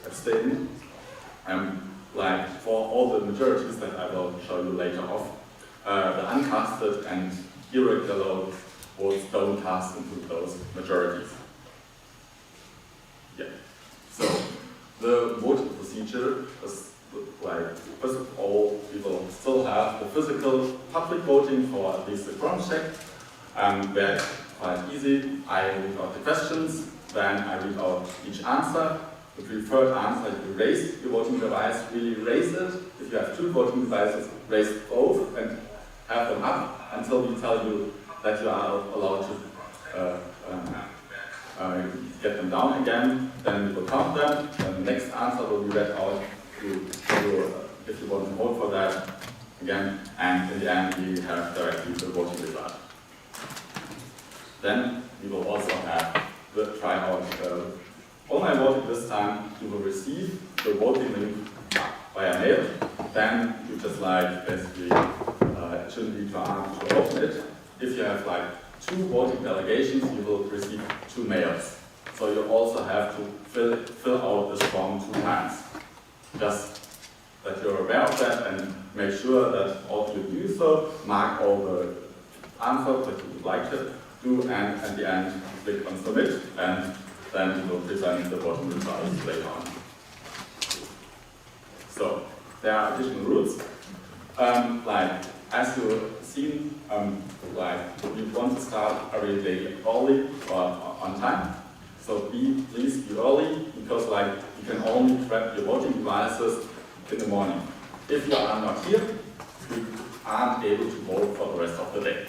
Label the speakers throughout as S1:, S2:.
S1: abstain. Like for all the majorities that I will show you later off, the uncasted and irregular votes don't cast into those majorities. Yeah. So the voting procedure is like, first of all, we will still have the physical public voting for at least the ground check. That's quite easy. I read out the questions, then I read out each answer. The preferred answer, you raise your voting device, really raise it. If you have two voting devices, raise both and have them up until we tell you that you are allowed to get them down again. Then we will count them. Then the next answer will be read out if you want to vote for that again. And in the end, we have directly the voting result. Then we will also have the tryout. Online voting this time, you will receive the voting link via mail. Then you just like basically, it shouldn't be too hard to open it. If you have like 2 voting delegations, you will receive 2 mails. So you also have to fill out this form 2 times. Just that you're aware of that and make sure that all you do so, mark all the answers that you would like to do, and at the end click on submit, and then we will present the voting results later on. So there are additional rules. Like as you've seen, like we want to start every day early or on time. So please be early, because like you can only grab your voting devices in the morning. If you are not here, you aren't able to vote for the rest of the day.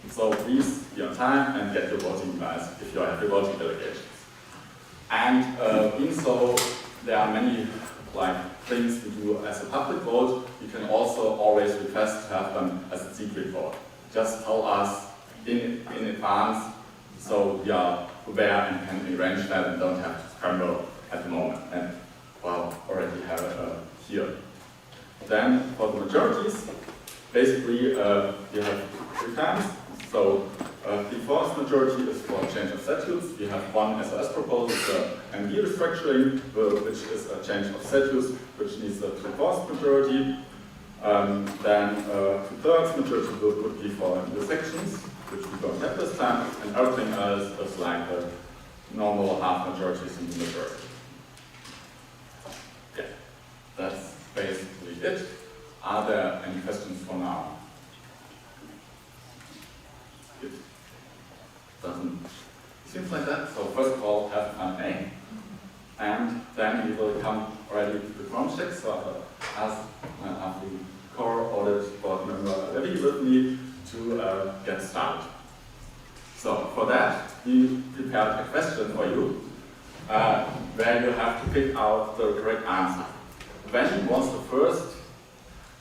S1: So please be on time and get your voting device if you have your voting delegations. And even so, there are many things to do as a public vote. You can also always request to have them as a secret vote. Just tell us in advance, so we are aware and can arrange that and don't have to scramble at the moment. And well, already have it here. Then for the majorities, basically we have 3 times. So the first majority is for change of statutes. We have one SOS proposal, the MD restructuring, which is a change of statutes, which needs a 2/4 majority. Then 2/3 majority would be for the sections, which we don't have this time, and everything else is like the normal half majorities in the majority. Yeah, that's basically it. Are there any questions for now? It doesn't seems like that. So first of all, have fun, and then we will come already to the ground check. So I ask the core audit board member ready with me to get started. So for that, we prepared a question for you, where you have to pick out the correct answer. When was the first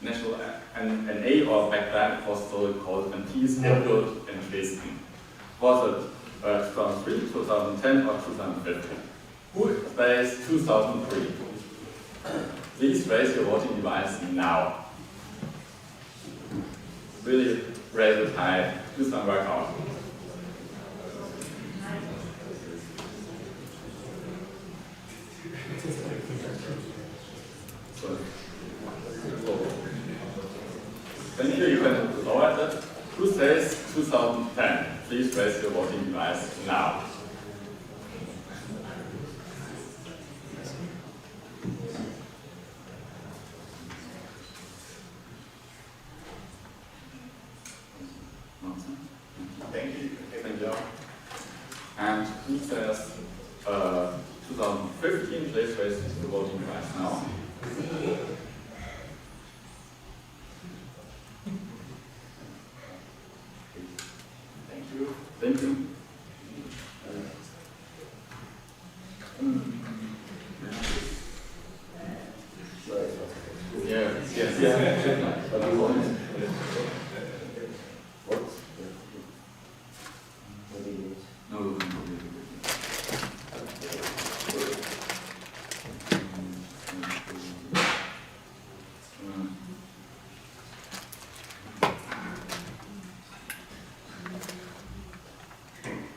S1: national NA, or back then it was still called NTs, built in Dresden? Was it 2003, 2010, or 2015? Who says 2003? Please raise your voting device now. Really raise it high, do some workout. Then here you can lower that. Who says 2010? Please raise your voting device now. Thank you. Thank you. And who says 2015? Please raise the voting device now. Thank you. Yes. No.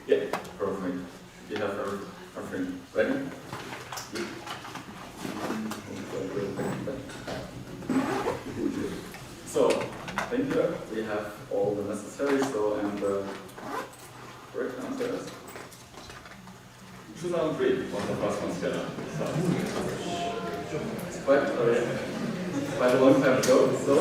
S1: Yeah, perfect. You have everything ready? thank you. We have all the necessary, so, and the correct answer is 2003 was the first one together. So, it's quite a long time ago, so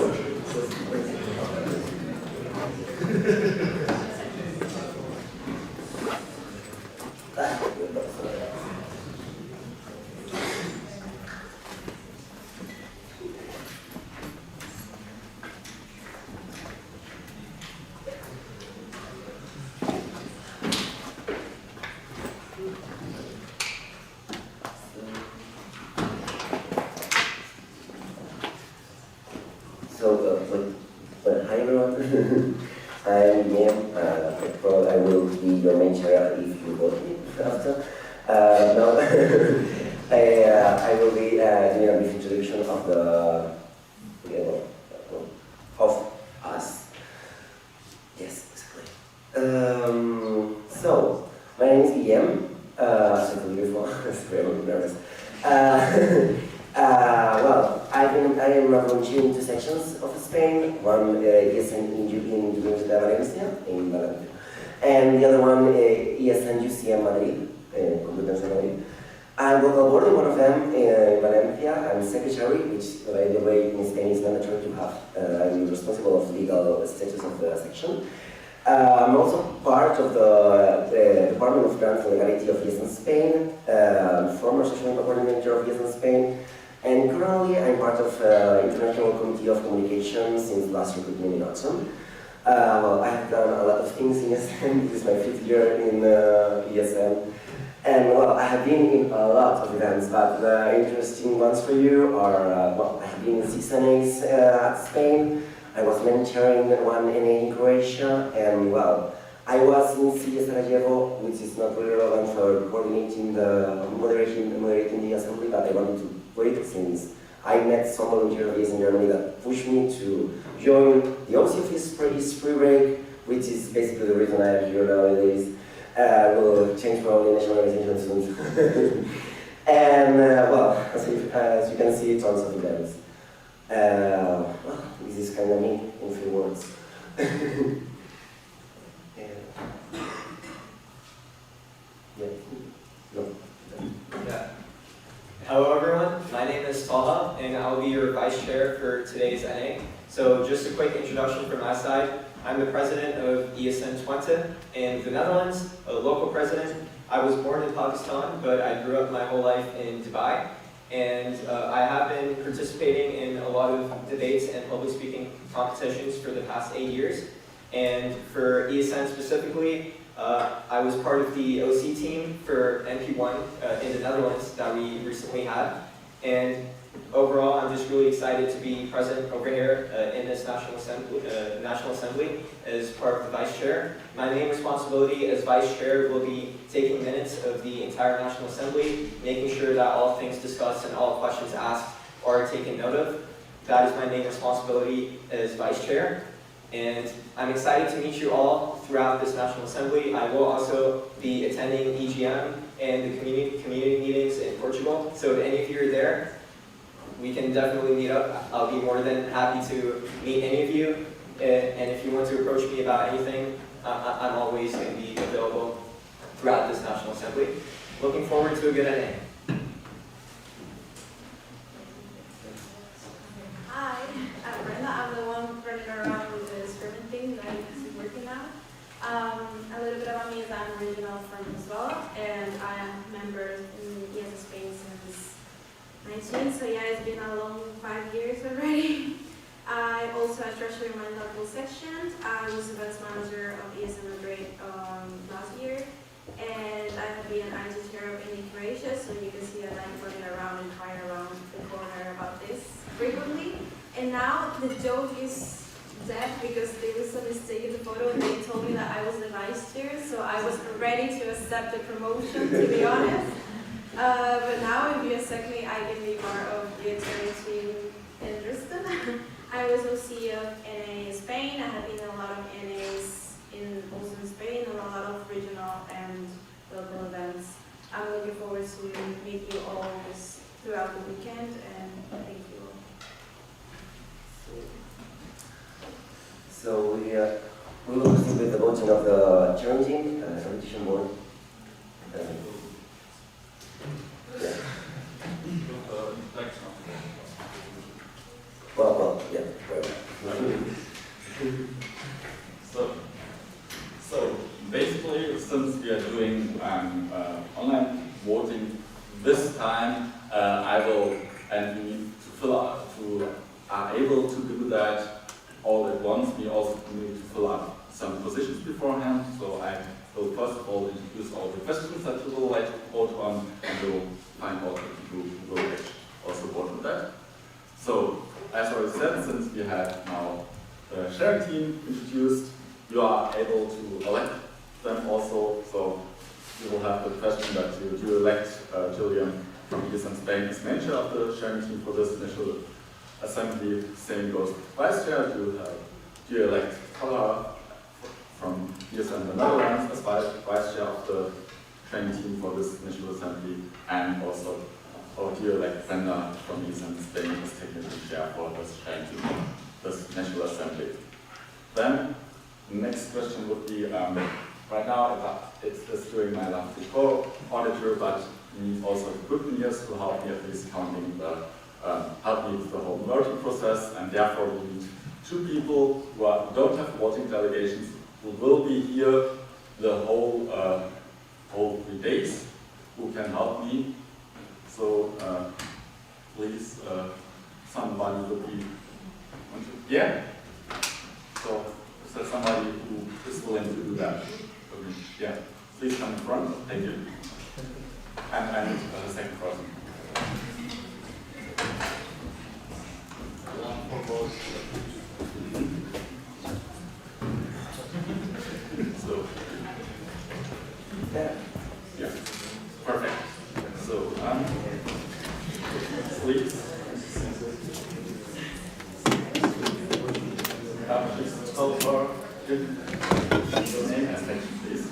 S2: hi everyone. I'm Liam. Well, I will be your main chair if you vote me after. No, I will be doing a brief introduction of the of us. Yes, exactly. So my name is Liam. I told you before. Sorry, I'm nervous. Well, I am volunteering in two sections of Spain. One is in Universidad de Valencia, in Valencia, and the other one is in UCM Madrid, Complutense Madrid. I work aboard in one of them in Valencia. I'm secretary, which, by the way, in Spain is mandatory to have. I'm responsible of legal status of the section. I'm also part of the Department of Grants and Legality of ESN Spain, former social coordinator of ESN Spain, and currently I'm part of International Committee of Communication since last recruitment in autumn. Well, I have done a lot of things in ESN. This is my 5th year in ESN. And well, I have been in a lot of events, but the interesting ones for you are, well, I have been in 6 NAs at Spain. I was mentoring one NA in Croatia, and well, I was in City Sarajevo, which is not really relevant for coordinating the moderating the assembly, but I wanted to wait since I met some volunteers in Germany that pushed me to join the OC of East Free Break, which is basically the reason I am here nowadays. Will change probably national organization soon. And well, as you can see, tons of events. Well, this is kind of me in few words.
S3: Hello everyone, my name is Talha and I'll be your vice chair for today's NA. So just a quick introduction from my side. I'm the president of ESN Twente in the Netherlands, a local president. I was born in Pakistan, but I grew up my whole life in Dubai. And I have been participating in a lot of debates and public speaking competitions for the past 8 years. And for ESN specifically, I was part of the OC team for NP1 in the Netherlands that we recently had. And overall, I'm just really excited to be present over here in this National Assembly as part of the Vice Chair. My main responsibility as Vice Chair will be taking minutes of the entire National Assembly, making sure that all things discussed and all questions asked are taken note of. That is my main responsibility as Vice Chair. And I'm excited to meet you all throughout this National Assembly. I will also be attending EGM and the community meetings in Portugal. So if any of you are there, we can definitely meet up. I'll be more than happy to meet any of you. And if you want to approach me about anything, I'm always going to be available throughout this National Assembly. Looking forward to a good NA.
S4: Hi, I'm Brenda. I'm the one running around with the scrimmage thing that I'm working on. A little bit about me is I'm original from Venezuela, and I am a member in ESN Spain since 19, so yeah, it's been a long 5 years already. I also am treasurer in my local section. I was events manager of ESN Madrid last year, and I have been an IT chair in Croatia, so you can see that I'm running around and crying around the corner about this frequently. And now the joke is dead because there was a mistake in the photo and they told me that I was the vice chair, so I was ready to accept the promotion, to be honest. But now, if you accept me, I can be part of the attorney team in Dresden. I was OC of NA Spain. I have been in a lot of NAs also in Spain, and a lot of regional and local events. I'm looking forward to meet you all throughout the weekend, and thank you all.
S2: we will proceed with the voting of the chairman team, competition board. Yeah. Well, yeah.
S1: So basically, since we are doing online voting this time, I will and we need to fill out are able to do that all at once. We also need to fill out some positions beforehand. So I will first of all introduce all the questions that you will like to vote on, and we will find out the people who will also vote on that. So as already said, since we have now the sharing team introduced, you are able to elect them also. So you will have the question that you do elect Julian from ESN Spain as manager of the sharing team for this initial assembly. Same goes with vice chair. Do you elect Carla from ESN the Netherlands as vice chair of the training team for this initial assembly, and also do you elect Brenda from ESN Spain as technical chair for this training team, this national assembly. Then the next question would be, right now it's doing my last co-auditor, but we need also good ears to help me at least counting the help me with the whole voting process, and therefore we need two people who don't have voting delegations who will be here the whole 3 days, who can help me. So please, somebody would be, yeah. So is there somebody who is willing to do that? Okay. Yeah, please come in front. Thank you. And the second person. So, yeah, perfect. So, please. Please tell her your name and section, please.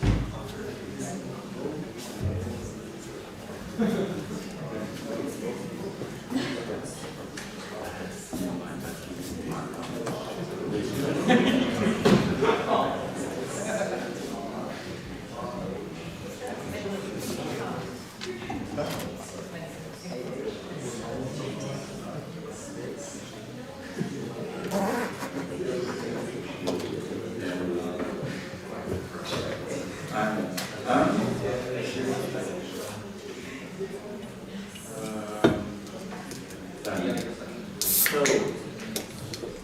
S1: So,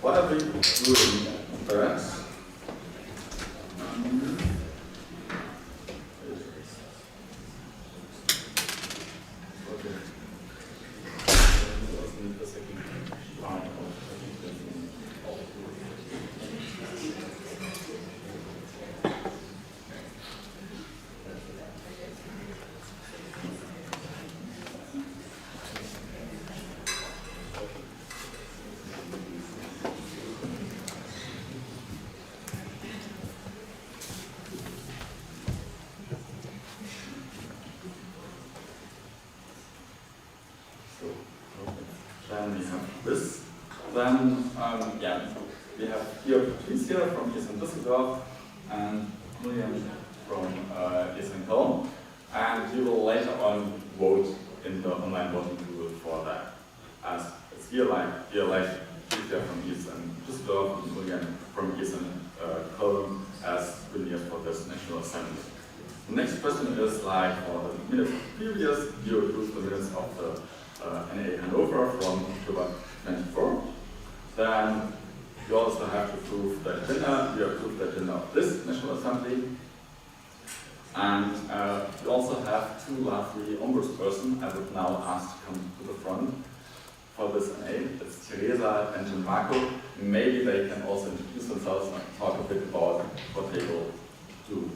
S1: what are we doing first? Then we have this. Then, yeah, we have here Patricia from ESN Düsseldorf and Miriam from ESN Köln. And we will later on vote in the online voting tool for that. As it's here like Patricia from ESN Düsseldorf and Miriam from ESN Köln as winners for this National Assembly. The next question is like for the minutes of previous, you approve the minutes of the NA Hanover from October 24. Then you also have to approve the agenda. You approve the agenda of this National Assembly. And you also have two lovely ombudspersons I would now ask to come to the front for this NA. It's Teresa and Gianmarco. Maybe they can also introduce themselves and talk a bit about what they will do.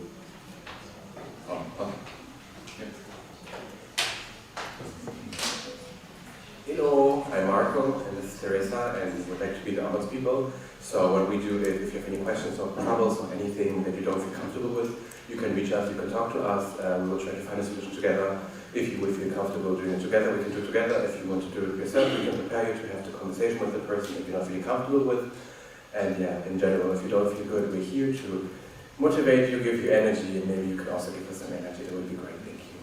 S5: Hello, I'm Marco, and this is Teresa, and we'd like to be the ombudspeople. So what we do is, if you have any questions or troubles or anything that you don't feel comfortable with, you can reach us, you can talk to us, we'll try to find a solution together. If you would feel comfortable doing it together, we can do it together. If you want to do it yourself, we can prepare you to have the conversation with the person if you're not really comfortable with. And yeah, in general, if you don't feel good, we're here to motivate you, give you energy, and maybe you could also give us some energy. That would be great. Thank you.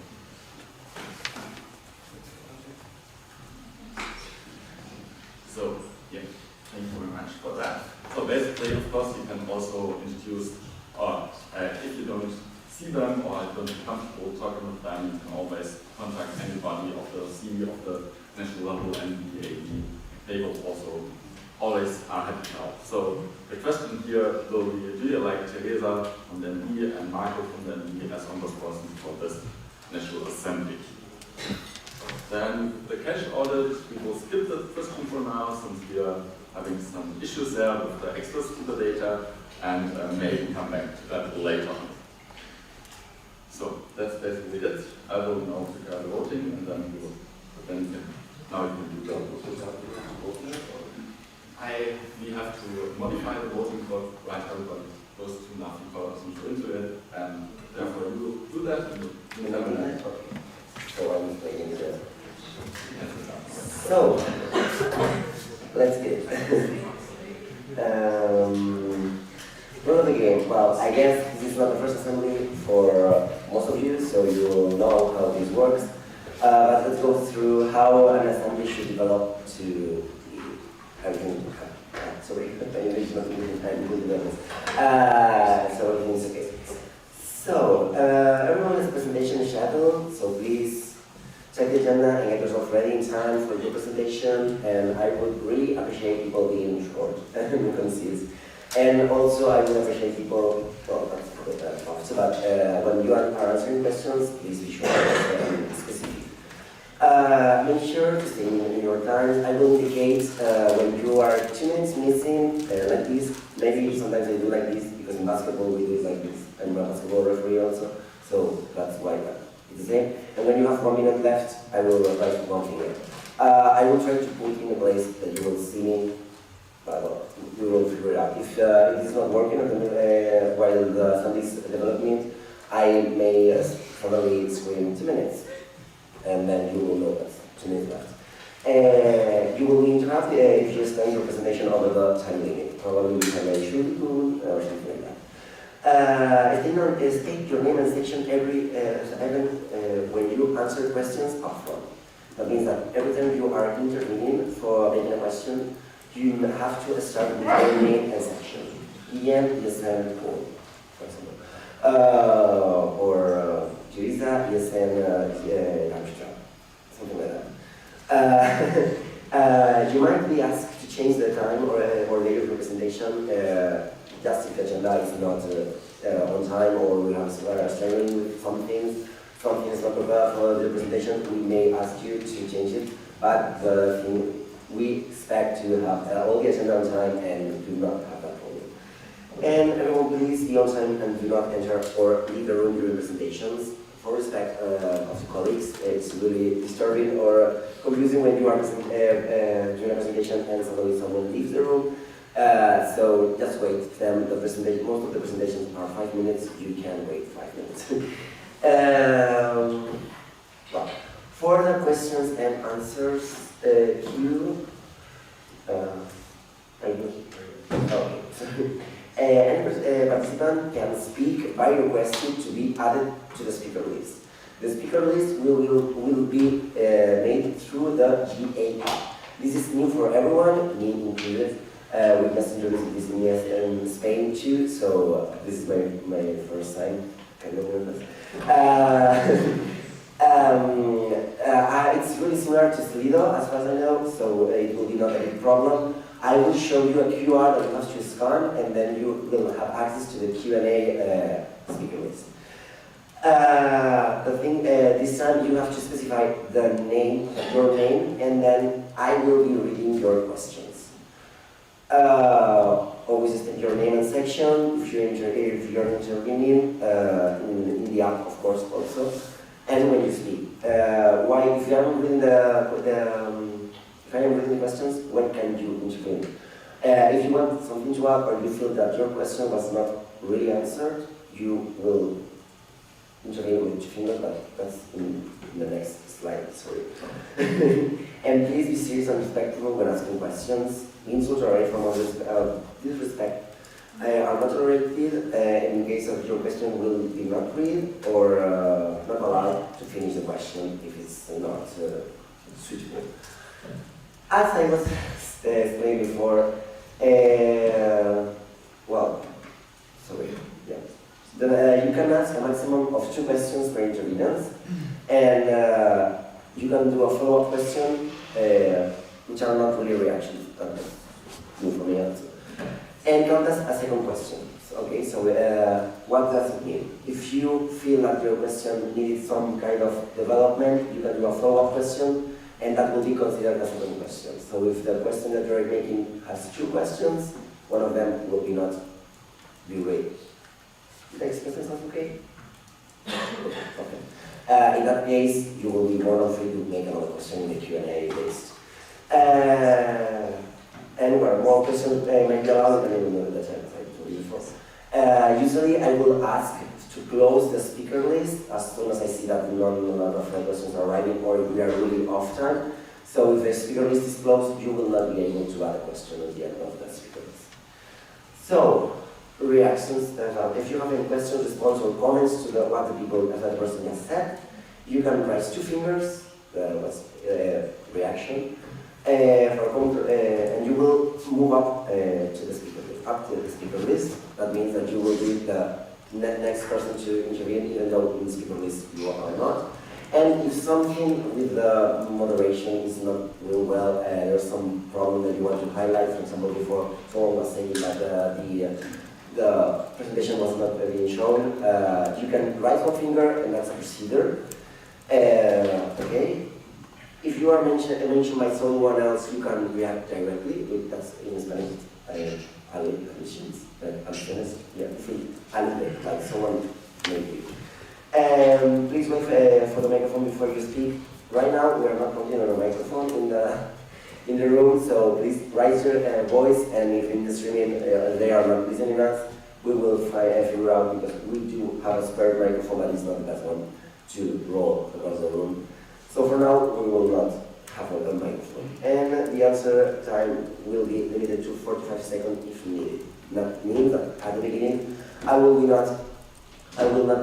S1: So, yeah, thank you very much for that. So basically, of course, you can also introduce, or if you don't see them or don't feel comfortable talking with them, you can always contact anybody of the senior of the national level and the AD. They will also always are happy to help. So the question here will be, do you like Teresa from the NB and Marco from the NB as ombudsperson for this National Assembly? Then the cache audit, we will skip the question for now since we are having some issues there with the access to the data and maybe come back to that later on. So that's basically it. I will now prepare the voting and then we will now you can do the voting. We have to modify the voting code, right? Everybody goes to nothing into it, and therefore you will do that. You will never know.
S2: So I'm playing the. So let's get it. Rule of the game. Well, I guess this is not the first assembly for most of you, so you will know how this works. But let's go through how an assembly should develop to everything. Sorry, it's not even time to do this. So everything's okay. So everyone has a presentation schedule, so please check the agenda and get yourself ready in time for your presentation. And I would really appreciate people being short and concise. And also I would appreciate people, well, that's probably but when you are answering questions, please be short and specific. Make sure to stay in your time. I will indicate when you are 2 minutes missing, like this. Maybe sometimes I do like this because in basketball we do it like this. I'm a basketball referee also, so that's why it's the same. And when you have 1 minute left, I will write one thing. I will try to put in a place that you will see me. Well, we will figure it out. If it is not working while the assembly is developing, I may probably scream 2 minutes. And then you will know that 2 minutes left. You will interrupt if you extend your presentation over the time limit. Probably we can shoot or something like that. State your name and section when you answer questions upfront. That means that every time you are intervening for making a question, you have to start with your name and section. Ian, Yesen, Paul, for example. Or Teresa, Yesen, something like that. You might be asked to change the time or later your presentation just if the agenda is not on time or we have struggling with something is not prepared for the presentation, we may ask you to change it. But the thing, we expect to have all the agenda on time and do not have that problem. And everyone please be on time and do not enter or leave the room during presentations. For respect of the colleagues, it's really disturbing or confusing when you are doing a presentation and suddenly someone leaves the room. So just wait them. Most of the presentations are 5 minutes. You can wait 5 minutes. Well, for the questions and answers, any participant can speak by requesting to be added to the speaker list. The speaker list will be made through the GA app. This is new for everyone, me included. We just introduced this in Spain too, so this is my first time. Kind of nervous. It's really similar to Slido, as far as I know, so it will be not a big problem. I will show you a QR that you have to scan, and then you will have access to the Q&A speaker list. The thing, this time you have to specify the name, your name, and then I will be reading your questions. Always state your name and section, if you're intervening, in the app, of course, also, and when you speak. If I am reading the questions, when can you intervene? If you want something to add or you feel that your question was not really answered, you will intervene with two fingers, but that's in the next slide, sorry. And please be serious and respectful when asking questions. Insult or any form of disrespect are not tolerated. In case of your question will be not read or not allowed to finish the question if it's not suitable. As I was explaining before, well, sorry, yeah. You can ask a maximum of 2 questions per intervenant, and you can do a follow-up question, which are not really reactions, but new for me also. And count as a second question. Okay, so what does it mean? If you feel that your question needed some kind of development, you can do a follow-up question, and that will be considered a second question. So if the question that you're making has 2 questions, one of them will not be read. Next question sounds okay? Okay. In that case, you will be more than free to make another question in the Q&A list. Anywhere, more questions may be allowed, and I will know the time I told you before. Usually, I will ask to close the speaker list as soon as I see that none of the questions are arriving or we are really off time. So if the speaker list is closed, you will not be able to add a question at the end of the speaker list. So, reactions. If you have any questions, response, or comments to what the person has said, you can raise 2 fingers, reaction, and you will move up to the speaker list. That means that you will be the next person to intervene, even though in the speaker list you are not. And if something with the moderation is not real well, there's some problem that you want to highlight. For example, before someone was saying that the presentation was not being shown, you can raise one finger, and that's a procedure. Okay. If you are mentioned by someone else, you can react directly. That's in Spanish, allusions, like someone maybe. Please wait for the microphone before you speak. Right now, we are not putting on a microphone in the room, so please raise your voice, and if in the streaming they are not listening us, we will figure out, because we do have a spare microphone, but it's not the best one to roll across the room. So for now, we will not have a microphone. And the answer time will be limited to 45 seconds if needed. That means that at the beginning, I will not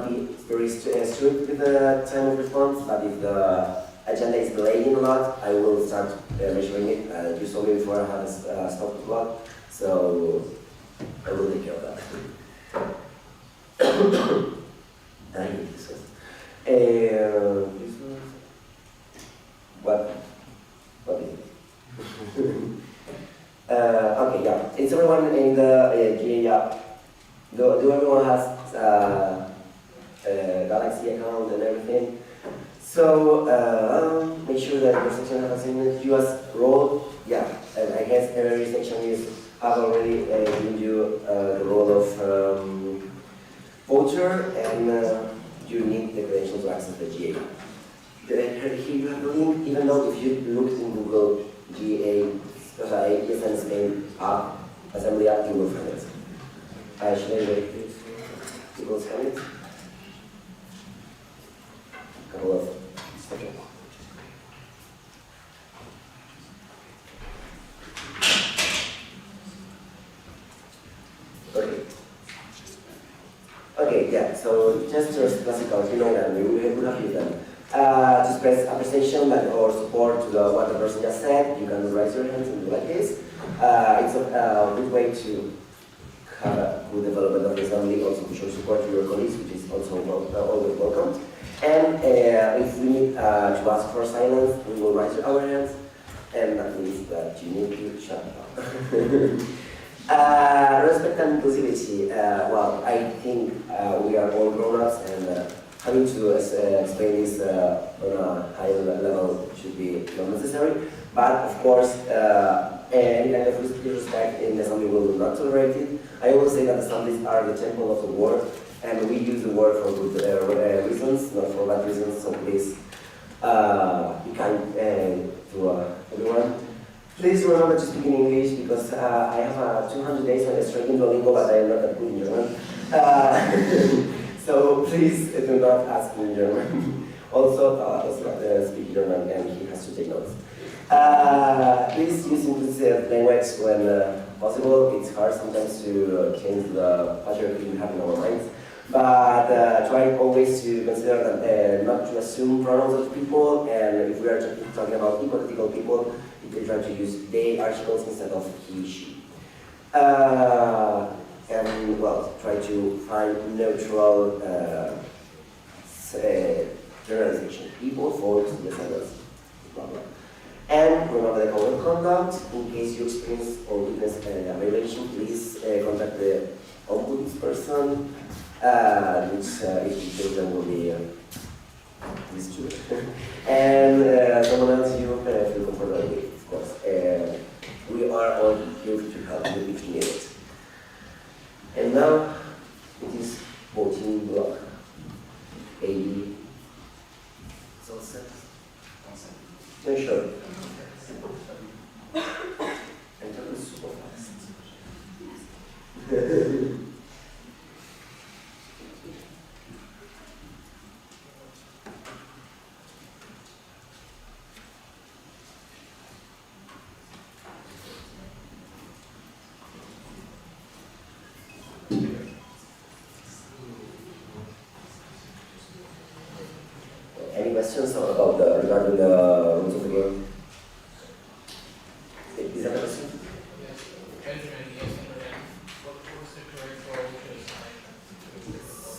S2: be very strict with the time of response, but if the agenda is delaying a lot, I will start measuring it. You saw me before I had a stop clock, so I will take care of that. I hate this one. What is it? Okay, yeah. It's everyone in the GA. Do everyone has Galaxy account and everything? So make sure that your section has assigned you as role. Yeah, and I guess every section have already given you the role of voter, and you need the credentials to access the GA. Here you have the link, even though if you looked in Google GA, ESN Spain app, assembly app, you will find it. Should I wait, please? You will scan it? A couple of seconds. Okay, yeah, so gestures, classical, you know them, we have used them. To express appreciation or support to what the person just said, you can raise your hands and do like this. It's a good way to have a good development of the assembly, also to show support to your colleagues, which is also always welcome. And if we need to ask for silence, we will raise our hands, and that means that you need to shut up. Respect and inclusivity. Well, I think we are all grown-ups, and having to explain this on a higher level should be not necessary. But of course, any kind of disrespect in the assembly will not tolerate it. I always say that assemblies are the temple of the word, and we use the word for good reasons, not for bad reasons. So please be kind to everyone. Please remember to speak in English, because I have 200 days on a straight in Duolingo, but I am not that good in German. So please do not ask in German. Also, does not speak German and he has to take notes. Please use inclusive language when possible. It's hard sometimes to change the patriarchy we have in our minds. But try always to consider that not to assume pronouns of people, and if we are talking about hypothetical people, we can try to use they articles instead of he, she. And well, try to find neutral generalization. People, folks, descendants, blah blah. And remember the code of conduct. In case you experience or witness a violation, please contact the ombudsperson, which if you take them will be these two. And someone else you feel comfortable with, of course. We are all here to help you if you need it. And now it is voting block. 80. So set. No, sure. And that was super fast. Any questions about regarding the rules of the game? Is that a question?
S6: Yes. Benjamin, yes, what was the correct role to assign?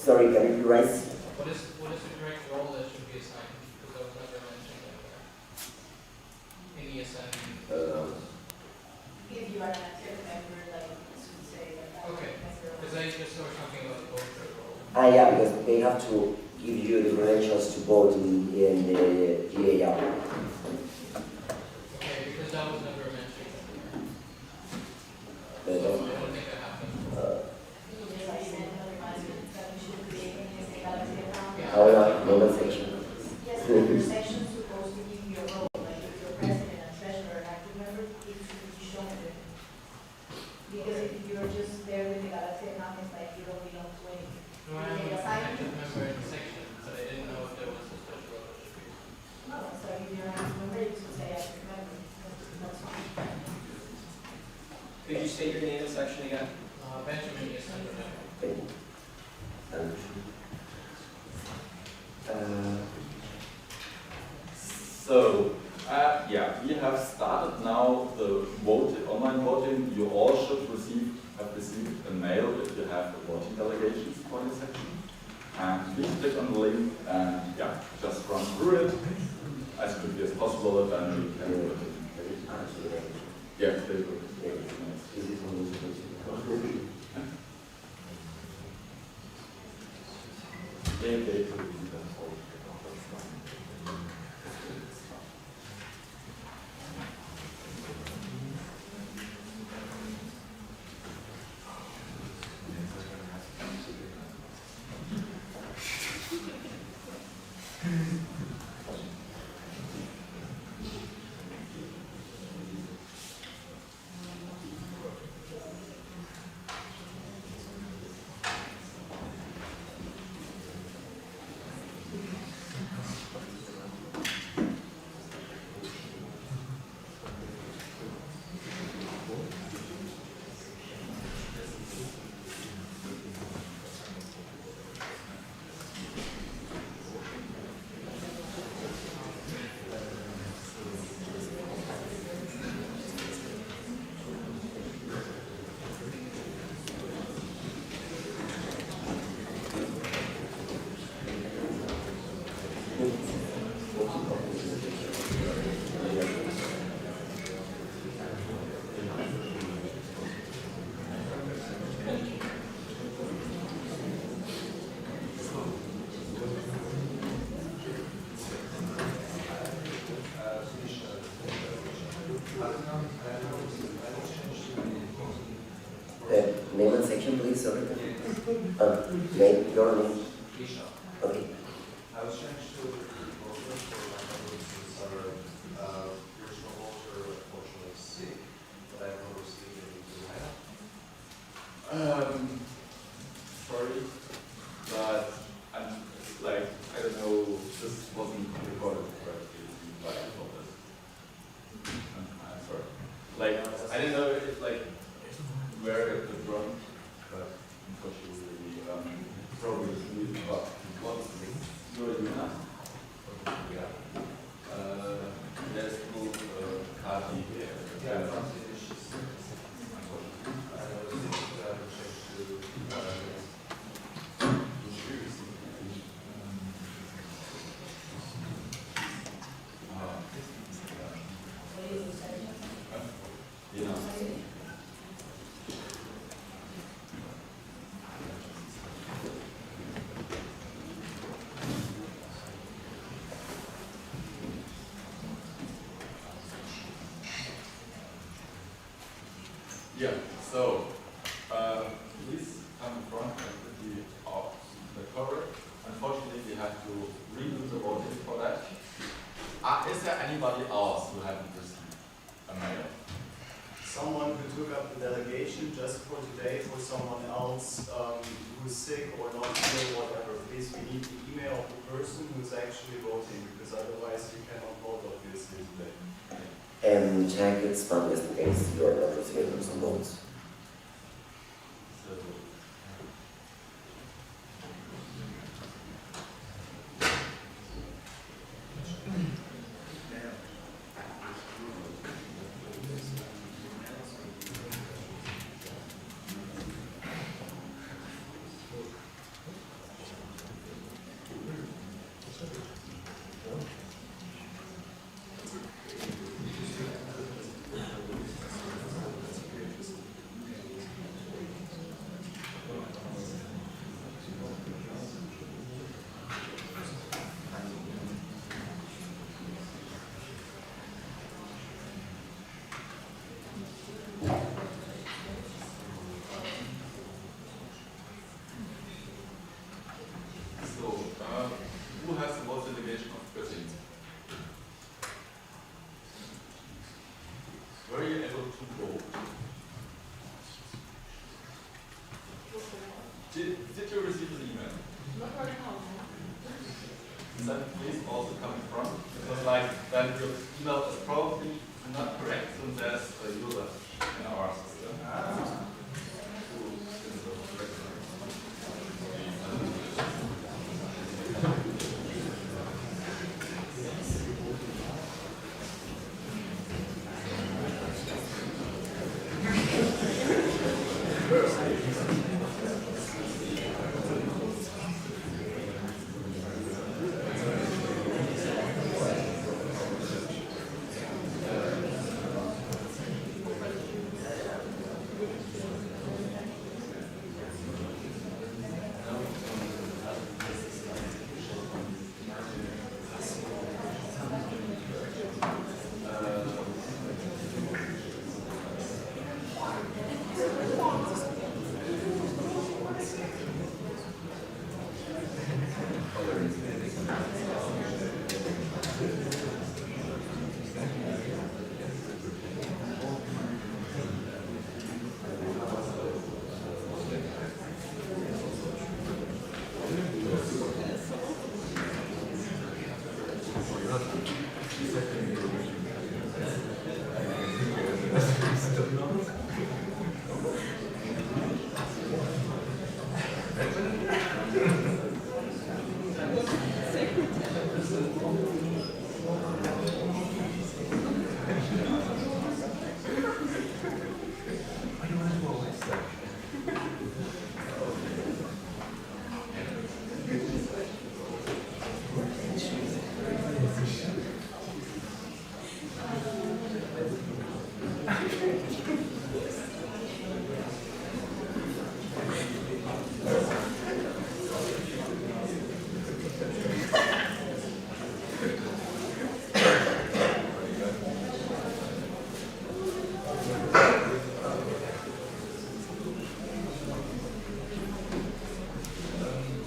S2: Sorry, can you rewrite?
S6: What is the correct role that should be assigned? Because that was never mentioned in ESN.
S7: If you are an active member, like, this would say that.
S6: Okay, because I just saw something about both the role.
S2: Yeah, because they have to give you the credentials to vote in the GAR.
S6: Okay, because that was never mentioned. So
S2: They
S6: I
S2: don't-
S6: don't think that happened.
S7: Yes, I sent a reminder that we should create an ESA galaxy account.
S6: Yeah.
S2: However, no section.
S7: Yes, but your section's supposed to give you your role, like if you're president and treasurer and active member, it should be shown there. Because if you're just there with the galaxy account, it's like you don't belong to anything.
S6: No, I'm an active member in the section, but I didn't know if there was a special role that should be.
S7: No, so if you're an active member, you should say active member. That's fine.
S3: Could you state your name and section again?
S6: Benjamin, yes, Benjamin.
S2: Thank you.
S1: So, yeah, we have started now the online voting. You all should have received a mail if you have the voting delegations for your section. And please click on the link and yeah, just run through it as quickly as possible, and then we can vote it. Yeah, they will.
S2: Is it on the
S1: They
S2: Name and section, please. Sorry. Name, your name. Okay.
S8: I was trying to vote for my summer original voter, unfortunately sick, but I haven't received any email.
S1: sorry, but like, I don't know if like where the drum, but unfortunately, probably we got what's doing now. Yeah. Let's move Kati. Yeah. Yeah, so please come in front and put the cover. Unfortunately, we have to redo the voting for that. Is there anybody else who hasn't received a mail?
S8: Someone who took up the delegation just for today, for someone else who's sick or not ill, whatever. Please, we need the email of the person who's actually voting, because otherwise you cannot vote obviously today.
S2: And check its spam just in case you are not receiving some votes.
S1: Who has the vote delegation of 13? Were you able to vote? Did you receive an email? Then please also come in front, because like then your email is probably not correct since there's a user in our system.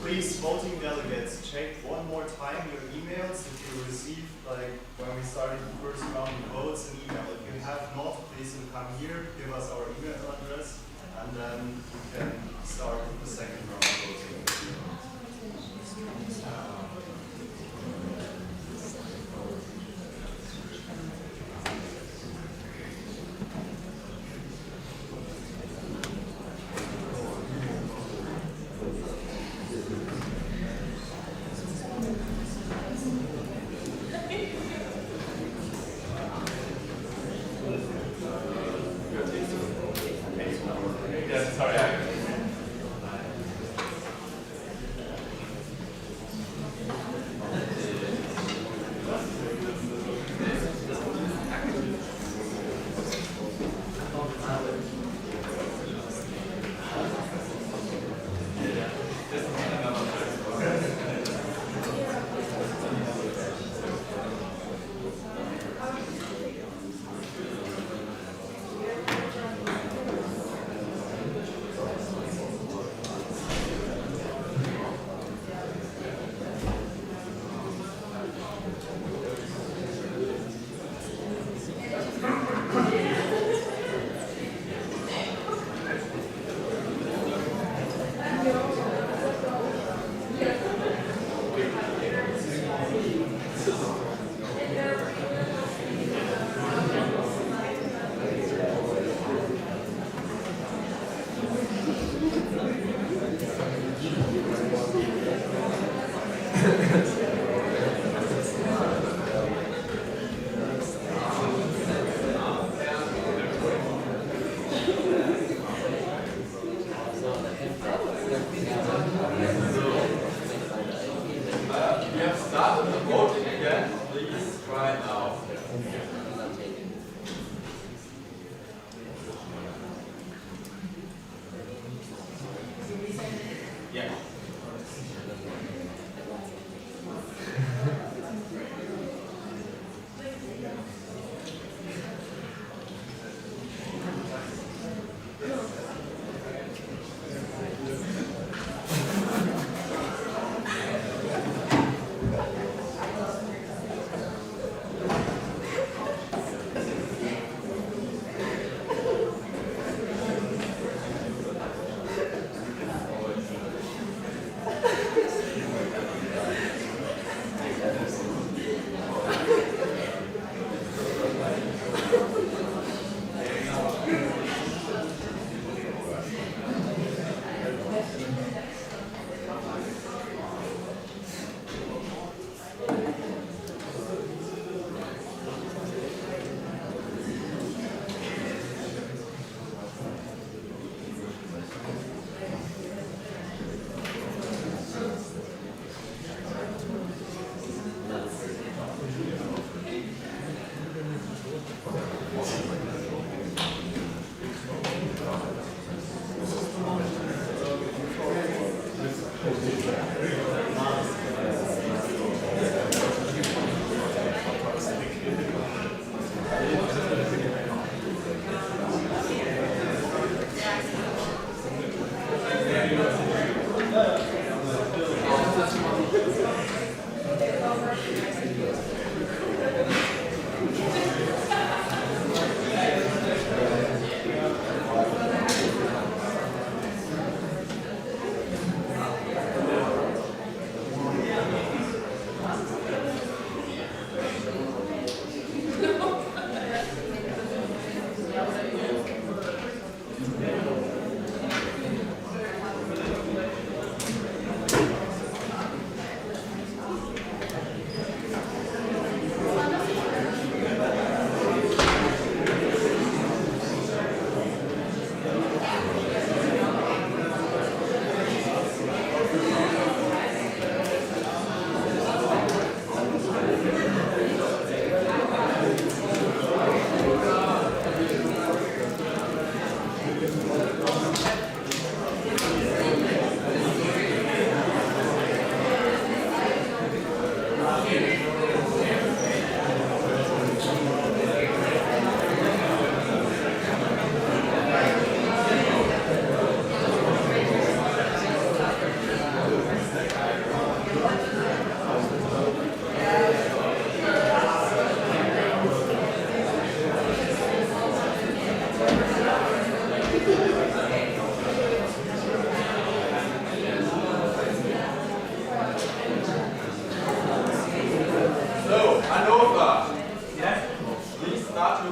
S8: Please, voting delegates, check one more time your emails if you received, like when we started the first round of votes, an email. If you have not, please come here, give us our email address, and then we can start with the second round of voting.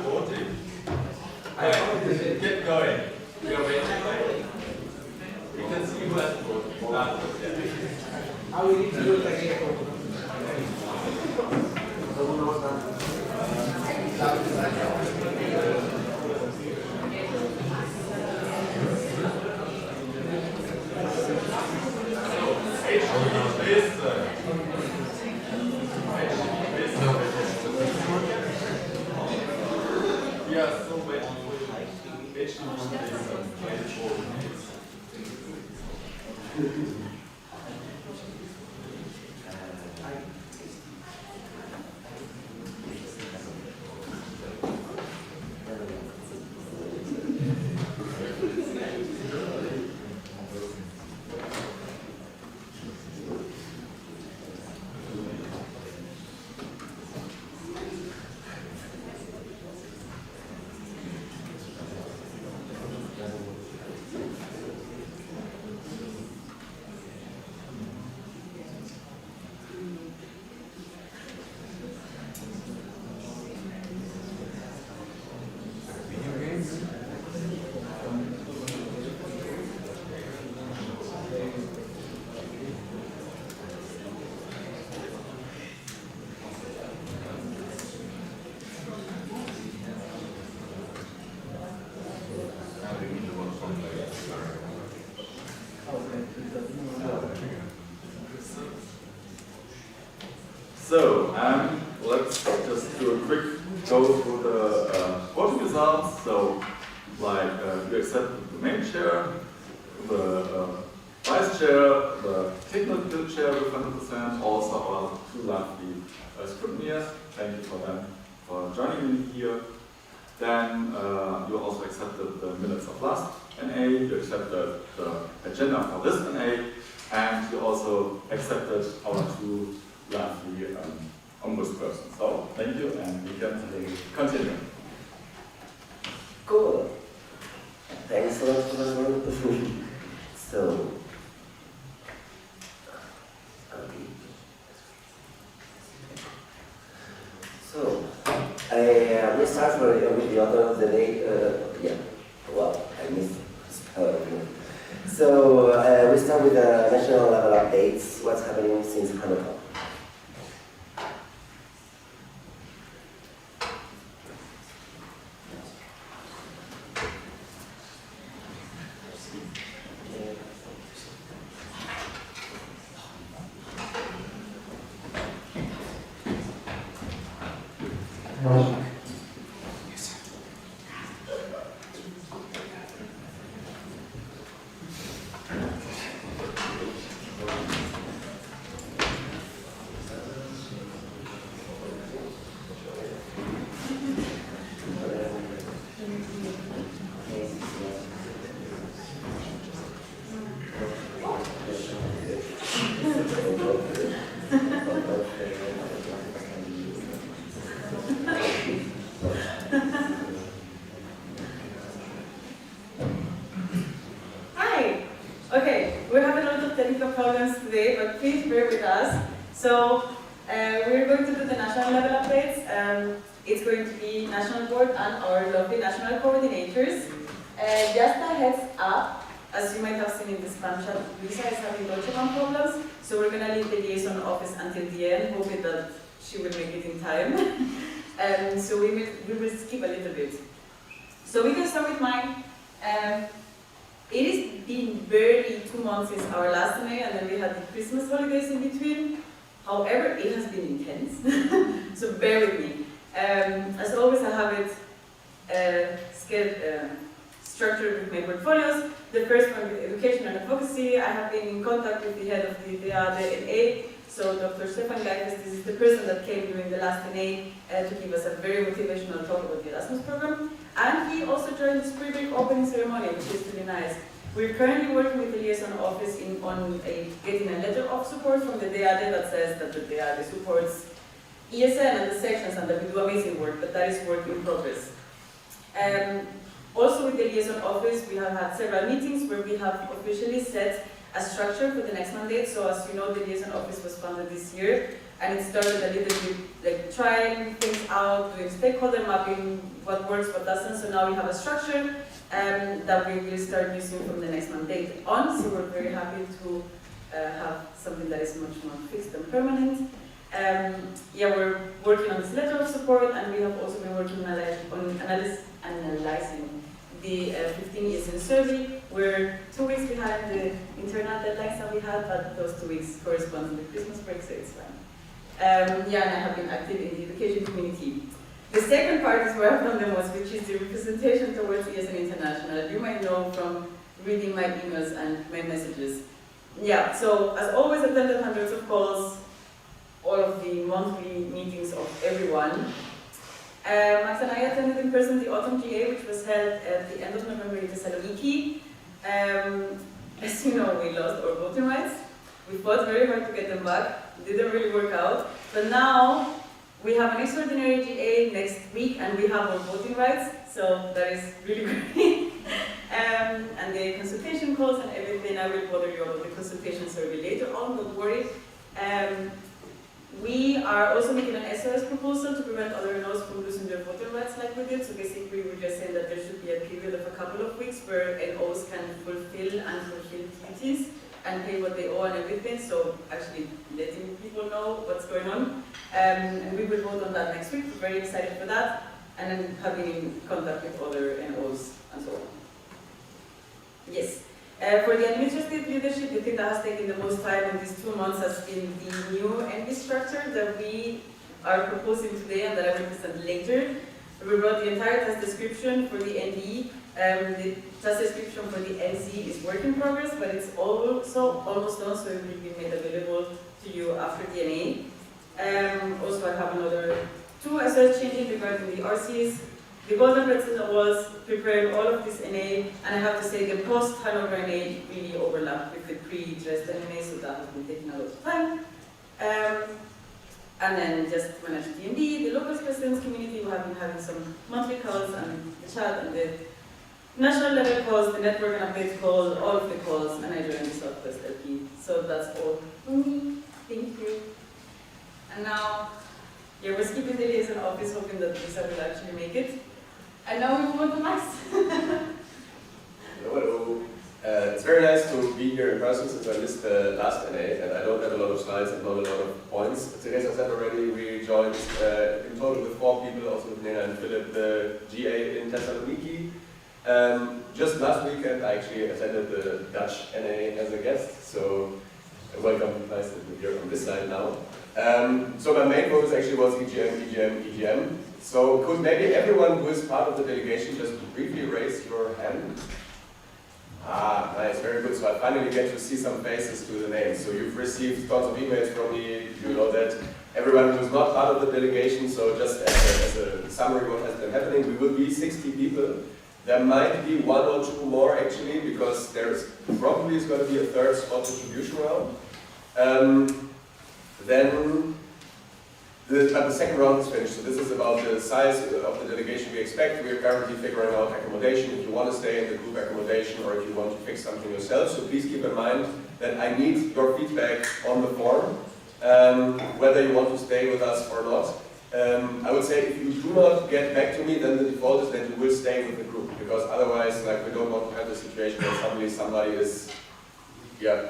S1: voting. Get going. We are waiting. We can see who has voted.
S6: I will need to do it again.
S1: So, let's just do a quick go through the voting results. So, like, you accept the main chair, the vice chair, the technical chair with 100%, also our two lovely scrutineers. Thank you for them for joining me here. Then you also accepted the minutes of last NA, you accepted the agenda for this NA, and you also accepted our two lovely ombudsperson. So thank you, and we can continue.
S2: Cool. Thanks a lot for that. So, okay. So, we start with the order of the day. Yeah. Well, I missed spelling. So we start with the national level updates. What's happening since Hanukkah?
S9: Today, but please bear with us. So we're going to do the national level updates. It's going to be national board and our lovely national coordinators. Just a heads up, as you might have seen in the spam chat, Lisa is having Deutsche Bahn problems, so we're going to leave the liaison office until the end, hoping that she will make it in time. So we will skip a little bit. So we can start with mine. It has been barely 2 months since our last NA, and then we had the Christmas holidays in between. However, it has been intense, so bear with me. As always, I have it structured with my portfolios. The first one with education and advocacy. I have been in contact with the head of the NA, so Dr. Stefan Geifes. This is the person that came during the last NA to give us a very motivational talk about the Erasmus program. And he also joined the spring break opening ceremony, which is really nice. We're currently working with the liaison office on getting a letter of support from the DAD that says that the DAD supports ESN and the sections and that we do amazing work, but that is work in progress. Also with the liaison office, we have had several meetings where we have officially set a structure for the next mandate. So as you know, the liaison office was founded this year, and it started a little bit like trying things out, doing stakeholder mapping, what works, what doesn't. So now we have a structure that we will start using from the next mandate on. So we're very happy to have something that is much more fixed and permanent. Yeah, we're working on this letter of support, and we have also been working on analyzing the 15 years in survey. We're 2 weeks behind the internal deadlines that we had, but those 2 weeks correspond to the Christmas break, so it's fine. Yeah, and I have been active in the education community. The second part is where I've done the most, which is the representation towards ESN International. You might know from reading my emails and my messages. Yeah, so as always, I've attended hundreds of calls, all of the monthly meetings of everyone. Max and I attended in person the Autumn GA, which was held at the end of November in Thessaloniki. As you know, we lost our voting rights. We fought very hard to get them back. It didn't really work out. But now we have an extraordinary GA next week, and we have our voting rights. So that is really great. And the consultation calls and everything, I will bother you about the consultation survey later on, don't worry. We are also making an SOS proposal to prevent other NOs from losing their voting rights like we did. So basically we're just saying that there should be a period of a couple of weeks where NOs can fulfill duties and pay what they owe and everything. So actually letting people know what's going on. And we will vote on that next week. We're very excited for that. And then having in contact with other NOs and so on. Yes. For the administrative leadership, the thing that has taken the most time in these 2 months has been the new NB structure that we are proposing today and that I will present later. We wrote the entire task description for the ND. The task description for the NC is work in progress, but it's also almost done, so it will be made available to you after the NA. Also, I have another 2 SOS changes regarding the RCs. The Golden President was preparing all of this NA, and I have to say the post-Hanover NA really overlapped with the pre-Dresden NA, so that has been taking a lot of time. And then just manage DMD, the local presidents community, we have been having some monthly calls and the chat and the national level calls, the network and updates call, all of the calls, and I joined the Southwest LP. So that's all from me. Thank you. And now, yeah, we're skipping the liaison office, hoping that Lisa will actually make it. And now we move on to Max.
S5: Hello. It's very nice to be here in person since I missed the last NA and I don't have a lot of slides and not a lot of points. Today, as I said already, we joined in total with 4 people, also with Nena and Philip, the GA in Thessaloniki. Just last weekend, I actually attended the Dutch NA as a guest, so welcome, nice that you're here on this side now. So my main focus actually was EGM. So could maybe everyone who is part of the delegation just briefly raise your hand? Ah, nice, very good. So I finally get to see some faces to the names. So you've received tons of emails from me, you know that. Everyone who's not part of the delegation, so just as a summary what has been happening, we will be 60 people. There might be 1 or 2 more actually, because there's probably is going to be a 3rd spot distribution round. But the second round is finished, so this is about the size of the delegation we expect. We are currently figuring out accommodation, if you want to stay in the group accommodation or if you want to fix something yourself. So please keep in mind that I need your feedback on the form, whether you want to stay with us or not. I would say if you do not get back to me, then the default is that you will stay with the group, because otherwise, like, we don't want to have the situation where suddenly somebody is, yeah,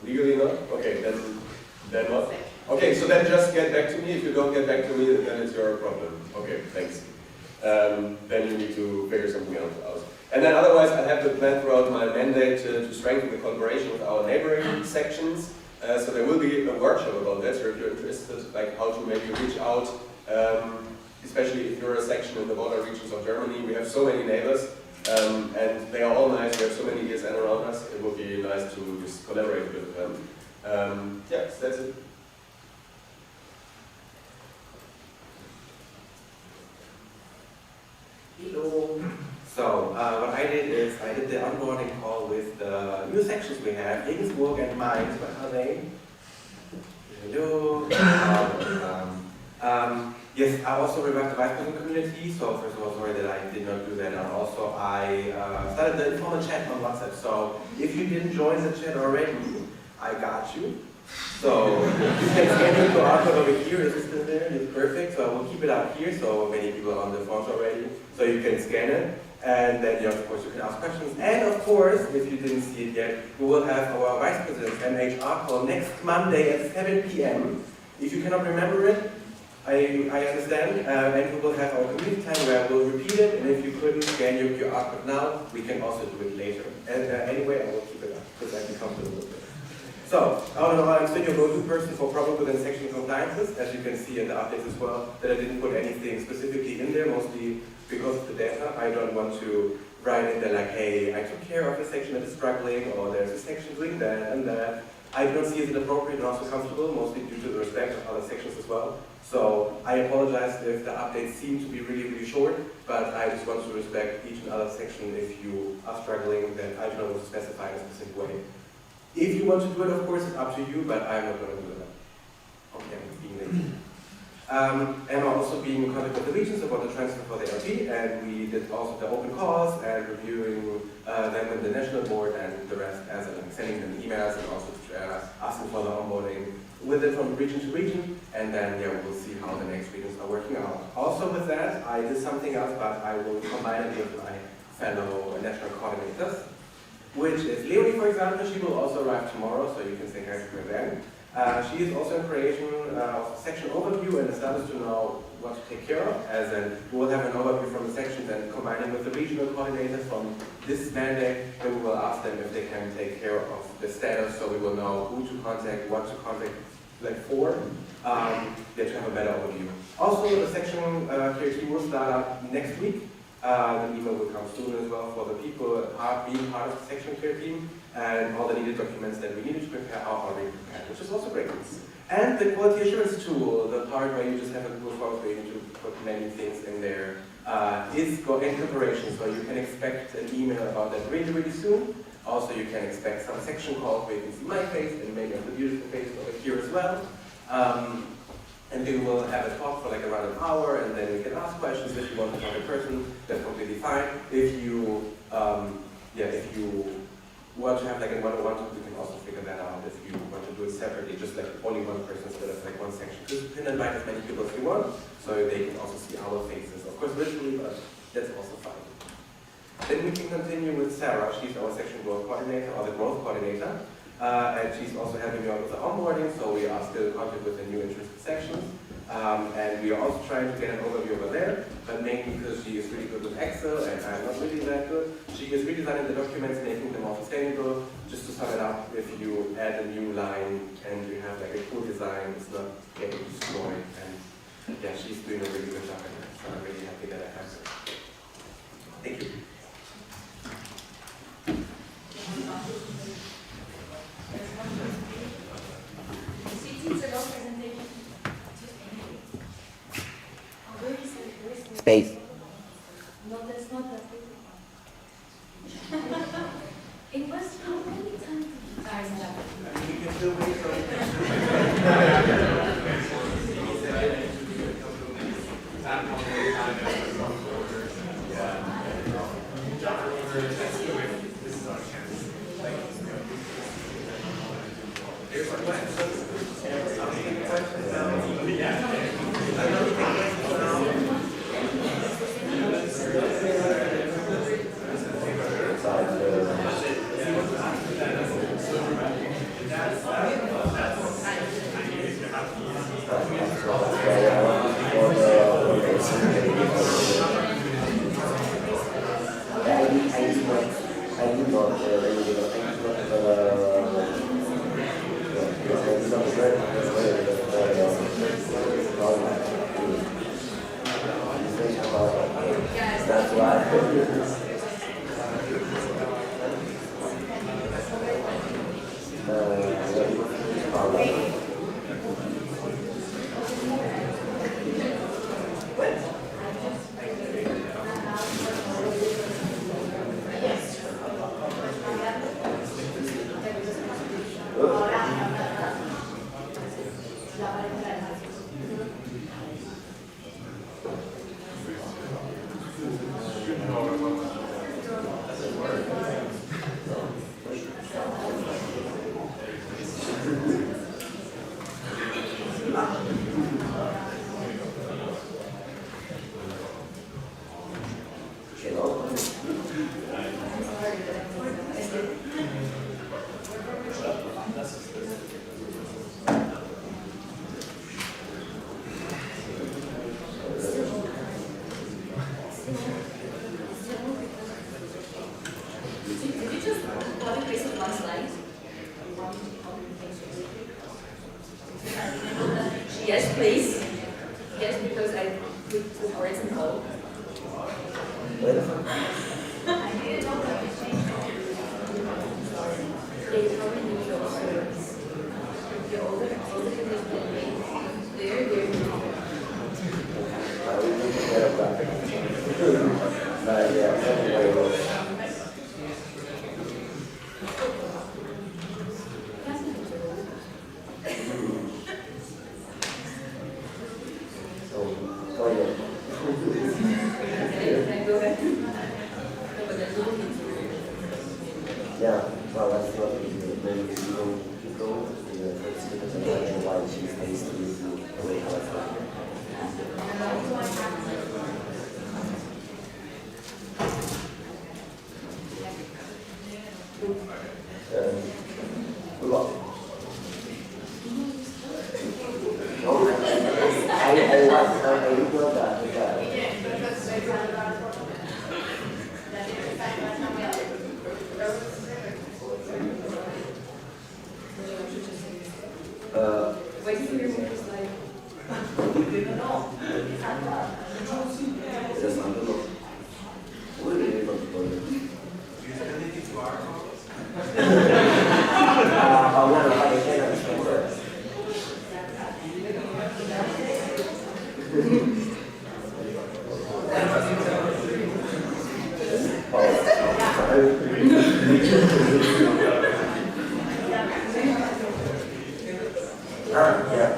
S5: legally not? Okay, then what? Okay, so then just get back to me. If you don't get back to me, then it's your problem. Okay, thanks. Then you need to figure something else out. And then otherwise, I have the plan throughout my mandate to strengthen the collaboration with our neighboring sections. So there will be a workshop about that, so if you're interested, like how to maybe reach out, especially if you're a section in the border regions of Germany. We have so many neighbors, and they are all nice. We have so many ESN around us. It would be nice to just collaborate with them. Yeah, so that's it.
S10: Hello. So what I did is I did the onboarding call with the new sections we have, Regensburg and Mainz. What are they? Hello. Yes, I also reworked the vice president community. So first of all, sorry that I did not do that. And also I started the informal chat on WhatsApp. So if you didn't join the chat already, I got you. So you can scan the QR code over here. Is it still there? It's perfect. So I will keep it up here. So many people are on the phones already. So you can scan it. And then, of course, you can ask questions. And of course, if you didn't see it yet, we will have our Vice President's MHR call next Monday at 7 p.m. If you cannot remember it, I understand. And we will have our community time where we'll repeat it. And if you couldn't scan your QR code now, we can also do it later. And anyway, I will keep it up because I can comfortable with it. So, all in all, I'm still your go-to person for problem within section compliances, as you can see in the updates as well, that I didn't put anything specifically in there, mostly because of the data. I don't want to write in there like, hey, I took care of a section that is struggling, or there's a section doing that and that. I don't see it appropriate and also comfortable, mostly due to the respect of other sections as well. So I apologize if the updates seem to be really, really short, but I just want to respect each and other section. If you are struggling, then I don't want to specify in a specific way. If you want to do it, of course, it's up to you, but I'm not going to do that. Okay, I'm being lazy. Emma also being in contact with the regions about the transfer for the LT, and we did also the open calls and reviewing them with the national board and the rest, as in sending them emails and also asking for the onboarding with it from region to region, and then we'll see how the next regions are working out. Also with that, I did something else, but I will combine it with my fellow national coordinators, which is Leonie, for example. She will also arrive tomorrow, so you can say hi to her then. She is also in creation of a section overview and established to know what to take care of, as in we will have an overview from the sections and combining with the regional coordinators from this mandate, then we will ask them if they can take care of the status, so we will know who to contact, what to contact, like for, to have a better overview. Also, the section KRT will start up next week. The email will come soon as well for the people being part of the section care team, and all the needed documents that we needed to prepare are already prepared, which is also great. And the quality assurance tool, the part where you just have a Google Forms where you need to put many things in there, is in preparation, so you can expect an email about that really, really soon. Also, you can expect some section calls where you can see my face and maybe the beautiful face over here as well. And we will have a talk for like around an hour, and then we can ask questions. If you want to talk in person, that's completely fine. If you, if you want to have like a one-on-one, we can also figure that out. If you want to do it separately, just like only one person instead of like one section. Because you can invite as many people as you want, so they can also see our faces. Of course, virtually, but that's also fine. Then we can continue with Sarah. She's our section growth coordinator, or the growth coordinator. And she's also helping me out with the onboarding, so we are still in contact with the new interested sections. And we are also trying to get an overview over there, but mainly because she is really good with Excel and I'm not really that good. She is redesigning the documents, making them more sustainable. Just to sum it up, if you add a new line and you have like a cool design, it's not getting destroyed. And yeah, she's doing a really good job in that, so I'm really happy that I have her. Thank you.
S2: Space.
S7: No, that's not that big. It was how many times?
S10: You can still wait.
S2: Wait a second. But yeah, anyway. So, go ahead. Yeah, well, that's not easy. Maybe we don't go to the first because I don't know why she stays to this away from us. Move on. I didn't know that.
S9: Waiting for your movie slide.
S2: That's not the look. What do you look for? Paulana, para que tenga las cosas. Yeah.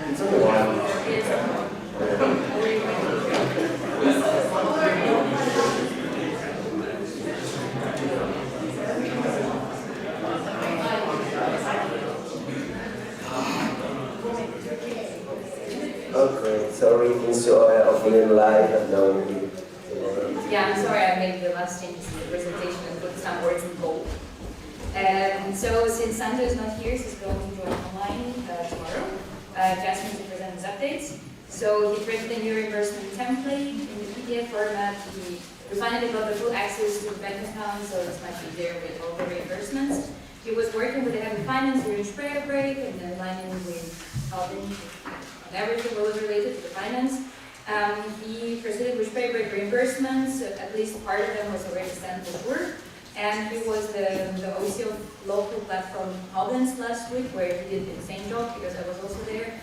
S2: It's only one. Okay, sorry, things are feeling live. No.
S11: Yeah, I'm sorry I made the last changes in the presentation and put some words in bold. So since Sandra is not here, she's going to join online tomorrow. Jasmine to present his updates. So he created a new reimbursement template in the PDF format. We finally got the full access to the bank account, so it's much easier with all the reimbursements. He was working with the head of finance during spring break and then aligning with Alvin on everything was related to the finance. He proceeded with spring break reimbursements. At least part of them was already sent to work. And he was the OC of local platform Hobbins last week, where he did the insane job because I was also there.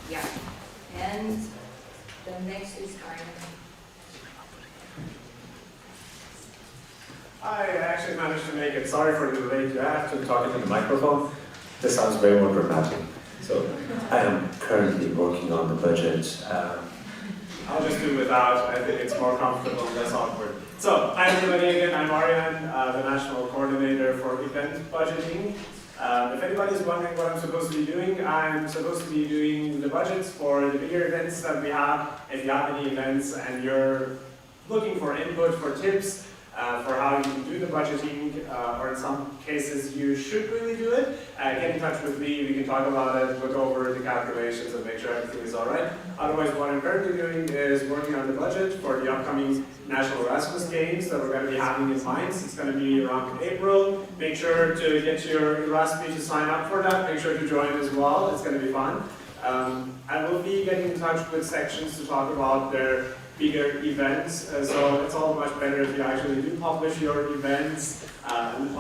S11: Yeah. And the next is Arne.
S12: I actually managed to make it. Sorry for the delay. Do I have to talk into the microphone? This sounds very more dramatic. So I am currently working on the budget. I'll just do without. I think it's more comfortable and less awkward. So, hi everybody again. I'm Arian, the National Coordinator for Event Budgeting. If anybody's wondering what I'm supposed to be doing, I'm supposed to be doing the budgets for the bigger events that we have. If you have any events and you're looking for input, for tips, for how you can do the budgeting, or in some cases you should really do it, get in touch with me, we can talk about it, look over the calculations and make sure everything is alright. Otherwise, what I'm currently doing is working on the budget for the upcoming National Erasmus Games that we're going to be having in Mainz. It's going to be around April. Make sure to get your Erasmus to sign up for that. Make sure to join as well. It's going to be fun. I will be getting in touch with sections to talk about their bigger events, so it's all much better if you actually do publish your events on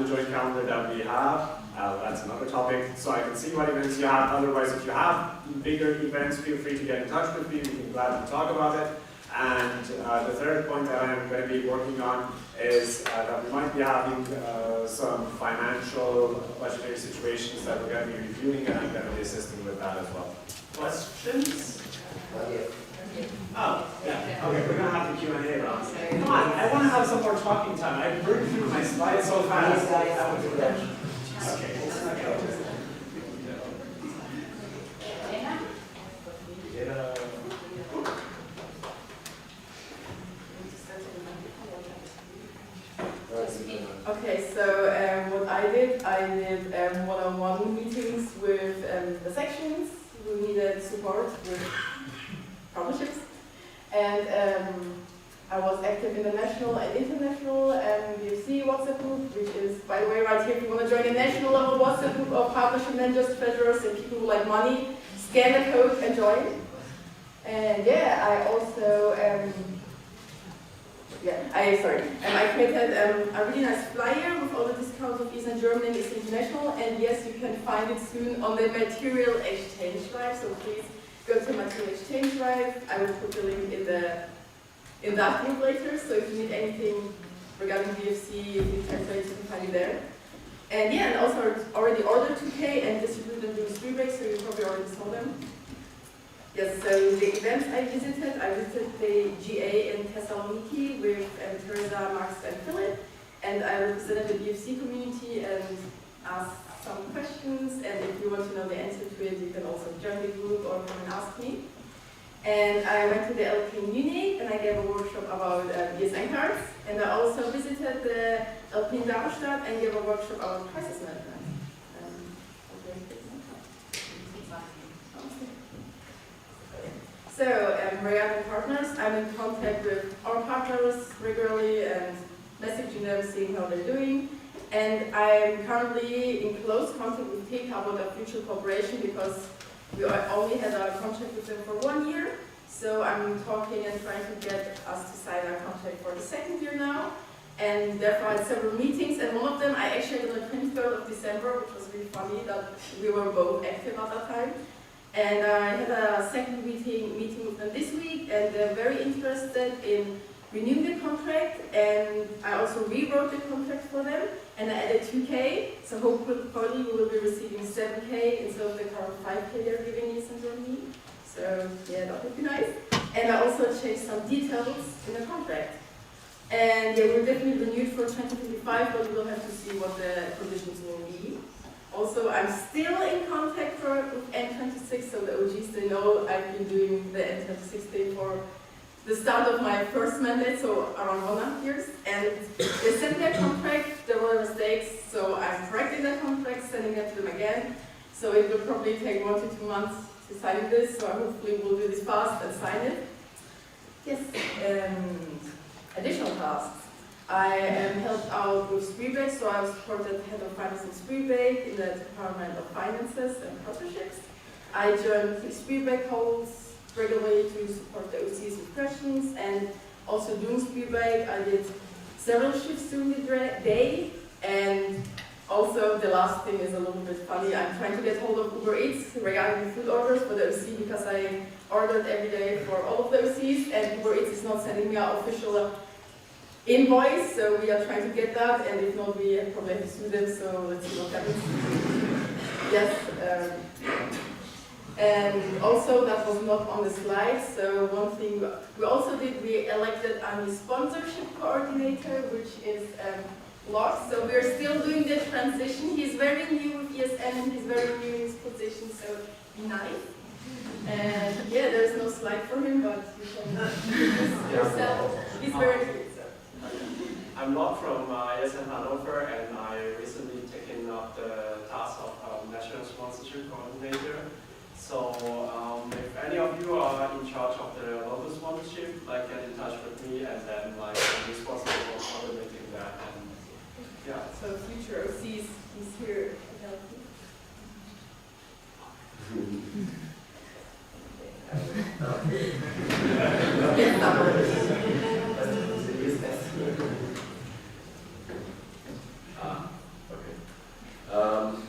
S12: the joint calendar that we have. That's another topic, so I can see what events you have. Otherwise, if you have bigger events, feel free to get in touch with me. We can gladly talk about it. And the third point that I'm going to be working on is that we might be having some financial budgetary situations that we're going to be reviewing, and I'm going to be assisting with that as well. Questions? Oh, yeah. Okay, we're going to have the Q&A round. Come on, I want to have some more talking time. I burned through my slides so fast. Okay.
S9: Okay, so what I did one-on-one meetings with the sections who needed support with partnerships, and I was active in the national and international VFC WhatsApp group, which is, by the way, right here, if you want to join a national level WhatsApp group of partnership managers, treasurers, and people who like money, scan the code and join. And yeah, I also, I created a really nice flyer with all the discounts of ESN Germany and ESN International, and yes, you can find it soon on the Material Exchange Drive, so please go to Material Exchange Drive. I will put the link in that group later, so if you need anything regarding BFC, if you translate, you can find it there. And yeah, and also I already ordered 2K and distributed them during spring break, so you probably already saw them. Yes, so the events I visited the GA in Thessaloniki with Teresa, Max, and Philip, and I represented the BFC community and asked some questions, and if you want to know the answer to it, you can also join the group or come and ask me. And I went to the LP in Munich, and I gave a workshop about BSN cards, and I also visited the LP in Darmstadt and gave a workshop about crisis management. So, regarding partners, I'm in contact with our partners regularly and messaging them, seeing how they're doing. And I'm currently in close contact with TIC about a future cooperation because we only had a contract with them for 1 year. So I'm talking and trying to get us to sign a contract for the 2nd year now. And therefore I had several meetings, and one of them I actually had on the 23rd of December, which was really funny that we were both active at that time. And I had a second meeting with them this week, and they're very interested in renewing the contract, and I also rewrote the contract for them, and I added 2K, so hopefully we will be receiving 7K instead of the current 5K they're giving us in Germany. So yeah, that would be nice. And I also changed some details in the contract. And yeah, we're definitely renewed for 2025, but we'll have to see what the conditions will be. Also, I'm still in contact with N26, so the OGs, they know I've been doing the N26 thing for the start of my first mandate, so around 1.5 years. And they sent me a contract, there were mistakes, so I'm correcting that contract, sending it to them again. So it will probably take 1 to 2 months to sign this, so hopefully we'll do this fast and sign it. Yes, additional tasks. I am helped out with Spreebake, so I supported the head of finance in Spreebake in the Department of Finances and Partnerships. I joined the Spreebake calls regularly to support the OCs with questions, and also doing Spreebake, I did several shifts during the day, and also the last thing is a little bit funny. I'm trying to get hold of Uber Eats regarding the food orders for the OC because I ordered every day for all of the OCs, and Uber Eats is not sending me an official invoice, so we are trying to get that, and if not, we probably have to sue them, so let's see what happens. Yes, and also that was not on the slide, so one thing we also did, we elected a new sponsorship coordinator, which is Lars, so we're still doing the transition. He's very new with ESN and he's very new in his position, so be nice. And yeah, there's no slide for him, but you can yourself. He's very good.
S13: I'm not from ESN Hanover, and I recently taken up the task of national sponsorship coordinator. So if any of you are in charge of the local sponsorship, like get in touch with me, and then like I'm responsible for coordinating that. And yeah.
S9: So future OCs, he's here to help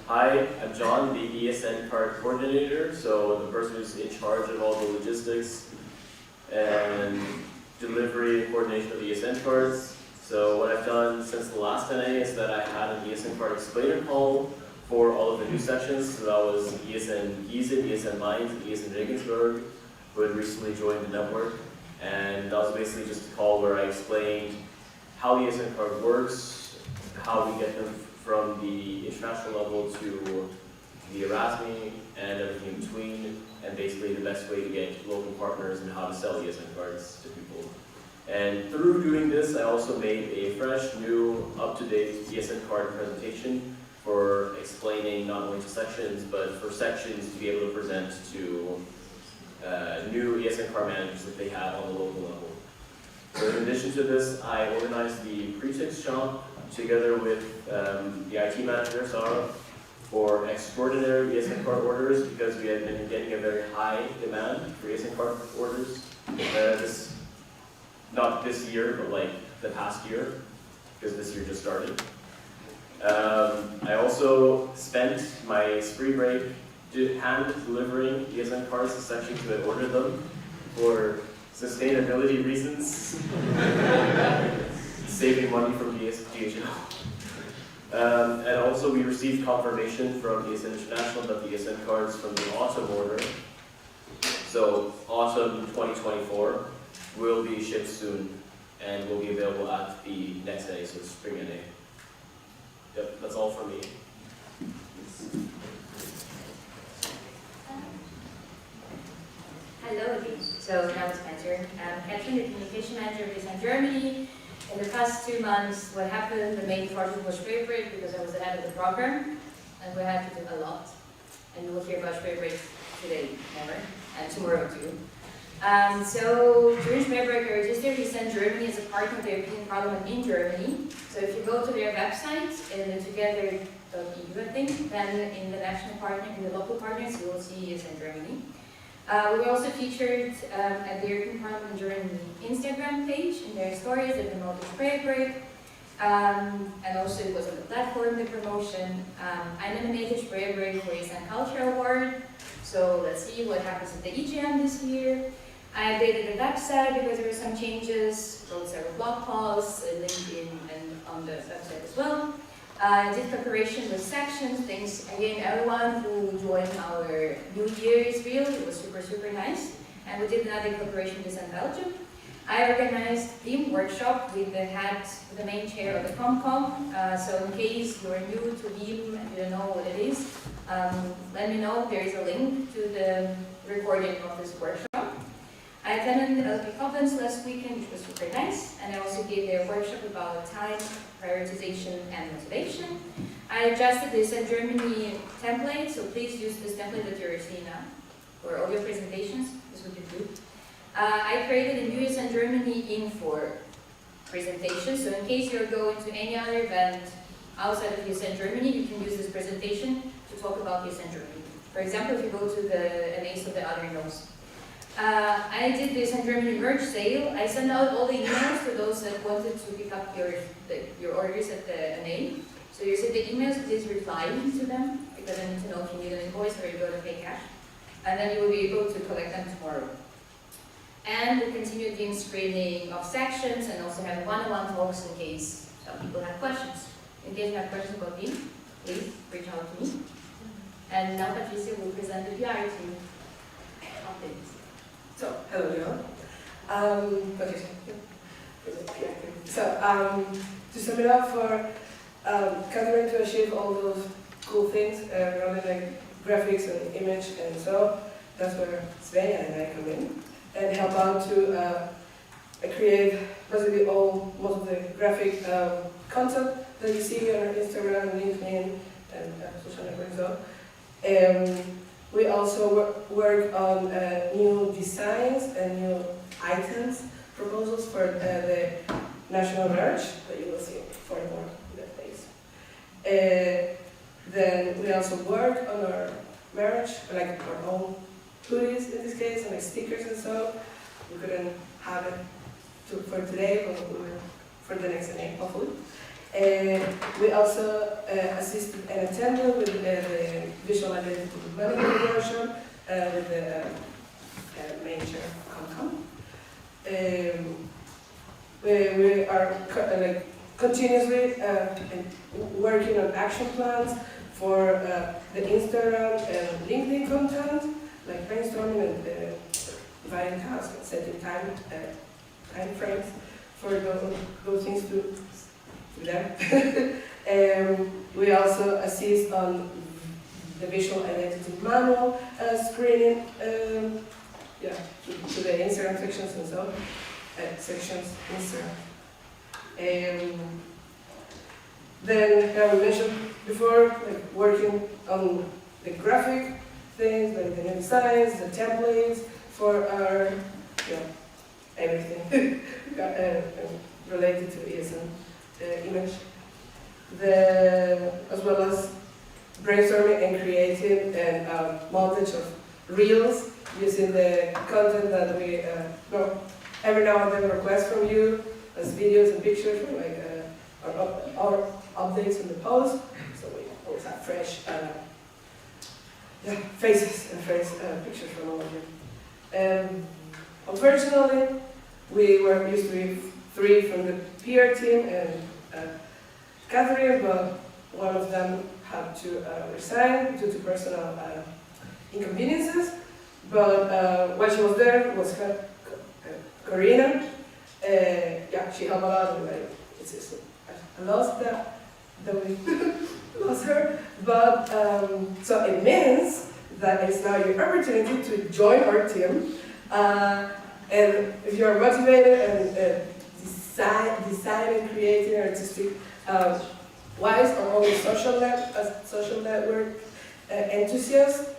S14: Hi, I'm John, the ESN card coordinator, so the person who's in charge of all the logistics and delivery and coordination of the ESN cards. So what I've done since the last NA is that I had an ESN card explainer call for all of the new sections. So that was ESN Gießen, ESN Mainz, and ESN Regensburg, who had recently joined the network. And that was basically just a call where I explained how the ESN card works, how we get them from the international level to the Erasmus and everything in between, and basically the best way to get local partners and how to sell ESN cards to people. And through doing this, I also made a fresh, new, up-to-date ESN card presentation for explaining not only to sections, but for sections to be able to present to new ESN card managers that they have on the local level. So in addition to this, I organized the pre-text shop together with the IT manager, Sarah, for extraordinary ESN card orders because we had been getting a very high demand for ESN card orders. not this year, but like the past year, because this year just started. I also spent my spring break hand delivering ESN cards to sections who had ordered them for sustainability reasons, saving money from DHL. And also we received confirmation from ESN International that the ESN cards from the autumn order, so autumn 2024, will be shipped soon and will be available at the next NA, so spring NA. Yep, that's all from me.
S11: Hello again. So now it's my turn. I'm Catherine, the communication manager of ESN Germany. In the past 2 months, what happened, the main project was spray break because I was the head of the program, and we had to do a lot. And you will hear about spray break today, never, and tomorrow too. So during spray break, I registered ESN Germany as a partner of the European Parliament in Germany. So if you go to their website, together.eu, I think, then in the national partner, in the local partners, you will see ESN Germany. We were also featured at the European Parliament Germany Instagram page in their stories that promoted spray break. And also it was on the platform, the promotion. I nominated spray break for ESN Culture Award. So let's see what happens at the EGM this year. I updated the website because there were some changes, wrote several blog posts, LinkedIn, and on the website as well. I did preparation with sections. Thanks again everyone who joined our New Year's reel. It was super, super nice. And we did another preparation with ESN Belgium. I organized theme workshop with the main chair of the ComCom. So in case you're new to Veeam and you don't know what it is, let me know. There is a link to the recording of this workshop. I attended the conference last weekend, which was super nice, and I also gave a workshop about time, prioritization, and motivation. I adjusted the ESN Germany template, so please use this template that you're seeing now for all your presentations. This would be good. I created a new ESN Germany info presentation, so in case you're going to any other event outside of ESN Germany, you can use this presentation to talk about ESN Germany. For example, if you go to the NAs of the other nodes. I did this in Germany merge sale. I sent out all the emails to those that wanted to pick up your orders at the NA. So you send the emails, please reply to them, because I need to know if you need an invoice or you're going to pay cash. And then you will be able to collect them tomorrow. And we continue doing screening of sections and also have one-on-one talks in case some people have questions. In case you have questions about me, please reach out to me. And now Patricia will present the PR team updates.
S15: So, hello everyone. Patricia. So, to sum it up, for Catherine to achieve all those cool things around like graphics and image and so, that's where Svenja and I come in and help out to create basically most of the graphic content that you see on our Instagram, LinkedIn, and social networks. So. We also work on new designs and new items, proposals for the national merch that you will see for more in that phase. Then we also work on our merch, like our own hoodies in this case, and like stickers and so. We couldn't have it for today, but for the next NA, hopefully. We also assisted and attended with the visual identity development workshop with the main chair ComCom. We are continuously working on action plans for the Instagram and LinkedIn content, like brainstorming and dividing tasks and setting time frames for those things to them. We also assist on the visual identity manual screening to the Instagram sections and so sections Instagram. Then we mentioned before, like working on the graphic things, like the new designs, the templates for our everything related to ESN. Image, as well as brainstorming and creating and montage of reels using the content that we now and then requests from you as videos and pictures from like our updates in the post. So we always have fresh faces and fresh pictures from all of you. Unfortunately, we were used to be 3 from the PR team and Catherine, but one of them had to resign due to personal inconveniences. But when she was there was Karina. Yeah, she helped a lot, and it's just a loss that we lost her. But so it means that it's now your opportunity to join our team. And if you're motivated and designing, creating, artistic wise, or only social network enthusiasts,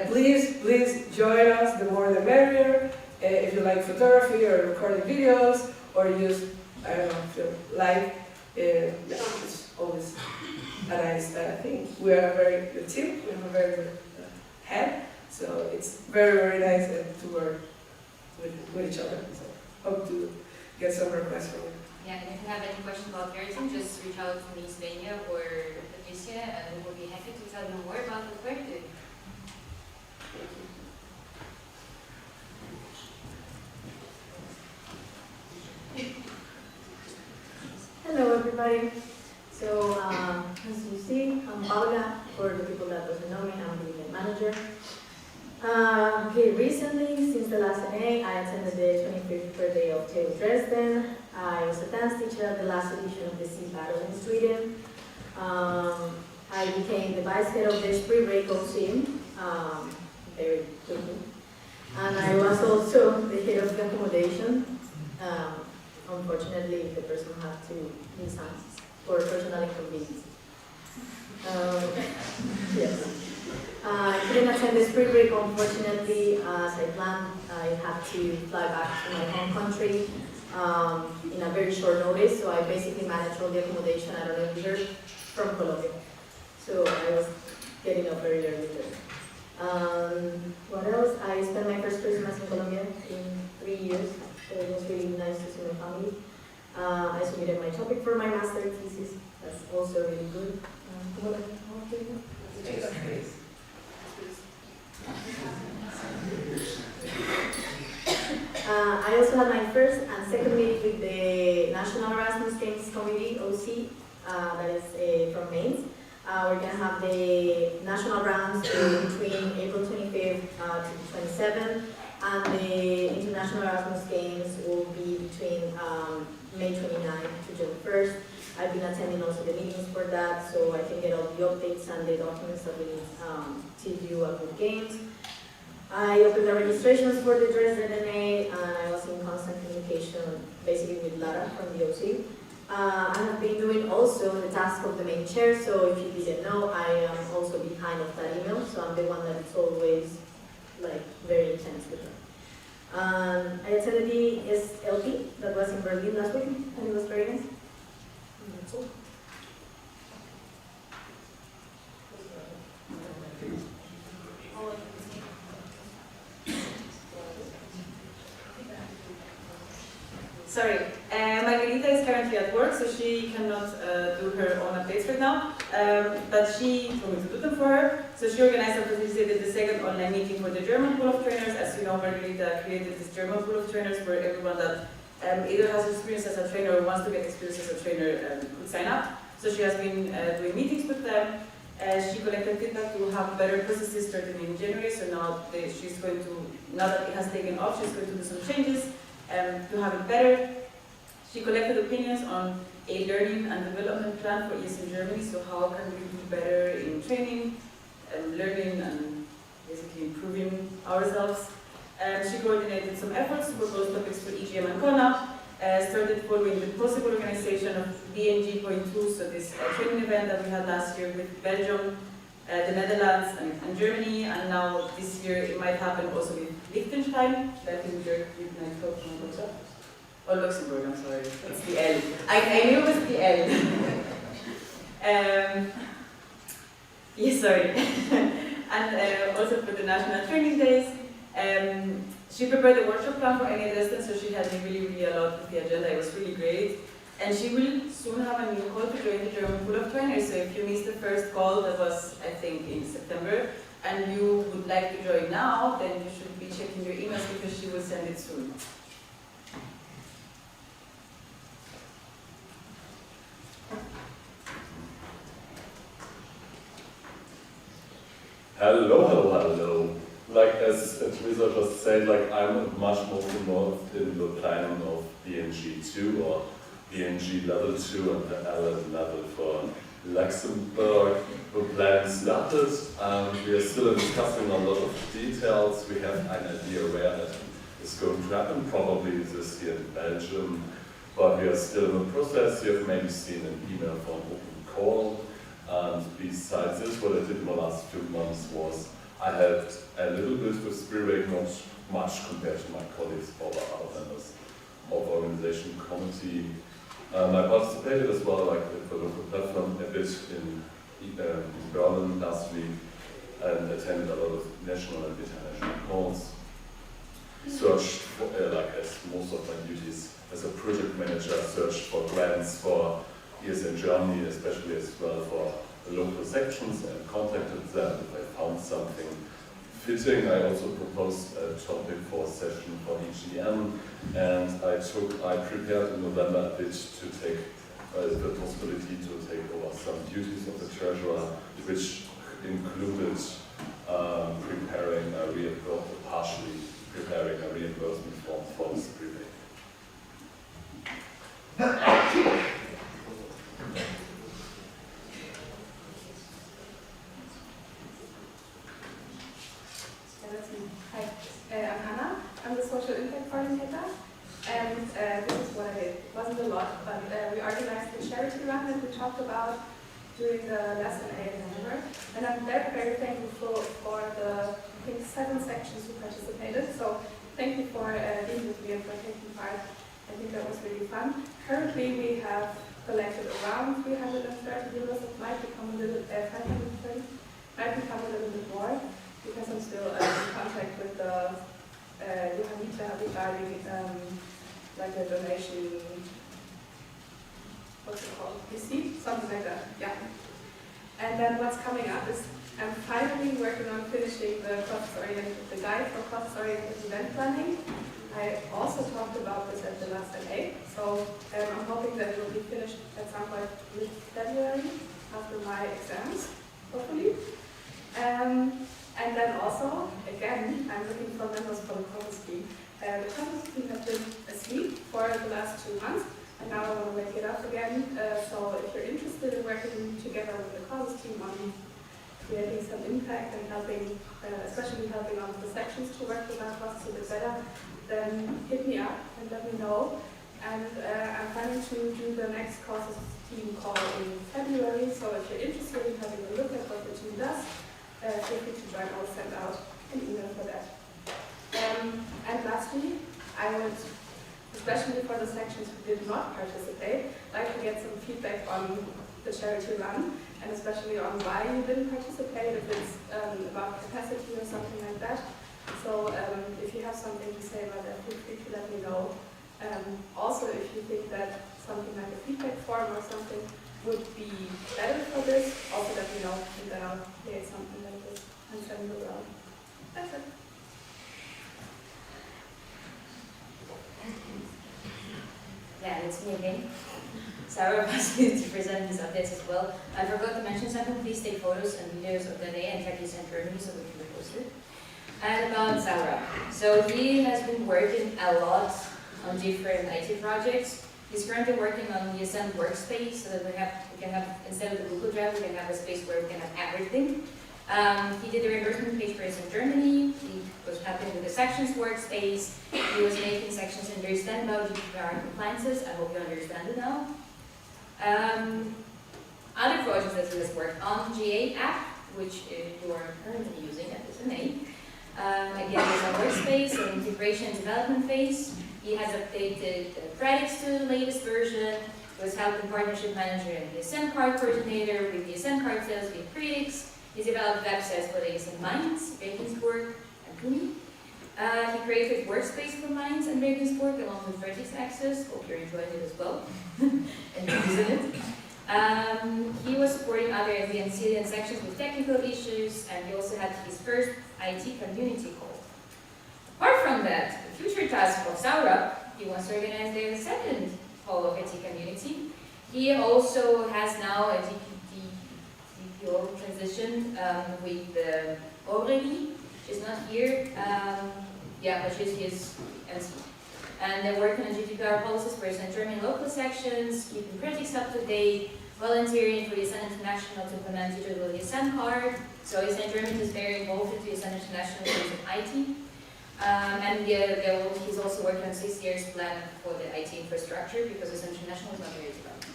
S15: please join us. The more the merrier. If you like photography or recording videos, or use, I don't know, if you like, it's always a nice thing. We are a very good team. We have a very good head, so it's very nice to work with each other. So hope to get some requests from you.
S11: Yeah, and if you have any questions about Dresden, just reach out to me, Svenja, or Patricia, and we'll be happy to tell you more about the work.
S7: Hello everybody. So as you see, I'm Paula. For the people that doesn't know me, I'm the event manager. Okay, recently, since the last NA, I attended the 25th birthday of TU Dresden. I was a dance teacher at the last edition of the Sea Battle in Sweden. I became the vice head of the spring break team very quickly. And I was also the head of the accommodation. Unfortunately, the person had to resign for personal inconvenience. Yes. I couldn't attend the spring break, unfortunately, as I planned. I had to fly back to my home country in a very short notice, so I basically managed all the accommodation at an leisure from Colombia. So I was getting up very early there. What else? I spent my first Christmas in Colombia in 3 years, so it was really nice to see my family. I submitted my topic for my master thesis. That's also really good. I also had my first and second meeting with the National Erasmus Games Committee, OC, that is from Mainz. We're going to have the national rounds between April 25th to 27th, and the International Erasmus Games will be between May 29th to June 1st. I've been attending also the meetings for that, so I can get all the updates and the documents that we need to do a good games. I opened the registrations for the Dresden NA, and I was in constant communication basically with Lara from the OC. I have been doing also the task of the main chair, so if you didn't know, I am also behind of that email, so I'm the one that is always like very intense with her. I attended the SLP that was in Berlin last week, and it was very nice. And that's all.
S9: Sorry, Margarita is currently at work, so she cannot do her own updates right now, but she told me to do them for her. So she organized and facilitated the second online meeting for the German pool of trainers. As you know, Margarita created this German pool of trainers where everyone that either has experience as a trainer or wants to get experience as a trainer could sign up. So she has been doing meetings with them. She collected feedback to have better processes starting in January, so now she's going to, now that it has taken off, she's going to do some changes to have it better. She collected opinions on a learning and development plan for ES in Germany, so how can we do better in training and learning and basically improving ourselves. She coordinated some efforts to propose topics for EGM and CONA, started following the possible organization of BNG.2, so this training event that we had last year with Belgium, the Netherlands and Germany, and now this year it might happen also with Liechtenstein. I think you might talk about that. Oh, Luxembourg, I'm sorry. It's the L. I knew it was the L. Yes, sorry. And also for the National Training Days. she prepared the workshop plan for NA Dresden, so she helped me really a lot with the agenda. It was really great. And she will soon have a new call to join the German Pool of Trainers. So if you missed the first call, that was, I think, in September, and you would like to join now, then you should be checking your emails because she will send it soon.
S16: Hello. Like as Teresa just said, like I'm much more involved in the planning of BNG2 or BNG level 2 and the LN level for Luxembourg. The plan started and we are still discussing a lot of details. We have an idea where it is going to happen, probably this year in Belgium, but we are still in the process. You have maybe seen an email from Open Call. And besides this, what I did in the last few months was I helped a little bit with Spirit, not much compared to my colleagues or other members of the organization committee. I participated as well, like with the local platform, a bit in Berlin last week and attended a lot of national and international calls. Searched for, like as most of my duties as a project manager, searched for grants for years in Germany, especially as well for the local sections, and contacted them if I found something fitting. I also proposed a topic for a session for EGM, and I prepared in November a bit to take the possibility to take over some duties of the treasurer, which included partially preparing a reimbursement form for the Spirit.
S4: Hi, I'm Hannah. I'm the social impact coordinator, and this is what I did. It wasn't a lot, but we organized the charity run that we talked about during the lesson A in November, and I'm very thankful for the, I think, 7 sections who participated. So thank you for being with me and for taking part. I think that was really fun. Currently, we have collected around 330 euros. It might become a little 530, might become a little bit more, because I'm still in contact with the Johannita regarding like a donation, what's it called, receipt, something like that, yeah. And then what's coming up is I'm finally working on finishing the guide for process-oriented event planning. I also talked about this at the last NA, so I'm hoping that it will be finished at some point in February after my exams, hopefully. And then also, again, I'm looking for members for the caucus team. The caucus team has been asleep for the last 2 months, and now I want to wake it up again. So if you're interested in working together with the caucus team on creating some impact and helping, especially helping on the sections to work with our caucus a bit better, then hit me up and let me know. And I'm planning to do the next caucus team call in February, so if you're interested in having a look at what the team does, feel free to join. I will send out an email for that. And lastly, I would, especially for the sections who did not participate, like to get some feedback on the charity run, and especially on why you didn't participate, if it's about capacity or something like that. So if you have something to say about that, feel free to let me know. Also, if you think that something like a feedback form or something would be better for this, also let me know, and then I'll create something like this and send it around. That's it.
S11: Yeah, it's me again. Sarah asked me to present these updates as well. I forgot to mention something. Please take photos and videos of the day and check this in Germany so we can post it. And about Sarah. So he has been working a lot on different IT projects. He's currently working on the ESN workspace so that we can have, instead of the Google Drive, we can have a space where we can have everything. He did the reimbursement page for us in Germany. He was helping with the sections workspace. He was making sections in Dresden about GDPR compliances. I hope you understand it now. Other projects that he has worked on, GA app, which you are currently using at this NA. Again, there's a workspace, an integration and development phase. He has updated Predix to the latest version. He was helping partnership manager and the ESN card coordinator with the ESN card sales with Predix. He's developed websites for the ESN Mainz, Regensburg, and Puni. He created Workspace for Minds and Regensburg along with Vertex Access. Hope you're enjoying it as well and using it. He was supporting other VNC sections with technical issues, and he also had his first IT community call. Apart from that, the future task of Saurup, he wants to organize the second Hall of IT Community. He also has now a DPO transition with Aurélie. She's not here, but she's his MC. And they're working on GDPR policies for ESN German local sections, keeping critics up to date, volunteering for ESN International to implement digital ESN card. So ESN German is very involved with ESN International in terms of IT. He's also working on 6 years plan for the IT infrastructure because ESN International is not very developed.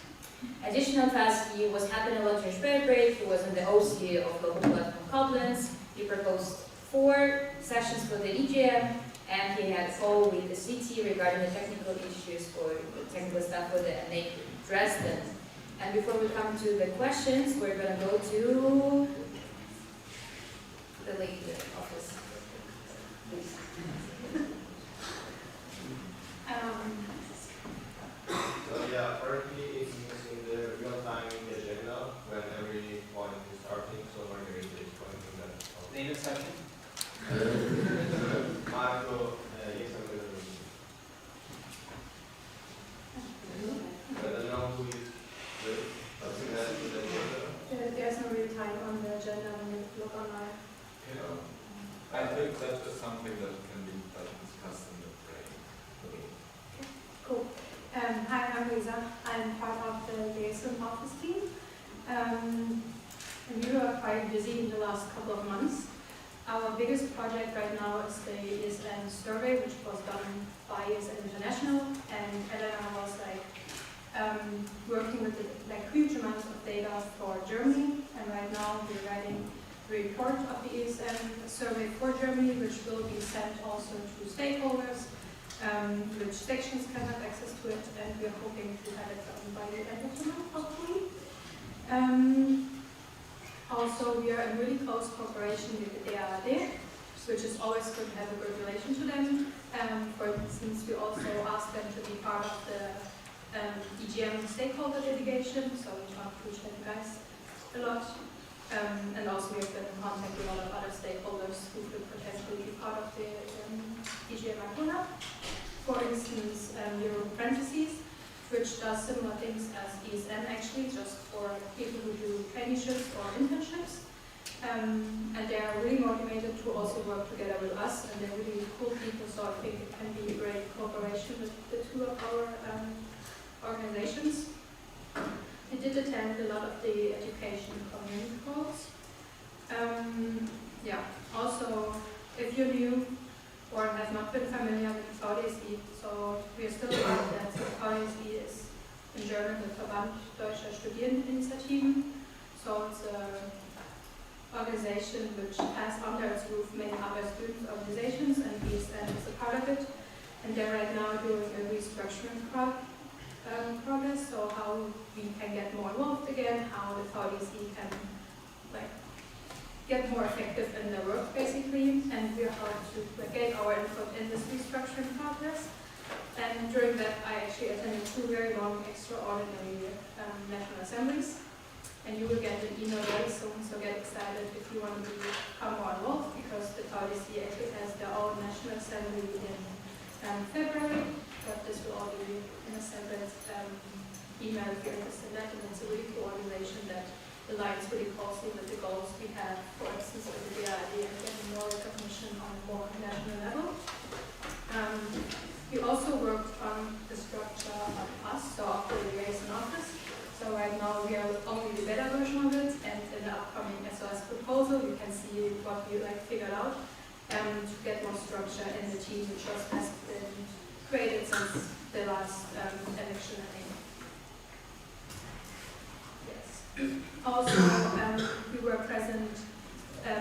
S11: Additional tasks, he was happening a lot in Sperrbreit, he was in the OC of local platform Koblenz, he proposed 4 sessions for the EGM, and he had a call with the city regarding the technical issues for the technical stuff for the NAnu Dresden. And before we come to the questions, we're going to go to the lady in the office. Please.
S17: So yeah, currently it's using the real-time agenda when everyone is starting, so Margarita is pointing that out.
S3: Name and section?
S17: Marco, yes, I don't know who is passing that to the agenda.
S4: There's no real time on the agenda when you look online.
S17: Yeah. I think that is something that can be discussed in the break.
S4: Cool. Hi, I'm Lisa. I'm part of the liaison office team. And we were quite busy in the last couple of months. Our biggest project right now is the ESN survey, which was done by ESN International, and Elena was working with huge amounts of data for Germany, and right now we're writing the report of the ESN survey for Germany, which will be sent also to stakeholders, which sections can have access to it, and we're hoping to have it done by the end of the month, hopefully. Also, we are in really close cooperation with the DAAD, which is always good to have a good relation to them. For instance, we also ask them to be part of the EGM stakeholder delegation, so we talk to them guys a lot. And also we have been in contact with a lot of other stakeholders who could potentially be part of the EGM Acuna. For instance, Euro Apprentices, which does similar things as ESN actually, just for people who do traineeships or internships. And they are really motivated to also work together with us, and they're really cool people, so I think it can be a great cooperation with the two of our organizations. We did attend a lot of the education community calls. Also, if you're new or have not been familiar with VDSI, so we are still part of that. So VDSI is in German the Verband Deutscher Studierendeninitiativen. So it's an organization which has under its roof many other student organizations, and ESN is a part of it. And they're right now doing a restructuring progress, so how we can get more involved again, how the VDSI can get more effective in their work basically, and we're how to get our input in this restructuring progress. And during that I actually attended 2 very long extraordinary national assemblies, and you will get an email very soon, so get excited if you want to become more involved, because the VDSI actually has their own national assembly in February, but this will all be in a separate email if you're interested in that, and it's a really cool organization that aligns really closely with the goals we have, for instance, with the DAAD and getting more recognition on a more national level. We also worked on the structure of us, so of the liaison office. So right now we are only the beta version of it, and in the upcoming SOS proposal you can see what we figured out to get more structure in the team, which has been created since the last election, I think. Also, we were present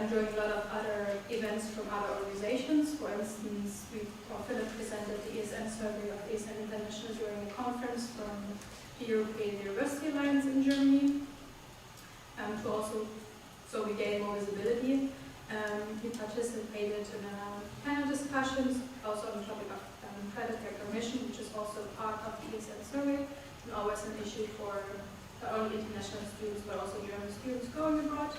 S4: during a lot of other events from other organizations. For instance, Philip presented the ESN survey of ESN International during a conference from the European University Alliance in Germany. So we gained more visibility. He participated in panel discussions, also on the topic of credit recognition, which is also part of the ESN survey, and always an issue for not only international students, but also German students going abroad.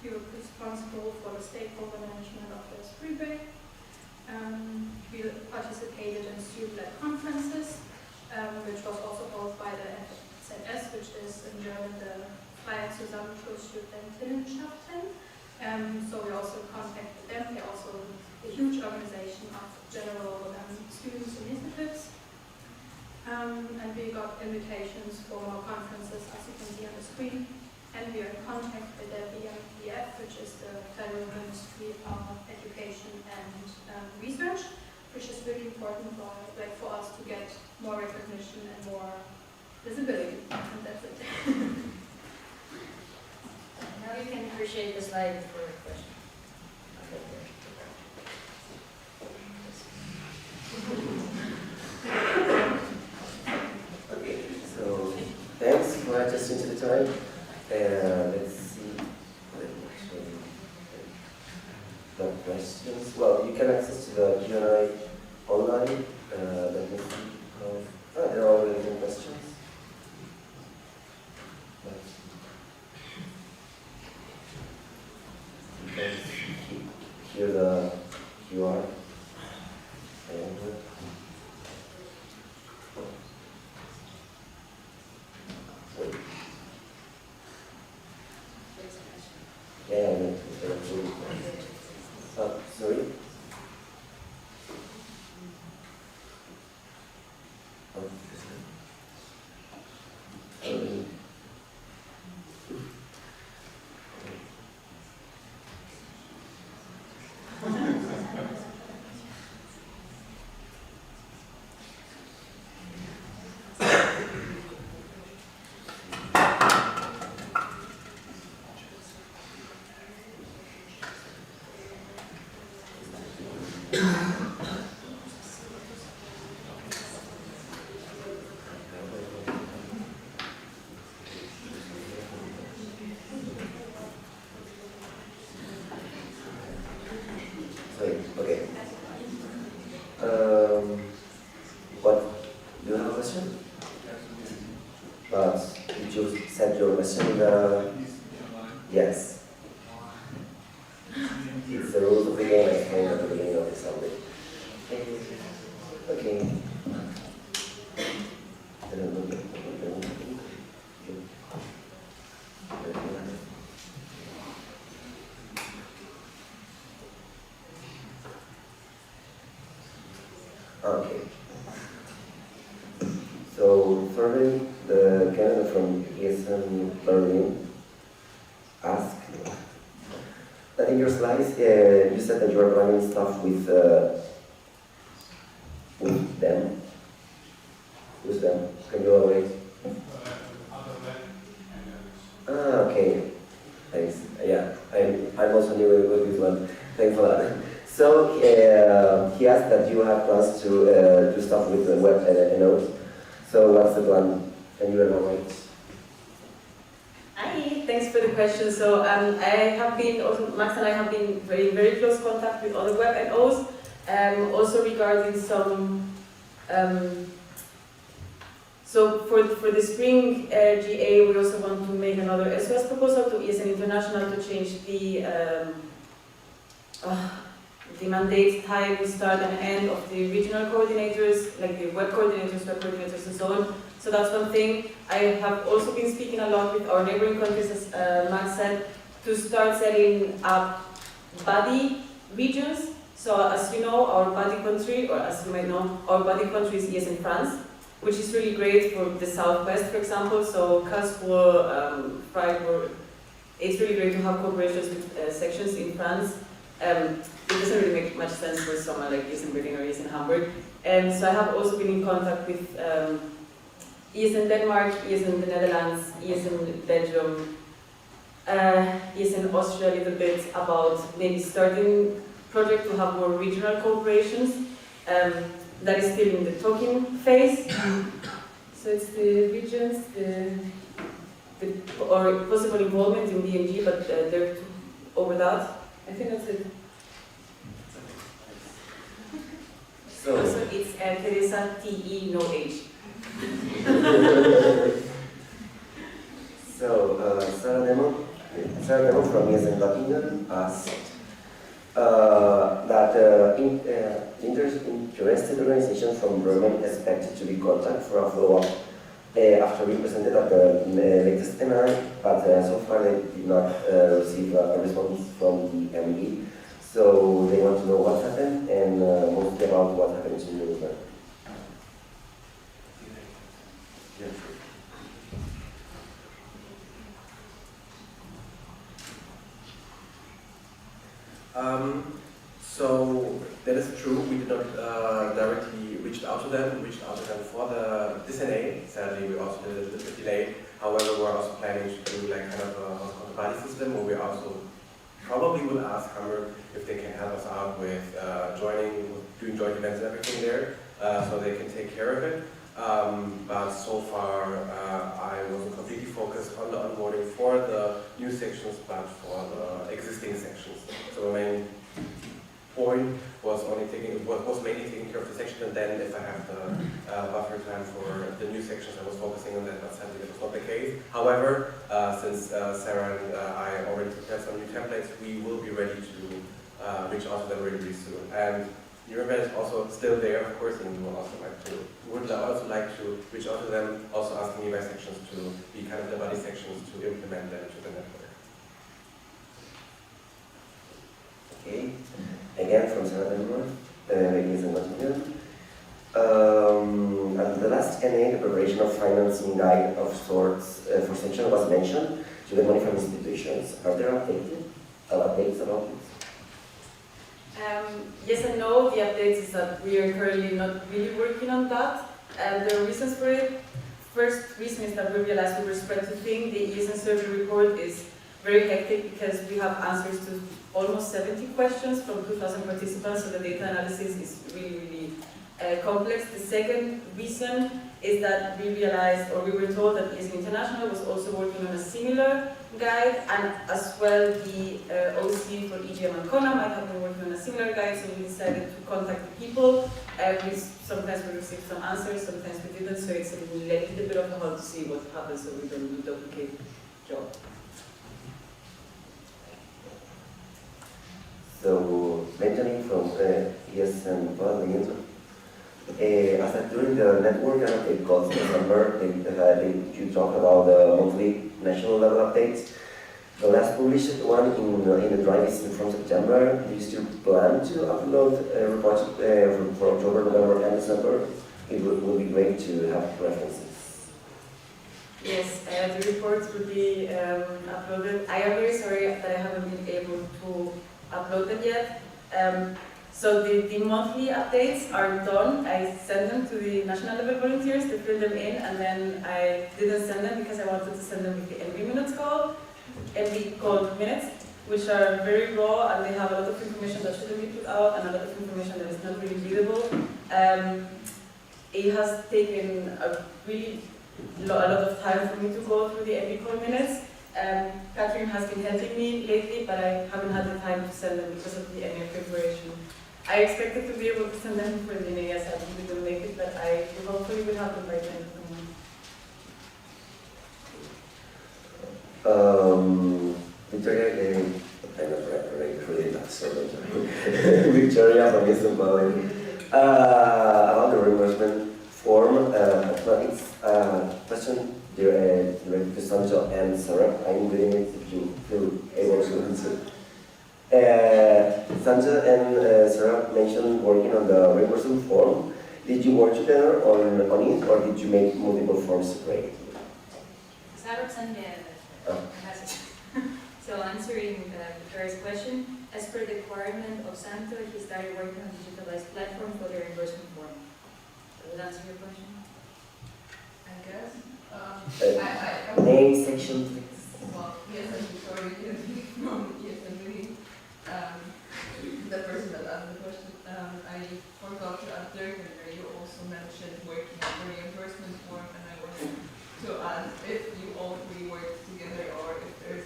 S4: He was responsible for the stakeholder management of the Freeway. We participated in student-led conferences, which was also held by the FZS, which is in German the Freie Zusammenschluss Studentinnenschaften. So we also contacted them. They're also a huge organization of general students initiatives. And we got invitations for more conferences, as you can see on the screen. And we are in contact with the BMPF, which is the Federal Ministry of Education and Research, which is really important for us to get more recognition and more visibility. And that's it.
S11: Now you can appreciate the slide for a question.
S2: Okay, so thanks for adjusting to the time. Let's see. The questions. Well, you can access to the Q&A online. Let me see. There are already some questions. Here the QR. Yeah, sorry. Okay. What? Do you have a question? But did you set your question? Yes. It's the rules of the game I explained at the beginning of the assembly. Okay. Okay. So, thirdly, the candidate from ESN Berlin asked that in your slides, you said that you are planning stuff with them. Who's them? Can you elaborate? Okay. Thanks. Yeah, I'm also new with this one. Thanks for that. So he asked that you have plans to do stuff with the web and nodes. So what's the plan? Can you elaborate?
S9: Hi, thanks for the question. So I have been, also Max and I have been very, very close contact with other web NOs, also regarding some, so for the spring GA, we also want to make another SOS proposal to ESN International to change the mandate time, start and end of the regional coordinators, like the web coordinators, and so on. So that's one thing. I have also been speaking a lot with our neighboring countries, as Max said, to start setting up buddy regions. So as you know, our buddy country, or as you might know, our buddy country is ESN France, which is really great for the southwest, for example. So Karlsruhe, Freiburg, it's really great to have cooperations with sections in France. It doesn't really make much sense for someone like ESN Berlin or ESN Hamburg. So I have also been in contact with ESN Denmark, ESN the Netherlands, ESN Belgium, ESN Austria a little bit about maybe starting project to have more regional cooperations. That is still in the talking phase. So it's the regions, or possible involvement in DMG, but they're over that. I think that's it.
S2: So
S9: Also, it's Teresa T-E, no H.
S2: So, Sarah Demon from ESN Göttingen asked that interested organization from Berlin expected to be contacted for a follow-up after we presented at the latest NI, but so far they did not receive a response from the MD. So they want to know what happened and mostly about what happened to Nuremberg.
S5: So that is true. We did not directly reach out to them. We reached out to them for this NA. Sadly, we also did it a little bit delayed. However, we're also planning to do like kind of a buddy system where we also probably will ask Hamburg if they can help us out with doing joint events and everything there, so they can take care of it. But so far, I wasn't completely focused on the onboarding for the new sections, but for the existing sections. So the main point was mainly taking care of the section, and then if I have the buffer time for the new sections, I was focusing on that, but sadly that was not the case. However, since Sarah and I already prepared some new templates, we will be ready to reach out to them really soon. And Nuremberg is also still there, of course, and we would also like to reach out to them, also asking nearby sections to be kind of the buddy sections to implement them to the network.
S2: Okay, again from Sarah Denmark, ladies and gentlemen. And the last NA, the preparation of financing guide of sorts for section was mentioned to the money from institutions. Are there updates about this?
S9: Yes and no. The update is that we are currently not really working on that. There are reasons for it. First reason is that we realized we were spread too thin. The ESN survey report is very hectic because we have answers to almost 70 questions from 2,000 participants, so the data analysis is really complex. The second reason is that we realized, or we were told, that ESN International was also working on a similar guide, and as well the OC for EGM and CONA might have been working on a similar guide, so we decided to contact the people. Sometimes we received some answers, sometimes we didn't, so it's a little bit of a hard to see what happens, so we don't do duplicate job.
S2: So, Benjamin from ESN Berlin, as that during the network update calls in December, you talked about the monthly national level updates. The last published one in the drive is from September. Do you still plan to upload reports for October, November, and December? It would be great to have references.
S9: Yes, the reports will be uploaded. I am very sorry that I haven't been able to upload them yet. So the monthly updates are done. I sent them to the national level volunteers to fill them in, and then I didn't send them because I wanted to send them with the MV minutes call minutes, which are very raw, and they have a lot of information that shouldn't be put out and a lot of information that is not really readable. It has taken a lot of time for me to go through the MV call minutes. Catherine has been helping me lately, but I haven't had the time to send them because of the NA preparation. I expected to be able to send them for the NA, so I didn't make it, but I hopefully will have them by the end of the month.
S2: Victoria, I'm not really that sorry. Victoria from Eastern Berlin. About the reimbursement form, it's a question directed to Sancho and Sarah. I'm doing it if you feel able to answer. Sancho and Sarah mentioned working on the reimbursement form. Did you work together on it, or did you make multiple forms separate?
S11: Sarah sent me a message. So answering Victoria's question, as per the requirement of Santo, he started working on a digitalized platform for the reimbursement form. Does that answer your question?
S7: I guess.
S2: Name, section, please.
S7: Well, yes, I'm Victoria from ESN. The person that asked the question, I forgot to add there, you also mentioned working on the reimbursement form, and I wanted to ask if you all three work together or if there's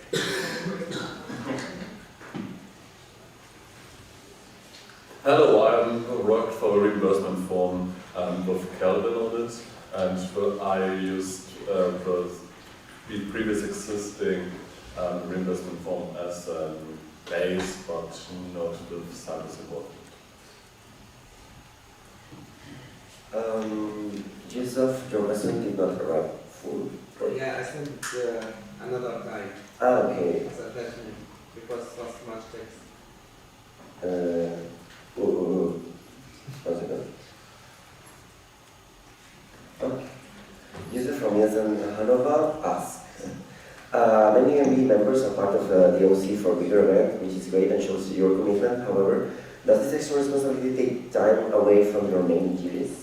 S16: with Kelvin on it, and I used the previous existing reimbursement form as a base, but not with sample support.
S2: Joseph, your question did not arrive full.
S18: Yeah, I sent another time.
S2: Ah, okay.
S18: As attachment because it was too much text.
S2: One second. Okay. User from Essen Hanover asks, many MB members are part of the OC for bigger event, which is great and shows your commitment. However, does this extra responsibility take time away from your main duties?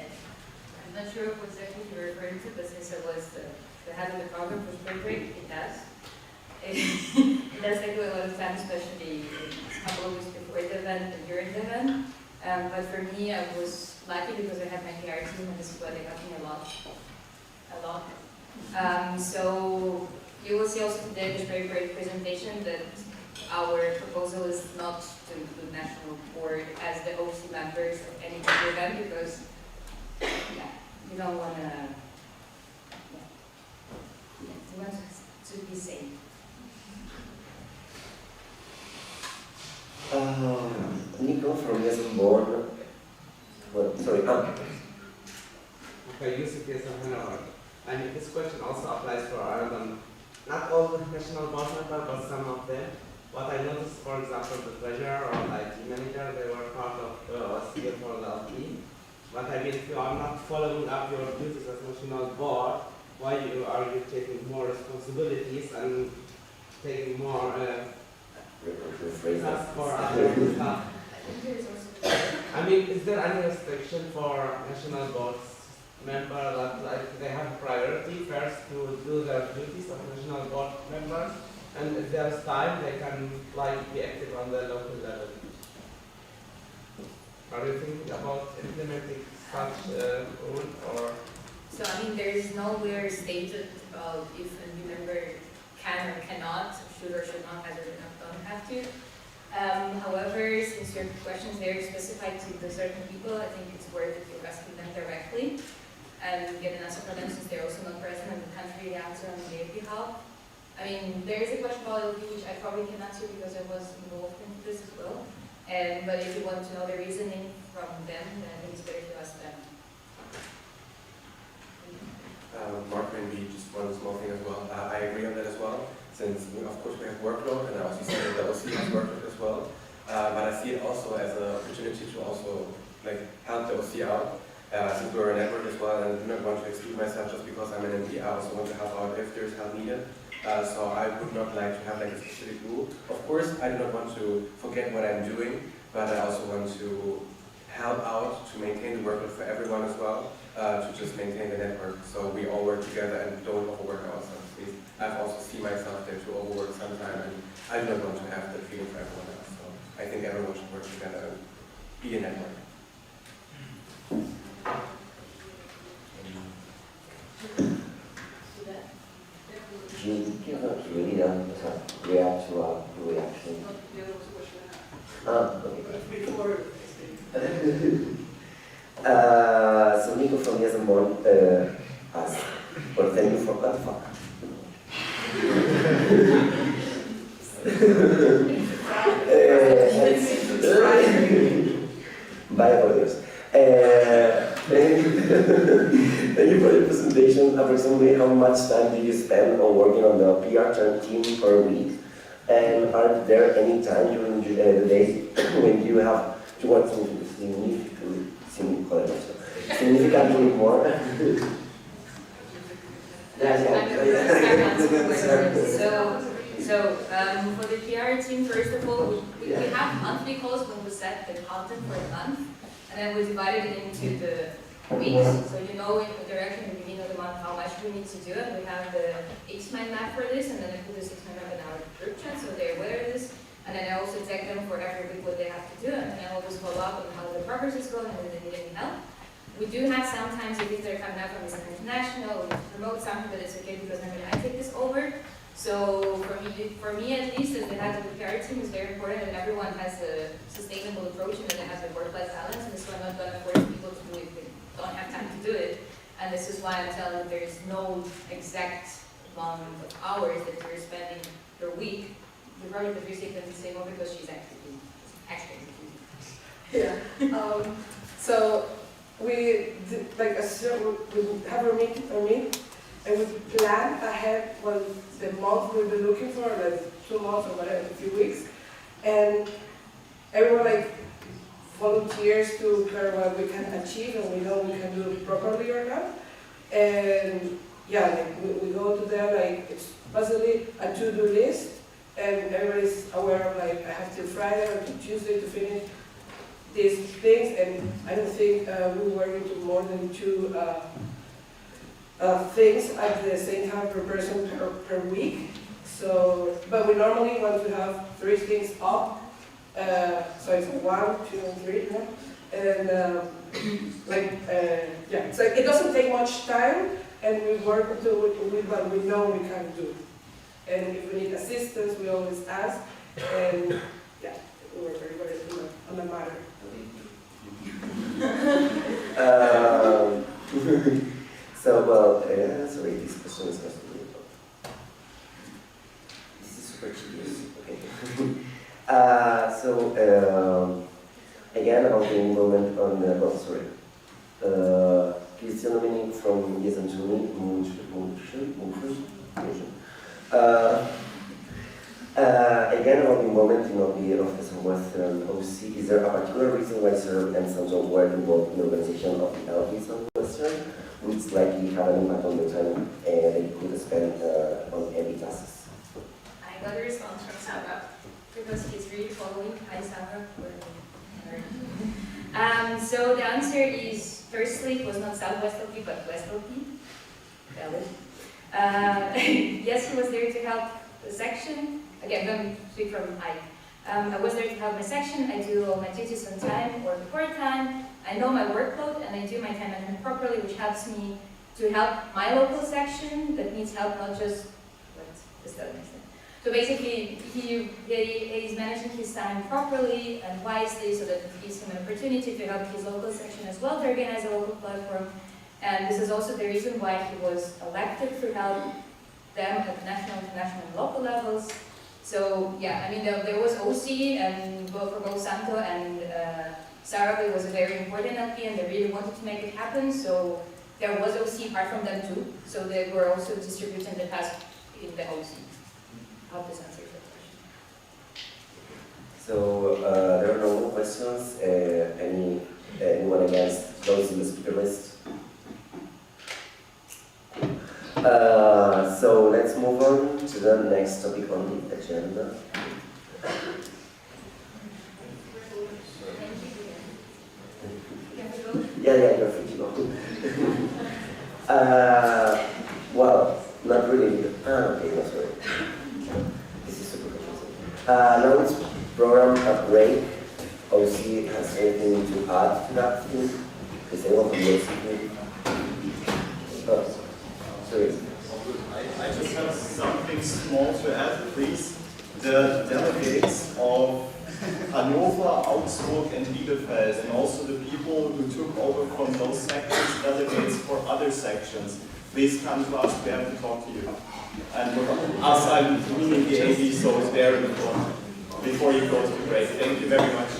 S11: I'm not sure what exactly you're referring to, but since I was the head of the program for spring break, it does. It does take a lot of time, especially a couple of weeks before the event and during the event. But for me, I was lucky because I had my PR team, and this is why they helped me a lot. So you will see also today this very great presentation that our proposal is not to include national board as the OC members of any big event because you don't want to. You want to be safe.
S2: Nico from Essen Born. Well, sorry.
S18: Okay, Yusuf Hanover. And this question also applies for Ireland. Not all the national board members, but some of them. What I noticed, for example, the treasurer or IT manager, they were part of CA for the LP. But I mean, if you are not following up your duties as national board, why are you taking more responsibilities and taking more tasks for other staff? I mean, is there any restriction for national boards members that like they have priority first to do their duties of national board members, and if there's time, they can like be active on the local level? Are you thinking about implementing such rule or?
S11: So I mean, there is nowhere stated about if a new member can or cannot, should or should not, have or don't have to. However, since your question is very specified to the certain people, I think it's worth it you asking them directly and get an answer from them since they're also not present in the country, the answer on their behalf. I mean, there is a question about LP which I probably can answer because I was involved in this as well. But if you want to know the reasoning from them, then I think it's better to ask them.
S5: Mark, maybe just one small thing as well. I agree on that as well, since of course we have workload, and I also see that the OC has workload as well. But I see it also as an opportunity to also like help the OC out. Since we're a network as well, and I do not want to exclude myself just because I'm an MD, I also want to help out if there's help needed. So I would not like to have like a specific rule. Of course, I do not want to forget what I'm doing, but I also want to help out to maintain the workload for everyone as well, to just maintain the network so we all work together and don't overwork ourselves. I've also seen myself there to overwork sometimes, and I do not want to have that feeling for everyone else. So I think everyone should work together and be a network.
S2: You cannot really react to our reaction. Okay. So Nico from Yesenborn asked, well, thank you for what the fuck. Bye, apologies. Thank you for your presentation. Approximately how much time do you spend on working on the PR team per week? And are there any time during the day when you have to work significantly more?
S11: So for the PR team, first of all, we have monthly calls when we set the content for the month, and then we divided it into the weeks, so you know in the direction at the beginning of the month how much we need to do, and we have the 8-man map for this, and then I put the 6-man map in our group chat so they're aware of this, and then I also tag them for every week what they have to do, and then I always follow up on how the progress is going and if they need any help. We do have sometimes if they're coming out from International or promote something, but it's okay because I take this over. So for me at least, as the head of the PR team, it's very important that everyone has a sustainable approach and that they have a work-life balance, and so I'm not going to force people to do it if they don't have time to do it. And this is why I'm telling that there is no exact amount of hours that you're spending per week. The Robert that you're saying the same one because she's actually
S15: Yeah. So we have a meet, and we plan ahead what the month we'll be looking for, like 2 months or whatever, a few weeks, and everyone volunteers to care what we can achieve, and we know we can do it properly or not. And yeah, we go to there it's basically a to-do list, and everybody's aware of I have till Friday or till Tuesday to finish these things, and I don't think we work into more than 2 things at the same time per person per week. So, but we normally want to have 3 things up. So it's 1, 2, and 3, and yeah, it's it doesn't take much time, and we work until what we know we can do. And if we need assistance, we always ask, and yeah, we work very good on the matter.
S2: So, well, sorry, this question is supposed to be. This is super curious. Okay. Again, about the involvement on the, oh, sorry. Christian Dominic from Yes and again, about the involvement in the Office of Western OC, is there a particular reason why Sir and Samson were involved in the organization of the Office of Western, which likely had an impact on the time they could spend on heavy tasks?
S11: I got a response from Sarah because he's really following. Hi, Sarah. So the answer is, firstly, it was not Southwest LP, but West LP. Valid. Yes, he was there to help the section. Again, let me speak from Ike. I was there to help my section. I do all my duties on time or before time. I know my workload and I do my time management properly, which helps me to help my local section that needs help, not just what does that make sense? So basically, he's managing his time properly and wisely so that it gives him an opportunity to help his local section as well to organize a local platform. And this is also the reason why he was elected to help them at national, international, and local levels. So yeah, I mean, there was OC, and both for both Santo and Sarah, it was a very important LP, and they really wanted to make it happen. So there was OC apart from them too. So they were also distributing the task in the OC. I hope this answers your question.
S2: So there are no more questions. Anyone against those in the speaker list? So let's move on to the next topic on the agenda. Yeah, you're free to go. Well, not really. Okay, no, sorry. This is super confusing. Now it's program upgrade. OC has anything to add to that thing? Is anyone from the OC? Oh, sorry.
S8: I just have something small to add, please. The delegates of Hannover, Augsburg, and Bielefeld, and also the people who took over from those sections, delegates for other sections, please come to us. We have to talk to you. And us, I'm meaning the AD, so it's very important before you go to the break. Thank you very much.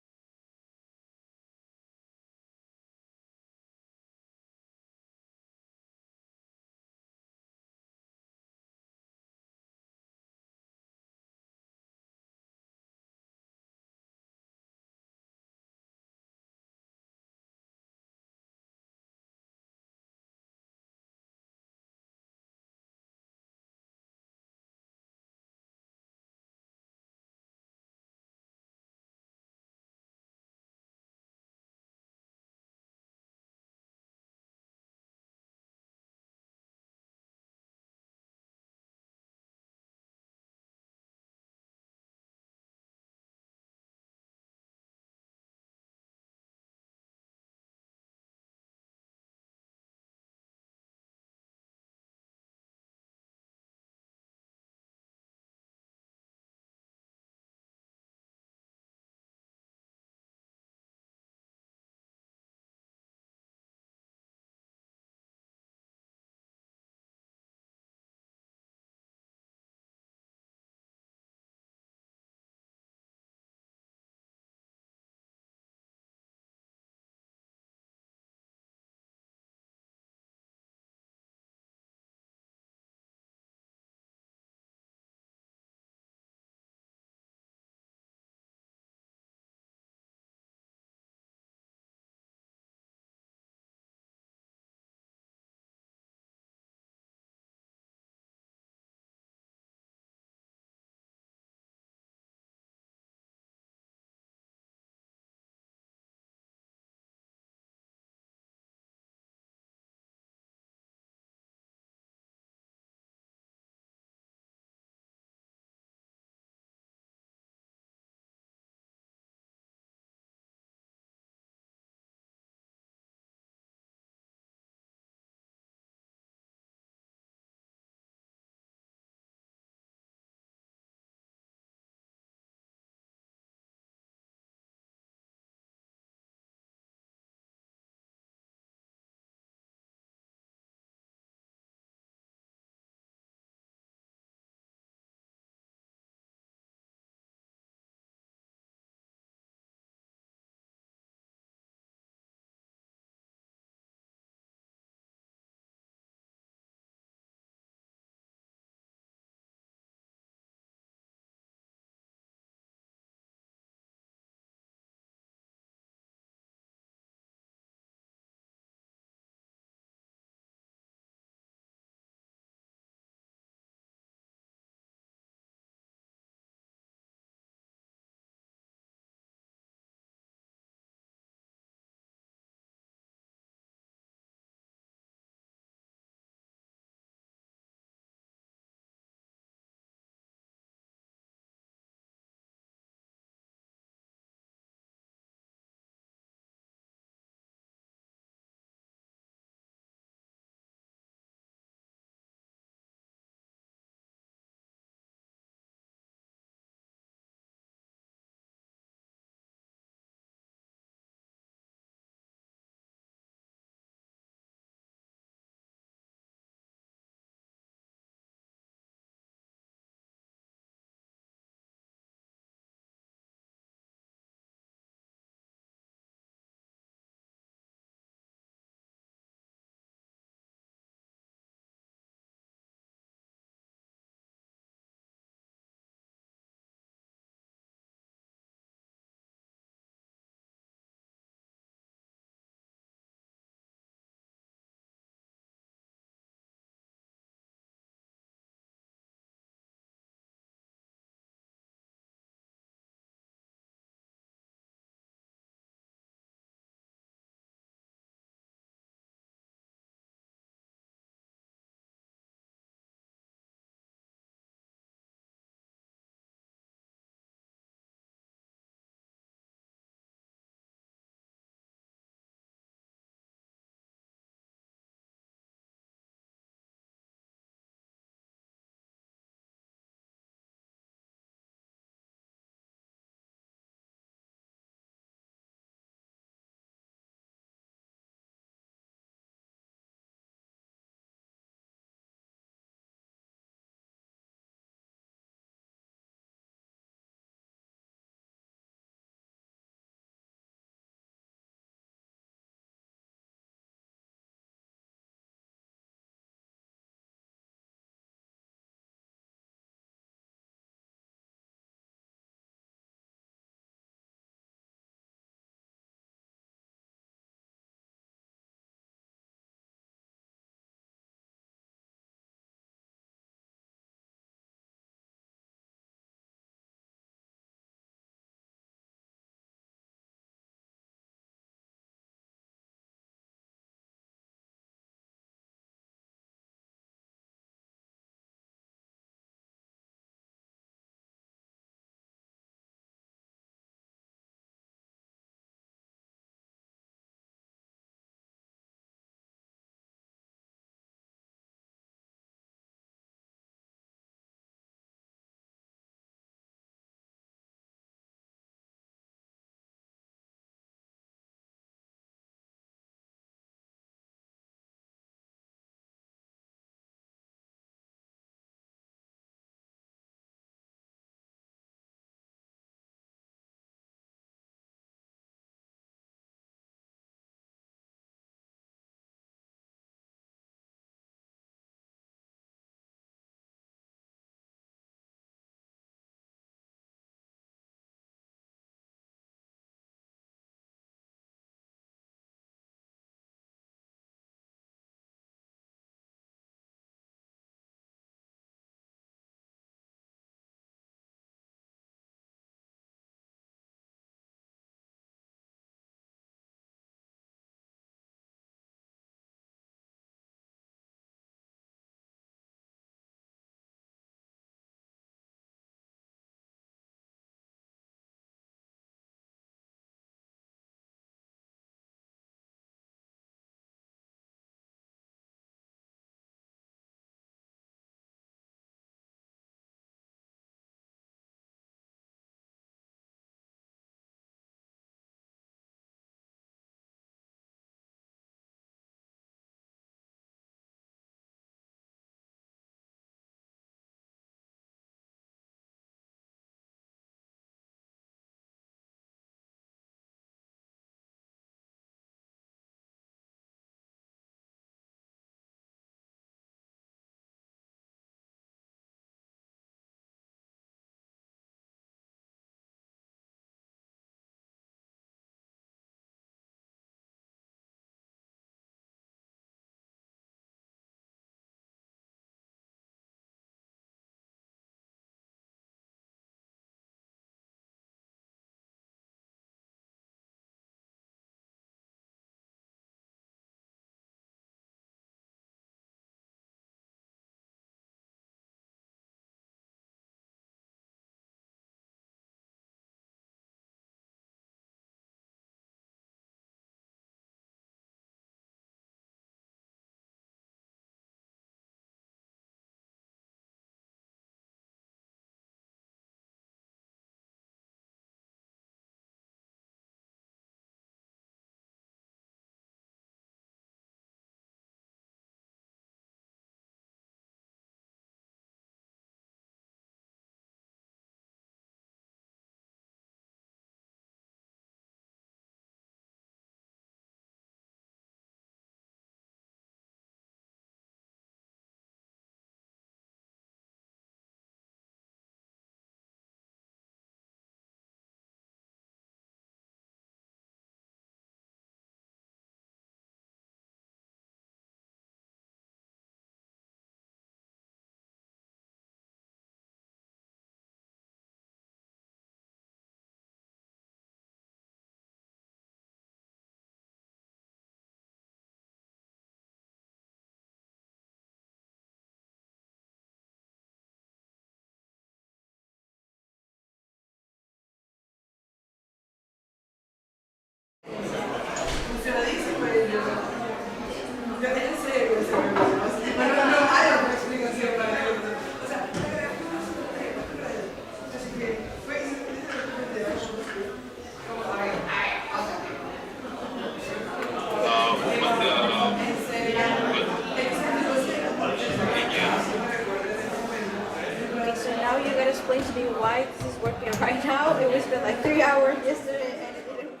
S4: why this is working right now. It was been like 3 hours yesterday and it didn't work.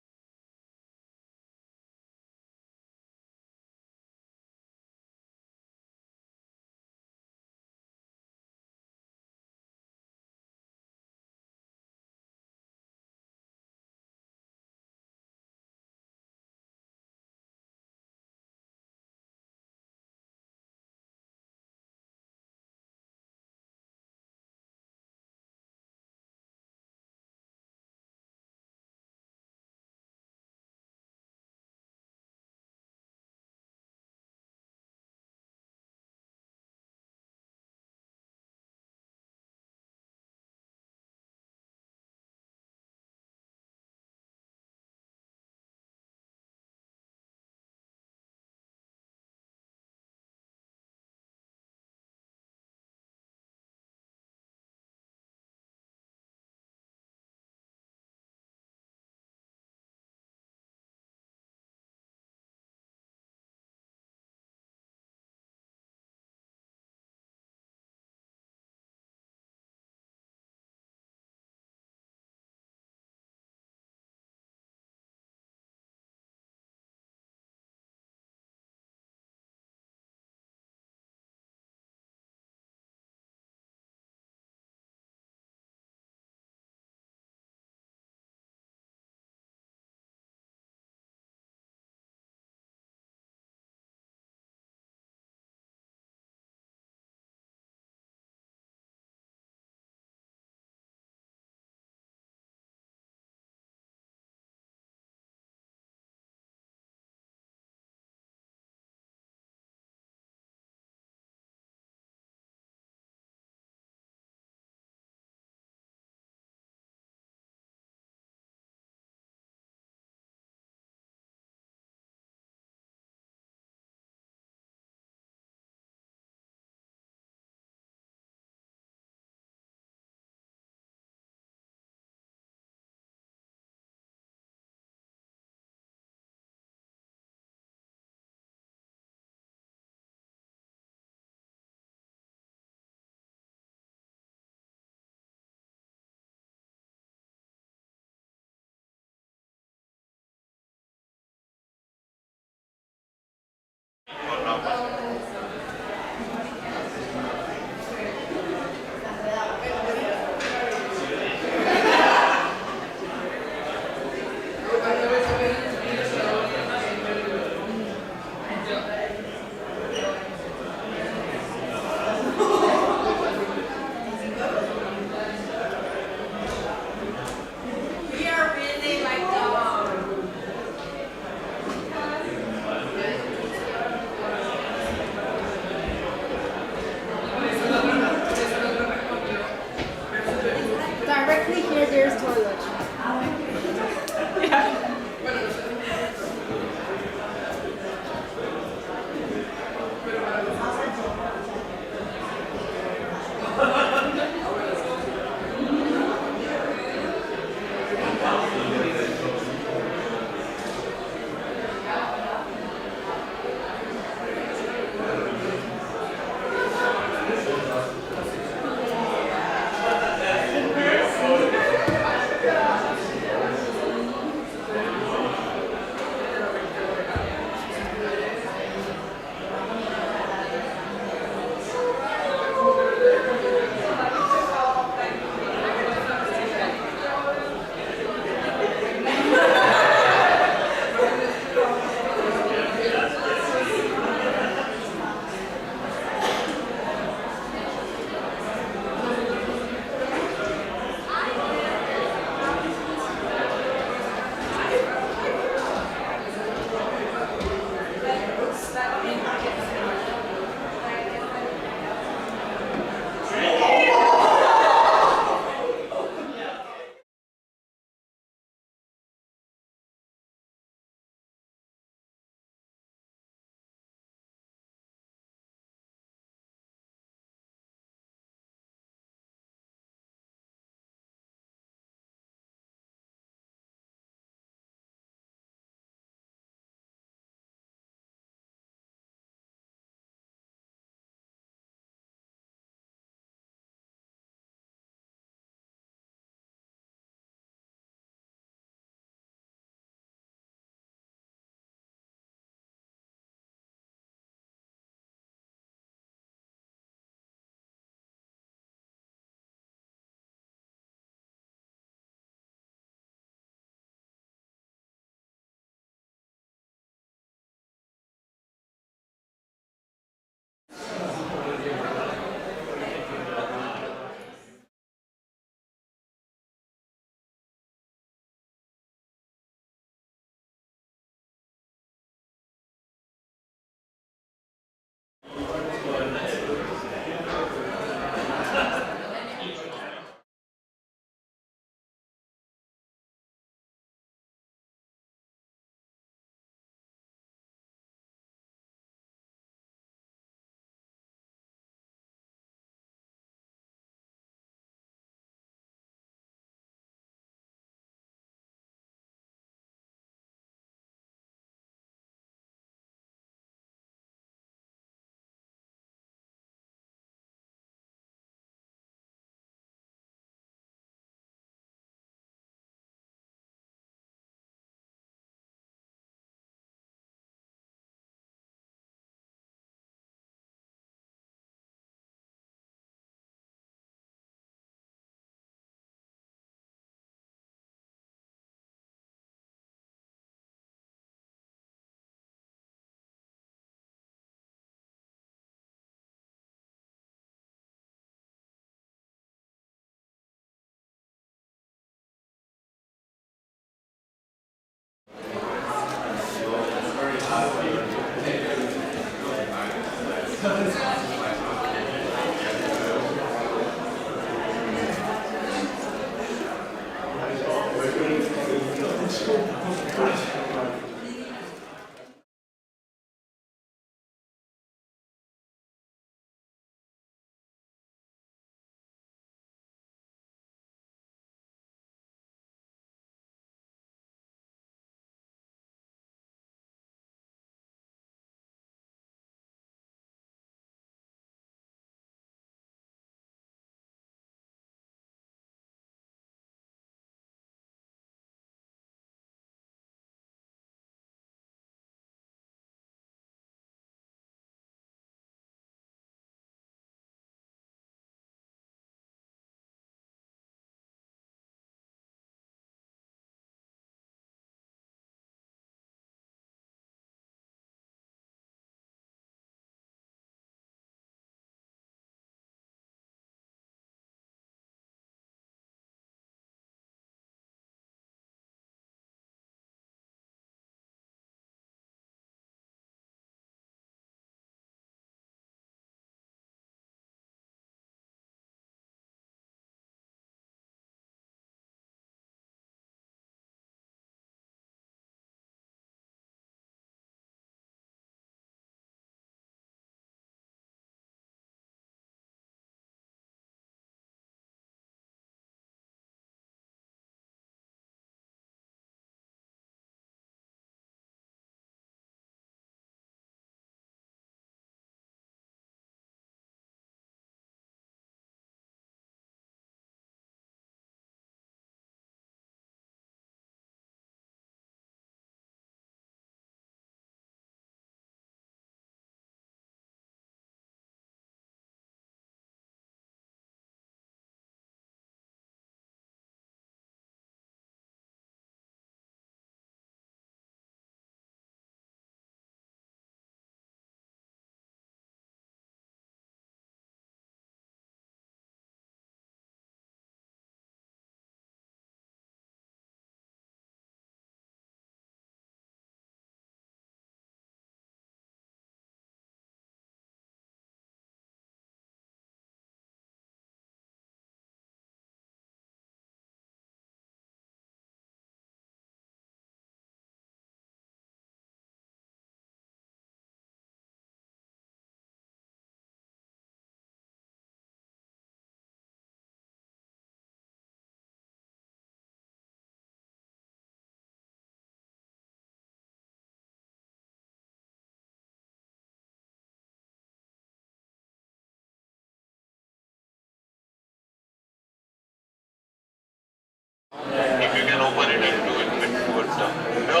S19: If you can open it and do it with Google stuff. No.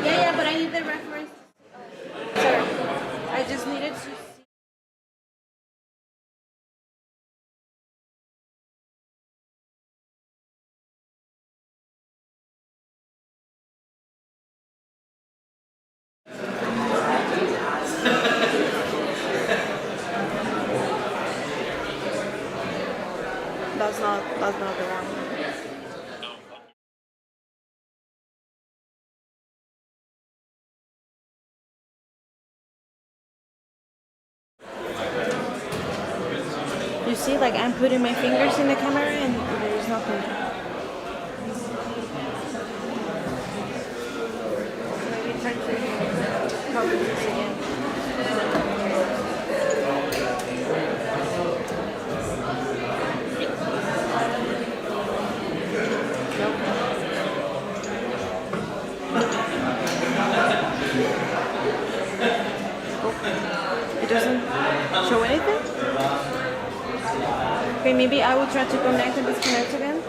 S4: Yeah, but I need the reference. Sorry, I just needed to. That's not the one. You see, like I'm putting my fingers in the camera and there's nothing. Maybe try to copy this again. It doesn't show anything? Okay, maybe I will try to connect and disconnect again.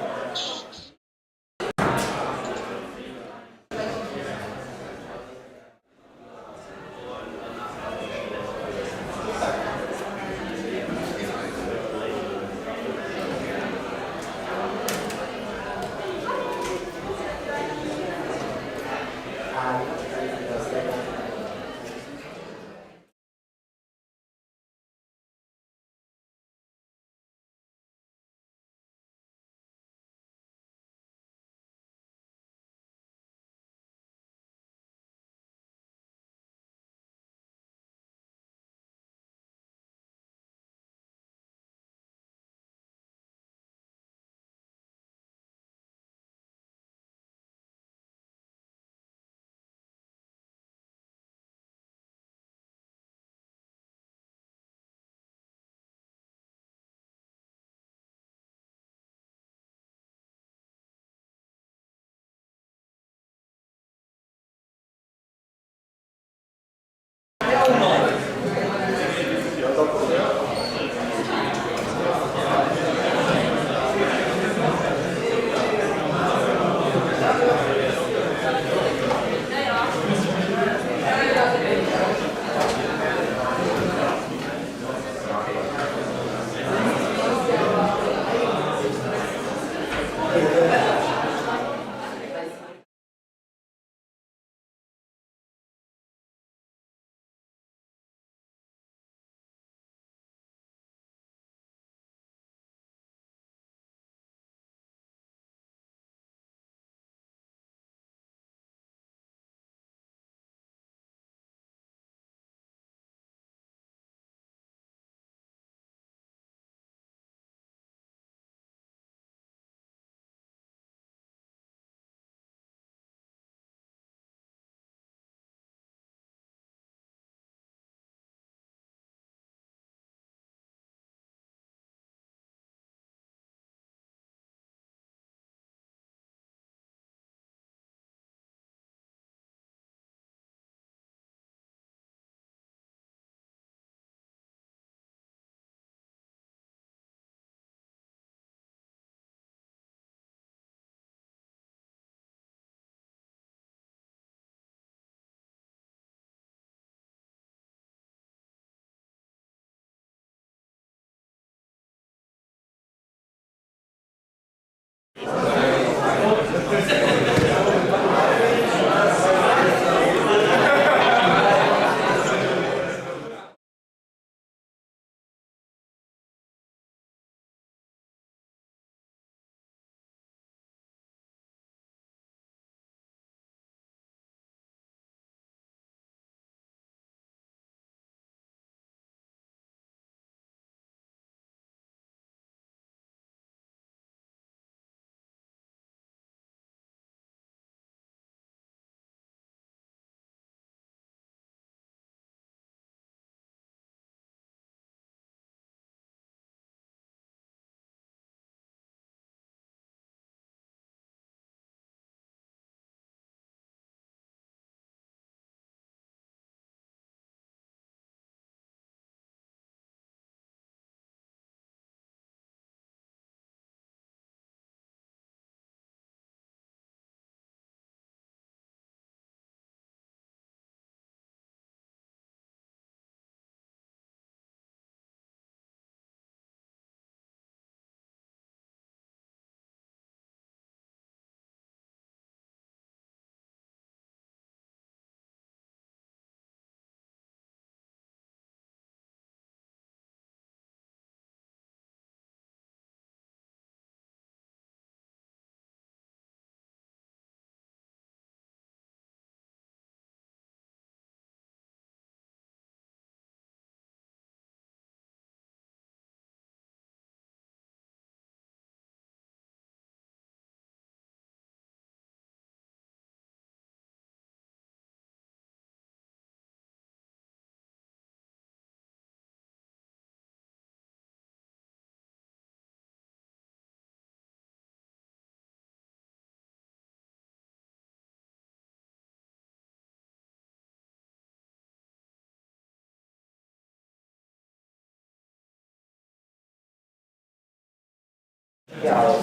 S2: Yeah.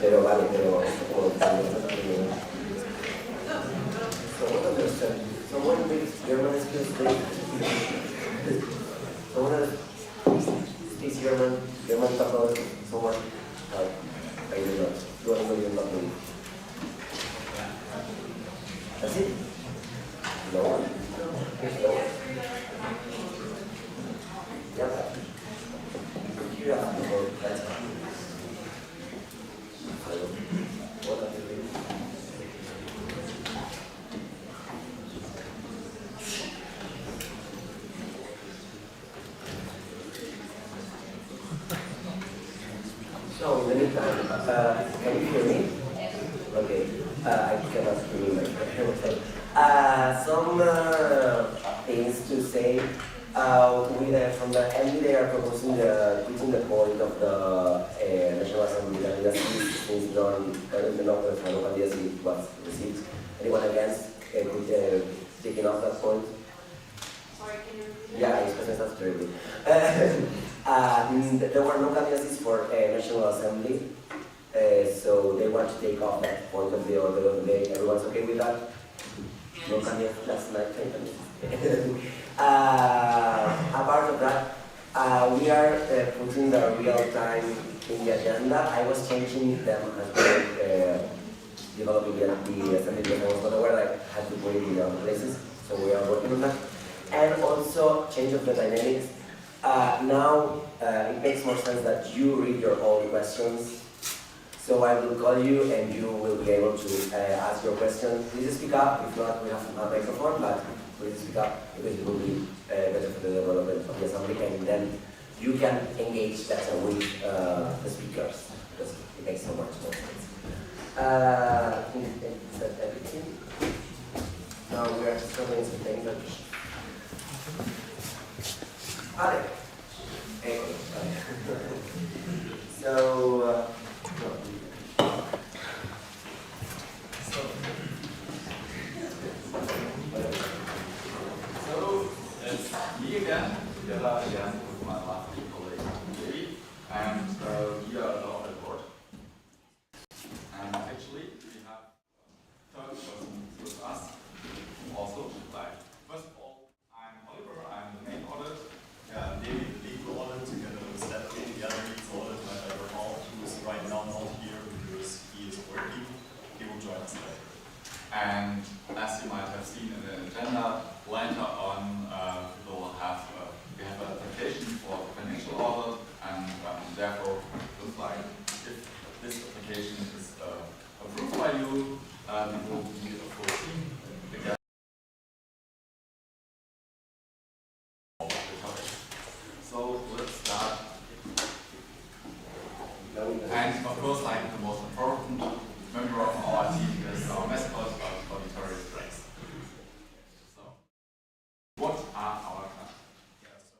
S2: Pero vale, pero so what understand? Someone makes German skills someone speaks German talk, someone I do not. Do I know you're not me? That's it? No one? No one? Yeah, but you have to go, that's fine. What are you doing? So, in the meantime, can you hear me? Okay, I cannot hear you. Some things to say. From the end, they are proposing quitting the point of the National Assembly candidacy since the not the local candidacy was received. Anyone against taking off that point?
S4: Sorry, can you repeat?
S2: Yeah, it's because that's very good. There were no candidacies for National Assembly, so they want to take off that point of the order of the day. Everyone's okay with that? No candidates last night. Apart of that, we are putting the real time in the agenda. I was changing them as we developing the assembly reforms, but I had to put it in other places, so we are working on that. And also change of the dynamics. Now it makes more sense that you read your own questions. So I will call you and you will be able to ask your question. Please speak up. If not, we have a microphone, but please speak up because it will be better for the development of the assembly, and then you can engage better with the speakers because it makes so much more sense. I think that's everything. Now we are struggling some things that. Ale. So.
S1: So it's me again, together again with my lovely colleague David, and we are the audit board. And actually, we have third person with us also. First of all, I'm Oliver. I'm the main audit.
S8: Yeah, David, the lead audit, together with Stephanie, the other lead audit, my brother Paul, who is right now not here because he is working. He will join us later.
S1: And as you might have seen in the agenda, later on we will have we have an application for financial audit, and therefore it looks like if this application is approved by you, we will be a full team again. So let's start. And of course, like the most important member of our team is our mascot, our auditory Rex. So, what are our tasks?
S8: Yeah, so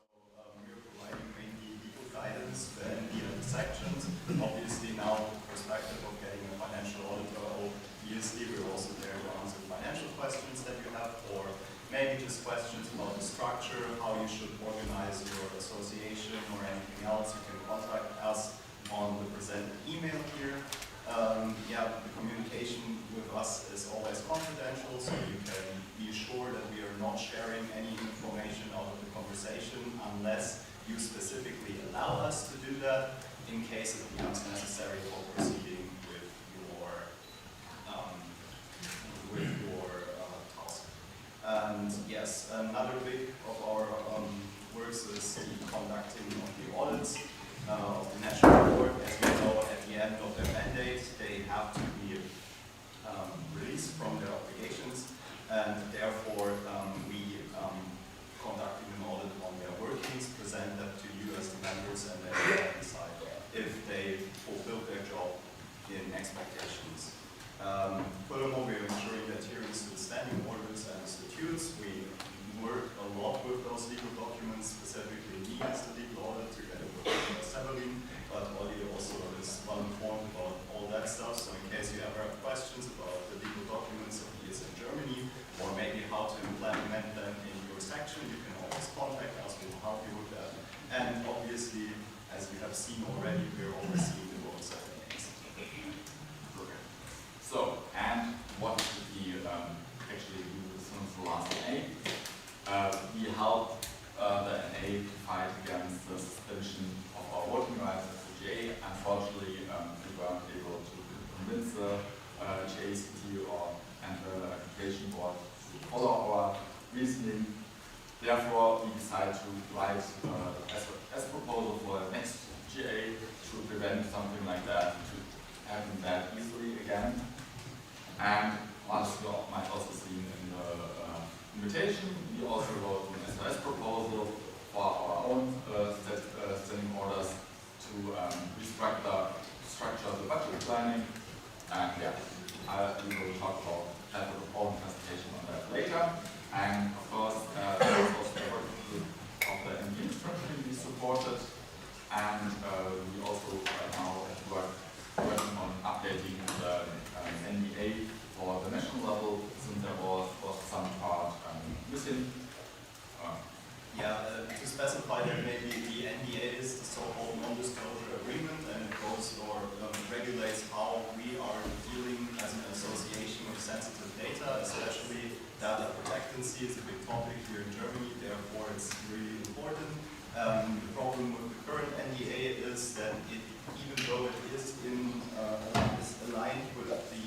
S8: we are providing mainly legal guidance and the sections. Obviously now, from the perspective of getting a financial auditor or ESD, we're also there to answer financial questions that you have, or maybe just questions about the structure, how you should organize your association or anything else. You can contact us on the presented email here. The communication with us is always confidential, so you can be assured that we are not sharing any information out of the conversation unless you specifically allow us to do that in case it becomes necessary for proceeding with your task. And yes, another big of our works is the conducting of the audits of the National Board. As we know, at the end of their mandate, they have to be released from their obligations, and therefore we conduct an audit on their workings, present that to you as the members, and then you can decide if they fulfill their job in expectations. Furthermore, we are ensuring adherence to the standing orders and statutes. We work a lot with those legal documents, specifically me as the legal audit, together with Severin, but Ollie also is well informed about all that stuff. So in case you ever have questions about the legal documents of ESN Germany, or maybe
S1: Organization Board to follow our reasoning. Therefore, we decided to write as a proposal for the next GA to prevent something like that to happen that easily again. And as you might also see in the invitation, we also wrote an SOS proposal for our own standing orders to structure the budget planning. And yeah, we will talk about have our own presentation on that later. And of course, there was also the working group of the NAnu structuring we supported. And we also now working on updating the NDA for the national level, since there was some part missing.
S8: To specify that maybe the NDA is the so-called non-disclosure agreement, and it goes or regulates how we are dealing as an association with sensitive data, especially data protectancy is a big topic here in Germany, therefore it's really important. The problem with the current NDA is that even though it is aligned with the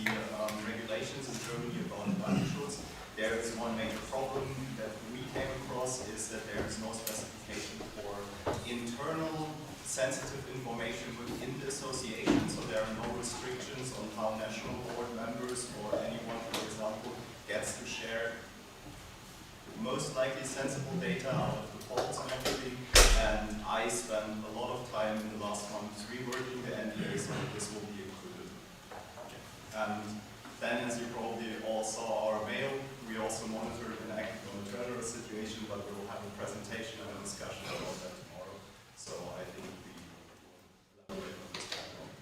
S8: regulations in Germany about Datenschutz, there is one major problem that we came across is that there is no specification for internal sensitive information within the association, so there are no restrictions on how national board members or anyone, for example, gets to share most likely sensible data out of the polls and everything. And I spent a lot of time in the last months reworking the NDA so that this will be included. And then, as you probably all saw our mail, we also monitored and acted on the treasurer situation, but we will have a presentation and a discussion about that tomorrow. So I think we will elaborate on this background.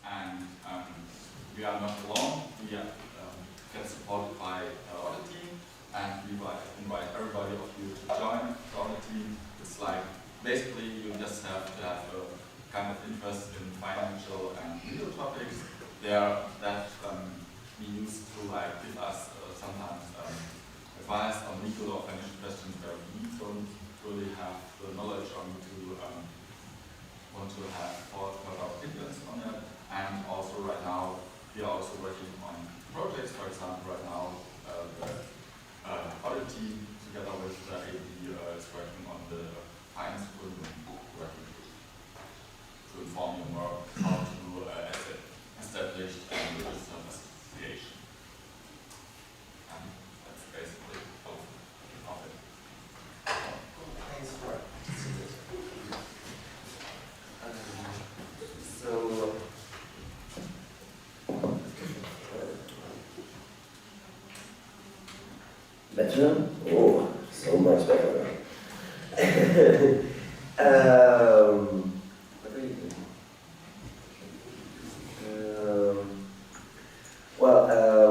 S1: And we are not alone. We get supported by the audit team, and we invite everybody of you to join the audit team. It's like basically you just have to have a kind of interest in financial and legal topics. There that we use to give us sometimes advice on legal or financial questions where we don't really have the knowledge on to want to have further opinions on it. And also right now we are also working on projects. For example, right now the audit team together with the AD is working on the finance working group to inform you more how to establish and register an association. And that's basically all of it.
S2: Thanks for so better? Oh, so much better. What are you doing?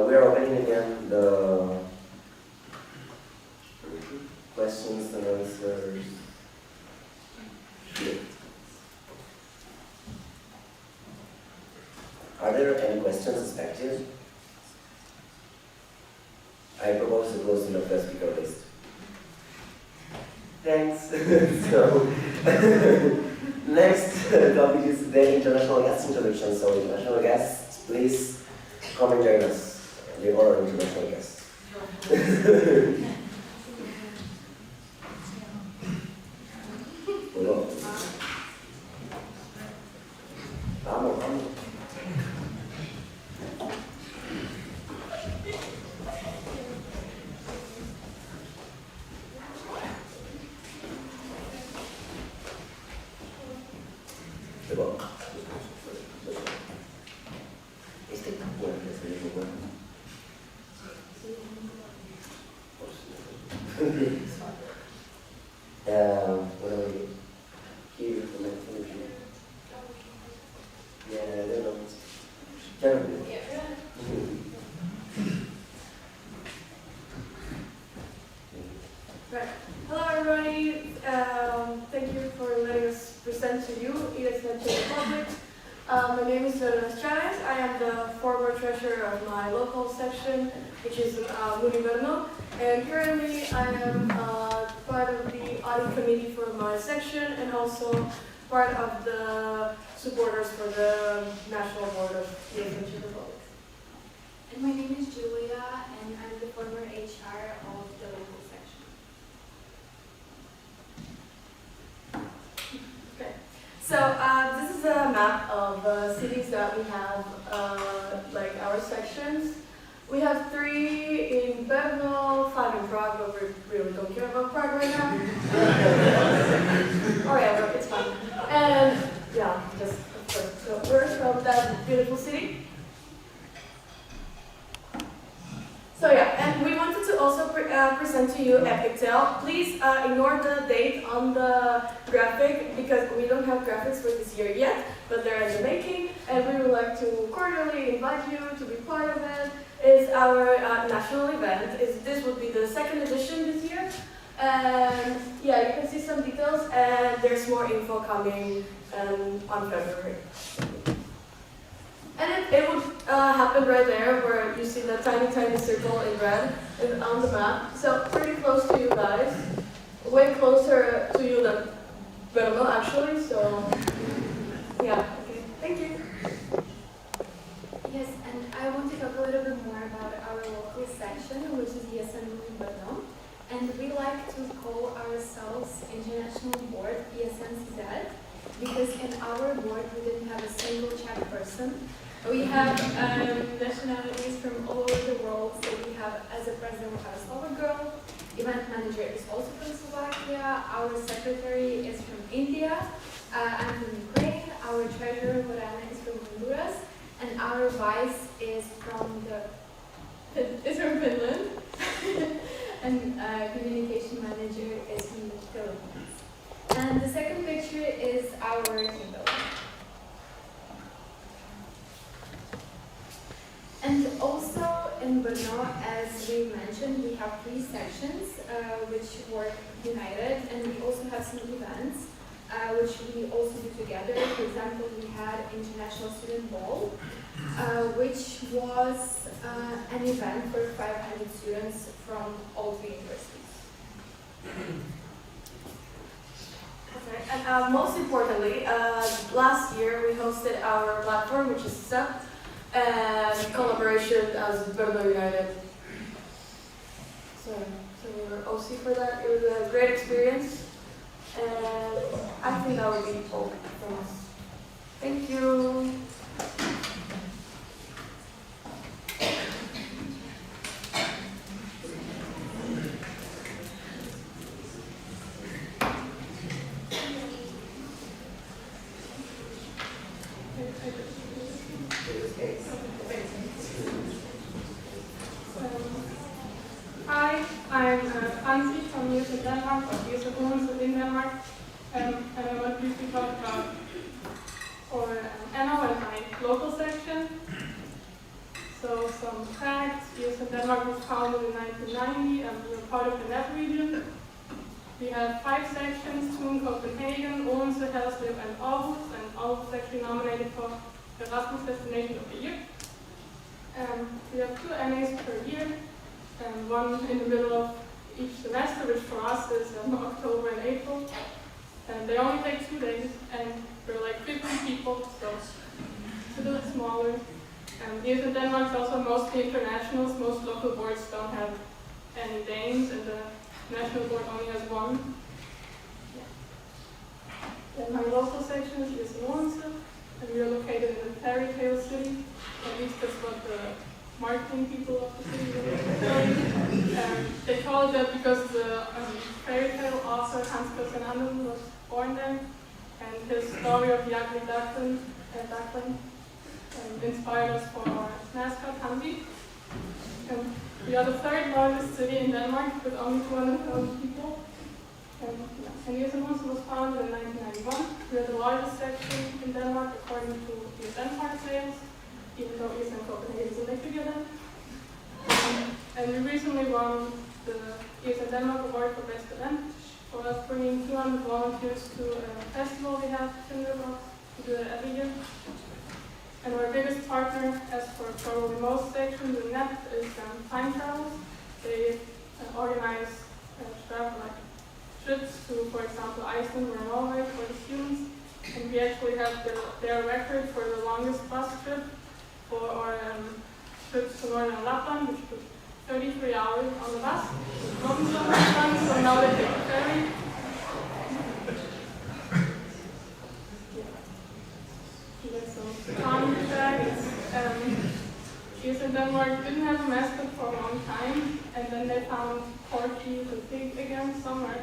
S2: We are opening again the questions and answers. Here. Are there any questions expected? I propose to close the first speaker list. Thanks. So, next topic is the international guest introduction. So, international guests, please come and join us. The honored international guests. Vamos, vamos. Este está bueno, este es muy bueno. What are we here for my television? Yeah, I don't know. Terrible.
S4: Right. Hello everybody. Thank you for letting us present to you ESN Czech Republic. My name is Erasmus. I am the former treasurer of my local section, which is Univerno. And currently I am part of the audit committee for my section and also part of the supporters for the National Board of ESN Czech Republic. And my name is Julia, and I'm the former HR of the local section.
S15: Okay. So this is a map of cities that we have, like our sections. We have 3 in Brno, 5 in Prague, but we really don't care about Prague right now. Or yeah, it's fine. And yeah, just of course, so we're from that beautiful city. So yeah, and we wanted to also present to you Epic Tale. Please ignore the date on the graphic because we don't have graphics for this year yet, but they're in the making, and we would like to cordially invite you to be part of it. It's our national event. This would be the 2nd edition this year. And yeah, you can see some details, and there's more info coming on February. And it would happen right there where you see the tiny, tiny circle in red on the map. So pretty close to you guys. Way closer to you than Brno actually, so yeah, okay, thank you.
S4: Yes, and I want to talk a little bit more about our local section, which is NAnu in Brno. And we like to call ourselves International Board ESN-CZ because in our board we didn't have a single Czech person. We have nationalities from all over the world. So we have, as a president, we have a Slovak girl. Event manager is also from Slovakia. Our secretary is from India. I'm from Ukraine. Our treasurer, Morana, is from Honduras. And our vice is from Finland. And communication manager is from the Philippines. And the second picture is our team building. And also in Brno, as we mentioned, we have 3 sections which work united, and we also have some events which we also do together. For example, we had International Student Ball, which was an event for 500 students from all 3 universities.
S15: Okay. And most importantly, last year we hosted our platform, which is SEP, and collaboration as Brno United. So we were OC for that. It was a great experience, and I think that would be all from us. Thank you.
S20: Hi, I'm Franzi from ESN Denmark, or ESN in Denmark, and I want to briefly talk about our NAnu and my local section. So some facts: ESN Denmark was founded in 1990, and we are part of the NET region. We have 5 sections: 2 in Copenhagen, Odense, Hellerslev, and Aarhus, and Aarhus is actually nominated for Erasmus Destination of the Year. We have 2 NAs per year, and 1 in the middle of each semester, which for us is October and April. And they only take 2 days, and we're like 50 people, so it's a little smaller. ESN Denmark is also mostly internationals. Most local boards don't have any Danes, and the national board only has 1. Yeah. Then my local section is ESN Odense, and we are located in a fairy tale city. At least that's what the marketing people of the city say. They call it that because the fairy tale author Hans Christian Andersen was born there, and his story of the ugly duckling inspired us for our mascot, Hansi. We are the 3rd largest city in Denmark with only 200,000 people. And ESN was founded in 1991. We are the largest section in Denmark according to ESN card sales, even though ESN Copenhagen is linked together. And we recently won the ESN Denmark Award for Best Event for us bringing 200 volunteers to a festival we have in Denmark. We do it every year. And our biggest partner, as for probably most sections in NET, is Time Travels. They organize trips to, for example, Iceland or Norway for the students. And we actually have their record for the longest bus trip for our trips to northern Lapland, which took 33 hours on the bus. Not in some Lapland, so now they take a ferry. There's some fun facts. Here in Denmark didn't have a mascot for a long time, and then they found Porky the pig again somewhere.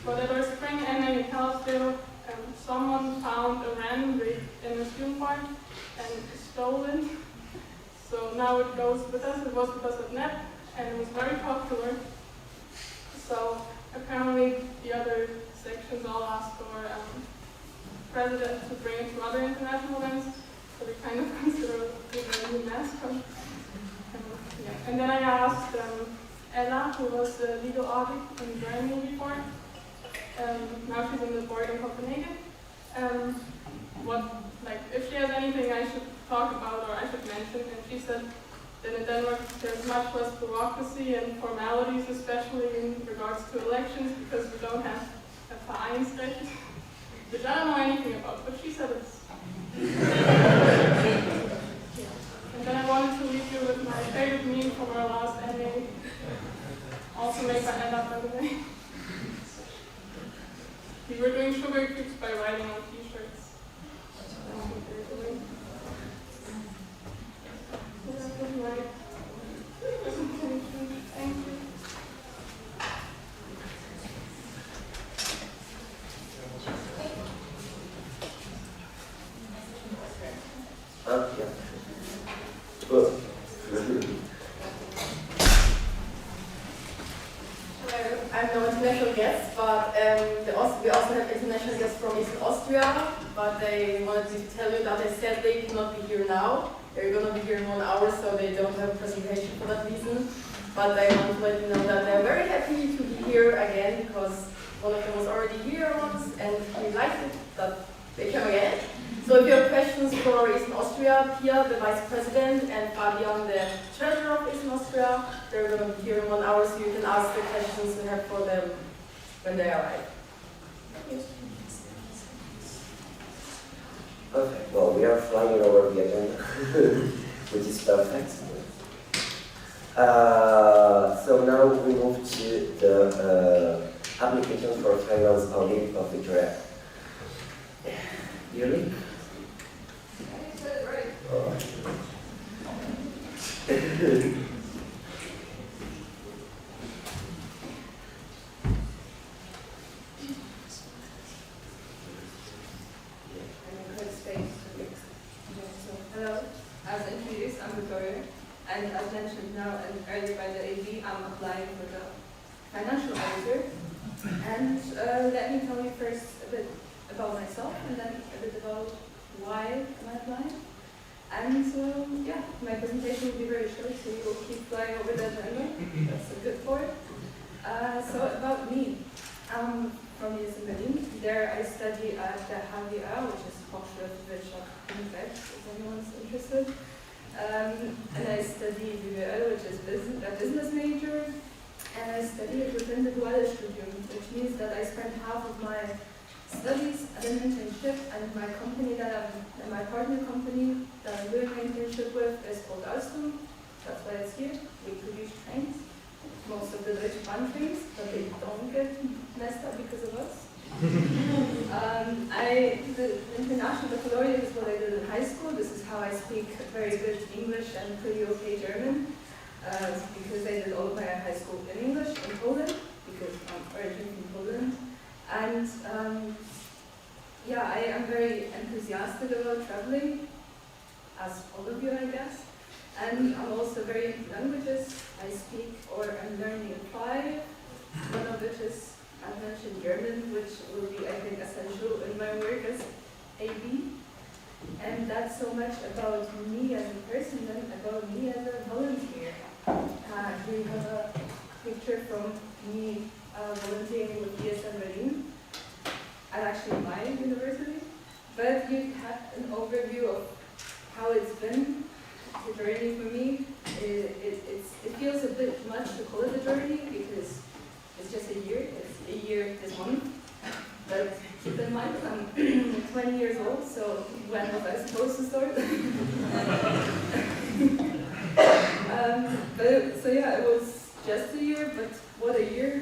S20: But at our spring NA in Kalispell, someone found a ram rig in a student park and stole it. So now it goes with us. It was with us at NEP, and it was very popular. So apparently the other sections all asked our president to bring it to other international events. So we kind of consider it a new mascot. Yeah. And then I asked Ella, who was the legal audit in Germany before. Now she's in the board in Copenhagen. If she has anything I should talk about or I should mention, and she said that in Denmark there's much less bureaucracy and formalities, especially in regards to elections, because we don't have a Vereinsrecht, which I don't know anything about, but she said it's. And then I wanted to leave you with my favorite meme from our last NA, also made by Ella, by the way. We were doing sugar cubes by writing on t-shirts. That's what we were doing. So that was my presentation. Thank you.
S2: Yeah. Well,
S21: I'm no international guest, but we also have international guests from Eastern Austria, but they wanted me to tell you that they said they cannot be here now. They're going to be here in 1 hour, so they don't have a presentation for that reason. But I want to let you know that they're very happy to be here again, because one of them was already here once, and he liked it that they came again. So if you have questions for Eastern Austria, Pia, the Vice President, and Fabian, the Treasurer of Eastern Austria, they're going to be here in 1 hour, so you can ask the questions you have for them when they arrive.
S2: Okay, well, we are flying over the agenda, which is perfect. So now we move to the application for finance audit of Victoria. Yearly? Oh.
S11: Hello, as introduced, I'm Victoria, and as mentioned now and earlier by the AD, I'm applying for the financial auditor. And let me tell you first a bit about myself, and then a bit about why am I applying. And yeah, my presentation will be very short, so we will keep flying over the agenda. That's a good point. So about me, I'm from Berlin. There I study at the HWA, which is Hochschule für Wirtschaft und Recht, if anyone's interested. And I study BWL, which is a business major. And I study it within the dual studium, which means that I spend half of my studies at an internship, and my company my partner company that I'm doing an internship with is called Alstom. That's why it's here. We produce trains, most of the Deutsche Bahn trains, but they don't get messed up because of us. The international baccalaureate is what I did in high school. This is how I speak very good English and pretty okay German, because I did all of my high school in English in Poland, because I'm originally from Poland. And yeah, I am very enthusiastic about traveling, as all of you, I guess. And I'm also very into languages. I speak or I'm learning 5, one of which is, I mentioned German, which will be, I think, essential in my work as AB. And that's so much about me as a person and about me as a volunteer. Here you have a picture from me volunteering with ESN Berlin at actually my university. But you have an overview of how it's been, the journey for me. It feels a bit much to call it a journey because it's just a year. It's a year this month. But keep in mind, I'm 20 years old, so when was I supposed to start?
S6: So yeah, it was just a year, but what a year.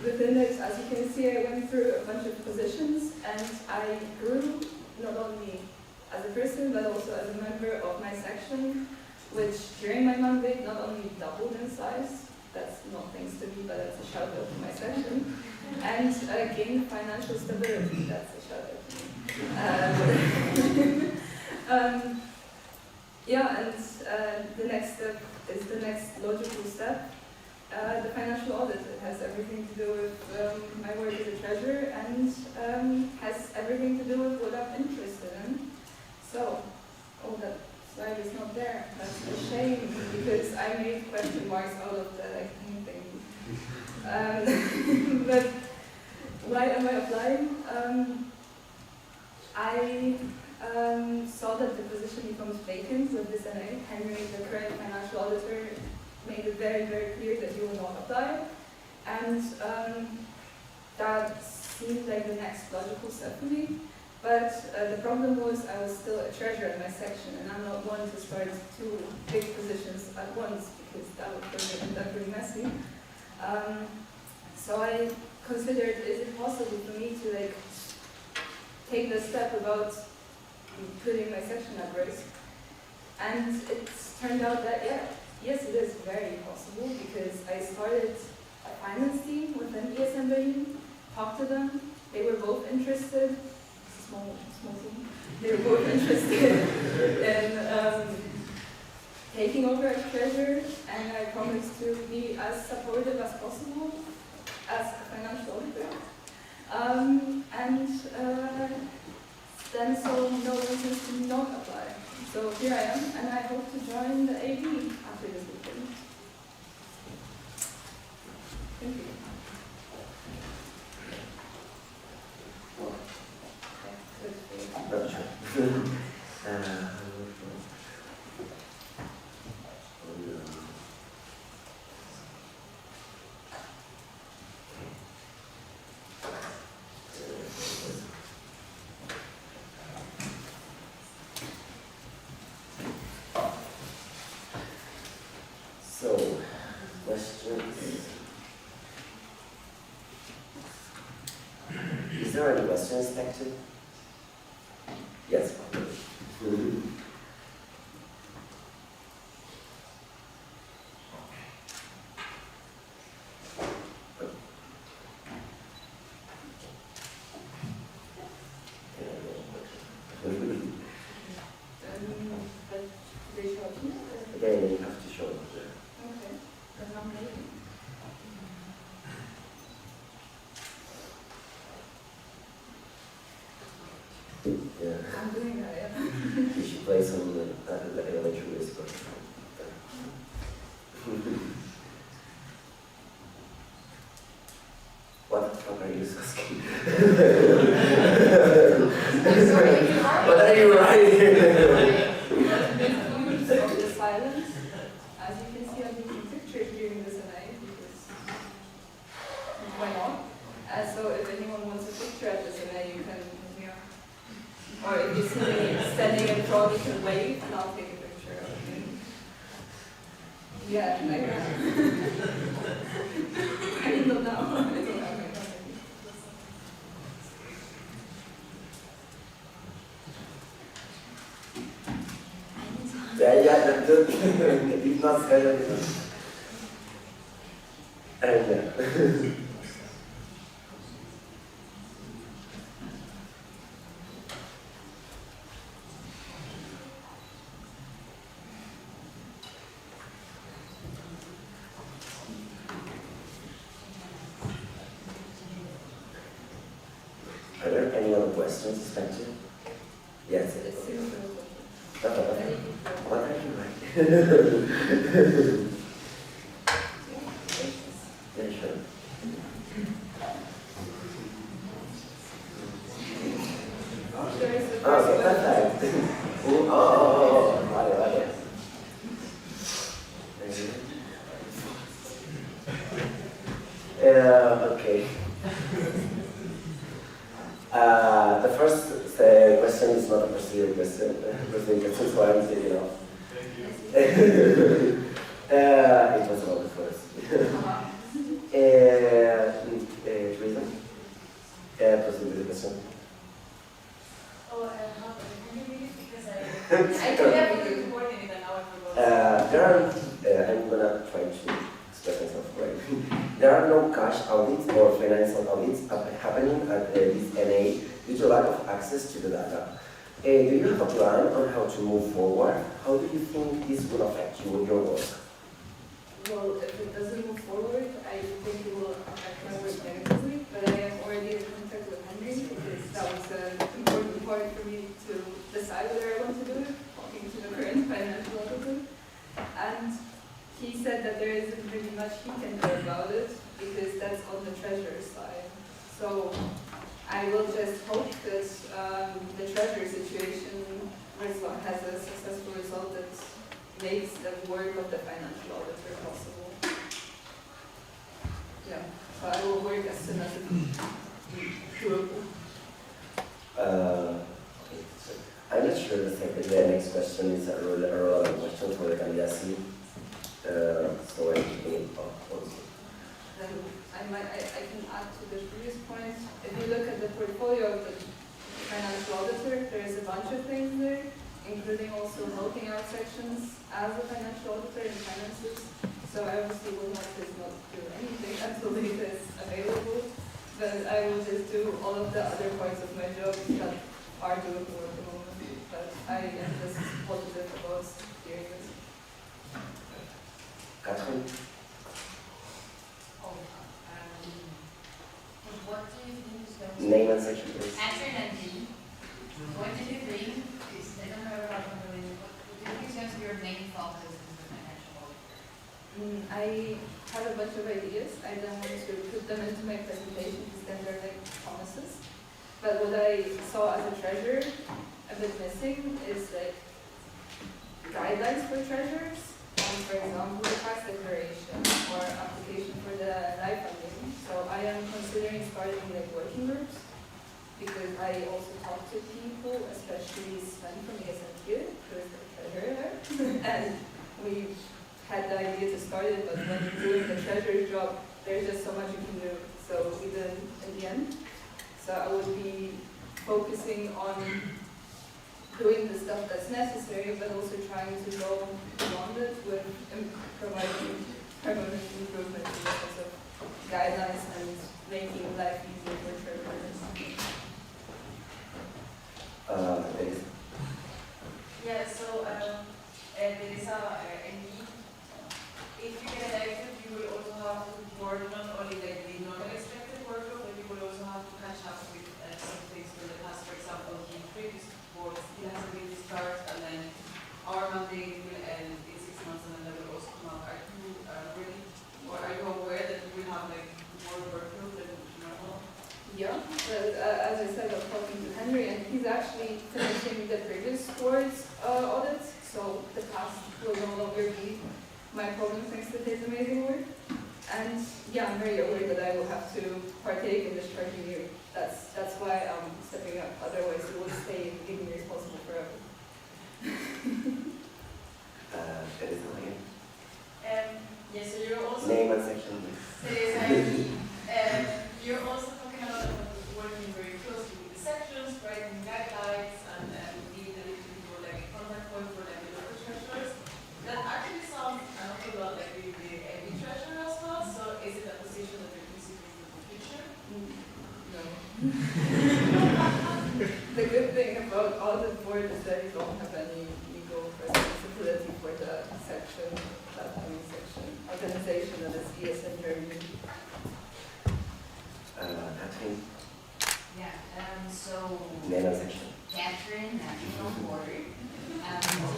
S6: Within it, as you can see, I went through a bunch of positions, and I grew not only as a person, but also as a member of my section, which during my mandate not only doubled in size, that's not thanks to me, but that's a shout out to my section, and gained financial stability, that's a shout out to me. Yeah, and the next step is the next logical step. The financial audit. It has everything to do with my work as a treasurer and has everything to do with what I'm interested in. So, oh, that slide is not there. That's a shame because I made question marks out of the thing. But why am I applying? I saw that the position becomes vacant with this NA. Henry, the current financial auditor, made it very, very clear that he will not apply. And that seemed like the next logical step for me. But the problem was I was still a treasurer in my section, and I'm not one to start two big positions at once because that would end up pretty messy. So I considered, is it possible for me to take the step about putting my section at risk? And it turned out that, yes, it is very possible because I started a finance team within ESN Berlin, talked to them, they were both interested, small team, they were both interested in taking over as treasurer, and I promised to be as supportive as possible as a financial auditor. Then so no reasons to not apply. So here I am, and I hope to join the AD after this weekend. Thank you.
S2: So, questions? Is there any questions back to? Yes. Again, you have to show it.
S6: Okay, that's not maybe.
S2: Yeah.
S6: I'm doing that, yeah.
S2: You should play some elementary music. What the fuck are you asking? What are you writing?
S6: Use of the silence. As you can see, I'm taking pictures during this NA because why not? So if anyone wants a picture at this NA, you can hit me up. Or if you see me standing in front, you can wave and I'll take a picture of you. Yeah, I can. I don't know. I don't have my contact.
S2: Yeah, did not say that. And are there any other questions, Spencer? Yes. What are you writing? Yeah, sure. Oh, okay, perfect. Vale. Okay. The first question is not a procedural question. So I'm taking off. It I'm gonna try to express myself correctly. There are no cash audits or financial audits happening at this NA due to lack of access to the data. Do you have a plan on how to move forward? How do you think this will affect your work?
S6: Well, if it doesn't move forward, I think it will affect my work negatively, but I am already in contact with Henry because that was an important part for me to decide whether I want to do it, talking to the current financial auditor. And he said that there isn't really much he can do about it because that's on the treasurer's side. So I will just hope that the treasurer situation has a successful result that makes the work of the financial auditor possible. Yeah, so I will work as soon as it's doable.
S2: Okay, so I'm not sure the next question is a relevant question for the candidacy. So I'm keeping it up also.
S6: I can add to the previous point. If you look at the portfolio of the financial auditor, there is a bunch of things there, including also helping out sections as a financial auditor in finances. So I obviously will not do anything until data is available, but I will just do all of the other parts of my job that are doable at the moment. But I am just positive about doing it.
S2: Catherine?
S7: What do you think is going to
S2: Name and section, please.
S7: Catherine and me. What do you think is, I don't know about Hungary, what do you think is going to be your main focus as a financial auditor?
S6: I have a bunch of ideas. I don't want to put them into my presentation because then they're like promises. But what I saw as a treasurer a bit missing is like guidelines for treasurers. For example, the tax declaration or application for the life funding. So I am considering starting like working groups because I also talk to people, especially Sven from ESNQ, who is the treasurer there, and we had the idea to start it, but when you're doing the treasurer's job, there's just so much you can do. So we did in the end. So I would be focusing on doing the stuff that's necessary, but also trying to go beyond it with providing permanent improvement in terms of guidelines and making life easier for treasurers.
S10: Yeah, so Teresa and me, if you get elected, you will also have to work not only like the non-expected workload, but you will also have to catch up with some things from the past. For example, the previous board still hasn't been discharged, and then our mandate will end in 6 months, and then that will also come out. Are you really, or are you aware that you will have like more workload than normal?
S6: Yeah, as I said, I'm talking to Henry, and he's actually finishing the previous board's audit, so the past will no longer be my problem thanks to his amazing work. And yeah, I'm very aware that I will have to partake in discharging you. That's why I'm stepping up, otherwise it will stay being responsible forever.
S2: Teresa again.
S10: Yes, so you're also...
S2: Name and section,
S10: Teresa, you're also talking a lot about working very closely with the sections, writing guidelines, and being a little bit more like a contact point for like the local treasurers. That actually sounds an awful lot like being the AD treasurer as well, so is it a position that you're considering in the future?
S6: No. The good thing about audit board is that you don't have any legal responsibility for the section, that section, organization that is ESN Germany.
S2: Catherine?
S7: Yeah, so...
S2: Name and section.
S7: Catherine, National Board.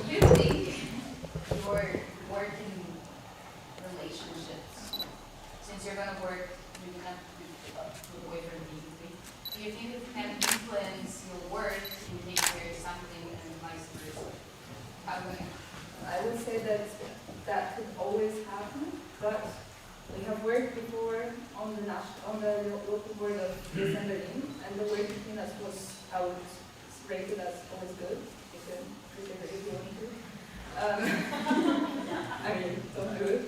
S7: Do you think your working relationships, since you're going to work, maybe not away from immediately, do you think it can influence your work in case there is something and vice versa? How would
S6: I would say that that could always happen, but we have worked before on the local board of ESN Berlin, and the work between us was, I would rate it as always good. You can critique it if you want to. I mean, don't do it.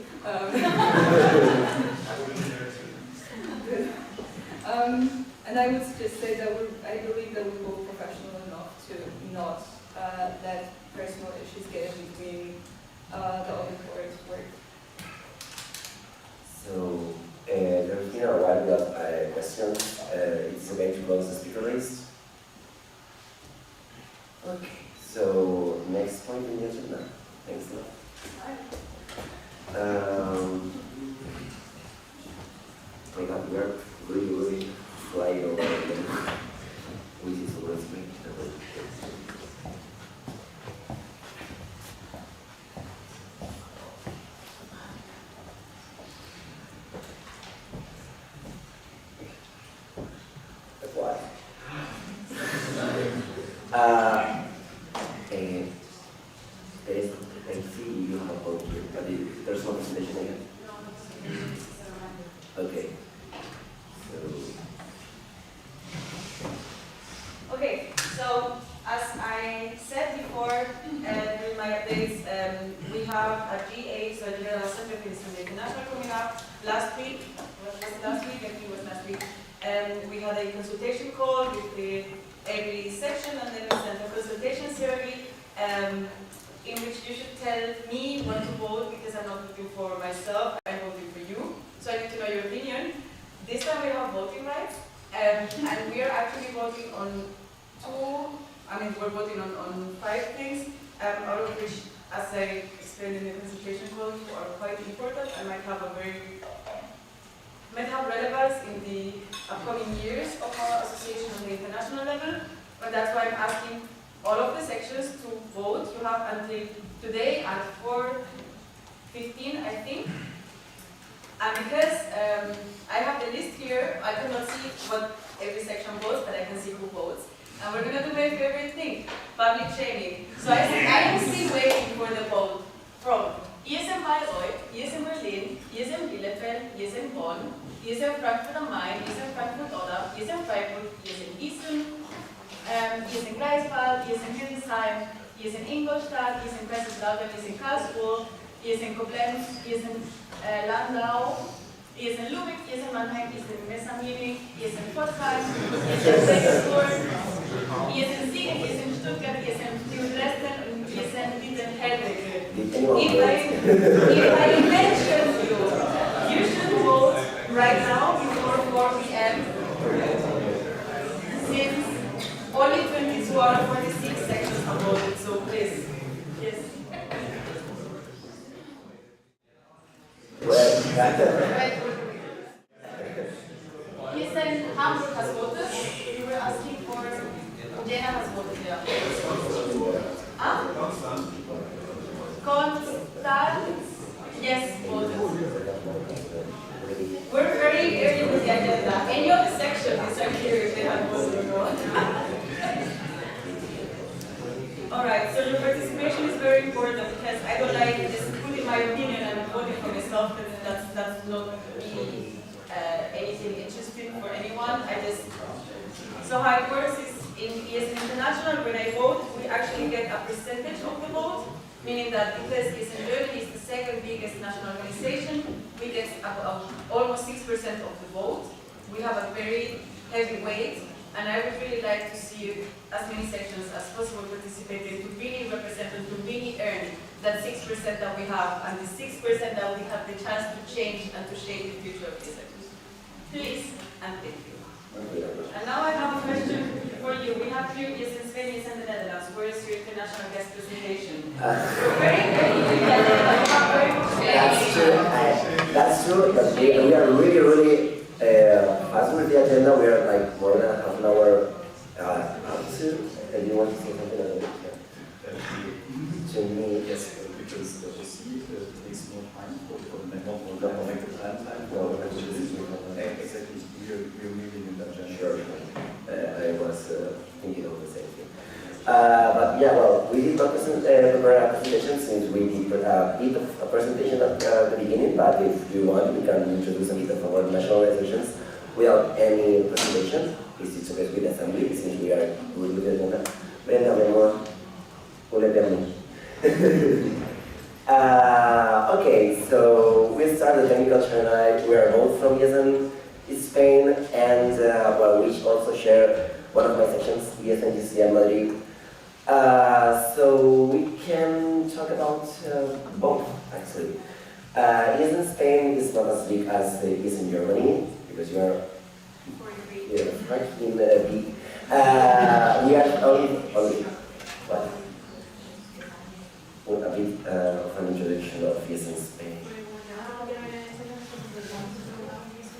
S6: And I would just say that I believe that we're both professional enough to not let personal issues get in between the audit board's work.
S2: close the speaker list. Okay, so next point in the agenda. Thanks a lot. My God, we are really flying over again. Which is always great. I see you have a vote here, but there's no presentation again. Okay.
S12: Okay, so as I said before during my updates, we have a GA, so a General Assembly of the International coming up last week. Was it last week? I think it was last week. We had a consultation call with every section, and then we sent a consultation survey in which you should tell me what to vote, because I'm not voting for myself, I'm voting for you. So I need to know your opinion. This time we have voting rights, and we are actually voting on we're voting on 5 things, out of which, as I explained in the presentation call, are quite important and might have relevance in the upcoming years of our association on the international level. But that's why I'm asking all of the sections to vote. You have until today at 4:15, I think. And because I have the list here, I cannot see what every section votes, but I can see who votes. And we're going to do my favorite thing, public shaming. So I am still waiting for the vote from ESM Bayreuth, ESM Berlin, ESM Bielefeld, ESM Bonn, ESM Frankfurt am Main, ESM Frankfurt Oder, ESM Freiburg, ESM Gießen, ESM Greifswald, ESM Hildesheim, ESM Ingolstadt, ESM Kaiserslautern, ESM Karlsruhe, ESM Koblenz, ESM Landau, ESM Lübeck, ESM Mannheim, ESM Messamini, ESM Pforzheim, ESM Regensburg, ESM Siegen, ESM Stuttgart, ESM Dresden und ESM Wittenherdecke. If I mention you should vote right now before 4 p.m. since only 22 out of 46 sections are voted, so please. Yes. ESM Hamburg has voted. You were asking for Jena has voted, yeah. Constance, yes, voted. We're very early with the agenda. Any of the sections are here if they have voted or not. Alright, so your participation is very important because I don't like just putting my opinion and voting for myself, because that's not really anything interesting for anyone. So how it works is in ESM International, when I vote, we actually get a percentage of the vote, meaning that because ESM Germany is the second biggest national organization, we get almost 6% of the vote. We have a very heavy weight, and I would really like to see as many sections as possible participating to really represent and to really earn that 6% that we have, and the 6% that we have the chance to change and to shape the future of the sections. Please, and thank you. And now I have a question for you. We have here ESM Spain, ESM the Netherlands. Where is your international guest presentation?
S2: That's true, but we are really fast with the agenda. We are like more than half an hour up to. Do you want to say something about it? To me,
S1: yes, because you see, it takes more time for the plan time. Exactly, we're meeting in that agenda.
S2: Sure. I was thinking of the same thing. But yeah, well, we did not prepare a presentation since we did a bit of a presentation at the beginning, but if you want, we can introduce a bit of our national organizations without any presentation. It's okay with the assembly, since we are good with the agenda. Okay, so we started the technical channel. We are both from ESM Spain, and well, we also share one of my sections, ESM GCM Madrid. So we can talk about both, actually. ESM Spain is not as big as ESM Germany, because you are
S4: 43.
S2: Yeah, Franklin B. We are only what? A bit of an introduction of ESN Spain.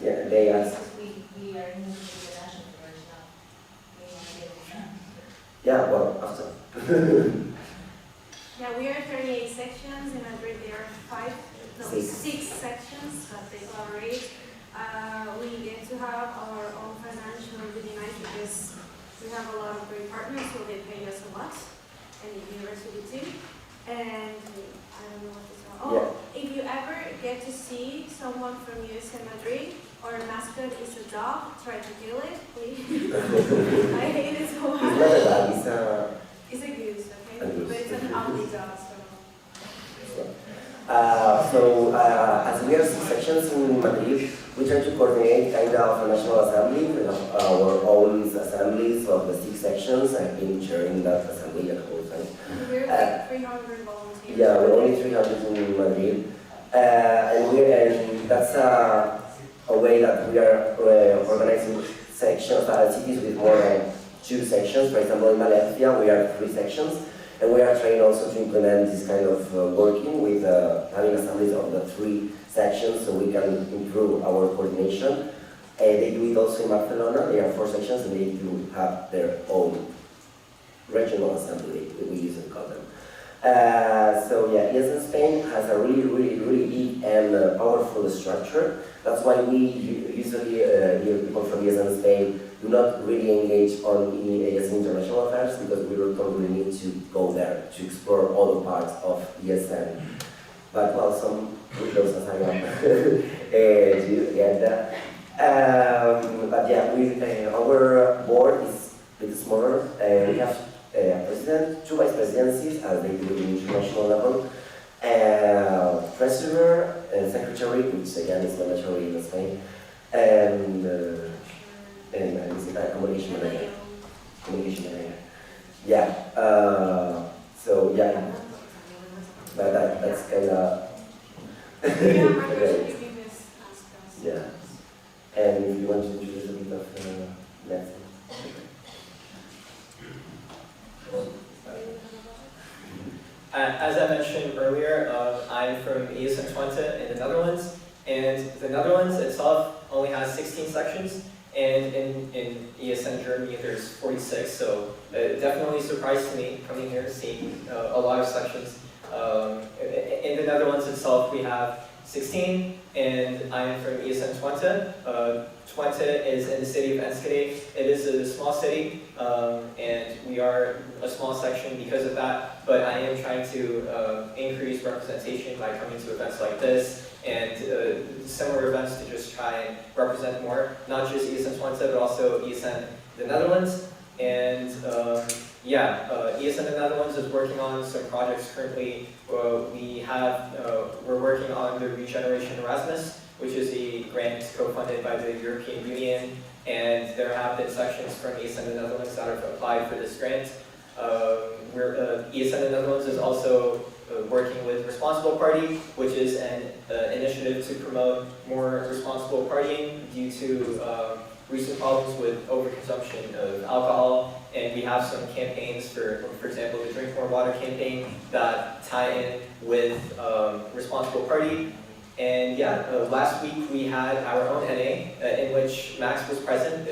S2: Yeah, they asked.
S7: We are moving to the national version now. We want to get it done.
S2: Yeah, well, after.
S4: Yeah, we are 38 sections. In Madrid, there are six sections, but they collaborate. We get to have our own financial really nice because we have a lot of great partners, so they pay us a lot, and the university too. And I don't know what this one. Oh, if you ever get to see someone from USM Madrid or a mascot is a dog, try to kill it, please. I hate it so much.
S2: It's not a dog,
S4: It's a goose, okay?
S2: A goose.
S4: But it's an ugly dog, so.
S2: As we have six sections in Madrid, we try to coordinate kind of a national assembly. We have our own assemblies of the six sections. I've been chairing that assembly a couple of times.
S4: We're like 300 volunteers.
S2: Yeah, we're only 300 in Madrid. And that's a way that we are organizing sections, cities with more than 2 sections. For example, in Valencia, we have 3 sections. And we are trying also to implement this kind of working with having assemblies of the 3 sections so we can improve our coordination. They do it also in Barcelona. There are 4 sections and they do have their own regional assembly, we usually call them. So yeah, ESN Spain has a really big and powerful structure. That's why we usually hear people from ESN Spain do not really engage on ESN international affairs because we don't really need to go there to explore all the parts of ESN. But well, some widows as I am do get that. But yeah, our board is a bit smaller. We have a president, 2 vice presidencies, as they do at the international level, treasurer, secretary, which again is mandatory in Spain, and communication manager. Yeah. So yeah, but that's kind of yeah. And if you want to introduce a bit of lesson.
S3: As I mentioned earlier, I'm from ESN Twente in the Netherlands, and the Netherlands itself only has 16 sections, and in ESN Germany there's 46, so definitely surprised to me coming here seeing a lot of sections. In the Netherlands itself we have 16, and I am from ESN Twente. Twente is in the city of Enschede. It is a small city, and we are a small section because of that, but I am trying to increase representation by coming to events like this, and similar events to just try and represent more, not just ESN Twente, but also ESN the Netherlands. And ESN the Netherlands is working on some projects currently. We're working on the Regeneration Erasmus, which is a grant co-funded by the European Union, and there have been sections from ESN the Netherlands that have applied for this grant. ESN the Netherlands is also working with Responsible Party, which is an initiative to promote more responsible partying due to recent problems with overconsumption of alcohol, and we have some campaigns for example, the Drink More Water campaign that tie in with Responsible Party. And last week we had our own NA in which Max was present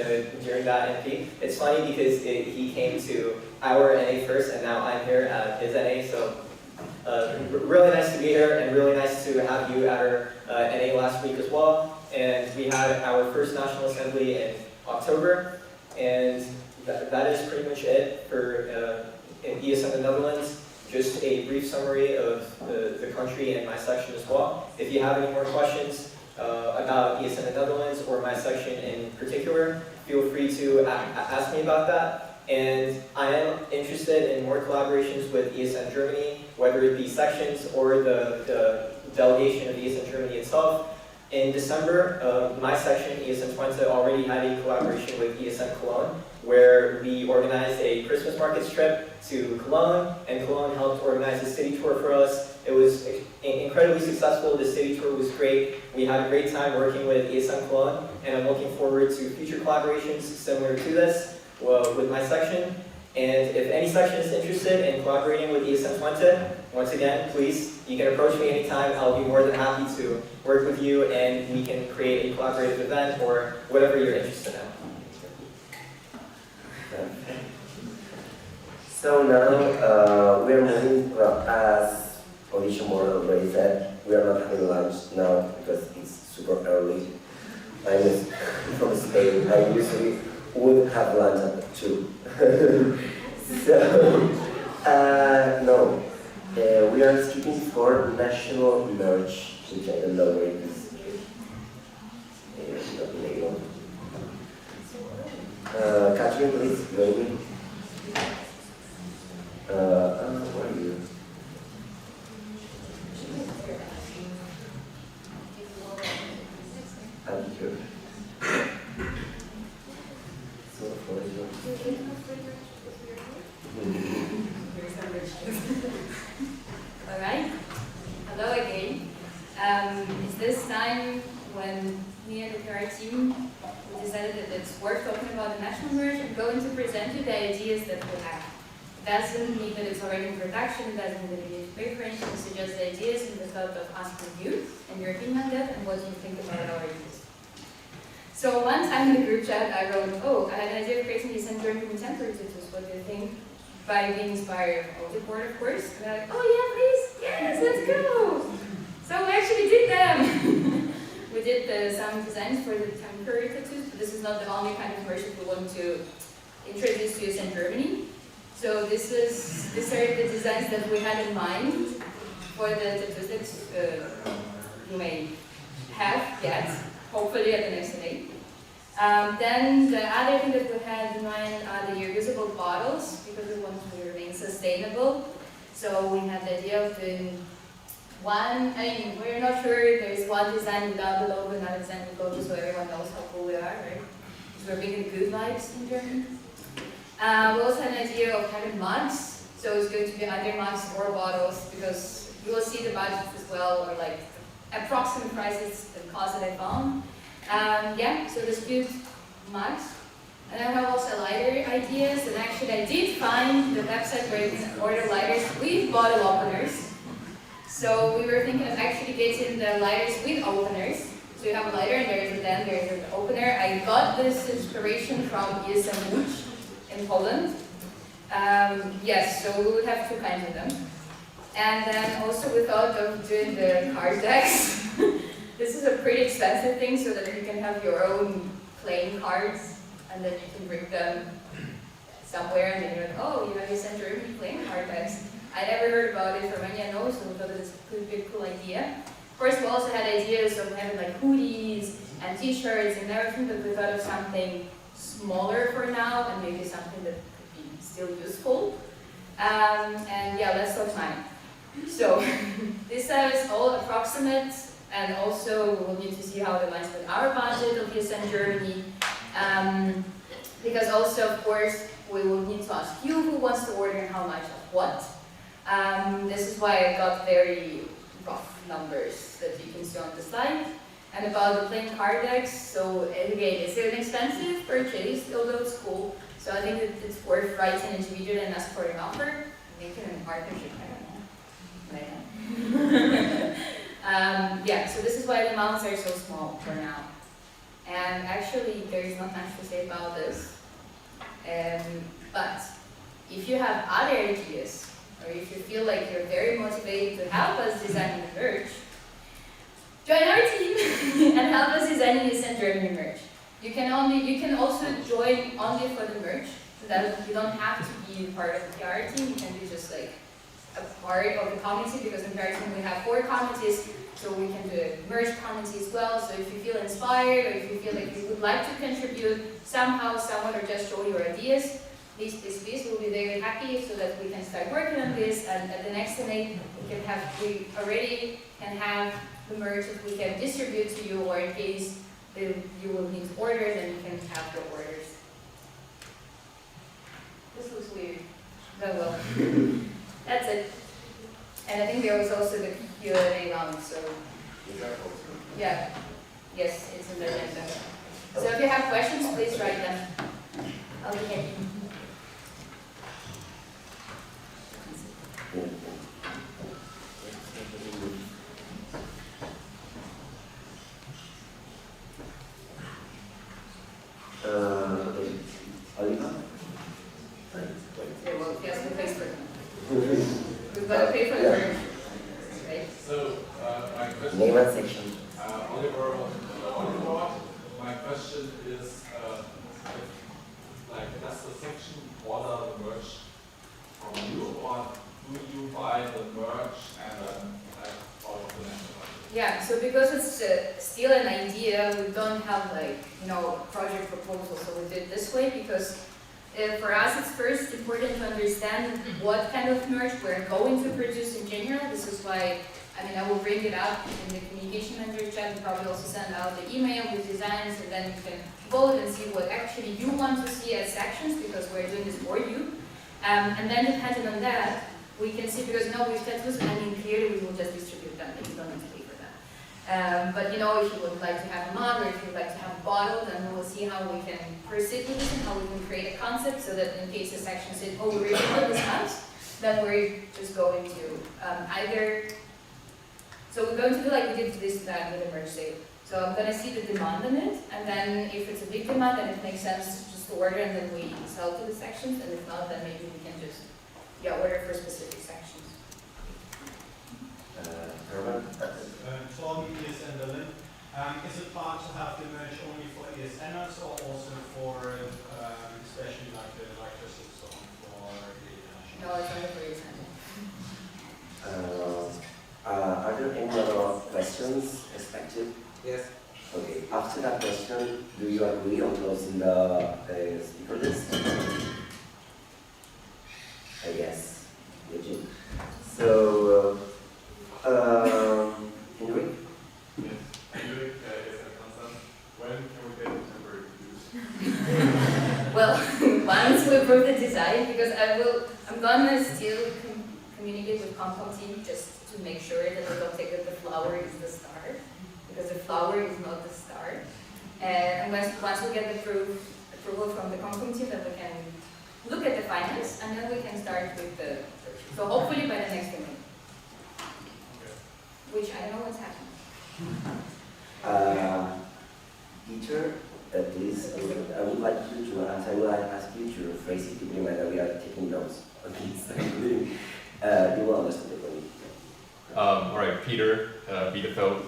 S3: during that NP. It's funny because he came to our NA first, and now I'm here at his NA, so really nice to be here, and really nice to have you at our NA last week as well. And we had our first National Assembly in October, and that is pretty much it for in ESN the Netherlands. Just a brief summary of the country and my section as well. If you have any more questions about ESN the Netherlands or my section in particular, feel free to ask me about that. And I am interested in more collaborations with ESN Germany, whether it be sections or the delegation of ESN Germany itself. In December, my section, ESN Twente, already had a collaboration with ESN Cologne, where we organized a Christmas markets trip to Cologne, and Cologne helped organize a city tour for us. It was incredibly successful. The city tour was great. We had a great time working with ESN Cologne, and I'm looking forward to future collaborations similar to this with my section. And if any section is interested in collaborating with ESN Twente, once again, please, you can approach me anytime. I'll be more than happy to work with you, and we can create a collaborative event or whatever you're interested in.
S2: So now we are moving, as audition board already said, we are not having lunch now because it's super early. I'm from Spain. I usually would have lunch at 2. So, no. We are skipping for national merge, which I don't know where it is. Not legal. Catherine, please, join me. Where are you? I'm here. So, for
S11: All right. Hello again. It's this time when me and the PR team decided that it's worth talking about the national merge and going to present you the ideas that we have. It doesn't mean that it's already in production, it doesn't mean that we need to pay for anything, it's just the ideas and the thought of asking you and your opinion on that and what you think about our ideas. So one time in the group chat I wrote, oh, I had an idea of creating these German contemporary tutus, what do you think? By being inspired of the board, of course. And they're like, oh yeah, please, yes, let's go. So we actually did them. We did some designs for the contemporary tattoos, but this is not the only kind of merge that we want to introduce to you in Germany. So these are the designs that we had in mind for the tattoos that you may have yet, hopefully at the next day. Then the other thing that we had in mind are the reusable bottles, because we want to remain sustainable. So we had the idea of doing one, we're not sure, there's one design without the logo, another design with logo, so everyone knows how cool we are, right? Because we're big in good vibes in Germany. We also had an idea of having mugs, so it's going to be either mugs or bottles, because you will see the budgets as well, or like approximate prices and costs that I found. Yeah, so there's good mugs. And I have also lighter ideas, and actually I did find the website where you can order lighters with bottle openers. So we were thinking of actually getting the lighters with openers. So you have a lighter and there's an opener. I got this inspiration from ESN in Poland. Yes, so we would have 2 kinds of them. And then also we thought of doing the card decks. This is a pretty expensive thing, so that you can have your own playing cards, and then you can bring them somewhere, and then you're like, oh, you have your Germany playing card decks. I never heard about it from NAnu, so we thought it was a pretty cool idea. Of course, we also had ideas of having like hoodies and t-shirts and everything, but we thought of something smaller for now, and maybe something that could be still useful. And yeah, let's talk time. So this is all approximate, and also we will need to see how it aligns with our budget of ESN Germany. Because also, of course, we will need to ask you who wants to order and how much of what. This is why I got very rough numbers that you can see on the slide. And about the playing card decks, so again, it's an expensive purchase, although it's cool. So I think that it's worth writing individually and ask for an offer, making a partnership, I don't know. Yeah, so this is why the amounts are so small for now. And actually, there is not much to say about this. But if you have other ideas, or if you feel like you're very motivated to help us design the merch, join our team and help us designing this Germany merch. You can also join only for the merch, so that you don't have to be part of the PR team. You can be just like a part of the committee, because in PR team we have 4 committees, so we can do a merch committee as well. So if you feel inspired, or if you feel like you would like to contribute somehow, someone, or just show your ideas, please, we'll be very happy so that we can start working on this, and at the next NA we already can have the merch that we can distribute to you, or in case you will need orders, and you can have your orders. This looks weird. Oh well. That's it. And I think there was also the Q&A round, so yeah, yes, it's in the agenda. So if you have questions, please write them. I'll be happy.
S2: Okay. Oliver?
S11: Okay, well, yes, we'll pay for it. We've got to pay for the furniture, right?
S13: So, my question.
S2: Name and section.
S13: Oliver on the board. My question is, does the section order the merch from you, or do you buy the merch and then out of the national?
S11: Yeah, so because it's still an idea, we don't have project proposal, so we did it this way because for us it's first important to understand what kind of merch we're going to produce in general. This is why, I will bring it up in the communication manager chat, we'll probably also send out the email with designs, and then you can vote and see what actually you want to see as sections, because we're doing this for you. And then depending on that, we can see, because with tattoos, clearly we will just distribute them, and you don't need to pay for that. But if you would like to have a mug, or if you would like to have a bottle, then we will see how we can proceed with this and how we can create a concept, so that in case the section says, oh, we're really good this month, then we're just going to so we're going to do like we did this that with the merch sale. So I'm going to see the demand on it, and then if it's a big demand, then it makes sense just to order, and then we sell to the sections, and if not, then maybe we can just order for specific sections.
S2: Herman?
S8: Tom, ESN Berlin. Is it planned to have the merch only for ESNers or also for, especially like the writers and so on, for the international?
S11: No, it's only for ESN.
S2: Are there any other questions expected?
S18: Yes.
S2: Okay, after that question, do you agree on closing the speaker list? I guess. Legit. So, Henrik?
S13: Yes, Henrik is a concern. When can we get the temporary reviews?
S11: Well, once we approve the design, because I'm gonna still communicate with Comcom team just to make sure that they don't think that the flower is the star, because the flower is not the star. And once we get the approval from the Comcom team, then we can look at the finance, and then we can start with the, so hopefully by the next meeting. Which I don't know what's happening.
S2: Peter, please, I would like you to ask you to rephrase it in a way that we are taking notes on this. You will understand it when you.
S22: All right, Peter, Bielefeld.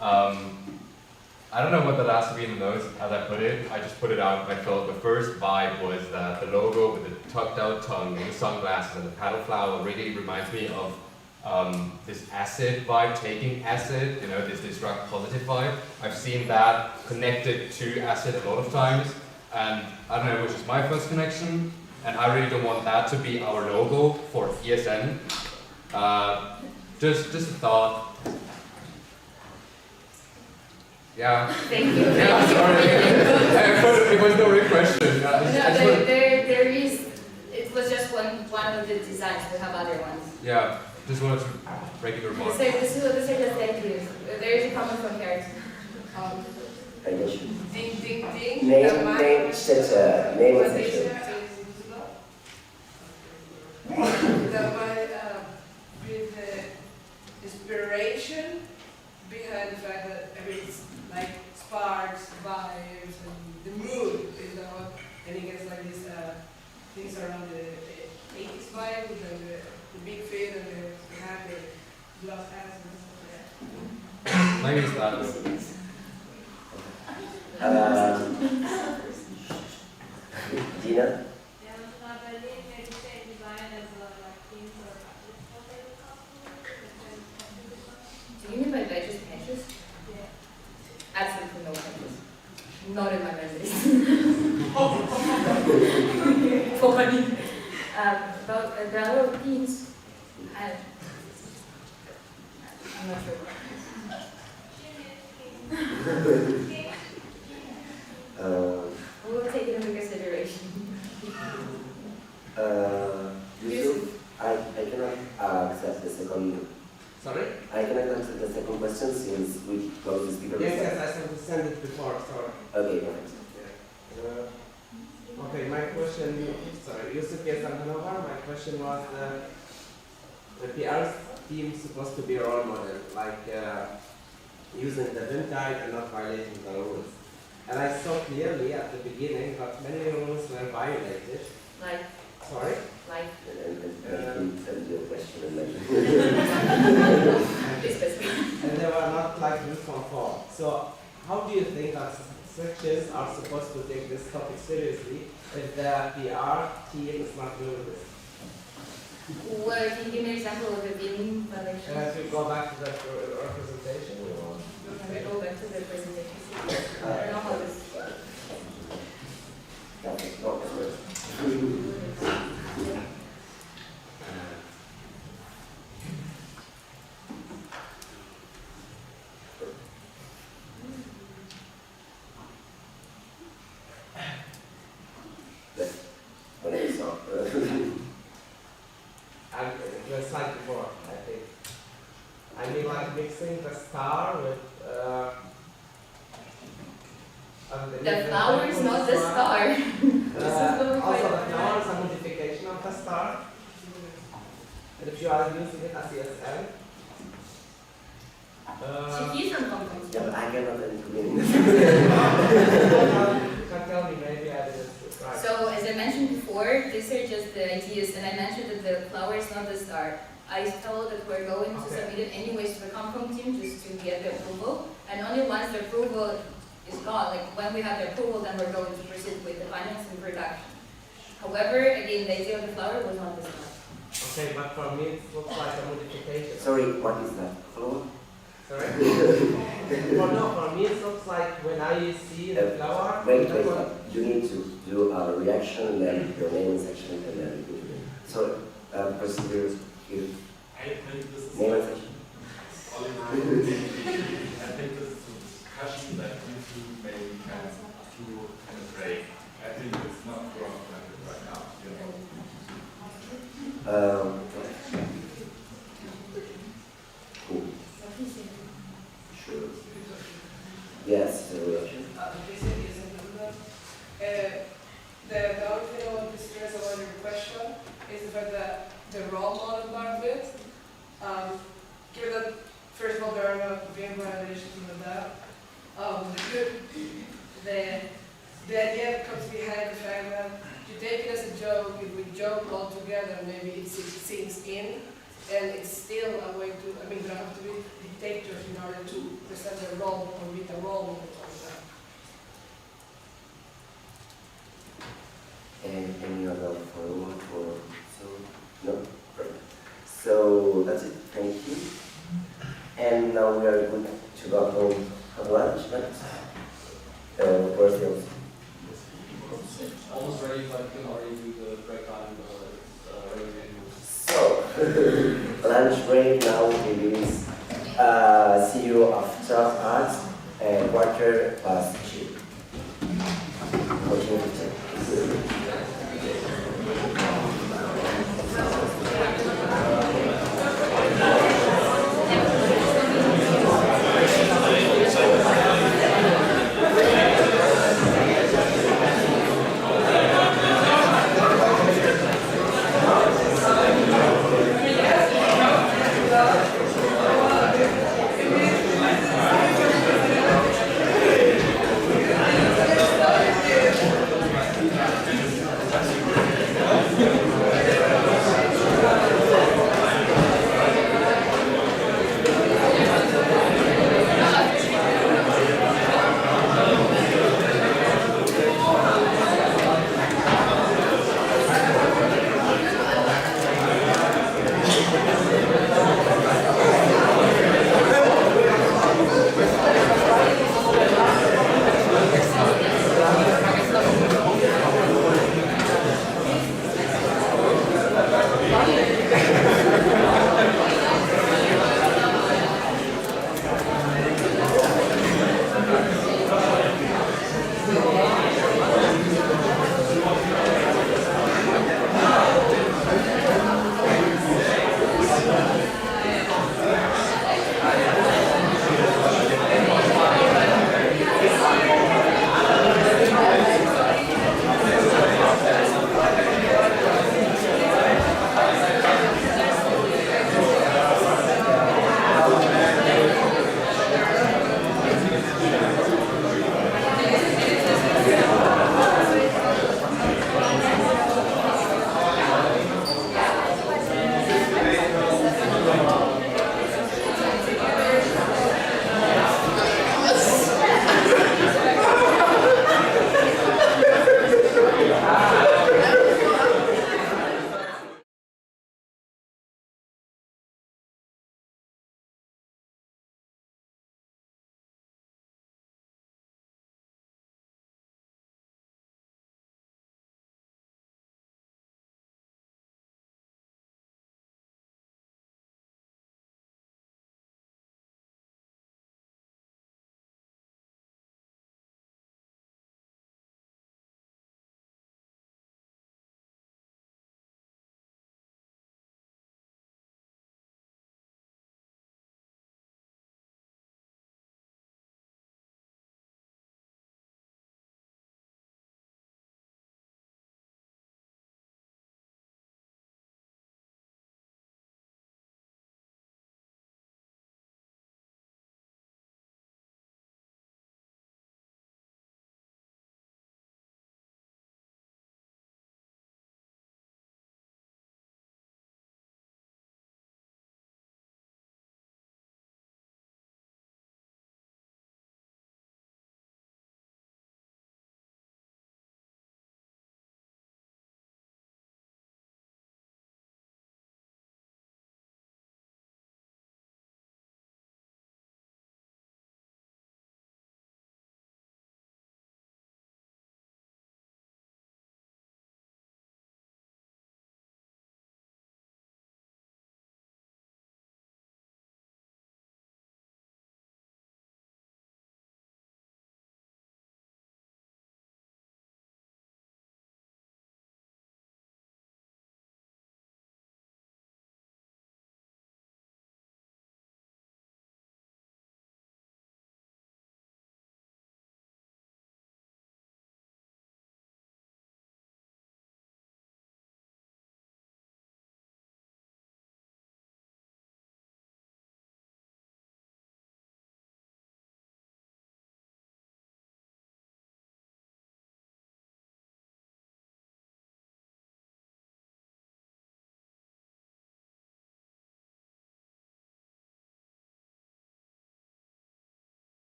S22: I don't know what the last to be in the notes, as I put it. I just put it out. I felt the first vibe was that the logo with the tucked out tongue and the sunglasses and the paddle flower really reminds me of this acid vibe, taking acid, this destruct positive vibe. I've seen that connected to acid a lot of times, and I don't know which is my first connection, and I really don't want that to be our logo for ESN. Just a thought. Yeah.
S11: Thank you.
S22: Yeah, sorry. It was no real question.
S11: There is, it was just one of the designs, we have other ones.
S22: Yeah, just wanted to regular mark.
S11: This is thank you. There is a comment from Karen.
S10: Ding, ding, ding.
S2: Name section.
S23: With the inspiration behind the fact that it's like sparks, vibes, and the mood is and it gets like these things around the 80s vibe with the big fit and the hat, the glass hats and stuff like that.
S22: Maybe it's that.
S2: Gina?
S11: Do you mean by badges patches?
S10: Yeah.
S11: Absolutely no patches. Not in my memories. Funny. About the other pins, I'm not sure. We'll take it into consideration.
S2: close the speaker?
S18: Yes, I sent it before, sorry.
S2: Okay, perfect.
S18: Okay, my question, sorry, Yusuf Hannover, my question was the PR team supposed to be a role model, like using the Vim guide and not violating the rules. And I saw clearly at the beginning that many rules were violated.
S11: Like?
S18: Sorry?
S11: Like?
S2: And send your question and then.
S18: And they were not like this conform. So how do you think that sections are supposed to take this topic seriously if the PR team is not doing this?
S11: Well, can you give me an example of the Vim violation?
S18: If you go back to the representation,
S11: Can we go back to the presentation? I don't know how this
S18: and the slide before, I think. I mean, like mixing the star with
S11: the flower is not the star.
S18: Also, the flower is a modification of the star. And if you are using it as CSL,
S11: She's from Hong Kong.
S2: Yeah, but I cannot include
S18: you can tell me, maybe I didn't right.
S11: So, as I mentioned before, these are just the ideas, and I mentioned that the flower is not the star. I told that we're going to submit it anyways to the Comcom team just to get the approval, and only once the approval is gone, like when we have the approval, then we're going to proceed with the finance and production. However, again, the idea of the flower was not the star.
S18: Okay, but for me it looks like a modification.
S2: Sorry, what is that? Flower?
S18: Sorry? Well, no, for me it looks like when I see the flower.
S2: Wait, you need to do a reaction and then your name and section and then so procedures here.
S1: I think this is
S2: name and section.
S1: Oliver, I think this is a discussion that you two maybe can do in a break. I think it's not wrong right now.
S2: Cool. Sure. Yes, the reaction.
S23: The only thing I want to stress about your question is the fact that the role model part of it, given that, first of all, there are no Vim violations in that, the idea comes behind the fact that you take it as a joke, if we joke all together, maybe it sinks in, and it's still a way to, I mean, there have to be dictators in order to present their role or meet the role of that.
S2: And any other follow-up or so? No? Great. So that's it. Thank you. And now we are good to go home at lunch, but where's the other?
S13: Almost ready, but can already do the break time.
S2: So, lunch break now it is. See you after at 2:15.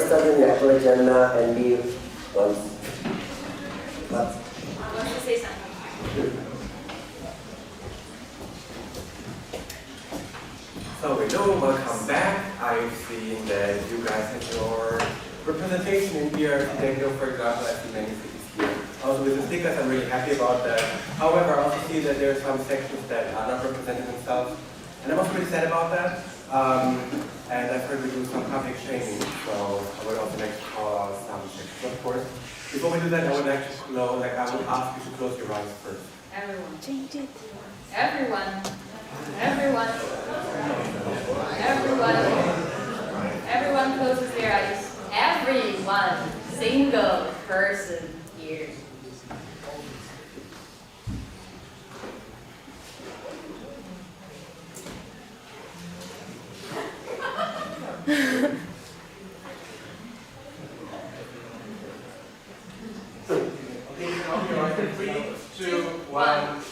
S2: start with the actual agenda and be once.
S11: I want to say something.
S5: So hello, welcome back. I've seen that you guys have your representation in here. For example, I see many cities here. Also with the stickers, I'm really happy about that. However, I also see that there are some sections that are not representing themselves. And I'm also really sad about that. And I've heard we do some public shaming, so I would also like to call out some sections, of course. Before we do that, I would like to close, I would ask you to close your eyes first.
S11: Everyone. Change it. Everyone. Everyone. Everyone. Everyone closes their eyes. Everyone. Single person here.
S5: Okay, now we are in 3, 2, 1.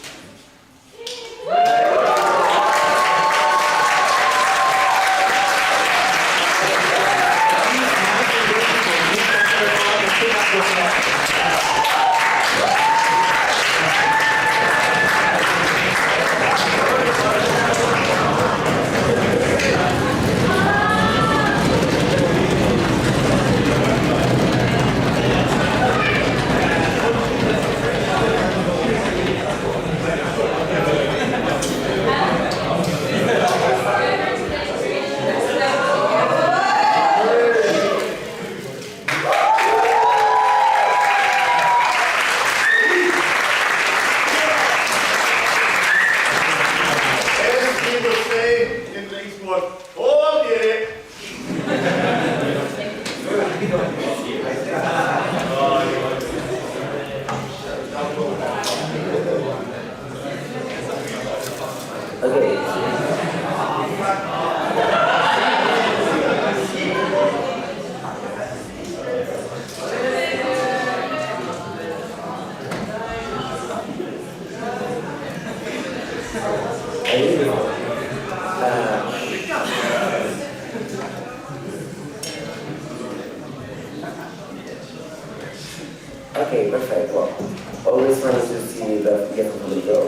S2: Okay, perfect. Well, always fun to see the get from the girl.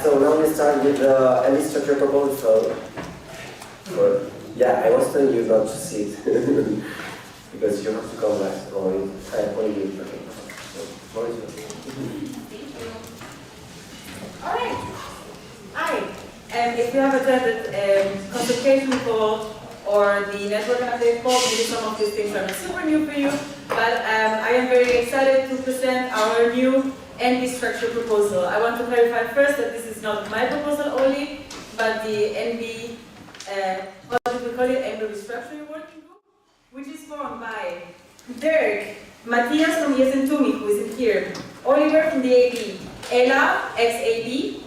S2: So now we start with the MB structure proposal. Yeah, I was telling you not to sit because you have to come back only you. Okay. So,
S9: Alright. Hi. If you have attended consultation call or the network update call, maybe some of these things are super new for you, but I am very excited to present our new NB structure proposal. I want to clarify first that this is not my proposal only, but the NB, what do we call it, NB Restructuring Working Group, which is formed by Dirk, Matthias from ESN Tumi, who isn't here, Oliver from the AB, Ella, ex-AB,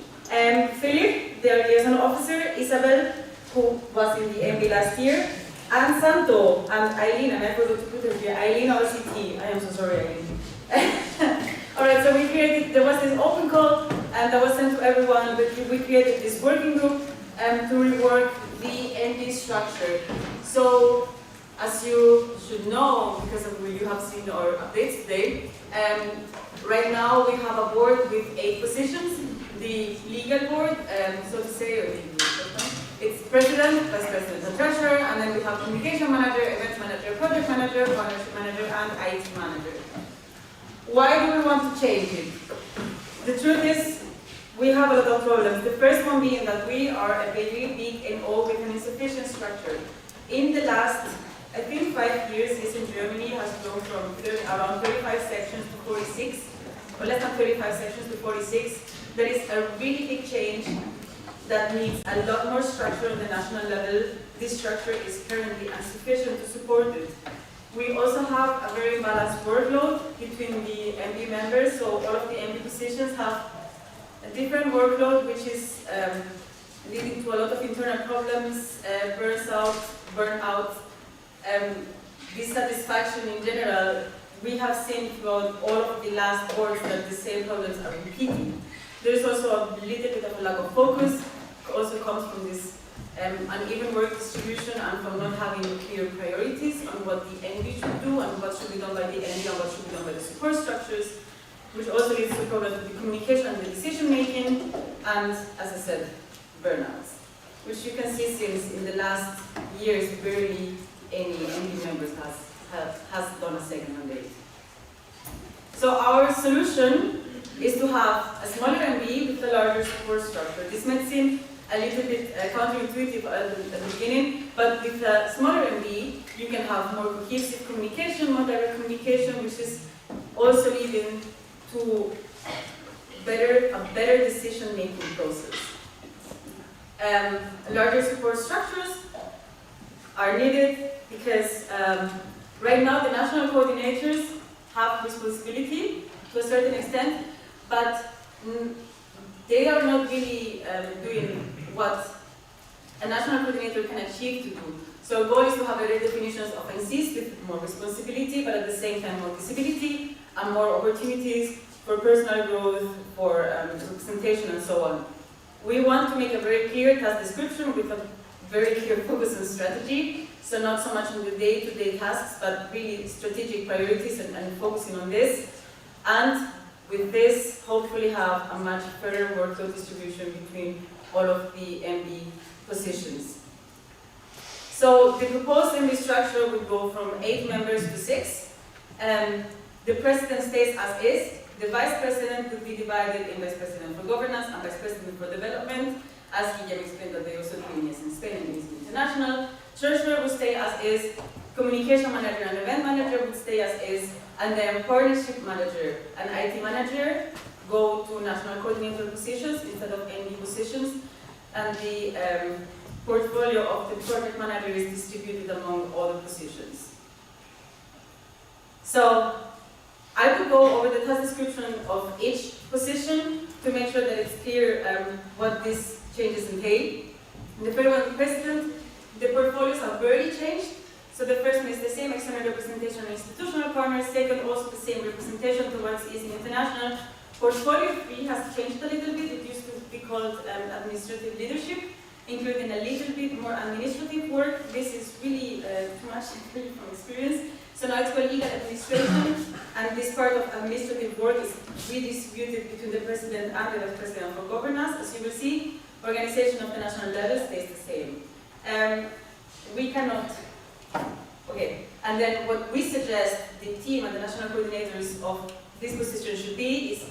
S9: Philip, their liaison officer, Isabel, who was in the MB last year, and Santo, and Eileen, and I forgot to put her here, Eileen OCT. I am so sorry, Eileen. Alright, so we created, there was this open call, and that was sent to everyone, but we created this working group to rework the NB structure. So, as you should know, because of you have seen our updates today, right now we have a board with 8 positions. The legal board, so to say, or it's president, vice president, and treasurer, and then we have communication manager, events manager, project manager, partnership manager, and IT manager. Why do we want to change it? The truth is, we have a lot of problems. The first one being that we are a very big NO with an insufficient structure. In the last, I think 5 years, this in Germany has grown from around 35 sections to 46, or less than 35 sections to 46. There is a really big change that needs a lot more structure on the national level. This structure is currently insufficient to support it. We also have a very balanced workload between the MB members, so all of the MB positions have a different workload, which is leading to a lot of internal problems, burnout, dissatisfaction in general. We have seen throughout all of the last boards that the same problems are repeating. There is also a little bit of a lack of focus, also comes from this uneven work distribution and from not having clear priorities on what the NB should do and what should be done by the NB and what should be done by the support structures, which also leads to problems with the communication and the decision making, and as I said, burnouts, which you can see since in the last years barely any NB members has done a second mandate. So our solution is to have a smaller MB with a larger support structure. This might seem a little bit counterintuitive at the beginning, but with a smaller MB, you can have more cohesive communication, more direct communication, which is also leading to a better decision-making process. Larger support structures are needed because right now the national coordinators have responsibility to a certain extent, but they are not really doing what a national coordinator can achieve to do. So the goal is to have better definitions of NCs with more responsibility, but at the same time more visibility and more opportunities for personal growth, for representation and so on. We want to make a very clear task description with a very clear focus on strategy, so not so much on the day-to-day tasks, but really strategic priorities and focusing on this. And with this, hopefully have a much better workload distribution between all of the MB positions. So the proposed MB structure would go from 8 members to 6. The president stays as is. The vice president would be divided in vice president for governance and vice president for development. As Guillaume explained that they also do in Spain and in international. Treasurer would stay as is. Communication manager and event manager would stay as is. And then partnership manager and IT manager go to national coordinator positions instead of NB positions. And the portfolio of the project manager is distributed among all the positions. So I will go over the task description of each position to make sure that it's clear what these changes entail. The first one, the president, the portfolios have barely changed. So the first one is the same external representation and institutional partners. Second, also the same representation towards EASN International. Portfolio 3 has changed a little bit. It used to be called administrative leadership, including a little bit more administrative work. This is really too much from experience. So now it's called legal administration, and this part of administrative work is redistributed between the president and the vice president for governance. As you will see, organization of the national level stays the same. We cannot. Okay, and then what we suggest the team and the national coordinators of this position should be is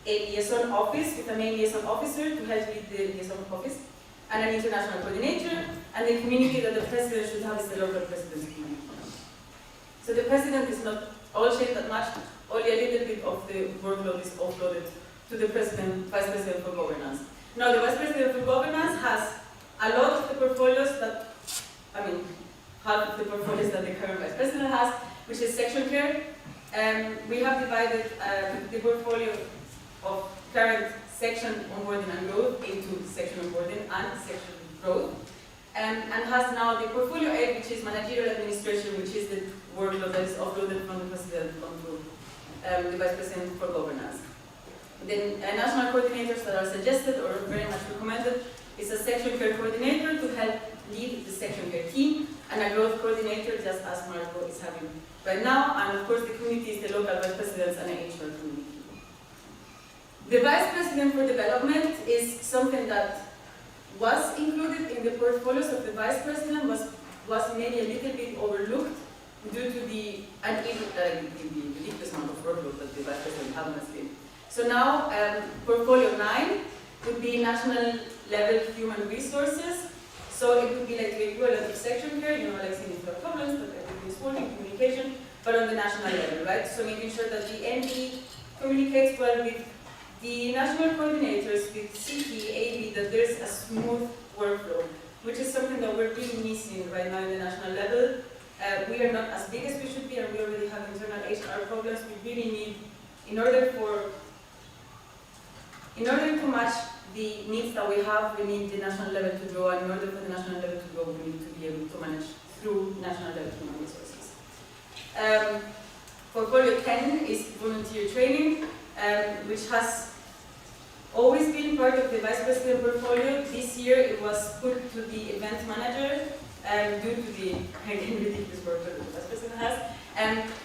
S9: a liaison office with a main liaison officer to help lead the liaison office, and an international coordinator, and the community that the president should have is the local president's community. So the president is not all changed that much, only a little bit of the workload is offloaded to the president, vice president for governance. Now the vice president for governance has a lot of the portfolios that, half of the portfolios that the current vice president has, which is section care. We have divided the portfolio of current section onboarding and growth into section onboarding and section growth. And has now the portfolio 8, which is managerial administration, which is the workload that is offloaded from the president onto the vice president for governance. The national coordinators that are suggested or very much recommended is a section care coordinator to help lead the section care team, and a growth coordinator, just as Marco is having right now, and of course the community is the local vice presidents and an HR community. The vice president for development is something that was included in the portfolios of the vice president, was maybe a little bit overlooked due to the ridiculous amount of workload that the vice president had on his team. So now, portfolio 9 would be national level human resources. So it would be like the equivalent of section care, like seeing problems, but everything is working, communication, but on the national level, right? So making sure that the NB communicates well with the national coordinators, with CT, AB, that there's a smooth workflow, which is something that we're really missing right now in the national level. We are not as big as we should be, and we already have internal HR problems. We really need, in order to match the needs that we have, we need the national level to grow, and in order for the national level to grow, we need to be able to manage through national level human resources. Portfolio 10 is volunteer training, which has always been part of the vice president portfolio. This year it was put to the event manager due to the ridiculous work that the vice president has.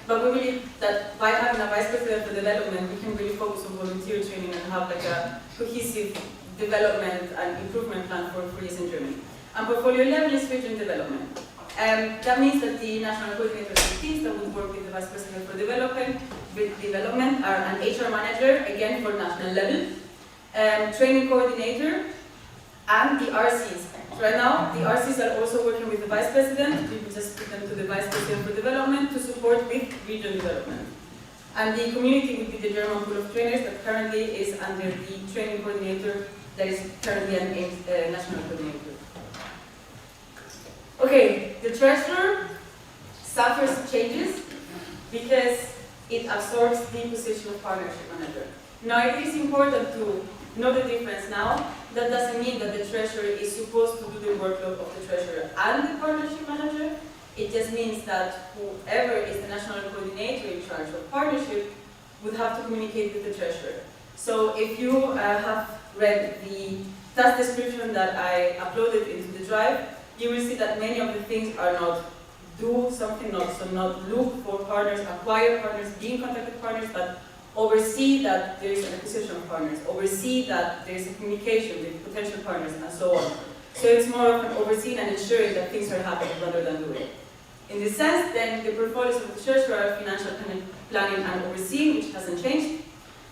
S9: But we believe that by having a vice president for development, we can really focus on volunteer training and have like a cohesive development and improvement plan for years in Germany. And portfolio level is region development. That means that the national coordinators and teams that would work with the vice president for development are an HR manager, again for national level, training coordinator, and the RCs. So right now, the RCs are also working with the vice president. We will just put them to the vice president for development to support with region development. And the community would be the German pool of trainers that currently is under the training coordinator that is currently a national coordinator. Okay, the treasurer suffers changes because it absorbs the position of partnership manager. Now, it is important to know the difference now. That doesn't mean that the treasurer is supposed to do the workload of the treasurer and the partnership manager. It just means that whoever is the national coordinator in charge of partnership would have to communicate with the treasurer. So if you have read the task description that I uploaded into the drive, you will see that many of the things are not do something, not look for partners, acquire partners, be in contact with partners, but oversee that there is an acquisition of partners, oversee that there is a communication with potential partners, and so on. So it's more of an overseeing and ensuring that things are happening rather than doing it. In this sense, then, the portfolios of the treasurer are financial planning and overseeing, which hasn't changed,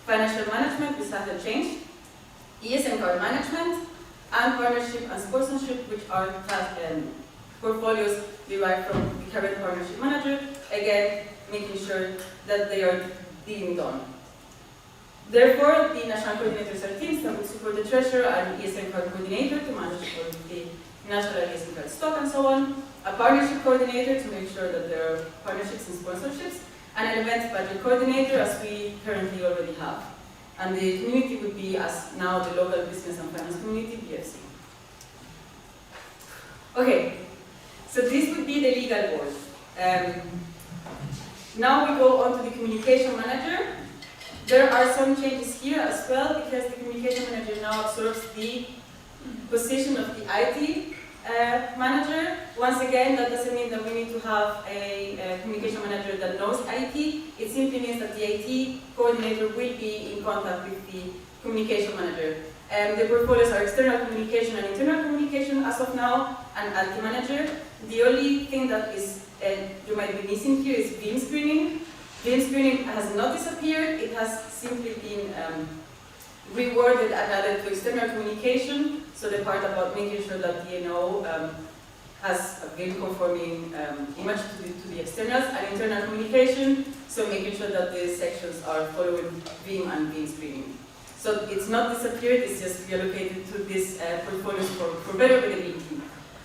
S9: financial management, which hasn't changed, ESN card management, and partnership and sponsorship, which are portfolios derived from the current partnership manager, again, making sure that they are being done. Therefore, the national coordinators are teams that would support the treasurer and ESN card coordinator to manage the national ESN card stock and so on, a partnership coordinator to make sure that there are partnerships and sponsorships, and an event budget coordinator as we currently already have. And the community would be, as now, the local business and finance community, BFC. Okay, so this would be the legal board. Now we go on to the communication manager. There are some changes here as well because the communication manager now absorbs the position of the IT manager. Once again, that doesn't mean that we need to have a communication manager that knows IT. It simply means that the IT coordinator will be in contact with the communication manager. The portfolios are external communication and internal communication as of now, and IT manager. The only thing that is you might be missing here is beam screening. Beam screening has not disappeared. It has simply been reworded and added to external communication. So the part about making sure that DNO has a beam conforming image to the externals, and internal communication, so making sure that the sections are following beam and beam screening. So it's not disappeared, it's just reallocated to this portfolios for better availability.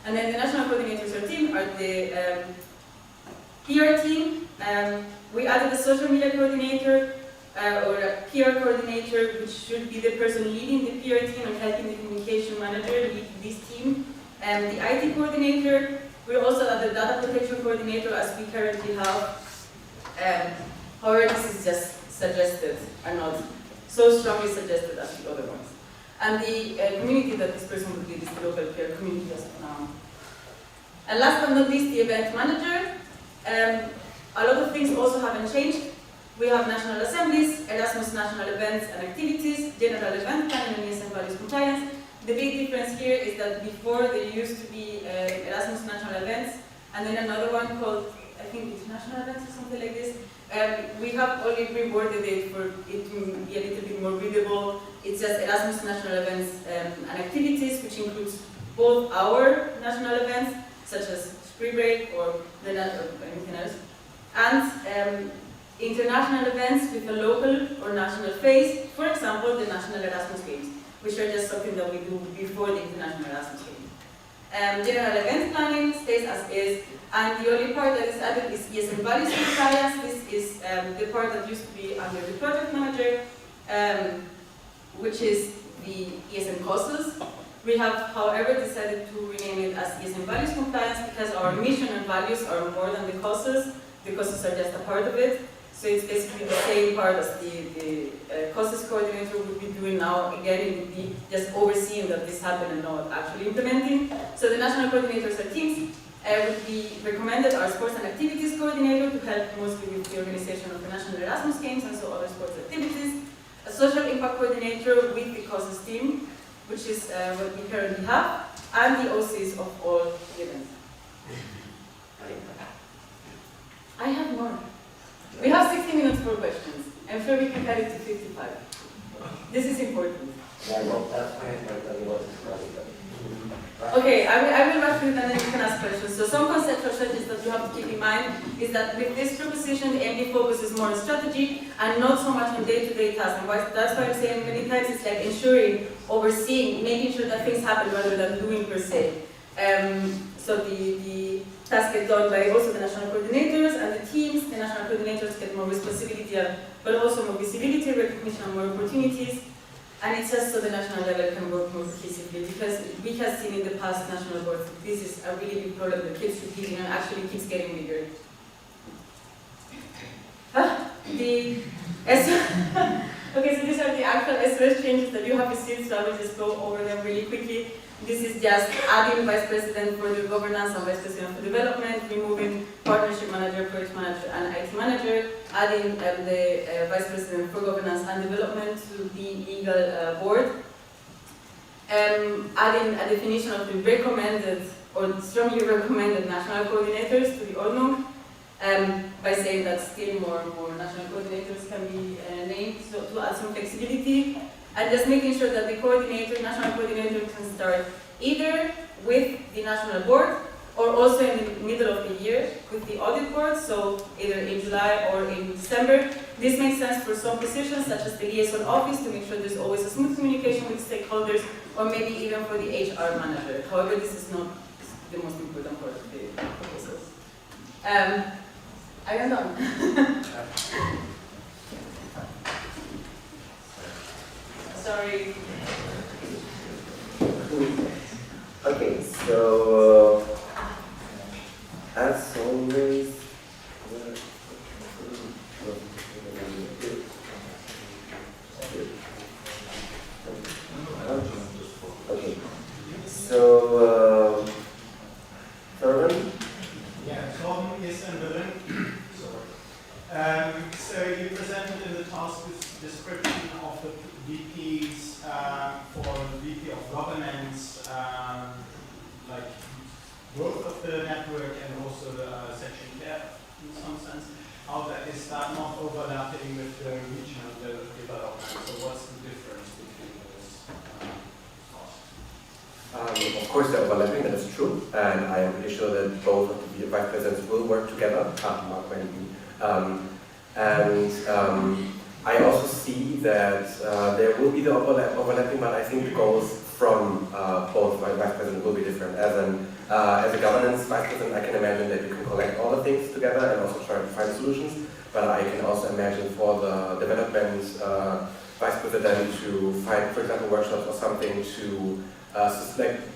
S9: And then the national coordinators or team are the PR team. We added a social media coordinator or a PR coordinator, which should be the person leading the PR team and helping the communication manager lead this team. The IT coordinator, we also added the data protection coordinator as we currently have. However, this is just suggested and not so strongly suggested as the other ones. And the community that this person would lead is the local PR community as of now. And last but not least, the event manager. A lot of things also haven't changed. We have national assemblies, Erasmus national events and activities, general event planning and ESN values compliance. The big difference here is that before there used to be Erasmus national events and then another one called, I think, international events or something like this. We have only reworded it for it to be a little bit more readable. It's just Erasmus national events and activities, which includes both our national events, such as spring break or anything else, and international events with a local or national phase, for example, the National Erasmus Games, which are just something that we do before the International Erasmus Games. General event planning stays as is, and the only part that is added is ESN values compliance. This is the part that used to be under the project manager, which is the ESN causes. We have, however, decided to rename it as ESN values compliance because our mission and values are more than the causes. The causes are just a part of it. So it's basically the same part as the courses coordinator would be doing now. Again, it would be just overseeing that this happened and not actually implementing. So the national coordinators or teams would be recommended our sports and activities coordinator to help mostly with the organization of the national Erasmus games and so other sports activities. A social impact coordinator with the causes team, which is what we currently have, and the OCs of all events. I have more. We have 60 minutes for questions. I'm sure we can cut it to 55. This is important. Okay, I will rush through it and then you can ask questions. So some conceptual strategies that you have to keep in mind is that with this proposition, the MD focuses more on strategy and not so much on day-to-day tasks. And that's why I'm saying many times it's like ensuring, overseeing, making sure that things happen rather than doing per se. So the tasks get done by also the national coordinators and the teams. The national coordinators get more responsibility, but also more visibility, recognition, and more opportunities. And it's just so the national level can work more cohesively, because we have seen in the past national boards that this is a really big problem that keeps repeating and actually keeps getting bigger. Okay, so these are the actual SOS changes that you have received, so I will just go over them really quickly. This is just adding vice president for the governance and vice president for development, removing partnership manager, project manager, and IT manager, adding the vice president for governance and development to the legal board, adding a definition of the recommended or strongly recommended national coordinators to the ONU, by saying that still more national coordinators can be named, so to add some flexibility. And just making sure that the national coordinator can start either with the national board or also in the middle of the year with the audit board, so either in July or in December. This makes sense for some positions such as the liaison office to make sure there's always a smooth communication with stakeholders, or maybe even for the HR manager. However, this is not the most important part of the proposals. I am done. Sorry.
S2: Okay, so as always, okay, so Thurman?
S8: Yeah, Tom is in Berlin. So you presented in the task description of the VPs for VP of governance, like both of the network and also the section care in some sense. How that is that not overlapping with the regional development? So what's the difference between those tasks?
S5: Of course, they're overlapping, that is true, and I am pretty sure that both of the vice presidents will work together. I also see that there will be the overlapping, but I think the goals from both vice presidents will be different. As a governance vice president, I can imagine that you can collect all the things together and also try to find solutions. But I can also imagine for the development vice president to find, for example, workshops or something to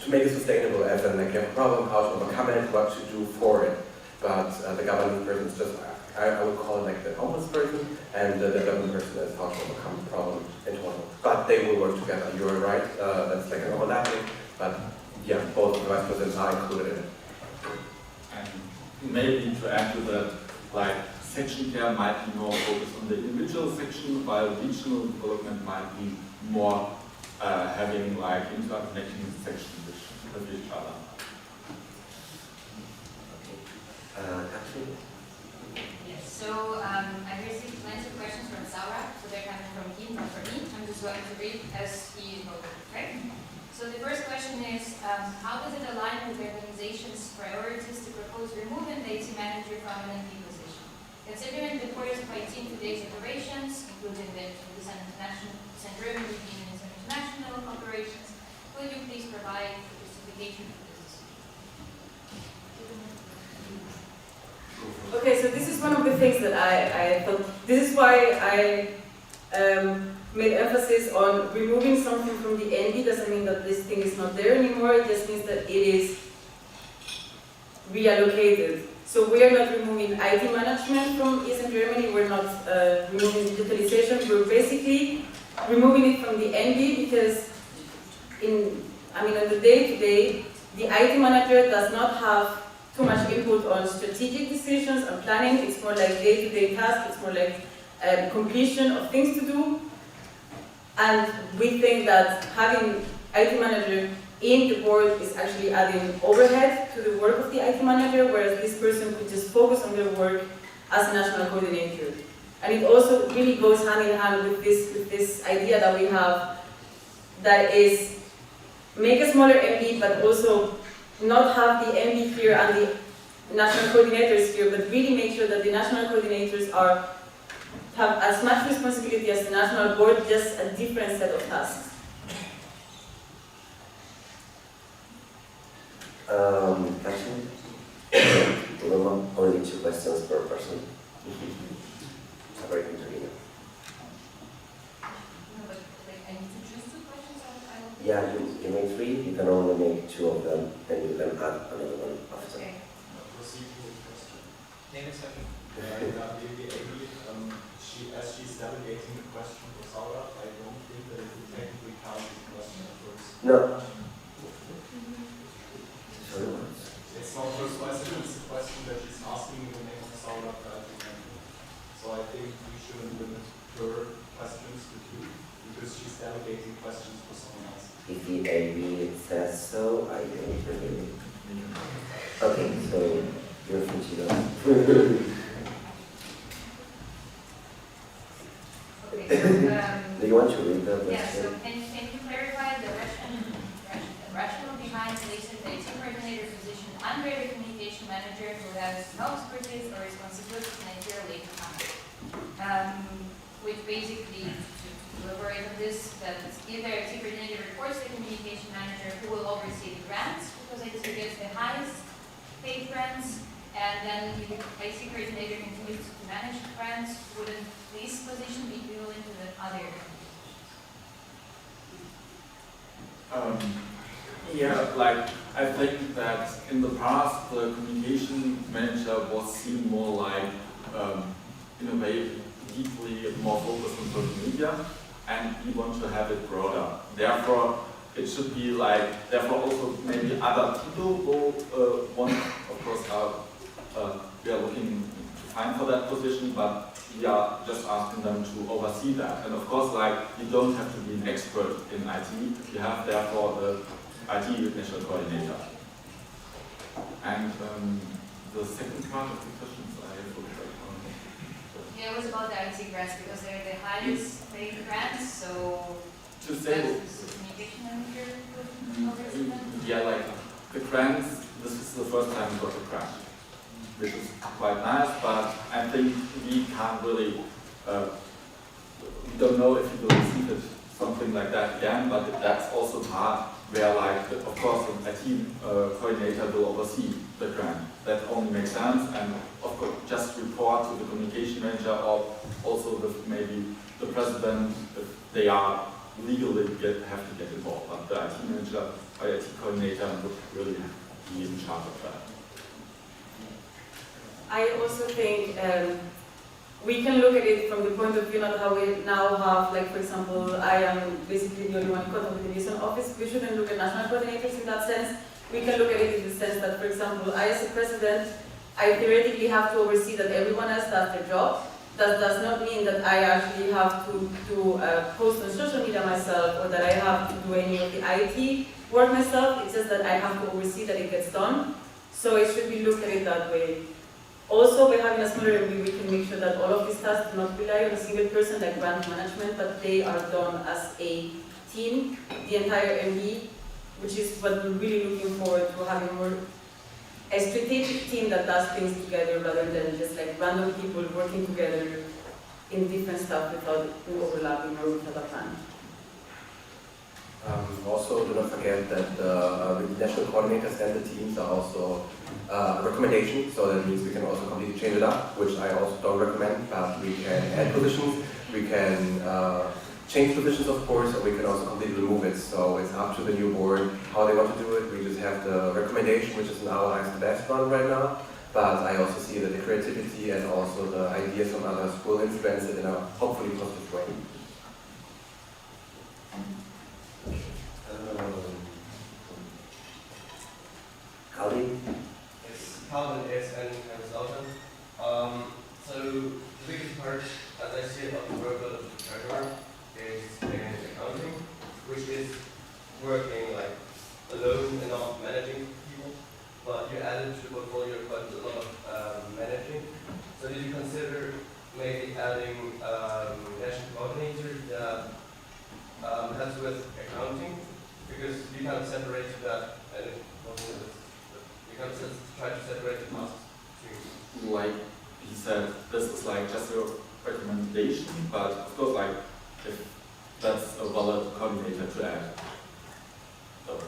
S5: make it sustainable. As in, like, you have a problem, how to overcome it, what to do for it. But the governance person is just, I would call it like the homeless person, and the development person is how to overcome the problem in total. But they will work together. You are right. That's like an overlapping, but yeah, both of the vice presidents are included in it.
S1: And maybe to add to that, like section care might be more focused on the individual section, while regional development might be more having like interconnecting sections with each other.
S11: Yes, so I received plenty of questions from Saura, so they're coming from him, not from me. I'm just going to read as he is voting, right? So the first question is, how does it align with the organization's priorities to propose removing the IT manager from an NP position? Considering the importance of IT in today's operations, including the revenue in international operations, could you please provide justification for this decision?
S9: Okay, so this is one of the things that I thought, this is why I made emphasis on removing something from the ND. Doesn't mean that this thing is not there anymore, it just means that it is reallocated So we are not removing IT management from ESN Germany, we're not removing digitalization, we're basically removing it from the NB because on the day-to-day, the IT manager does not have too much input on strategic decisions and planning. It's more like day-to-day tasks, it's more like completion of things to do. And we think that having IT manager in the board is actually adding overhead to the work of the IT manager, whereas this person could just focus on their work as a national coordinator. And it also really goes hand in hand with this idea that we have, that is make a smaller MB, but also not have the MB here and the national coordinators here, but really make sure that the national coordinators have as much responsibility as the national board, just a different set of tasks.
S2: Question? Only 2 questions per person. Separate interview. Yeah, you make 3, you can only make 2 of them, and you can add another one after.
S10: Okay.
S3: Name and second.
S13: As she's delegating the question for Saura, I don't think that it would technically count as a question at first.
S2: No. Sorry, what?
S13: It's not first question, it's a question that she's asking in the name of Saura. So I think we shouldn't limit her questions to 2, because she's delegating questions for someone else.
S2: If the AB says so, I don't really. Okay, so you're free to go. Do you want to read the question?
S11: Yeah, so can you clarify the rationale behind placing the IT coordinator position under the communication manager who has no expertise or responsibility in Nigeria later on? Which basically, to elaborate on this, that if the IT coordinator reports the communication manager who will oversee the grants, because IT gets the highest paid grants, and then if the IT coordinator continues to manage grants, wouldn't this position be equivalent to the other?
S1: Yeah, I think that in the past the communication manager was seen more like, in a way, deeply more focused on social media, and we want to have it broader. Therefore, it should be therefore also maybe other people will want, of course, we are looking to find for that position, but we are just asking them to oversee that. And of course, you don't have to be an expert in IT, you have therefore the IT national coordinator. And the second part of the questions I forgot.
S11: Yeah, it was about the IT grants because they're the highest paid grants, so
S1: to say
S11: communication manager would oversee them?
S1: Yeah, the grants, this is the first time we got a grant, which is quite nice, but I think we can't really, we don't know if we will receive it, something like that again, but that's also part where, of course, an IT coordinator will oversee the grant. That only makes sense, and of course, just report to the communication manager or also with maybe the president if they are legally have to get involved. But the IT manager or IT coordinator would really be in charge of that.
S9: I also think we can look at it from the point of view not how we now have, for example, I am basically the only one in contact with the liaison office. We shouldn't look at national coordinators in that sense. We can look at it in the sense that, for example, I as a president, I theoretically have to oversee that everyone else does their job. That does not mean that I actually have to post on social media myself or that I have to do any of the IT work myself. It's just that I have to oversee that it gets done. So it should be looked at it that way. Also, by having a smaller MB, we can make sure that all of these tasks do not rely on a single person like grant management, but they are done as a team, the entire MB, which is what we're really looking forward to, having more a strategic team that does things together rather than just random people working together in different stuff without overlapping or without a plan.
S5: Also, do not forget that the national coordinators and the teams are also a recommendation, so that means we can also completely change it up, which I also don't recommend, but we can add positions, we can change positions of course, or we can also completely remove it, so it's up to the new board how they want to do it. We just have the recommendation, which is in our eyes the best one right now, but I also see that the creativity and also the ideas from others will influence it in a hopefully positive way.
S2: Calvin?
S14: Yes, Calvin is and consultant. So the biggest part, as I see it, of the workload of the treasurer is in accounting, which is working like alone and not managing people. But you added to the portfolio quite a lot of managing. So did you consider maybe adding national coordinators that helps with accounting? Because you kind of separated that and you kind of try to separate the tasks.
S1: Like he said, this is like just a recommendation, but of course, like if that's a valid coordinator to add. So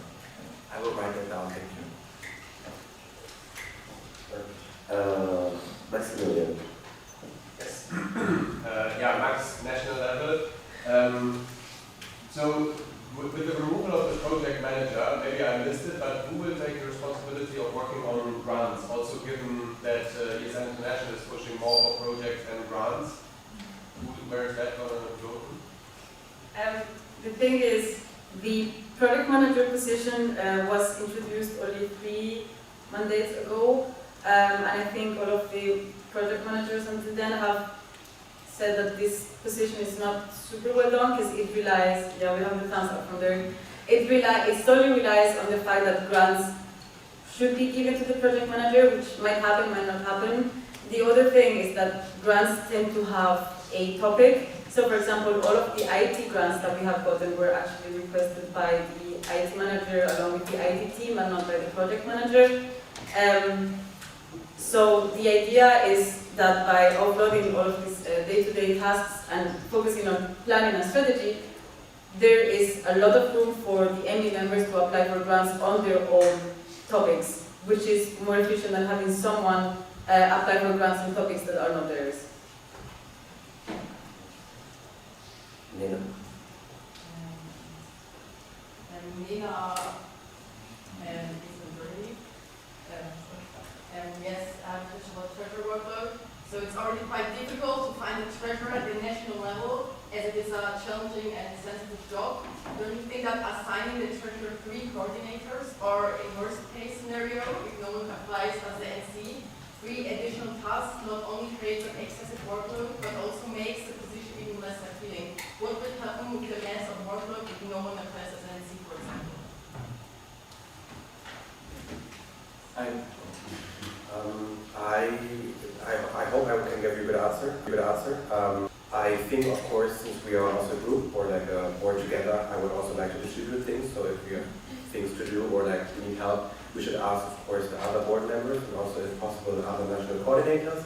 S5: I will write it down. Thank
S2: you. Maximilian.
S16: Yes. Yeah, Max, national level. So with the removal of the project manager, maybe I missed it, but who will take the responsibility of working on grants? Also given that ESN International is pushing more for projects and grants, where is that going to go?
S9: The thing is, the product manager position was introduced only 3 mandates ago, and I think all of the project managers until then have said that this position is not super well done because it relies, we have the thumbs up from there, it solely relies on the fact that grants should be given to the project manager, which might happen, might not happen. The other thing is that grants tend to have a topic. So for example, all of the IT grants that we have gotten were actually requested by the IT manager along with the IT team and not by the project manager. So the idea is that by offloading all of these day-to-day tasks and focusing on planning and strategy, there is a lot of room for the MD members to apply for grants on their own topics, which is more efficient than having someone apply for grants on topics that are not theirs.
S2: Nina?
S7: Nina is in Berlin. Yes, I have a question about treasurer workload. So it's already quite difficult to find a treasurer at the national level, as it is a challenging and sensitive job. Don't you think that assigning the treasurer 3 coordinators, or in worst case scenario, if no one applies as the NC, 3 additional tasks not only creates an excessive workload, but also makes the position even less appealing? What would happen with the mass of workload if no one applies as an NC, for example?
S5: I hope I can give you a good answer. I think, of course, since we are also a group or like a board together, I would also like to distribute things. So if we have things to do or like we need help, we should ask, of course, the other board members and also, if possible, the other national coordinators.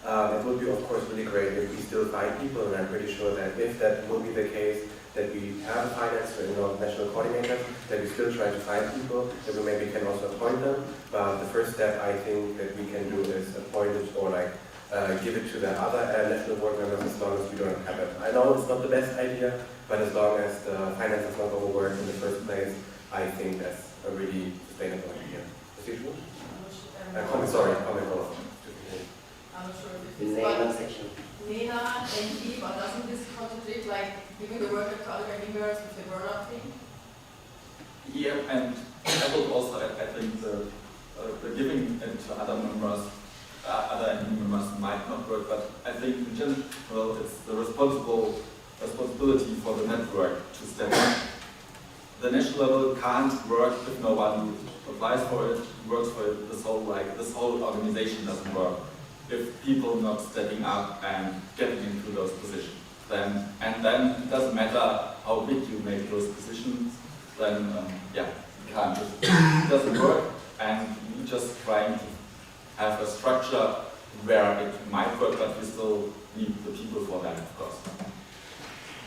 S5: It would be, of course, really great if we still find people, and I'm pretty sure that if that will be the case, that we have finance or national coordinators, that we still try to find people, that we maybe can also appoint them. But the first step I think that we can do is appoint it or like give it to the other national board members as long as we don't have it. I know it's not the best idea, but as long as the finance is not overworked in the first place, I think that's a really sustainable idea. As usual? Comment off.
S7: I'm not sure if
S2: In
S7: it's
S2: Nina section.
S7: Nina and he, but doesn't this contradict like giving the work to other members with the burnout thing?
S1: yeah, and I would also, I think the giving it to other members, other NAnu members might not work, but I think in general it's the responsibility for the network to step up. The national level can't work if no one applies for it, works for it. This whole organization doesn't work if people not stepping up and getting into those positions. Then it doesn't matter how big you make those positions. Then you can't. It doesn't work, and we're just trying to have a structure where it might work, but we still need the people for that, of course.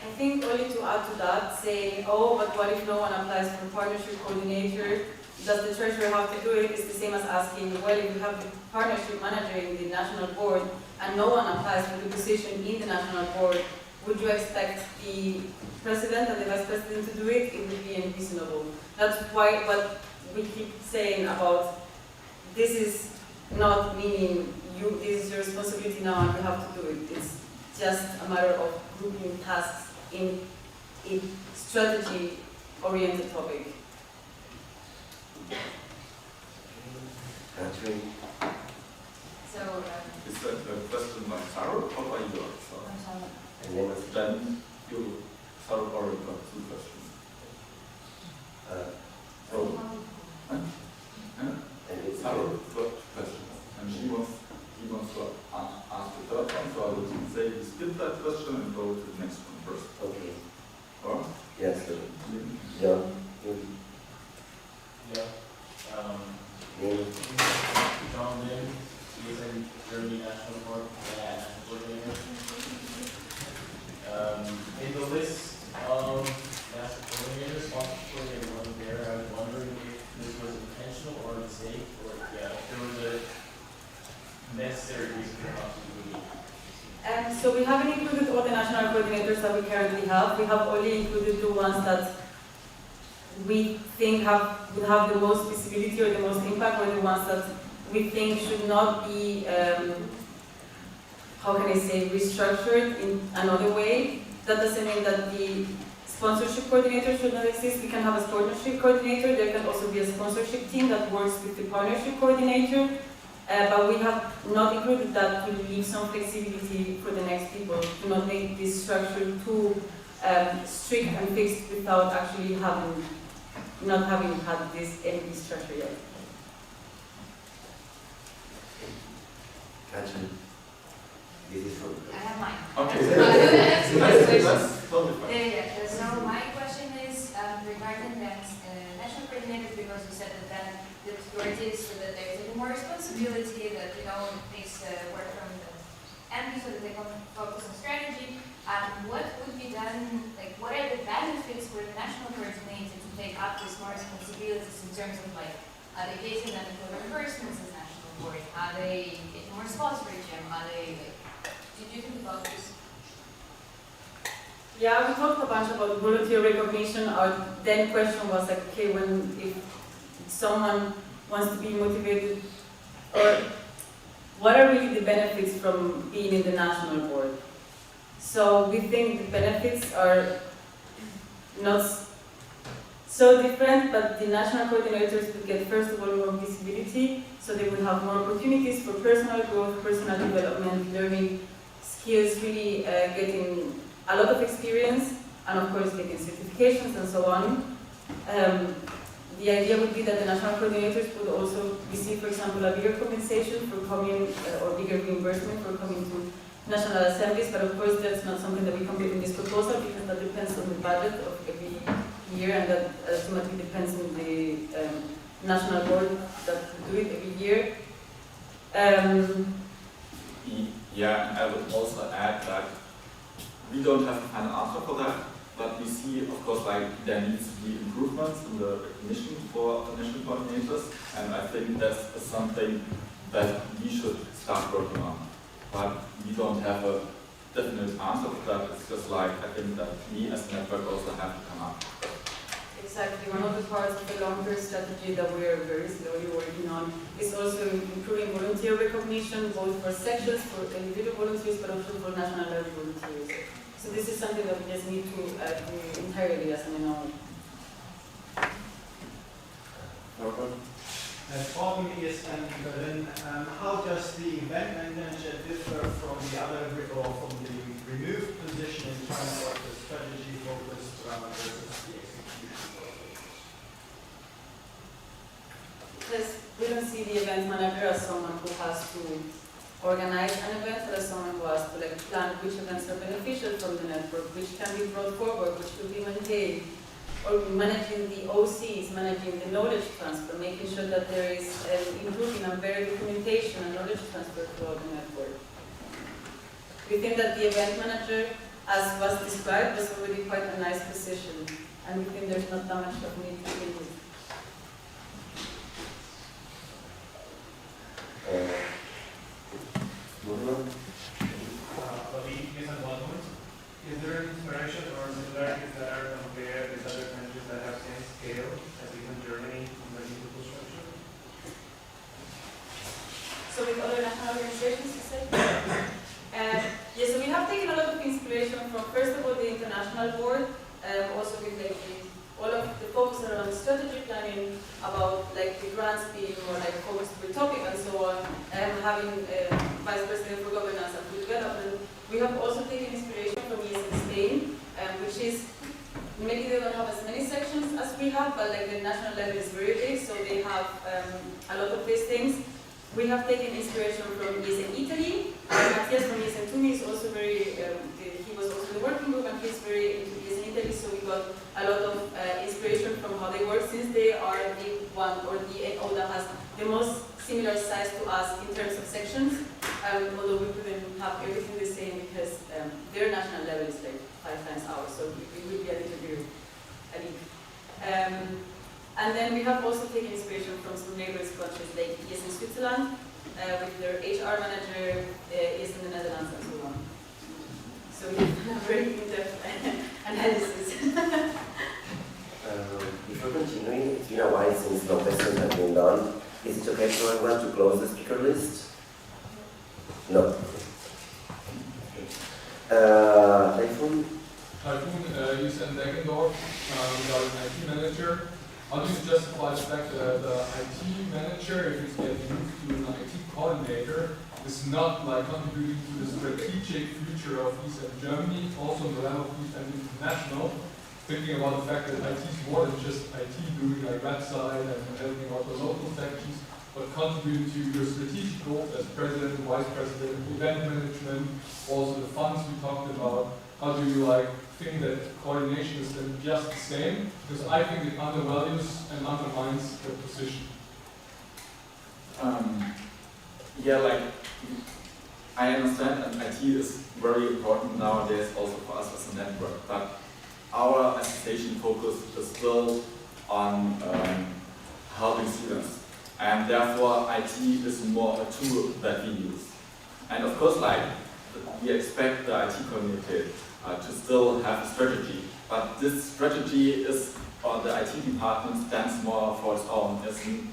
S9: I think only to add to that, saying, oh, but what if no one applies for partnership coordinator? Does the treasurer have to do it? It's the same as asking, well, if you have the partnership manager in the national board and no one applies for the position in the national board, would you expect the president and the vice president to do it? It would be unreasonable. That's why what we keep saying about this is not meaning you, this is your responsibility now and you have to do it. It's just a matter of grouping tasks in a strategy-oriented topic.
S11: So,
S1: Is that a question by Sarah or by yours? Then you, Sarah already got 2 questions. Sarah got 2 questions, and he wants to ask the 3rd one, so I would say we skip that question and go to the next one first.
S2: Okay.
S1: Or?
S2: Yes, John.
S15: Yeah. John Lin, ESN Germany National Board, National Coordinator. In the list of national coordinators, sponsorship coordinator wasn't there. I was wondering if this was intentional or a mistake, or if there was a necessary reason for not to do it.
S9: So we haven't included all the national coordinators that we currently have. We have only included the ones that we think would have the most visibility or the most impact, or the ones that we think should not be, how can I say, restructured in another way. That doesn't mean that the sponsorship coordinator should not exist. We can have a sponsorship coordinator. There can also be a sponsorship team that works with the partnership coordinator. But we have not included that to leave some flexibility for the next people, to not make this structure too strict and fixed without actually not having had this any structure yet.
S2: Gotcha. This is for
S11: I have mine.
S1: Okay.
S11: That's totally fine. So my question is regarding that national coordinators, because you said that the priorities so that they're taking more responsibility, that takes work from the MD so that they can focus on strategy. What would be done, like what are the benefits for the national coordinator to take up these more responsibilities in terms of are they getting them for reimbursements as national board? Are they getting more sponsorship? Are they did you think about this?
S9: Yeah, we talked a bunch about volunteer recognition. Our then question was like, okay, if someone wants to be motivated, or what are really the benefits from being in the national board? So we think the benefits are not so different, but the national coordinators would get, first of all, more visibility, so they would have more opportunities for personal growth, personal development, learning skills, really getting a lot of experience, and of course getting certifications and so on. The idea would be that the national coordinators would also receive, for example, a bigger compensation for coming, or bigger reimbursement for coming to national assemblies, but of course that's not something that we complete in this proposal, because that depends on the budget of every year, and that ultimately depends on the national board that do it every year.
S1: Yeah, I would also add that we don't have a final answer for that, but we see, of course, there needs to be improvements in the recognition for the national coordinators, and I think that's something that we should start working on. But we don't have a definite answer for that. It's just I think that we as a network also have to come up.
S9: Exactly. One of the parts of the long-term strategy that we are very slowly working on is also improving volunteer recognition, both for sections, for individual volunteers, but also for national level volunteers. So this is something that we just need to do entirely as an NAnu.
S17: From ESN Berlin, how does the event manager differ from the other, or from the removed position in terms of the strategy focused versus the execution focused?
S9: Because we don't see the event manager as someone who has to organize an event, but as someone who has to plan which events are beneficial from the network, which can be brought forward, which will be maintained, or managing the OCs, managing the knowledge transfer, making sure that there is improving and better documentation and knowledge transfer throughout the network. We think that the event manager, as was described, was already quite a nice position, and we think there's not that much of need to change it.
S17: Is there an inspiration or similarities that are compared with other countries that have same scale as even Germany in the political structure?
S9: organizations, you said? Yeah, so we have taken a lot of inspiration from, first of all, the international board, also with like all of the focus around strategy planning, about like the grants being more like focused per topic and so on, having Vice President for Governance and Food Development. We have also taken inspiration from ESN Spain, which is, maybe they don't have as many sections as we have, but like the national level is very big, so they have a lot of these things. We have taken inspiration from ESN Italy. Matthias from ESN Tumi is also very, he was also in the working group and he's very into ESN Italy, so we got a lot of inspiration from how they work, since they are the one or the NO that has the most similar size to us in terms of sections, although we couldn't have everything the same because their national level is like 5 times ours, so it will be a little bit a leap. And then we have also taken inspiration from some neighboring countries like ESN Switzerland, with their HR manager, ESN the Netherlands, and so on. So we have a very in-depth analysis.
S2: Before continuing, it's been a while since no questions have been done. Is it okay for everyone to close the speaker list? No. Typhoon?
S19: Typhoon, ESN Deggendorf, regarding IT manager. How do you justify the fact that the IT manager, if it's getting moved to an IT coordinator, is not like contributing to the strategic future of ESN Germany, also on the level of ESN International, thinking about the fact that IT is more than just IT, doing like website and helping out the local sections, but contributing to your strategic goals as president and vice president, event management, also the funds we talked about. How do you like think that coordination is then just the same? Because I think it undervalues and undermines the position.
S1: Yeah, like I understand that IT is very important nowadays also for us as a network, but our association focus is still on helping students, and therefore IT is more a tool that we use. And of course, like we expect the IT community to still have a strategy, but this strategy is, or the IT department stands more for its own,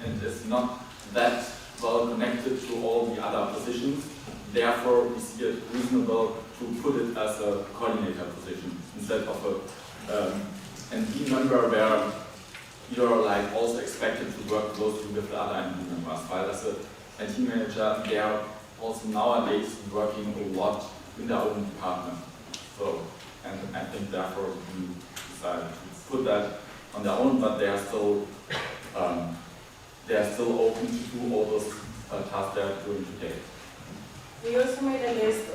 S1: and is not that well connected to all the other positions. Therefore, we see it reasonable to put it as a coordinator position instead of a ND member where you're like also expected to work closely with the other ND members. While as a IT manager, they are also nowadays working a lot in their own department. So, and I think therefore we decided to put that on their own, but they are still open to do all those tasks they are doing today.
S9: We also made a list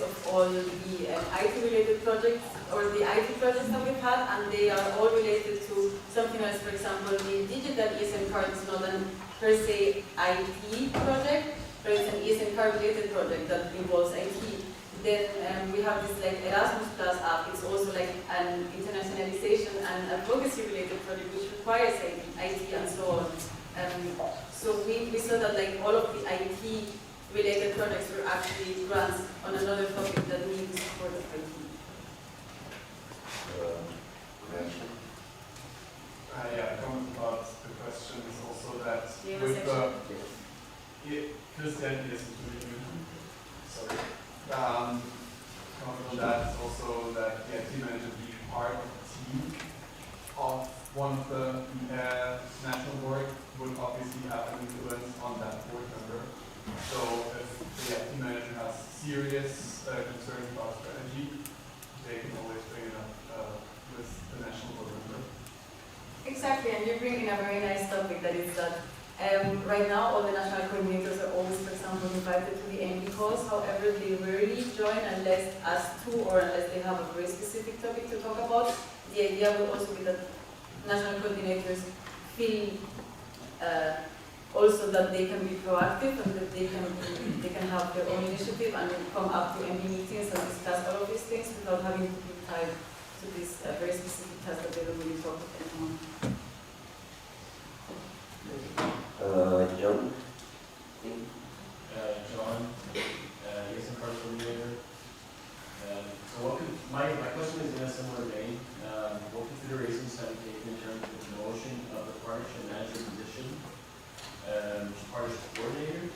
S9: of all the IT-related projects, or the IT projects that we've had, and they are all related to something else. For example, the digital ESN card is not an per se IT project, but it's an ESN card-related project that involves IT. Then we have this like Erasmus Plus app. It's also like an internationalization and advocacy-related project which requires IT and so on. So we saw that like all of the IT-related projects were actually grants on another topic that need the support of IT.
S13: Yeah, comment about the question is also that
S9: Yeah,
S13: with the Christian is sorry. Comment on that is also that the IT manager being part of the team of one of the national board would obviously have an influence on that board member. So if the IT manager has serious concerns about strategy, they can always bring it up with the national board member.
S9: Exactly, and you bring in a very nice topic that is that right now all the national coordinators are always, for example, invited to the NB calls. However, they rarely join unless asked to or unless they have a very specific topic to talk about. The idea will also be that national coordinators feel also that they can be proactive and that they can have their own initiative and come up to NB meetings and discuss all of these things without having to be tied to this very specific task that they don't really talk with anyone.
S2: John?
S15: John, ESN card coordinator. So my question is in a similar vein. What considerations have you taken in terms of the promotion of the partnership manager position, partnership coordinator,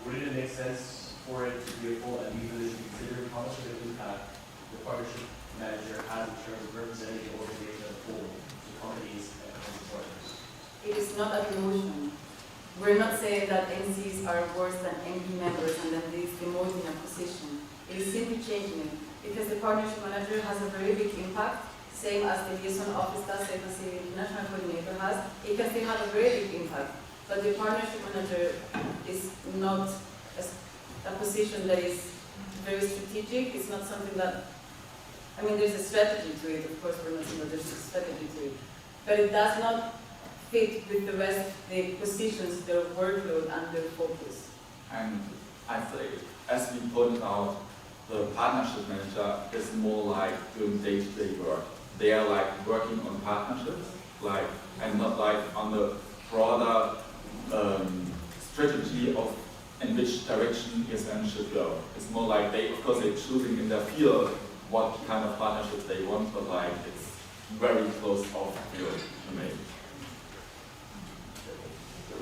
S15: wouldn't it make sense for it to be a full NB position, considering how much of an impact the partnership manager has in terms of representing the organization as a whole to companies and partners?
S9: It is not a demotion. We're not saying that NCs are worse than NB members and that this is demoting a position. It is simply changing it because the partnership manager has a very big impact, same as the liaison officer, same as the international coordinator has. It can still have a very big impact, but the partnership manager is not a position that is very strategic. It's not something that, I mean, there's a strategy to it, of course, we're not saying that there's a strategy to it, but it does not fit with the rest of the positions, their workload and their focus.
S1: And I think, as we pointed out, the partnership manager is more like doing day-to-day work. They are like working on partnerships, like, and not like on the broader strategy of in which direction ESN should go. It's more like they, of course, they're choosing in their field what kind of partnership they want, but like it's very close off field to me.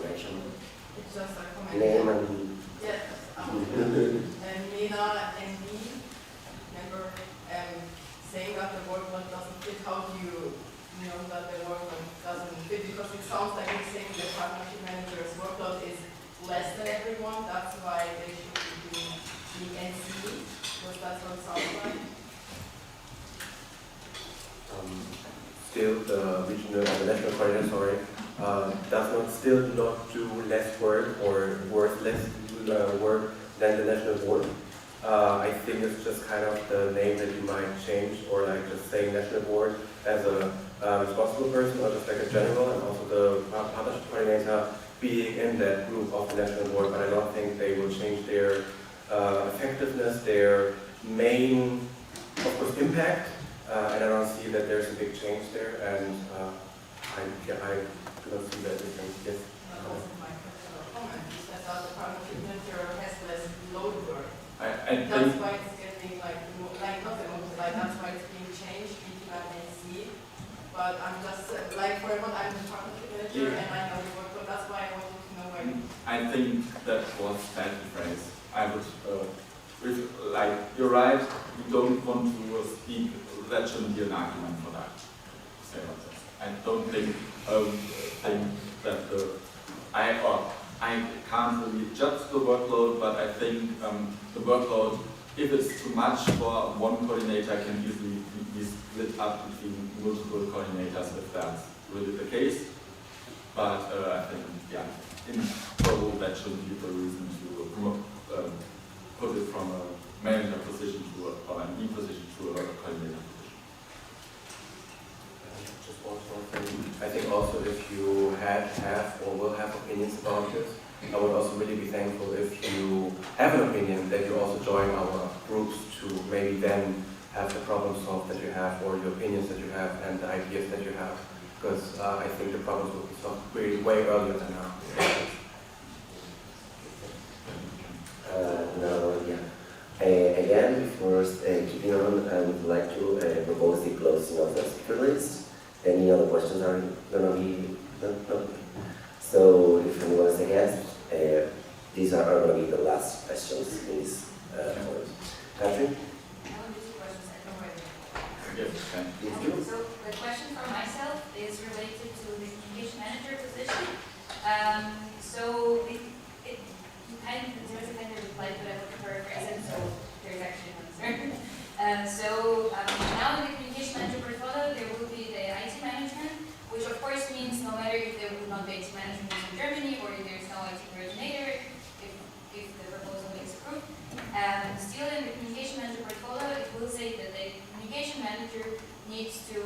S10: It's just a comment.
S2: Name and
S10: Yes, and Nina and me, remember, saying that the workload doesn't fit. How do you know that the workload doesn't fit? Because it sounds like you're saying the partnership manager's workload is less than everyone. That's why they should be doing the NC, because that's what it sounds like.
S5: Still, the regional, the national coordinator, does not still not do less work or worth less work than the national board. I think it's just kind of the name that you might change, or like just saying national board as a responsible person, or just like a general, and also the partnership coordinator being in that group of the national board. But I don't think they will change their effectiveness, their main, of course, impact, and I don't see that there's a big change there. And I do not see that difference. Yes.
S10: That was my comment. That the partnership manager has less load work.
S1: I
S10: That's
S1: think
S10: why it's getting like not the most, like that's why it's being changed between NC. But I'm just like for everyone, I'm the partnership manager and I know the work, but that's why I wanted to know when.
S1: I think that was badly phrased. I would, like, you're right, you don't want to speak, that shouldn't be an argument for that. Say like this. I don't think that I can't really judge the workload, but I think the workload, if it's too much for one coordinator, can easily be split up between multiple coordinators if that's really the case. But I think, yeah, in total that shouldn't be the reason to put it from a manager position to or an E position to a coordinator position.
S5: Just one more thing. I think also if you have or will have opinions about this, I would also really be thankful if you have an opinion that you also join our groups to maybe then have the problem solved that you have, or your opinions that you have and the ideas that you have. Because I think the problems will be solved way earlier than now.
S2: Again, first keeping on, I would like to propose the closing of the speaker list. Any other questions are going to be no. So if anyone is against, these are going to be the last questions in this point. Catherine?
S1: Yes,
S2: Thank you.
S11: So the question for myself is related to the communication manager position. So there's a kind of reply, but I want to paraphrase it, so there's actually an answer. Now in the communication manager portfolio, there will be the IT management, which of course means no matter if there will not be IT management in Germany or if there's no IT coordinator, if the proposal is approved. Still in the communication manager portfolio, it will say that the communication manager needs to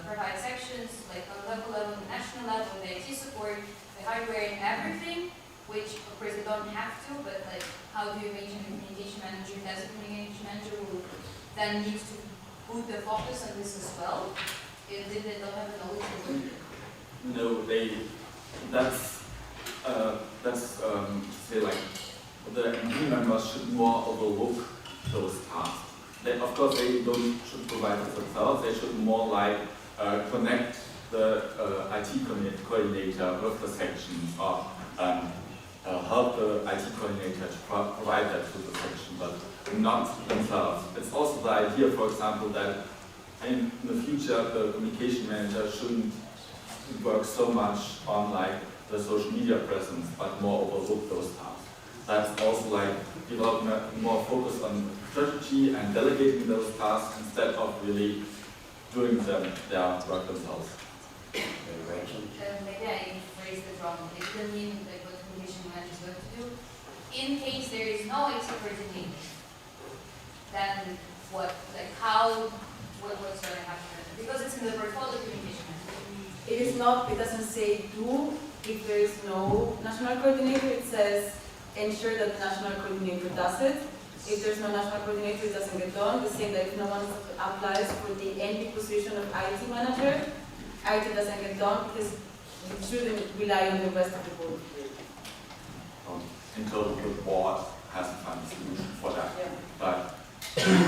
S11: provide sections like on local level, the national level, the IT support, the hardware and everything, which of course they don't have to, but like how do you mention the communication manager as a communication manager who then needs to put the focus on this as well, if they don't have the knowledge to do it?
S1: No, that's say like the MP members should more overlook those tasks. Of course, they should provide it themselves. They should more like connect the IT coordinator with the sections, or help the IT coordinator to provide that to the section, but not themselves. It's also the idea, for example, that in the future the communication manager shouldn't work so much on like the social media presence, but more overlook those tasks. That's also like development more focus on strategy and delegating those tasks instead of really doing their work themselves.
S11: Maybe I phrased it wrong. It didn't mean like what the communication manager is going to do. In case there is no IT coordinator, then what? Like what's going to happen? Because it's in the portfolio communication manager.
S9: It is not. It doesn't say do. If there is no national coordinator, it says ensure that the national coordinator does it. If there's no national coordinator, it doesn't get done. The same that if no one applies for the NP position of IT manager, IT doesn't get done because it shouldn't rely on the rest of the board.
S1: Until the board has to find a solution for that.
S9: Yeah.
S1: But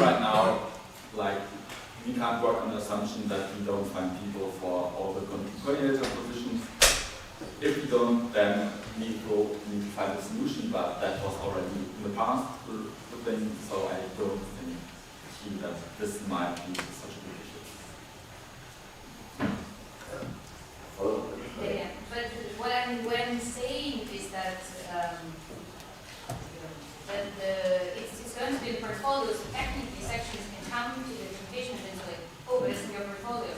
S1: right now, like, we can't work on the assumption that we don't find people for all the coordinator positions. If we don't, then we will need to find a solution, but that was already in the past, the thing, so I don't think that this might be such a big issue.
S11: Yeah, but what I'm saying is that it's going to be the portfolio, so technically sections can come to the communication and say, oh, but it's in your portfolio.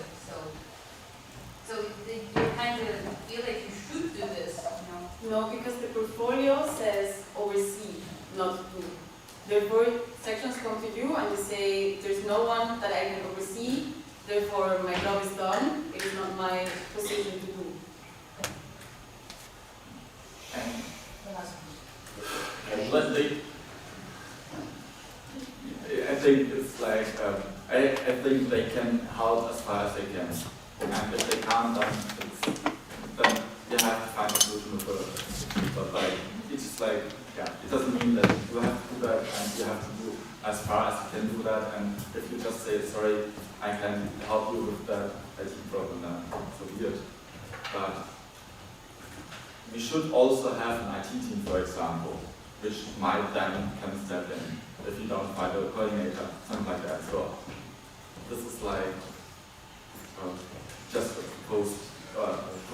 S11: So you kind of feel like you should do this, you know?
S9: No, because the portfolio says oversee, not do. Therefore, sections come to you and you say, there's no one that I can oversee, therefore my job is done, it is not my position to do.
S1: And let's say, I think it's like, I think they can help as far as they can. And if they can't, then you have to find a solution with it. But like, it's just like, yeah, it doesn't mean that you have to do that and you have to do as far as you can do that. And if you just say, sorry, I can help you with that IT problem, then so be it. But we should also have an IT team, for example, which might then can step in if you don't find a coordinator, something like that. So this is like just a proposed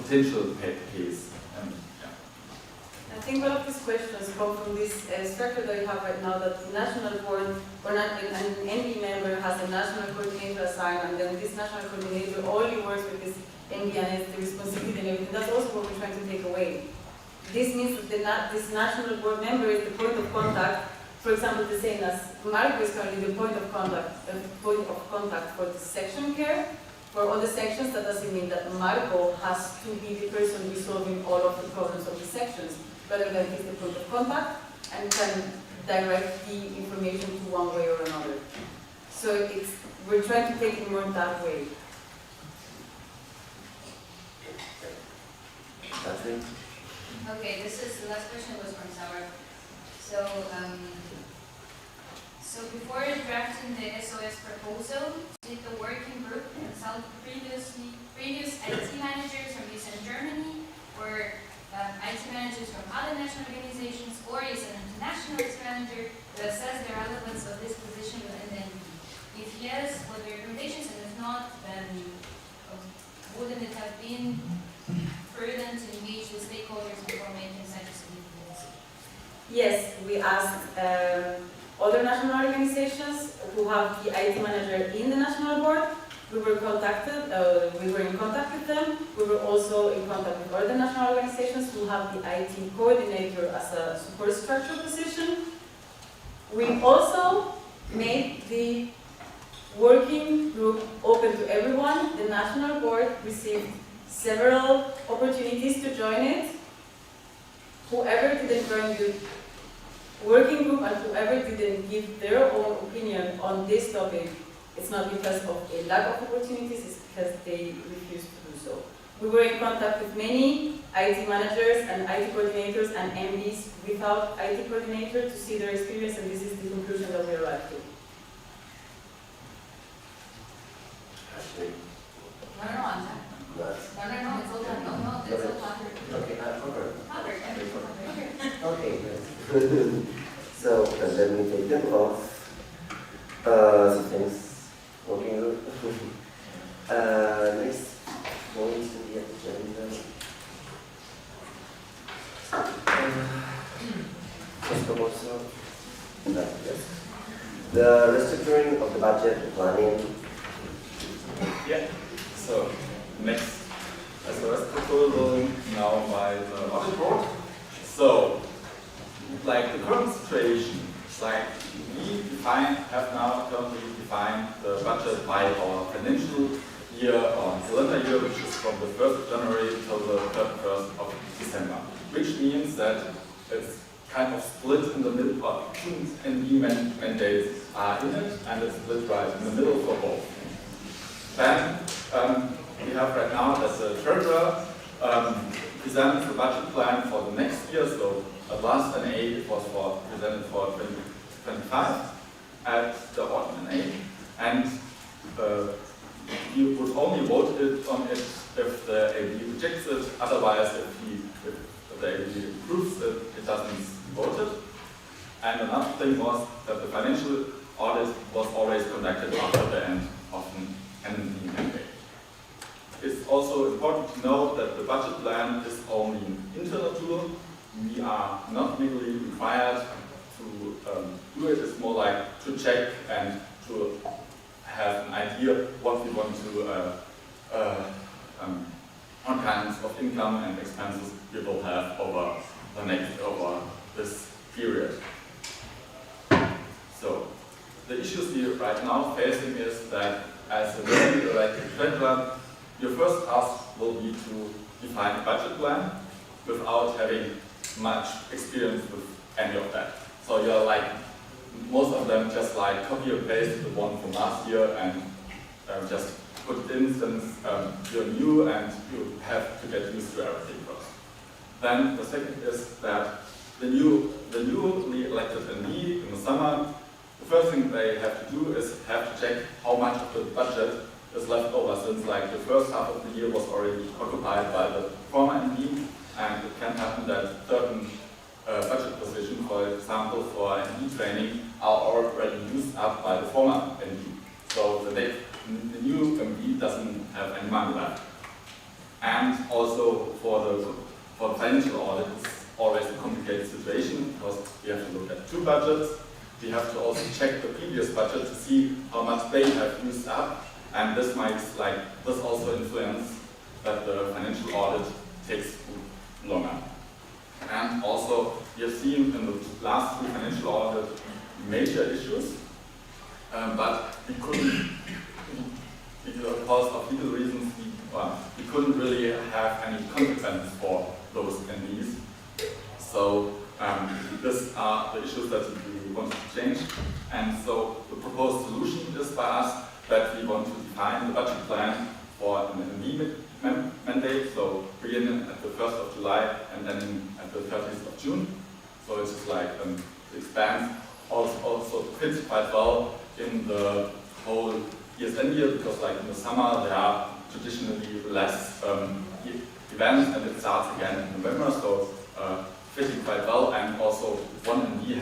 S1: potential case. And, yeah.
S9: I think all of these questions come from this structure that you have right now, that the national board or not, an NB member has a national coordinator assigned, and then this national coordinator only works with this NB and has the responsibility and everything. That's also what we're trying to take away. This means that this national board member is the point of contact. For example, the same as Marco is currently the point of contact for the section care. For all the sections, that doesn't mean that Marco has to be the person resolving all of the problems of the sections, rather than he's the point of contact and can direct the information to one way or another. So we're trying to take it more that way.
S11: Okay, the last question was from Sarah. So before drafting the SOS proposal, did the working group consult previous IT managers from ESN Germany, or IT managers from other national organizations, or is an international IT manager to assess the relevance of this position within the NP? If yes, what are the recommendations, and if not, then wouldn't it have been prudent to engage the stakeholders before making such a significant decision?
S9: Yes, we asked other national organizations who have the IT manager in the national board. We were in contact with them. We were also in contact with other national organizations who have the IT coordinator as a support structure position. We also made the working group open to everyone. The national board received several opportunities to join it. Whoever didn't join the working group and whoever didn't give their own opinion on this topic, it's not because of a lack of opportunities, it's because they refused to do so. We were in contact with many IT managers and IT coordinators and MDs without IT coordinator to see their experience, and this is the conclusion that we arrived to.
S11: No, I'm done. No, it's all done. No, it's all done.
S2: Okay, I'm covered.
S11: Covered.
S2: So let me take them off. So things working good. Next point in the agenda. First of all, yes. The restructuring of the budget planning.
S1: Yeah. So next, as the rest proposal now by the audit board. So, like the current situation, it's like we have now currently defined the budget by our financial year or calendar year, which is from the 1st of January till the 31st of December, which means that it's kind of split in the middle of two ND mandates are in it, and it's split right in the middle for both. Then we have right now that the treasurer presents the budget plan for the next year. So at last NA it was presented for 2025 at the autumn NA, and you would only vote on it if the AB rejects it. Otherwise, if the AB approves it, it doesn't vote it. And another thing was that the financial audit was always conducted after the end of an ND mandate. It's also important to note that the budget plan is only an internal tool. We are not legally required to do it. It's more like to check and to have an idea what we want to, what kinds of income and expenses we will have over this period. So the issues we are right now facing is that as a newly elected treasurer, your first task will be to define a budget plan without having much experience with any of that. So you're like, most of them just like copy and paste the one from last year and just put in since you're new and you have to get used to everything first. Then the second is that the newly elected ND in the summer, the first thing they have to do is have to check how much of the budget is left over, since like the first half of the year was already occupied by the former ND, and it can happen that certain budget positions, for example, for ND training, are already used up by the former ND. So the new MD doesn't have any money left. And also for the financial audit, it's always a complicated situation because we have to look at two budgets. We have to also check the previous budget to see how much they have used up. And this also influence that the financial audit takes longer. And also, we have seen in the last two financial audit major issues, but we couldn't, because of legal reasons, we couldn't really have any consequences for those NDs. So these are the issues that we want to change. And so the proposed solution is by us that we want to define the budget plan for an ND mandate, so beginning at the 1st of July and then at the 30th of June. So it's just like it expands, also fits quite well in the whole ESN year, because like in the summer there are traditionally less events and it starts again in November, so fitting quite well. And also one ND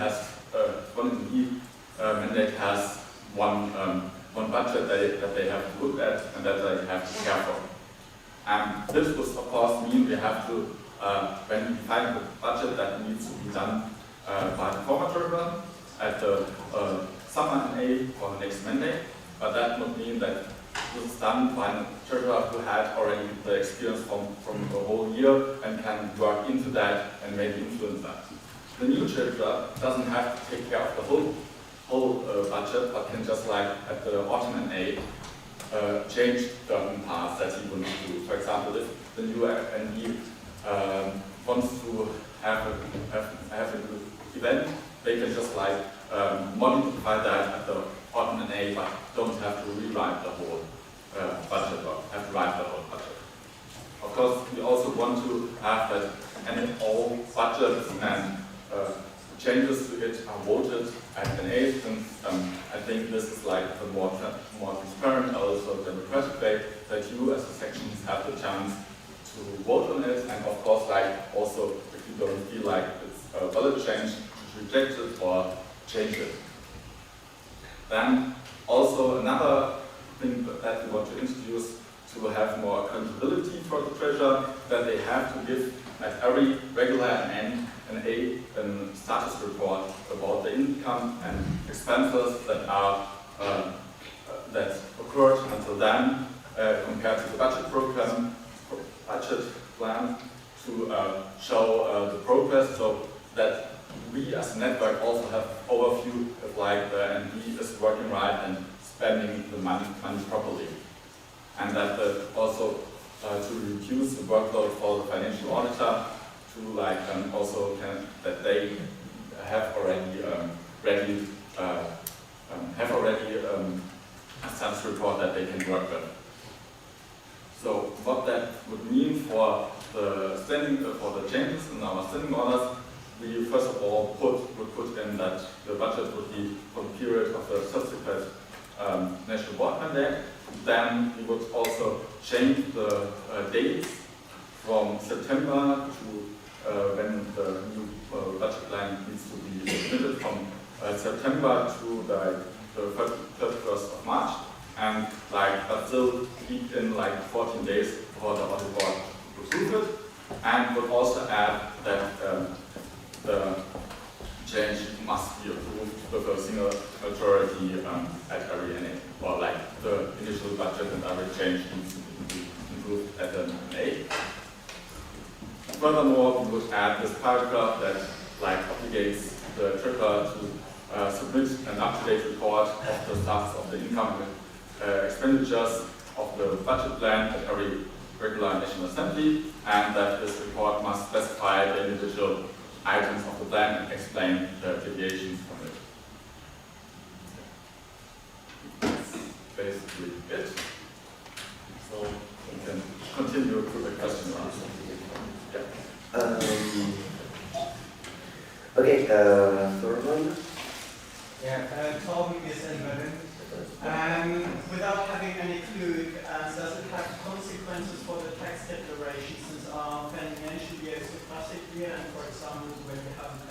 S1: mandate has one budget that they have to look at and that they have to care for. And this would of course mean we have to, when we define the budget, that needs to be done by the former treasurer at the summer NA for the next mandate. But that would mean that this is done by a treasurer who had already the experience from the whole year and can work into that and maybe influence that. The new treasurer doesn't have to take care of the whole budget, but can just like at the autumn NA change certain parts that he wants to do. For example, if the new ND wants to have an event, they can just like modify that at the autumn NA, but don't have to rewrite the whole budget or have to write the whole budget. Of course, we also want to have that all budgets and changes to it are voted at NA, since I think this is like the more transparent, also democratic way that you as the sections have the chance to vote on it, and of course like also if you don't feel like it's a valid change, to reject it or change it. Then also another thing that we want to introduce to have more accountability for the treasurer, that they have to give at every regular NA a status report about the income and expenses that are that occurred until then compared to the budget plan to show the progress, so that we as a network also have overview of like the NB is working right and spending the money properly. And that also to reduce the workload for the financial auditor, to like also that they have already a status report that they can work with. So what that would mean for the for the changes in our standing orders, we first of all would put in that the budget would be for the period of the subsequent national board mandate. Then we would also change the dates from September to when the new budget plan needs to be submitted, from September to the 31st of March, and but still keep in 14 days for the audit board to approve it, and would also add that the change must be approved with a single majority at every NA, or the initial budget and every change needs to be approved at an NA. Furthermore, we would add this paragraph that obligates the treasurer to submit an up-to-date report of the status of the income expenditures of the budget plan at every regular National Assembly, and that this report must specify the individual items of the plan and explain the deviations from it. That's basically it. So we can continue to the question and answer.
S2: Okay, third one.
S17: Yeah, Torben is in Berlin. Without having any clue, does it have consequences for the tax declaration, since our financial year is a classic year, and for example, when you have a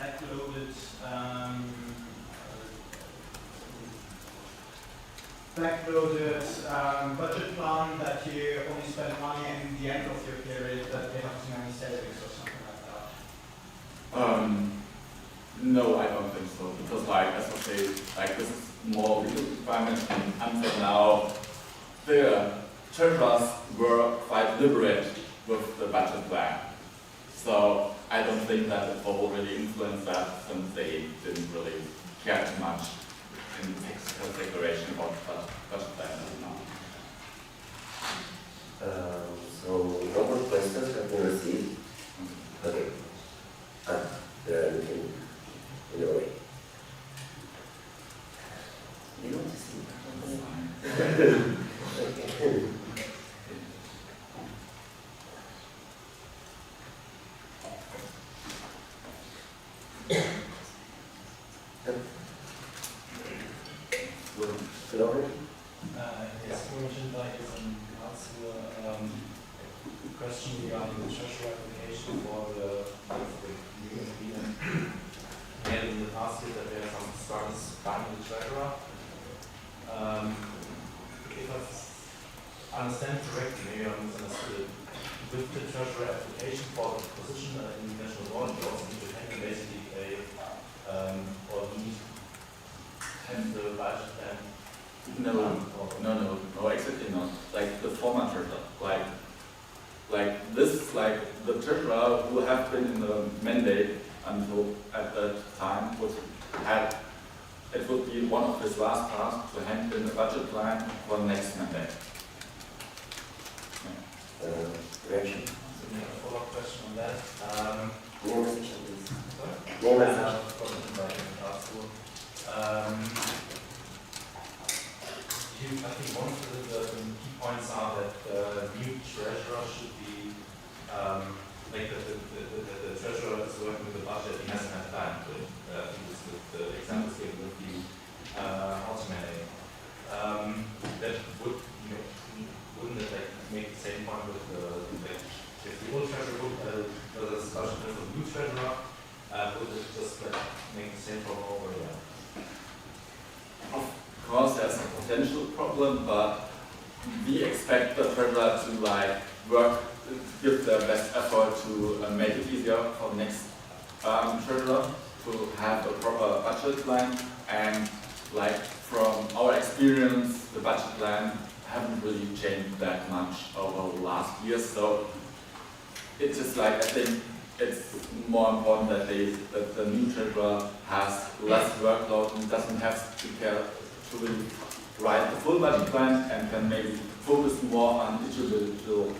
S17: backloaded budget plan, that you only spend money in the end of your period, that you have too many savings or something like that?
S1: No, I don't think so, because as I say, this is more legal requirement, and until now, the treasurers were quite liberate with the budget plan. So I don't think that it will really influence that, since they didn't really care too much in the tax declaration about the budget plan now.
S2: So no more questions have been received. Okay. There are anything in the way. You want to see? Okay.
S6: Yes, mentioned in Karlsruhe, question regarding the treasury application for the new agreement. And in the past year that there are some struggles finding the treasurer. If I understand correctly, maybe I misunderstood, with the treasury application for the position in the national board, you also need to handle basically or need have the budget plan.
S1: No, exactly not. The former treasurer, this, the treasurer who have been in the mandate until at that time it would be one of his last tasks to hand in the budget plan for the next mandate.
S2: Reaction?
S6: A follow-up question on that.
S2: Name and section, please.
S6: Sorry?
S2: Name and section.
S6: I think one of the key points are that the new treasurer should be, the treasurer is working with the budget, he hasn't had time to it. I think this is the examples given with the automatic. That would, wouldn't it make the same point with the, if the old treasurer would, the discussion with the new treasurer,
S12: would it just make the same problem over again?
S1: Of course, there's a potential problem, but we expect the treasurer to work, give their best effort to make it easier for the next treasurer to have a proper budget line. And from our experience, the budget line haven't really changed that much over the last years. So it's just I think it's more important that the new treasurer has less workload and doesn't have to care to really write the full budget plan and can maybe focus more on individual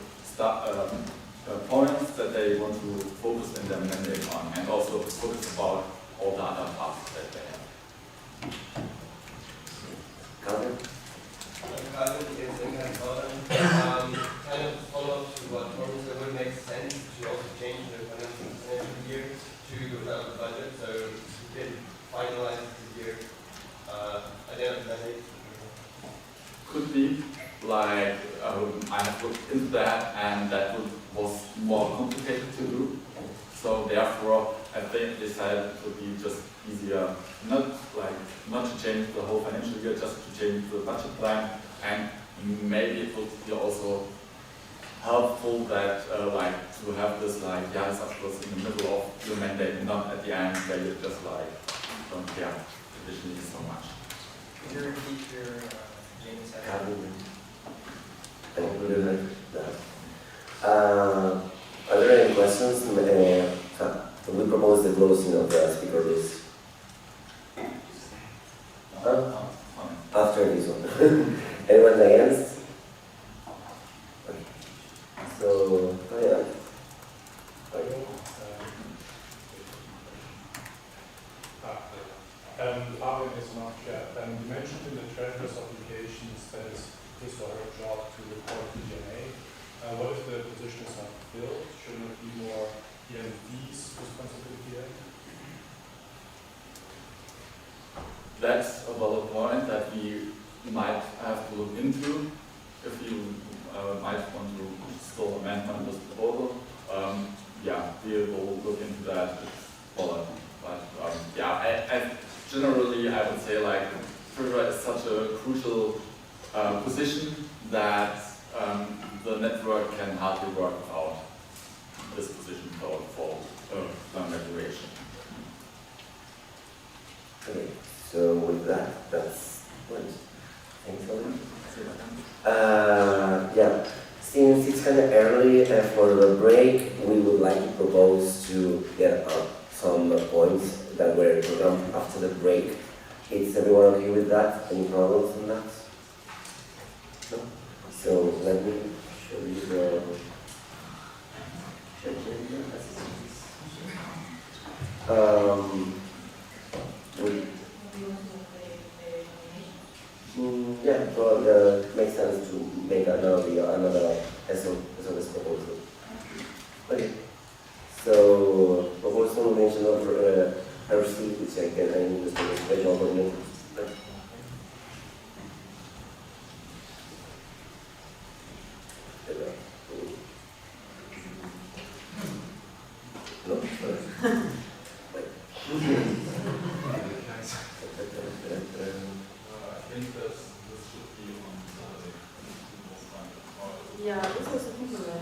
S1: points that they want to focus in their mandate on, and also focus about all the other tasks that they have.
S2: Calvin?
S14: Calvin is in California. Kind of follow up to what Torben said, would make sense to also change the financial year to the budget, so we can finalize the year at the end of the mandate.
S1: Could be I have looked into that, and that was more complicated to do. So therefore, I think they decided it would be just easier, not to change the whole financial year, just to change the budget plan, and maybe it would be also helpful that to have this this of course in the middle of your mandate, not at the end where you just don't care additionally so much.
S3: Could you repeat your James?
S2: Thank you very much. Are there any questions? We propose the closing of the speaker list. After this one. Anyone against? Okay. So, yeah. Okay.
S6: Arvin is not chair. You mentioned in the treasurer's obligations that it's his or her job to report to GNA. What if the position is not filled? Shouldn't it be more EMD's responsibility then?
S1: That's a valid point that we might have to look into if you might want to still amend on this proposal. We will look into that. It's valid. But generally, I would say treasurer is such a crucial position that the network can hardly work without this position for longer duration.
S2: Okay, so with that, that's good. Thanks a lot. Since it's kind of early for the break, we would like to propose to get some points that were programmed after the break. Is everyone okay with that? Any problems on that? No? So let me show you the agenda. Makes sense to make another SOS proposal. Okay. So proposal mention of RC, which I use the special coordinator. No?
S9: Yeah, this was a popular.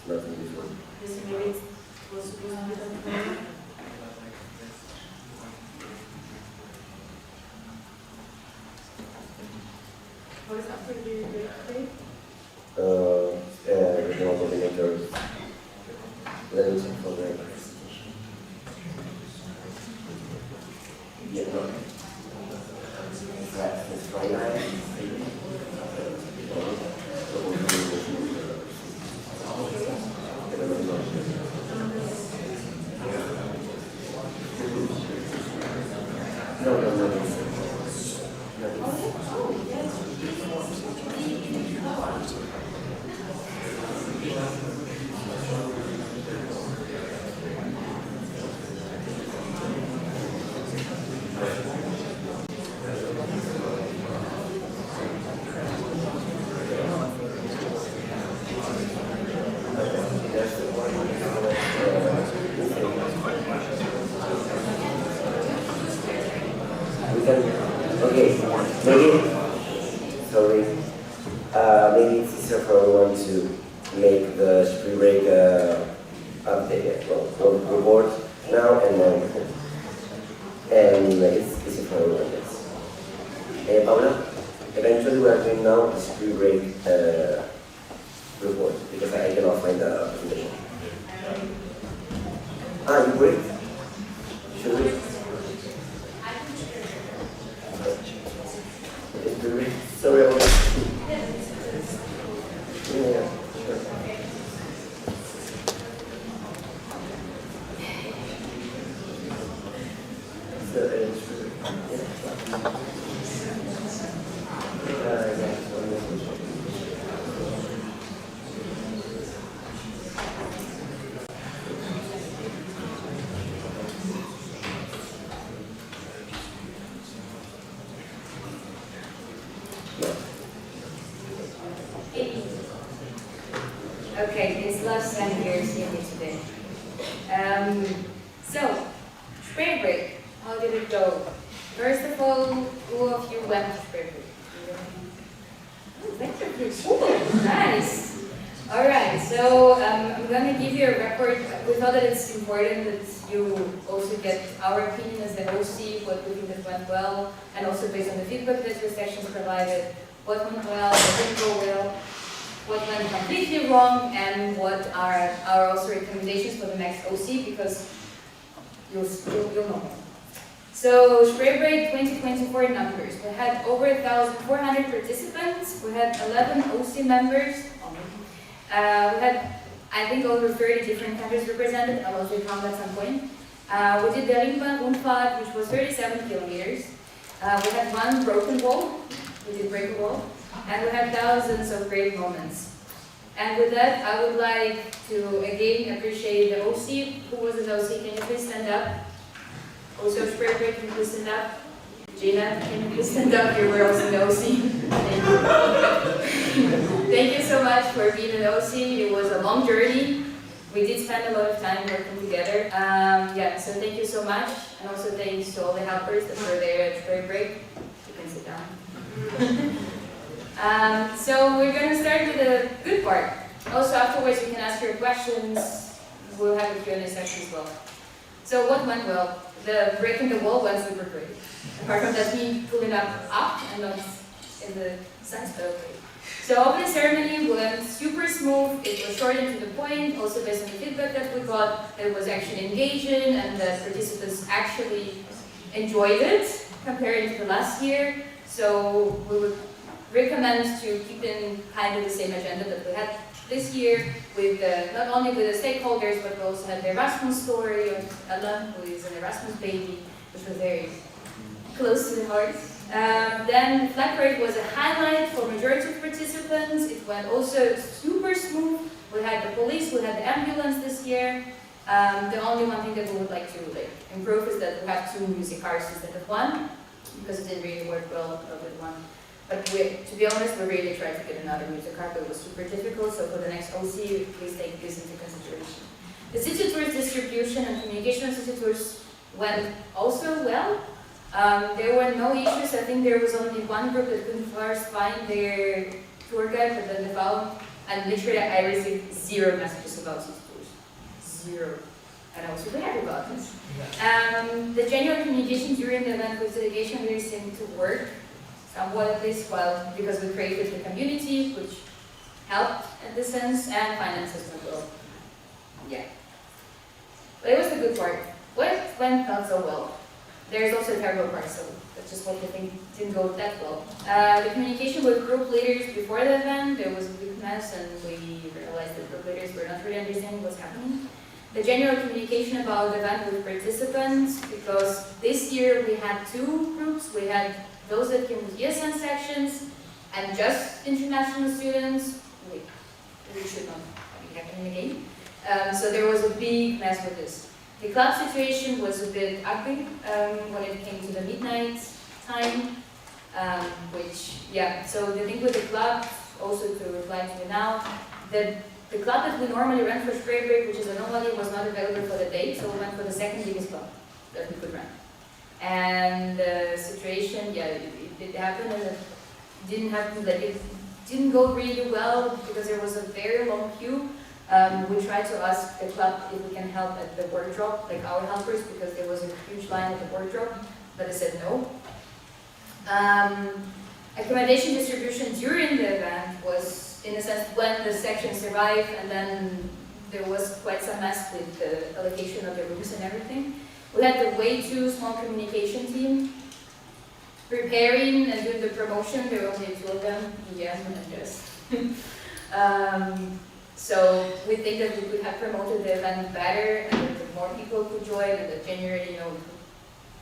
S2: Nothing this one.
S9: This maybe was supposed to be done. What is after the break today?
S2: Regional coordinators. Let me check for the It's Friday. Okay, maybe it's easier for everyone to make the spring break update, report now and then, and it's easy for everyone, yes. Paula, eventually we are doing now the spring break report, because I cannot find the presentation. You put it? Should we? Sorry about that. Yeah, sure.
S11: Okay, it's last 10 years seeing you today. So, spring break, how did it go? First of all, who of you went to spring break? Oh, that's pretty cool. Nice. Alright, so I'm going to give you a record. We thought that it's important that you also get our opinion as the OC, what we think that went well, and also based on the feedback that your sections provided, what went well, what didn't go well, what went completely wrong, and what are our also recommendations for the next OC, because you'll know. So, spring break 2024 numbers. We had over 1,400 participants. We had 11 OC members. We had, I think, over 30 different countries represented. I will count at some point. We did the Ringbahn-Rundfahrt, which was 37 kilometers. We had one broken wall. We did break a wall. And we had thousands of great moments. And with that, I would like to again appreciate the OC. Who was the OC? Can you please stand up? Also, spring break, can you please stand up? Gina, can you please stand up? You were also the OC. Thank you. Thank you so much for being an OC. It was a long journey. We did spend a lot of time working together. Yeah, so thank you so much. And also thanks to all the helpers that were there at spring break. You can sit down. So we're going to start with the good part. Also afterwards you can ask your questions. We'll have a Q&A section as well. So what went well? The breaking the wall went super great. Apart from that, me pulling up and not in the sense, but okay. So opening ceremony went super smooth. It was short and to the point. Also based on the feedback that we got, it was actually engaging and the participants actually enjoyed it compared to the last year. So we would recommend to keep in kind of the same agenda that we had this year, with not only with the stakeholders, but we also had the Erasmus story of Ella, who is an Erasmus baby, which was very close to the heart. Then flag parade was a highlight for majority of participants. It went also super smooth. We had the police, we had the ambulance this year. The only one thing that we would like to improve is that we have 2 music cars instead of 1, because it didn't really work well with 1. But to be honest, we really tried to get another music card, but it was super difficult. So for the next OC, please take this into consideration. The city tours distribution and communication of city tours went also well. There were no issues. I think there was only one group that couldn't first find their tour guide, but then they found, and literally I received 0 messages about city tours. 0. And I was super happy about this. The genuine communication during the event with delegation really seemed to work. Somewhat at least, well, because we created the community, which helped in this sense, and finances went well. Yeah. But it was the good part. What went not so well? There's also a terrible part, so that's just what we think didn't go that well. The communication with group leaders before the event, there was a big mess, and we realized that group leaders were not really understanding what's happening. The general communication about the event with participants, because this year we had 2 groups. We had those that came with ESN sections, and just international students, we should not be happening again. So there was a big mess with this. The club situation was a bit ugly when it came to the midnight time, which, yeah, so the thing with the club, also to reply to you now, the club that we normally run for spring break, which is an anomaly, was not available for the day, so we went for the second biggest club that we could run. And the situation, yeah, it happened and it didn't happen, like it didn't go really well because there was a very long queue. We tried to ask the club if we can help at the wardrobe, like our helpers, because there was a huge line at the wardrobe, but they said no. Accommodation distribution during the event was, in a sense, when the sections arrived, and then there was quite some mess with the allocation of the rooms and everything. We had the way too small communication team preparing and doing the promotion. There were only two of them, Guillermo and Jess. So we think that we could have promoted the event better, and that more people could join, and that generally,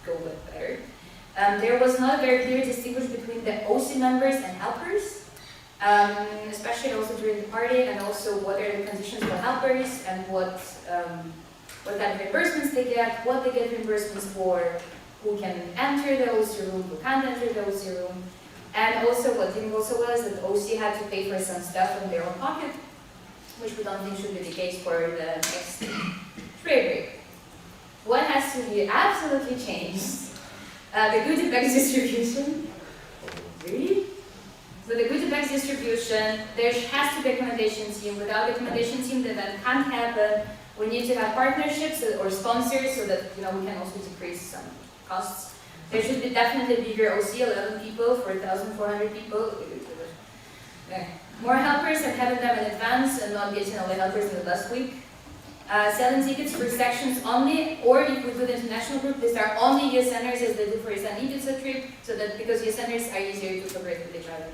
S11: go with better. There was not a very clear distinction between the OC members and helpers, especially also during the party, and also what are the conditions for helpers and what kind of reimbursements they get, what they get reimbursements for, who can enter the OC room, who can't enter the OC room, and also what didn't go so well is that the OC had to pay for some stuff from their own pocket, which we don't think should be the case for the next spray break. What has to be absolutely changed? The goodie bags distribution. Really? So the goodie bags distribution, there has to be a accommodation team. Without the accommodation team, the event can't happen. We need to have partnerships or sponsors so that we can also decrease some costs. There should be definitely bigger OC, 11 people for 1,400 people. More helpers and having them in advance and not getting all the helpers in the last week. Selling tickets for sections only, or if we do the international group, these are only ESNers as they do for ESN Ibiza trip, so that because ESNers are easier to cooperate with each other.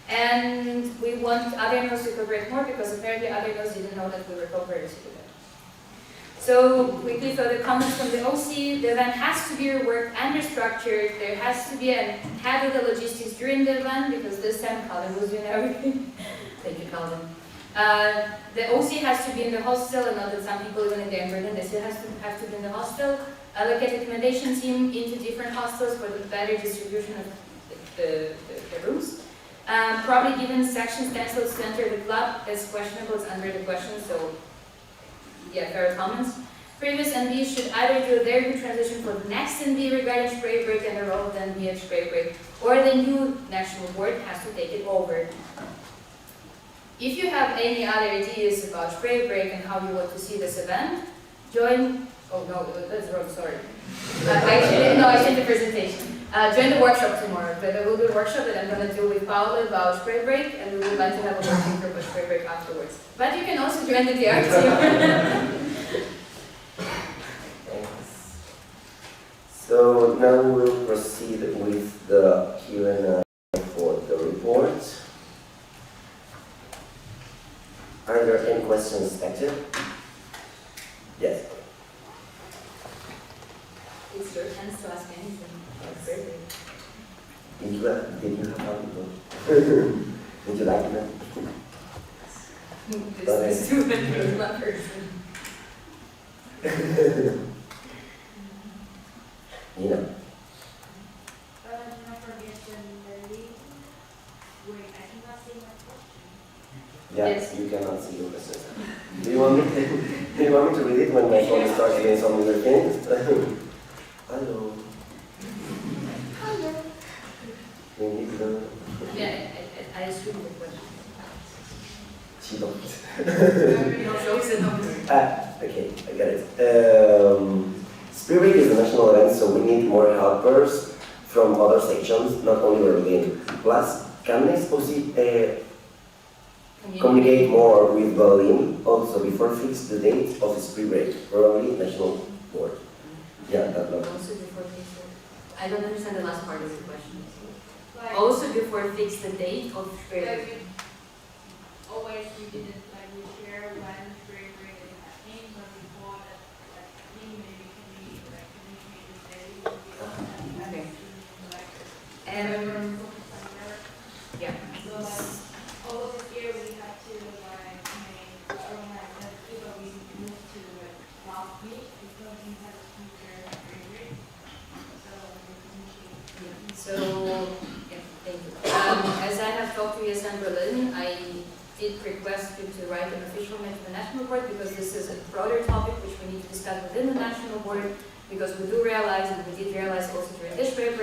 S11: And we want other NOs to cooperate more because apparently other NOs didn't know that we were cooperating together. So quickly for the comments from the OC, the event has to be reworked and restructured. There has to be a head of the logistics during the event because this time Colin was doing everything. Thank you, Colin. The OC has to be in the hostel, and not that some people even in the Berlin, they still have to be in the hostel. Allocate the accommodation team into different hostels for the better distribution of the rooms. Probably given section stencils to enter the club is questionable, it's under the question, so yeah, fair comments. Previous NBs should either do a very good transition for the next NB regarding spray break and the role of the NB at spray break, or the new national board has to take it over. If you have any other ideas about spray break and how you want to see this event, join, oh no, that's wrong, sorry. I did the presentation. Join the workshop tomorrow. There will be a workshop that I'm going to do with Paolo about spray break, and we would like to have a working group of spray break afterwards. But you can also join the DR team.
S2: So now we'll proceed with the Q&A for the report. Are there any questions expected? Yes.
S11: It's your chance to ask anything.
S2: Did you have one? Did you like them?
S11: This is too many one person.
S2: You know. Yes, you cannot see your questions. Do you want me to read it when my phone starts doing some weird things? Hello. Hello.
S11: Yeah, I assume the question.
S2: She don't.
S11: No,
S2: okay, I got it. Spring Break is a national event, so we need more helpers from other sections, not only Berlin. Plus, can this communicate more with Berlin also before fix the date of Spring Break, probably national board. Yeah, that one.
S11: Also before fix the, I don't understand the last part of the question. Also before fix the date of Spring Break.
S7: Always we didn't like we share when Spring Break is happening, but before that happening, maybe can we like communicate the date with the other
S11: Okay.
S7: Yeah. So like all of this year we had to like make like that people we moved to like last week because we had a speaker Spring Break. So we communicate.
S11: So yeah, thank you. As I have talked to ESN Berlin, I did request you to write an official mail to the national board because this is a broader topic which we need to discuss within the national board. because we do realize, and we did realize also during this break,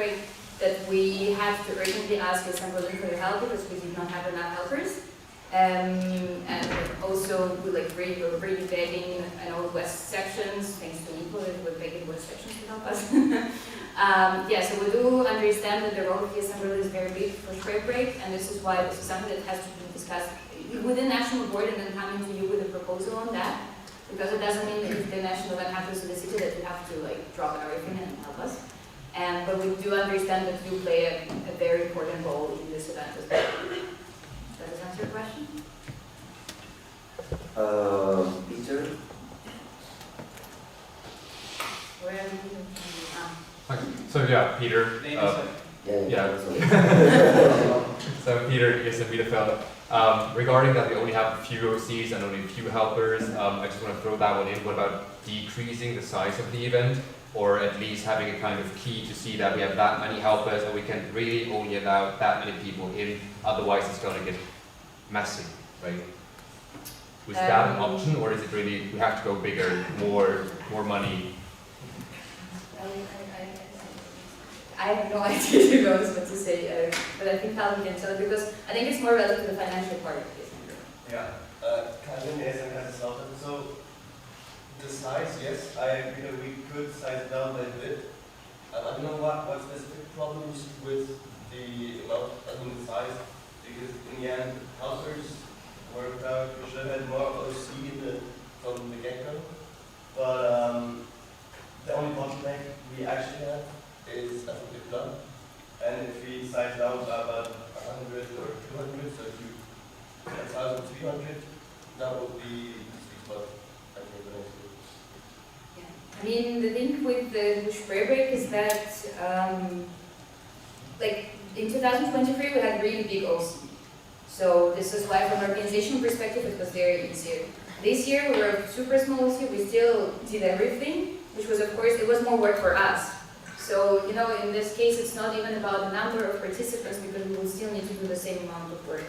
S11: that we had to urgently ask Berlin for the help because we did not have enough helpers. And also we were really begging West sections, thanks to Nico, we were begging West sections to help us. Yeah, so we do understand that the role of ESN Berlin is very big for break, and this is why this is something that has to be discussed within national board and then coming to you with a proposal on that. Because it doesn't mean that if the national event happens to the city that you have to drop everything and help us. But we do understand that you play a very important role in this event as well. Does that answer your question?
S2: Peter?
S11: Where are you?
S22: So yeah, Peter. So Peter is in Bielefeld. Regarding that we only have a few OCs and only a few helpers, I just want to throw that one in. What about decreasing the size of the event, or at least having a kind of key to see that we have that many helpers and we can really only allow that many people in, otherwise it's going to get messy, right? Was that an option, or is it really we have to go bigger, more money?
S11: I have no idea, to be honest, what to say, but I think Calvin can tell, because I think it's more relative to the financial part of this.
S14: Yeah, Calvin is an consultant, so the size, yes, I agree that we could size it down a bit. I don't know what specific problems with the amount, the size, because in the end, helpers worked out, we should have had more OC from the get-go, but the only bottleneck we actually have is effective plan. And if we size down about 100 or 200, so if you 1,300, that would be the sweet spot, I think, the next year.
S11: Yeah. I mean, the thing with the spray break is that, in 2023 we had really big OC. So this is why from an organization perspective it was very easier. This year we were a super small OC, we still did everything, which was of course, it was more work for us. So, in this case, it's not even about the number of participants because we will still need to do the same amount of work.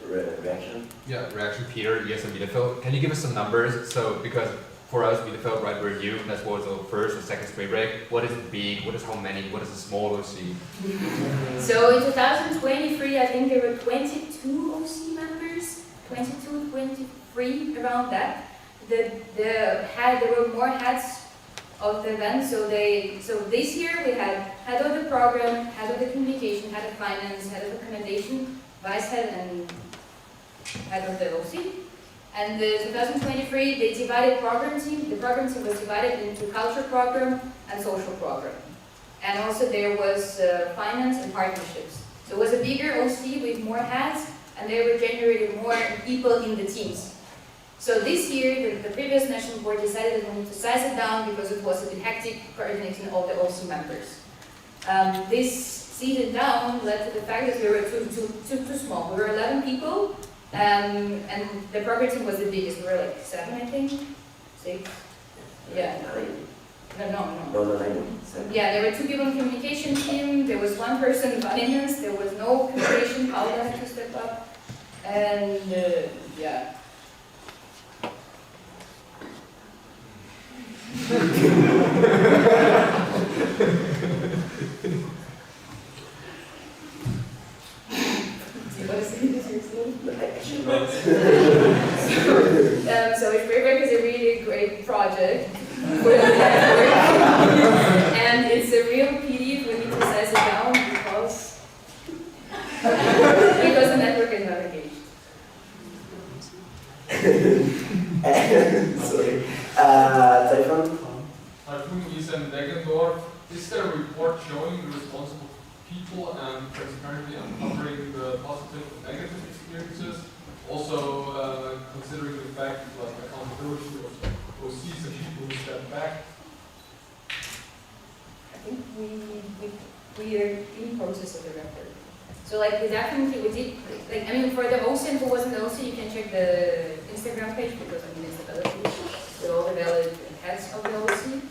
S2: Reaction?
S22: Yeah, reaction, Peter, yes, and Bielefeld. Can you give us some numbers? So, because for us, Bielefeld, right, we're new, that's what was the first or second spray break. What is it big? What is how many? What is the small OC?
S11: So, in 2023, I think there were 22 OC members, 22, 23, around that. There were more heads of the event, so this year we had head of the program, head of the communication, head of finance, head of accommodation, vice head, and head of the OC. And the 2023 they divided program team. The program team was divided into culture program and social program, and also there was finance and partnerships. So it was a bigger OC with more heads, and they were generating more people in the teams. So this year, the previous national board decided that we need to size it down because it was a bit hectic coordinating all the OC members. This seeded down led to the fact that we were too small. We were 11 people, and the program team was the biggest. We were 7, I think, 6. Yeah. No, 9. Yeah, there were 2 people in communication team. There was 1 person in finance. There was no communication. Paula had to step up, and yeah. So Spray Break is a really great project for the network, and it's a real pity if we need to size it down because the network is not engaged.
S2: Sorry. Telephone?
S19: Typhoon is in Deggendorf. Is there a report showing the responsible people and transparently uncovering the positive and negative experiences? Also considering the fact like accountability of OCs and people who step back?
S11: I think we are in process of the report. So we did, for the OC and who wasn't the OC, you can check the Instagram page because it's the valid with all the valid heads of the OC.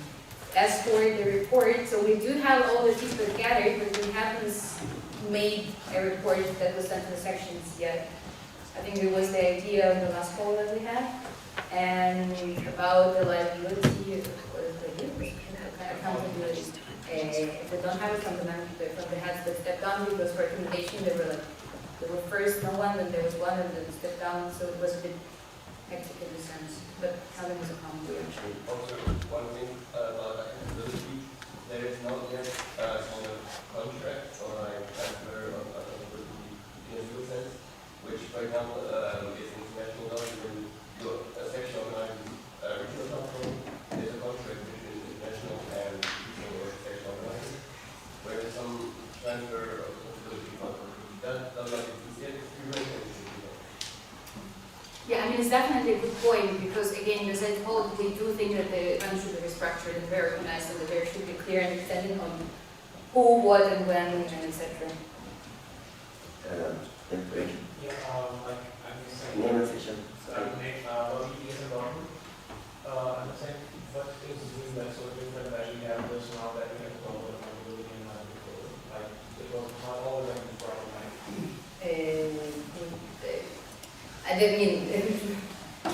S11: As for the report, so we do have all the feedback gathered, but we haven't made a report that was sent to the sections yet. I think it was the idea of the last call that we had, and about the liability of the youth. accountability. If they don't have it from the heads that stepped down, because for communication they were first no one, then there was one, and then stepped down, so it was a bit hectic in the sense. But having was a common way.
S14: Also, one thing about accountability, there is not yet a kind of contract or like transfer of accountability in a real sense, which, for example, is international law. When a section organizes regional control, there's a contract between international and regional or section organizers, where there's some transfer of accountability. That like it's yet to
S11: Yeah, I mean, it's definitely a good point, because again, as I told, we do think that the event should be restructured and very organized, so that there should be clear understanding on who, what, and when, and etc.
S6: Yeah, like I'm just saying.
S2: Name and section.
S6: What we is important. I'm saying what is doing that so different that we have this now that we have called accountability and not before. Like it was not all of them before.
S11: I mean,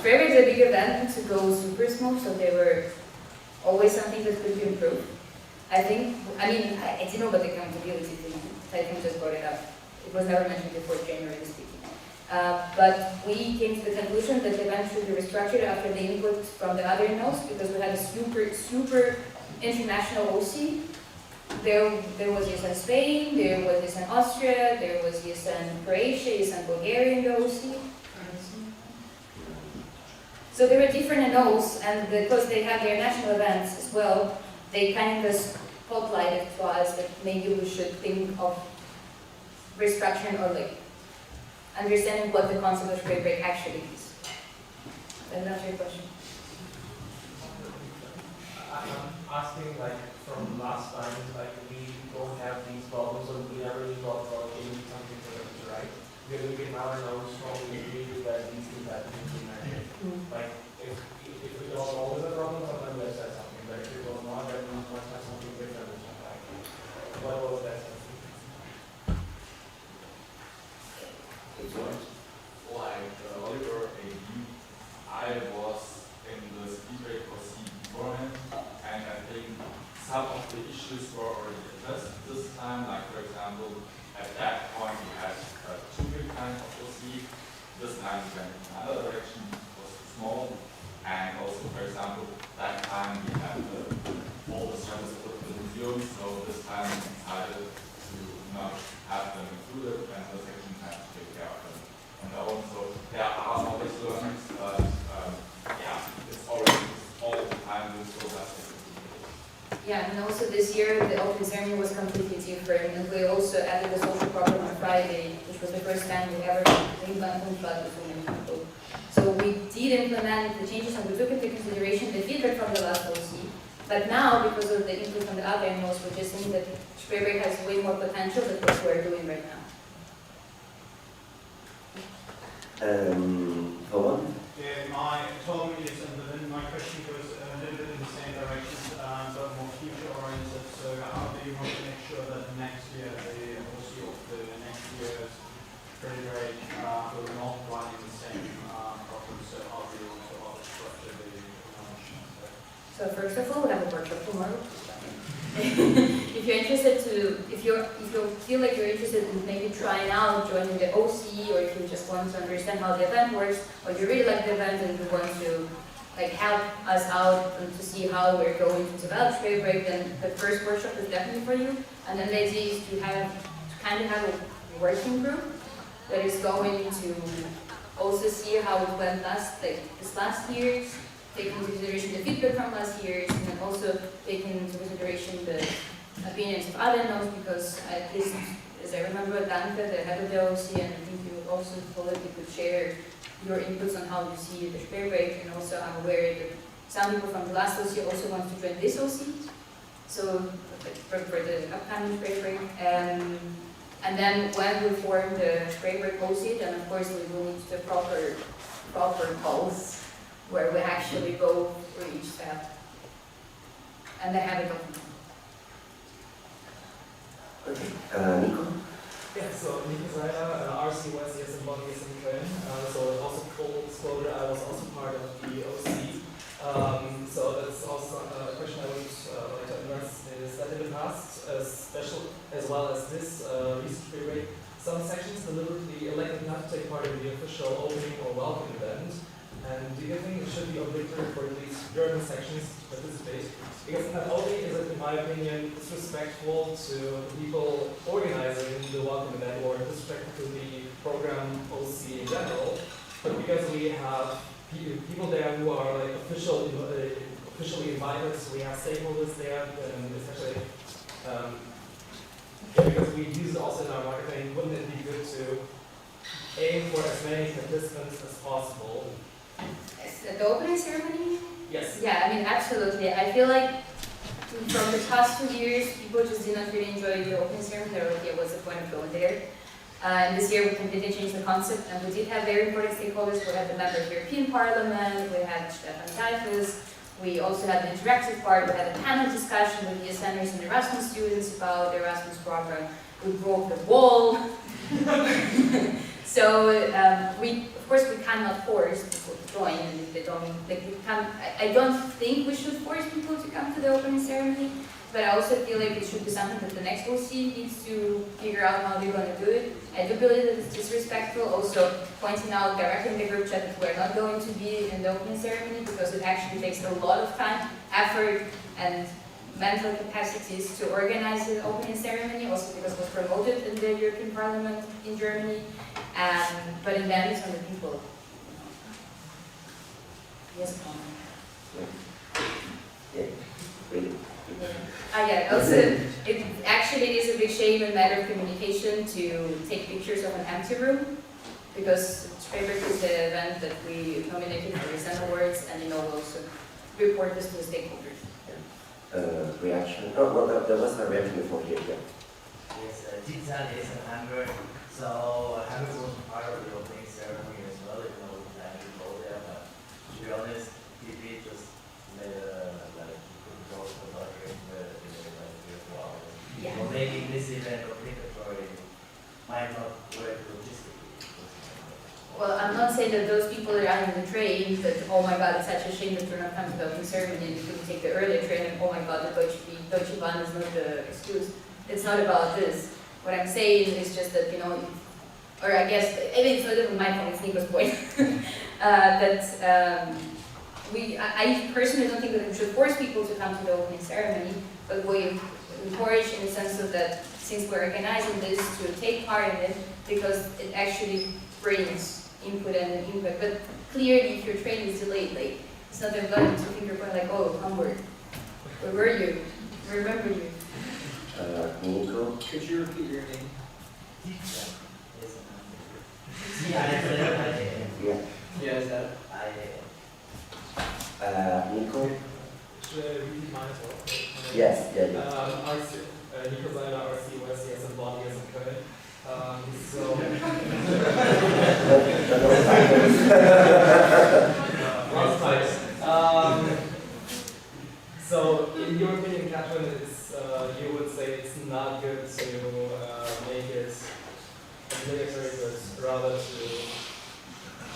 S11: Prayer is a big event to go super smooth, so there were always something that could be improved. I think, I didn't know about the accountability thing. I think just brought it up. It was never mentioned before, generally speaking. But we came to the conclusion that the event should be restructured after the input from the other NOs, because we had a super international OC. There was ESN Spain, there was ESN Austria, there was ESN Croatia, ESN Bulgaria in the OC. So there were different NOs, and because they have their national events as well, they kind of spotlighted to us that maybe we should think of restructuring or like understanding what the concept of spring break actually is. Does that answer your question?
S6: I'm asking like from last time, like we don't have these problems, so we never really thought about doing something for them to write. Because we can now know strongly agree that these things happen in the market. Like if we don't always have problems, sometimes we say something, but if we don't know, then we must have something different or something like that. What was that something?
S12: Like Oliver AD, I was in the speedway for C beforehand, and I think some of the issues were already addressed this time. Like for example, at that point we had two big kinds of OC. This time we went in another direction, it was too small. And also, for example, that time we had all the services put in the museum, so this time we decided to not have them included, and the section had to take care of them on their own. So there are always learnings, but yeah, it's already all the time we still have to.
S11: Yeah, and also this year the open ceremony was completely different, and we also added the social program on Friday, which was the first time we ever implemented flood with so many people. So we did implement the changes, and we took into consideration the feedback from the last OC. But now, because of the input from the other animals, we're just seeing that Spreeweg has way more potential than what we're doing right now.
S2: Go on.
S17: Yeah, my totally is, and then my question goes a little bit in the same direction, but more future oriented. So how do you want to make sure that next year, the OC of the next year's credit rate will not run in the same problem? So how do you want to structure the launch?
S11: So first of all, we have a workshop tomorrow. If you're interested if you feel like you're interested in maybe trying out joining the OC, or if you just want to understand how the event works, or you really like the event and you want to like help us out and to see how we're going to develop Spreeweg, then the first workshop is definitely for you. And then the idea is to kind of have a working group that is going to also see how it went this last year, taking into consideration the feedback from last year, and then also taking into consideration the opinions of other nodes, because at least as I remember, Danke, the head of the OC, and I think you also told that you could share your inputs on how you see the Spreeweg, and also I'm aware that some people from the last OC also want to join this OC, so for the upcoming Spreeweg. And then when we form the Spreeweg OC, then of course we will need the proper calls where we actually go for each step. And I have it open.
S2: Okay, Nico?
S4: Yeah, so Nico Seiler, RC West ESN Bonn, ESN Köln. So also full disclosure, I was also part of the OC. So that's also a question I would like to address. past, as well as this research paper, some sections deliberately elected not to take part in the official opening or welcome event. And do you think it should be obligatory for these German sections to participate? Because not only is it, in my opinion, disrespectful to the people organizing the welcome event or disrespectful to the program OC in general, but because we have people there who are like officially invited, so we have stakeholders there, and especially because we use it also in our marketing, wouldn't it be good to aim for as many participants as possible?
S11: The opening ceremony?
S4: Yes.
S11: Yeah, I mean, absolutely. I feel like from the past 2 years, people just did not really enjoy the opening ceremony. They were like, yeah, what's the point of going there? And this year we completely changed the concept, and we did have very important stakeholders. We had the member of the European Parliament, we had Stefan Teifels, we also had the interactive part, we had a panel discussion with the centers and Erasmus students about the Erasmus program. We broke the wall. So of course we cannot force people to join, and if they don't, I don't think we should force people to come to the opening ceremony, but I also feel like it should be something that the next OC needs to figure out how they're going to do it. I do believe that it's disrespectful, also pointing out directly in the group chat that we're not going to be in the opening ceremony because it actually takes a lot of time, effort, and mental capacities to organize the opening ceremony, also because it was promoted in the European Parliament in Germany. But in the end, it's on the people. Yes,
S2: yeah, really.
S11: Yeah, also, it actually is a big shame and matter of communication to take pictures of an empty room, because Spraybreak is the event that we nominated for the Zen Awards, and we'll also report this to the stakeholders.
S2: Reaction? No, there was a reaction before here, yeah.
S18: Yes, Jitzan is in Hamburg, so Hamburg was part of the opening ceremony as well, even though we planned to go there, but to be honest, we just made a, like, we could go to the event as well.
S11: Yeah.
S18: Or maybe this event obligatory might not work logistically.
S11: Well, I'm not saying that those people that are on the train, that, oh my god, it's such a shame that you're not coming to the opening ceremony and you couldn't take the earlier train, and oh my god, the Deutsche Bahn is not the excuse. It's not about this. What I'm saying is just that, or I guess, I mean, it's not even my point, it's Nico's point, that I personally don't think that we should force people to come to the opening ceremony, but we encourage in the sense of that, since we're organizing this, to take part in it, because it actually brings input and impact. But clearly, if your train is delayed, like, it's not important to think you're going like, oh, Hamburg, where were you? I remember you.
S2: Nico?
S3: Could you repeat your name?
S2: Yeah,
S3: is that?
S2: Nico?
S4: Should I repeat mine as well?
S2: Yes, yeah.
S4: Nico Seiler, RC West, yes, in Bonn, yes, in Köln. So so in your opinion, Catherine, it's you would say it's not good to make it obligatory, but rather to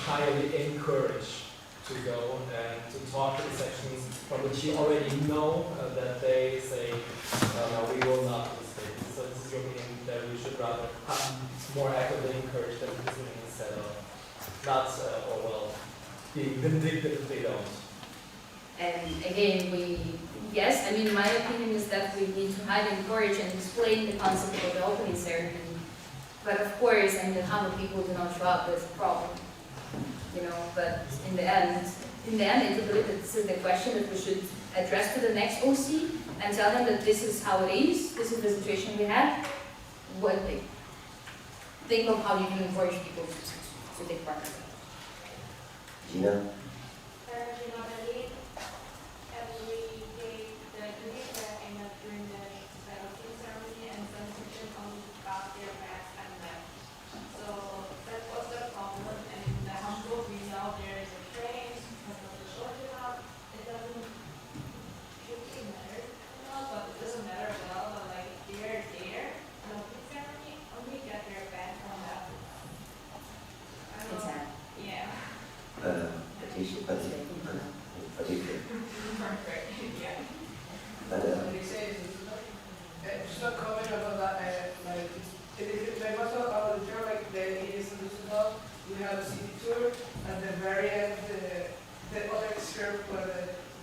S4: highly encourage to go and to talk to the sections from which you already know that they say, no, we will not participate. So this is your opinion that we should rather more actively encourage them participating instead of not, being vindictive if they don't.
S11: And again, yes, I mean, my opinion is that we need to highly encourage and explain the concept of the opening ceremony. But of course, I mean, how many people do not show up, that's a problem. But in the end, I do believe that this is the question that we should address to the next OC and tell them that this is how it is, this is the situation we have. Think of how you can encourage people to take part in it.
S2: Gina?
S20: we had a city tour. At the very end, the other extreme where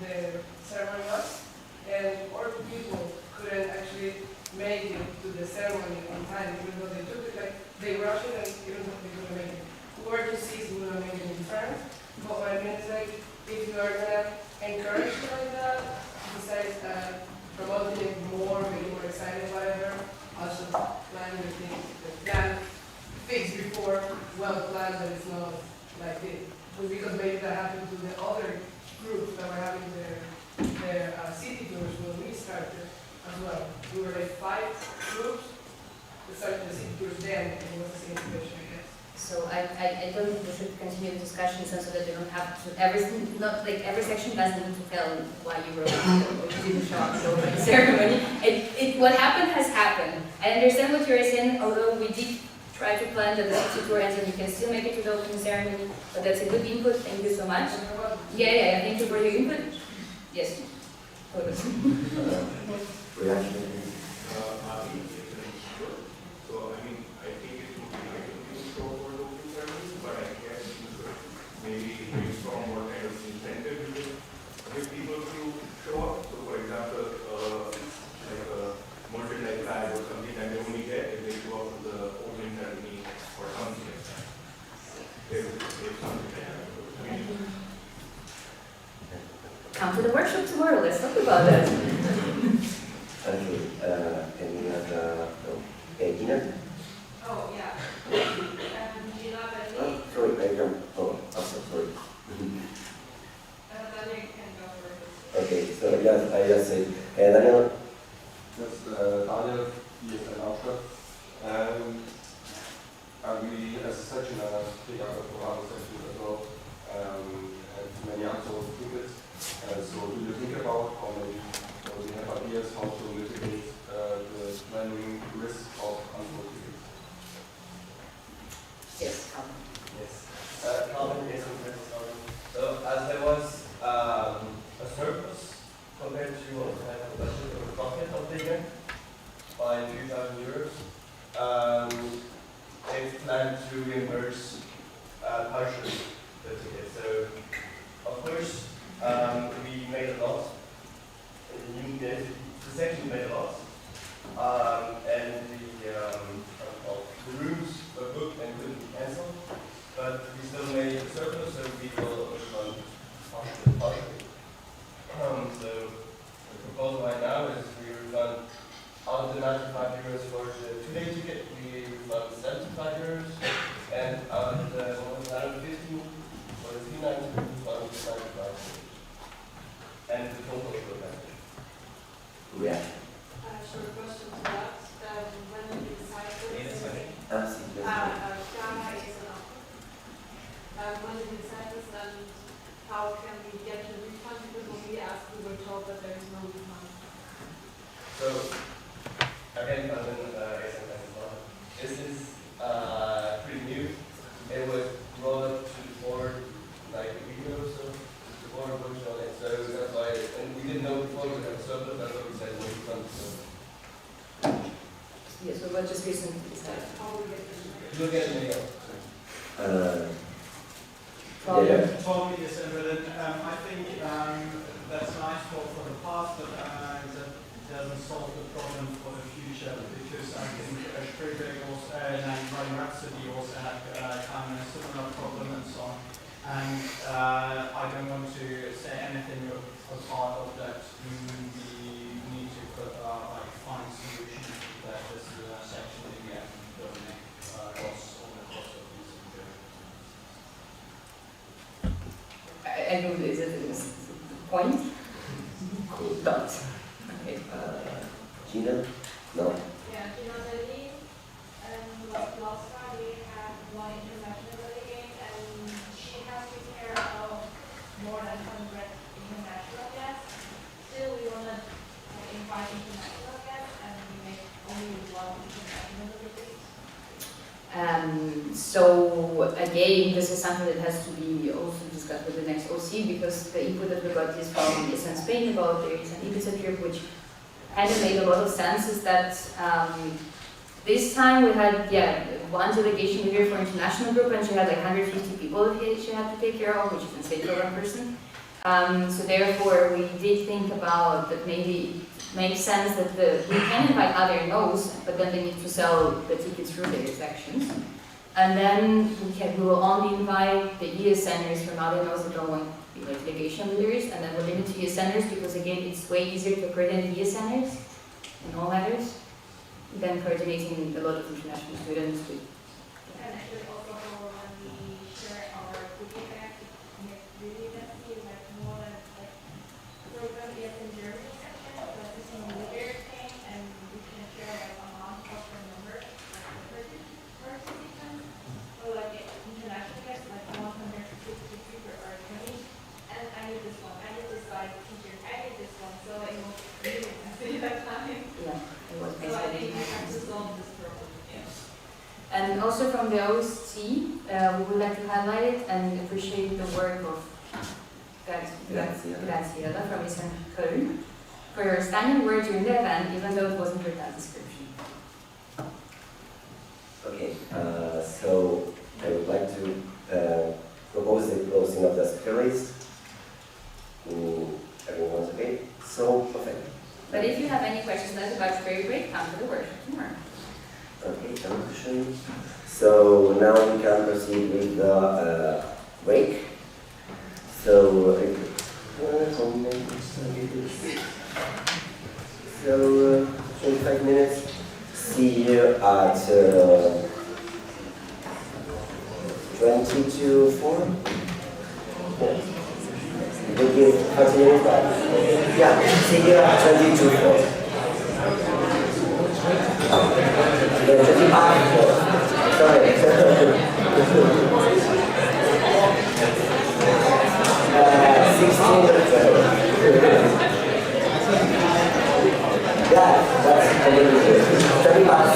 S20: the ceremony was, and more people couldn't actually make it to the ceremony on time, even though they took it, like, they rushed it, and even though they couldn't make it. We were to see we were making it in France, but what I mean is, like, if you are gonna encourage like that, besides promoting it more, making more exciting, whatever, also plan the thing, the plan fixed before, well planned, that it's not like this. But because maybe that happened to the other groups that were having their city tours when we started as well. We were like 5 groups that started the city tours then, and it was the same situation, I guess.
S11: So I don't think we should continue the discussion so that you don't have to, every section doesn't need to tell why you wrote it or you didn't show up to the ceremony. What happened has happened. I understand what you're saying, although we did try to plan that the city tour ends and you can still make it to the opening ceremony, but that's a good input, thank you so much. Yeah, thank you for your input. Yes.
S2: Reaction?
S21: So, I mean, I think it would be nice to show for the opening ceremony, but I guess you could maybe brainstorm what kind of incentive you could give people to show up. So, for example, like a multi-leg bag or something that they only get if they show up to the opening ceremony or something like that. If something like that.
S11: Come to the workshop tomorrow, let's talk about that.
S2: Okay, any other, Gina?
S10: Oh, yeah. Gina,
S2: Oh, sorry, I jumped. Oh, I'm so sorry.
S10: Daniel can go first.
S2: Okay, so yes, I just said, Daniel?
S23: Yes, Daniel, ESN Aufstadt. And we, as a section, take out of other sections as well, and many other tickets. So do you think about, or maybe do you have ideas how to mitigate the planning risk of unsold tickets?
S11: Yes,
S14: Yes. Calvin is interesting. So as there was a surplus compared to what I have a budget or profit of the year by €2,000, they've planned to reimburse partially the ticket. So of course we made a loss. The section made a loss, and the rooms were booked and couldn't be cancelled. But we still made a surplus, so we will refund partially. So the proposal right now is we refund out of the €95 for the 2-day ticket, we refund €75, and out of the 150 for the 3 nights, we refund €95. And the total is good.
S2: Yeah.
S10: Short question to that. When did you decide this?
S2: Yes.
S10: Ghana is an offer. When did you decide this, and how can we get the refund? Because when we asked, we were told that there is no refund.
S14: So, again, this is pretty new. It was brought up to the board like a week ago or so. The board worked on it, so that's why, and we didn't know before we had a surplus, that's what we said no refund.
S11: Yes, we were just recently decided.
S14: You'll get an email.
S17: Tom is in Berlin. I think that's nice for the past, but that doesn't solve the problem for the future, because I think Spielberg also and Ryan Rhapsody also had kind of a similar problem and so on. And I don't want to say anything as part of that. We need to find solutions that this section again don't make loss on the cost of these injuries.
S11: I know this is the point.
S2: Cool.
S11: Dot. Okay.
S2: Gina? No?
S7: Yeah, Gina Delhi. Last Friday had one international delegate, and she has to care of more than 100 international guests. Still, we want to invite international guests, and we make only one international delegate.
S11: So again, this is something that has to be also discussed with the next OC, because the input that we got is from ESN Spain about there is an Ibiza trip, which kind of made a lot of sense, is that This time we had, one delegation leader for international group, and she had like 150 people that she had to take care of, which is insane for one person. So therefore, we did think about that maybe it makes sense that we can invite other nodes, but then they need to sell the tickets through their sections. And then we will only invite the ES centers from other nodes that don't want to be like delegation leaders, and then we'll limit to ES centers because again, it's way easier to coordinate ES centers in all matters than coordinating a lot of international students with.
S7: And I should also go when we share our cookie bag, it's really messy, like more than like, we're going to be in Germany section, but this is a bigger thing, and we can share like amount of the number, like the participants, or like international guests, like 150 people or 20, and I need this one, I need this guy, teacher, I need this one, so it was really messy that time.
S11: Yeah, it was
S7: So I think we have to solve this problem.
S11: And also from the OST, we would like to highlight it and appreciate the work of Graziella from Eastern Köln for your standing word during the event, even though it wasn't your task description.
S2: Okay, so I would like to propose the closing of the speaker list. Everyone's okay? So, perfect.
S11: But if you have any questions about spray break, come to the workshop tomorrow.
S2: Okay, question. So now we can proceed with the break. So, 25 minutes. See you at 20 to 4. Yeah. We'll give 30 minutes back. Yeah, see you at 20 to 4. Sorry. 16 to 12. Yeah, that's a little bit. 30 bucks.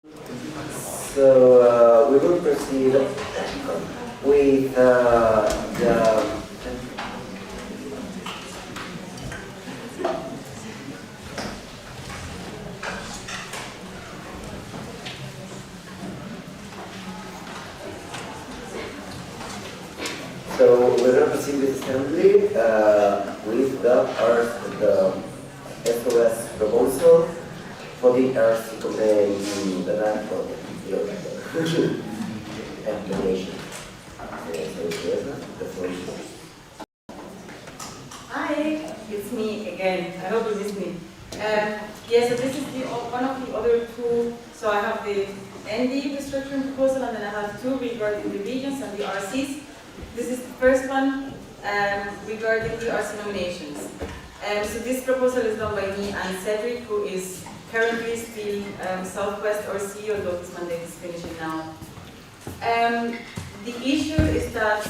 S2: So we will proceed with the So we're going to proceed with assembly with the SOS proposal for the RC application.
S9: Hi, it's me again. I hope you miss me. Yeah, so this is one of the other two. So I have the ND restructuring proposal, and then I have two regarding the regions and the RCs. This is the first one regarding the RC nominations. So this proposal is done by me and Cedric, who is currently still Southwest RC, although his mandate is finishing now. The issue is that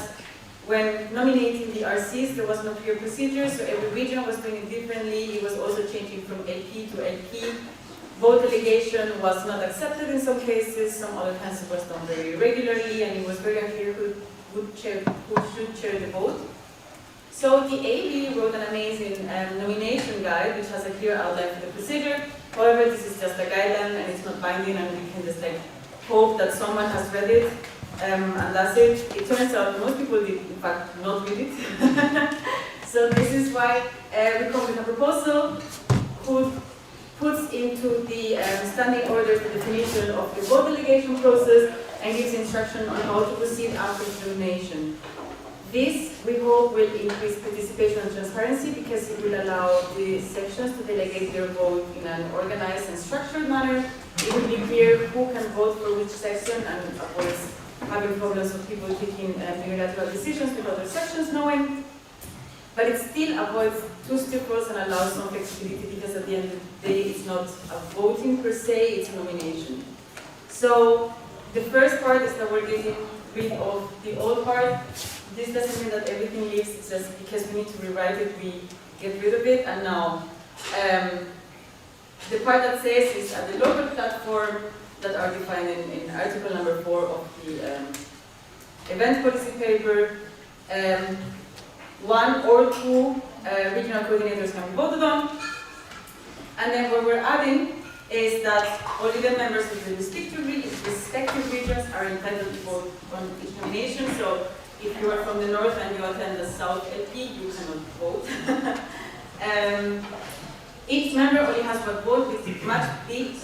S9: when nominating the RCs, there was no clear procedure, so every region was doing it differently. It was also changing from LP to LP. Vote delegation was not accepted in some cases, some other times it was done very irregularly, and it was very unclear who should chair the vote. So the AB wrote an amazing nomination guide, which has a clear outline for the procedure. However, this is just a guideline and it's not binding, and we can just hope that someone has read it, and that's it. It turns out most people did, in fact, not read it. So this is why we come with a proposal who puts into the standing orders the definition of the vote delegation process and gives instruction on how to proceed after the nomination. This, we hope, will increase participation and transparency because it will allow the sections to delegate their vote in an organized and structured manner. It will be clear who can vote for which section and avoids having problems with people taking unilateral decisions with other sections knowing. But it still avoids two-step votes and allows some flexibility because at the end of the day it's not a voting per se, it's a nomination. So the first part is that we're getting rid of the old part. This doesn't mean that everything leaves, it's just because we need to rewrite it, we get rid of it. And now, the part that says is at the local platform that are defined in article number 4 of the event policy paper, 1 or 2 regional coordinators can be voted on. And then what we're adding is that only the members of the respective regions are entitled to vote on each nomination. So if you are from the north and you attend the South LP, you cannot vote. Each member only has one vote, which must be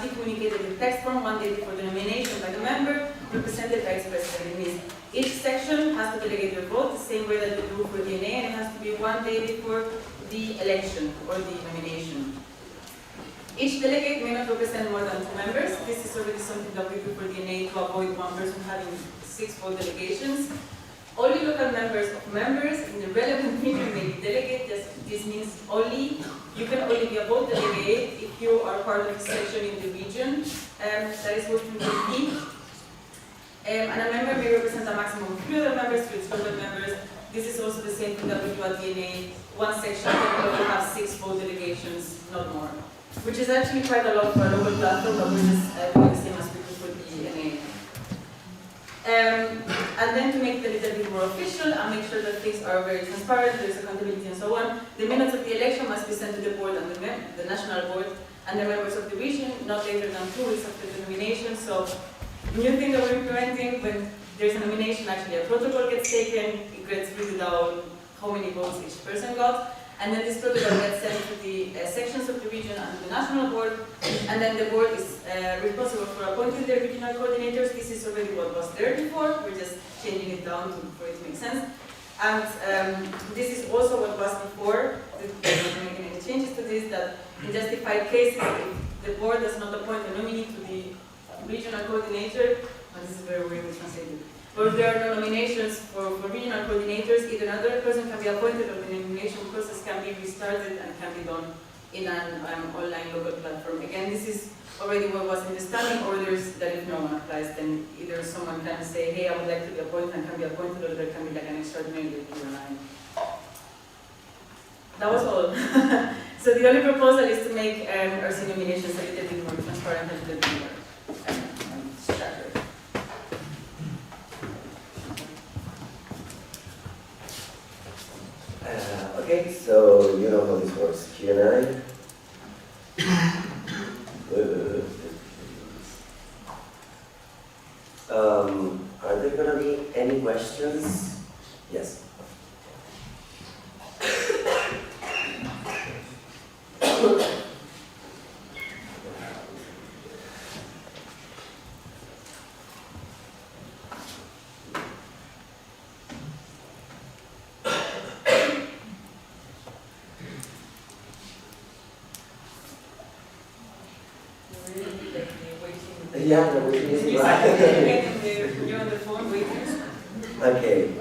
S9: communicated in text form 1 day before the nomination by the member, represented by its president. It means each section has to delegate their vote the same way that they do for DNA, and it has to be 1 day before the election or the nomination. Each delegate may not represent more than 2 members. This is already something that we do for DNA to avoid one person having 6 vote delegations. Only local members of members in the relevant region may be delegate. This means you can only be a vote delegate if you are part of a section in the region that is voting for the and a member may represent a maximum of 3 other members to its local members. This is also the same thing that we do at DNA. One section can only have 6 vote delegations, not more. Which is actually quite a lot for a local platform, but we're just doing the same as we do for the DNA. And then to make it a little bit more official and make sure that things are very transparent, there's accountability and so on, the minutes of the election must be sent to the board and the national board and the members of the region not later than 2 weeks after the nomination. So, new thing that we're implementing, when there's a nomination, actually a protocol gets taken, it gets written down how many votes each person got, and then this protocol gets sent to the sections of the region and the national board, and then the board is responsible for appointing the regional coordinators. This is already what was there before, we're just changing it down for it to make sense. And this is also what was before, we're not making any changes to this, that in justified cases, if the board does not appoint a nominee to the regional coordinator, and this is very weirdly translated, or if there are no nominations for regional coordinators, either another person can be appointed or the nomination process can be restarted and can be done in an online local platform. Again, this is already what was in the standing orders, that if no one applies, then either someone can say, hey, I would like to be appointed and can be appointed, or there can be like an extraordinary Q&A. That was all. So the only proposal is to make RC nominations a little bit more transparent and a little bit more
S2: Okay, so you know how this works. Q&A. Are there gonna be any questions? Yes. Yeah, the waiting is
S9: You're on the phone waiting.
S2: Okay.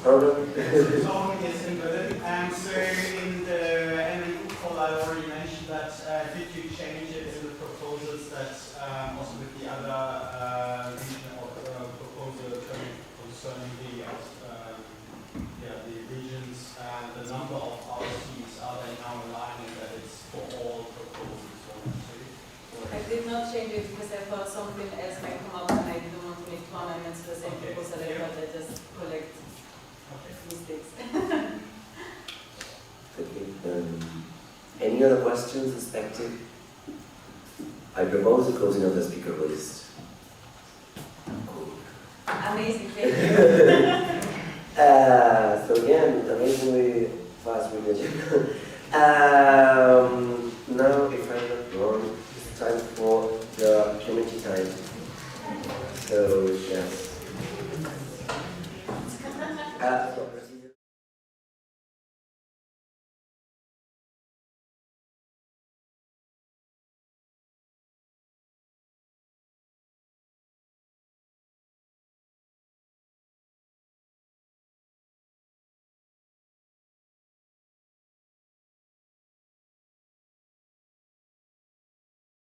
S2: Problem?
S17: So yes, in Berlin. So in the NAnu call, I already mentioned that did you change it in the proposals that also with the other regional proposal concerning the the regions and the number of our seats, are they now aligning that it's for all proposals one and two?
S9: I did not change it because I thought something else might come up and I didn't want to make two amendments to the same proposal. I thought I just collect mistakes.
S2: Okay. Any other questions expected? I propose the closing of the speaker list. Cool.
S9: Amazing, thank you.
S2: So again, amazingly fast revision.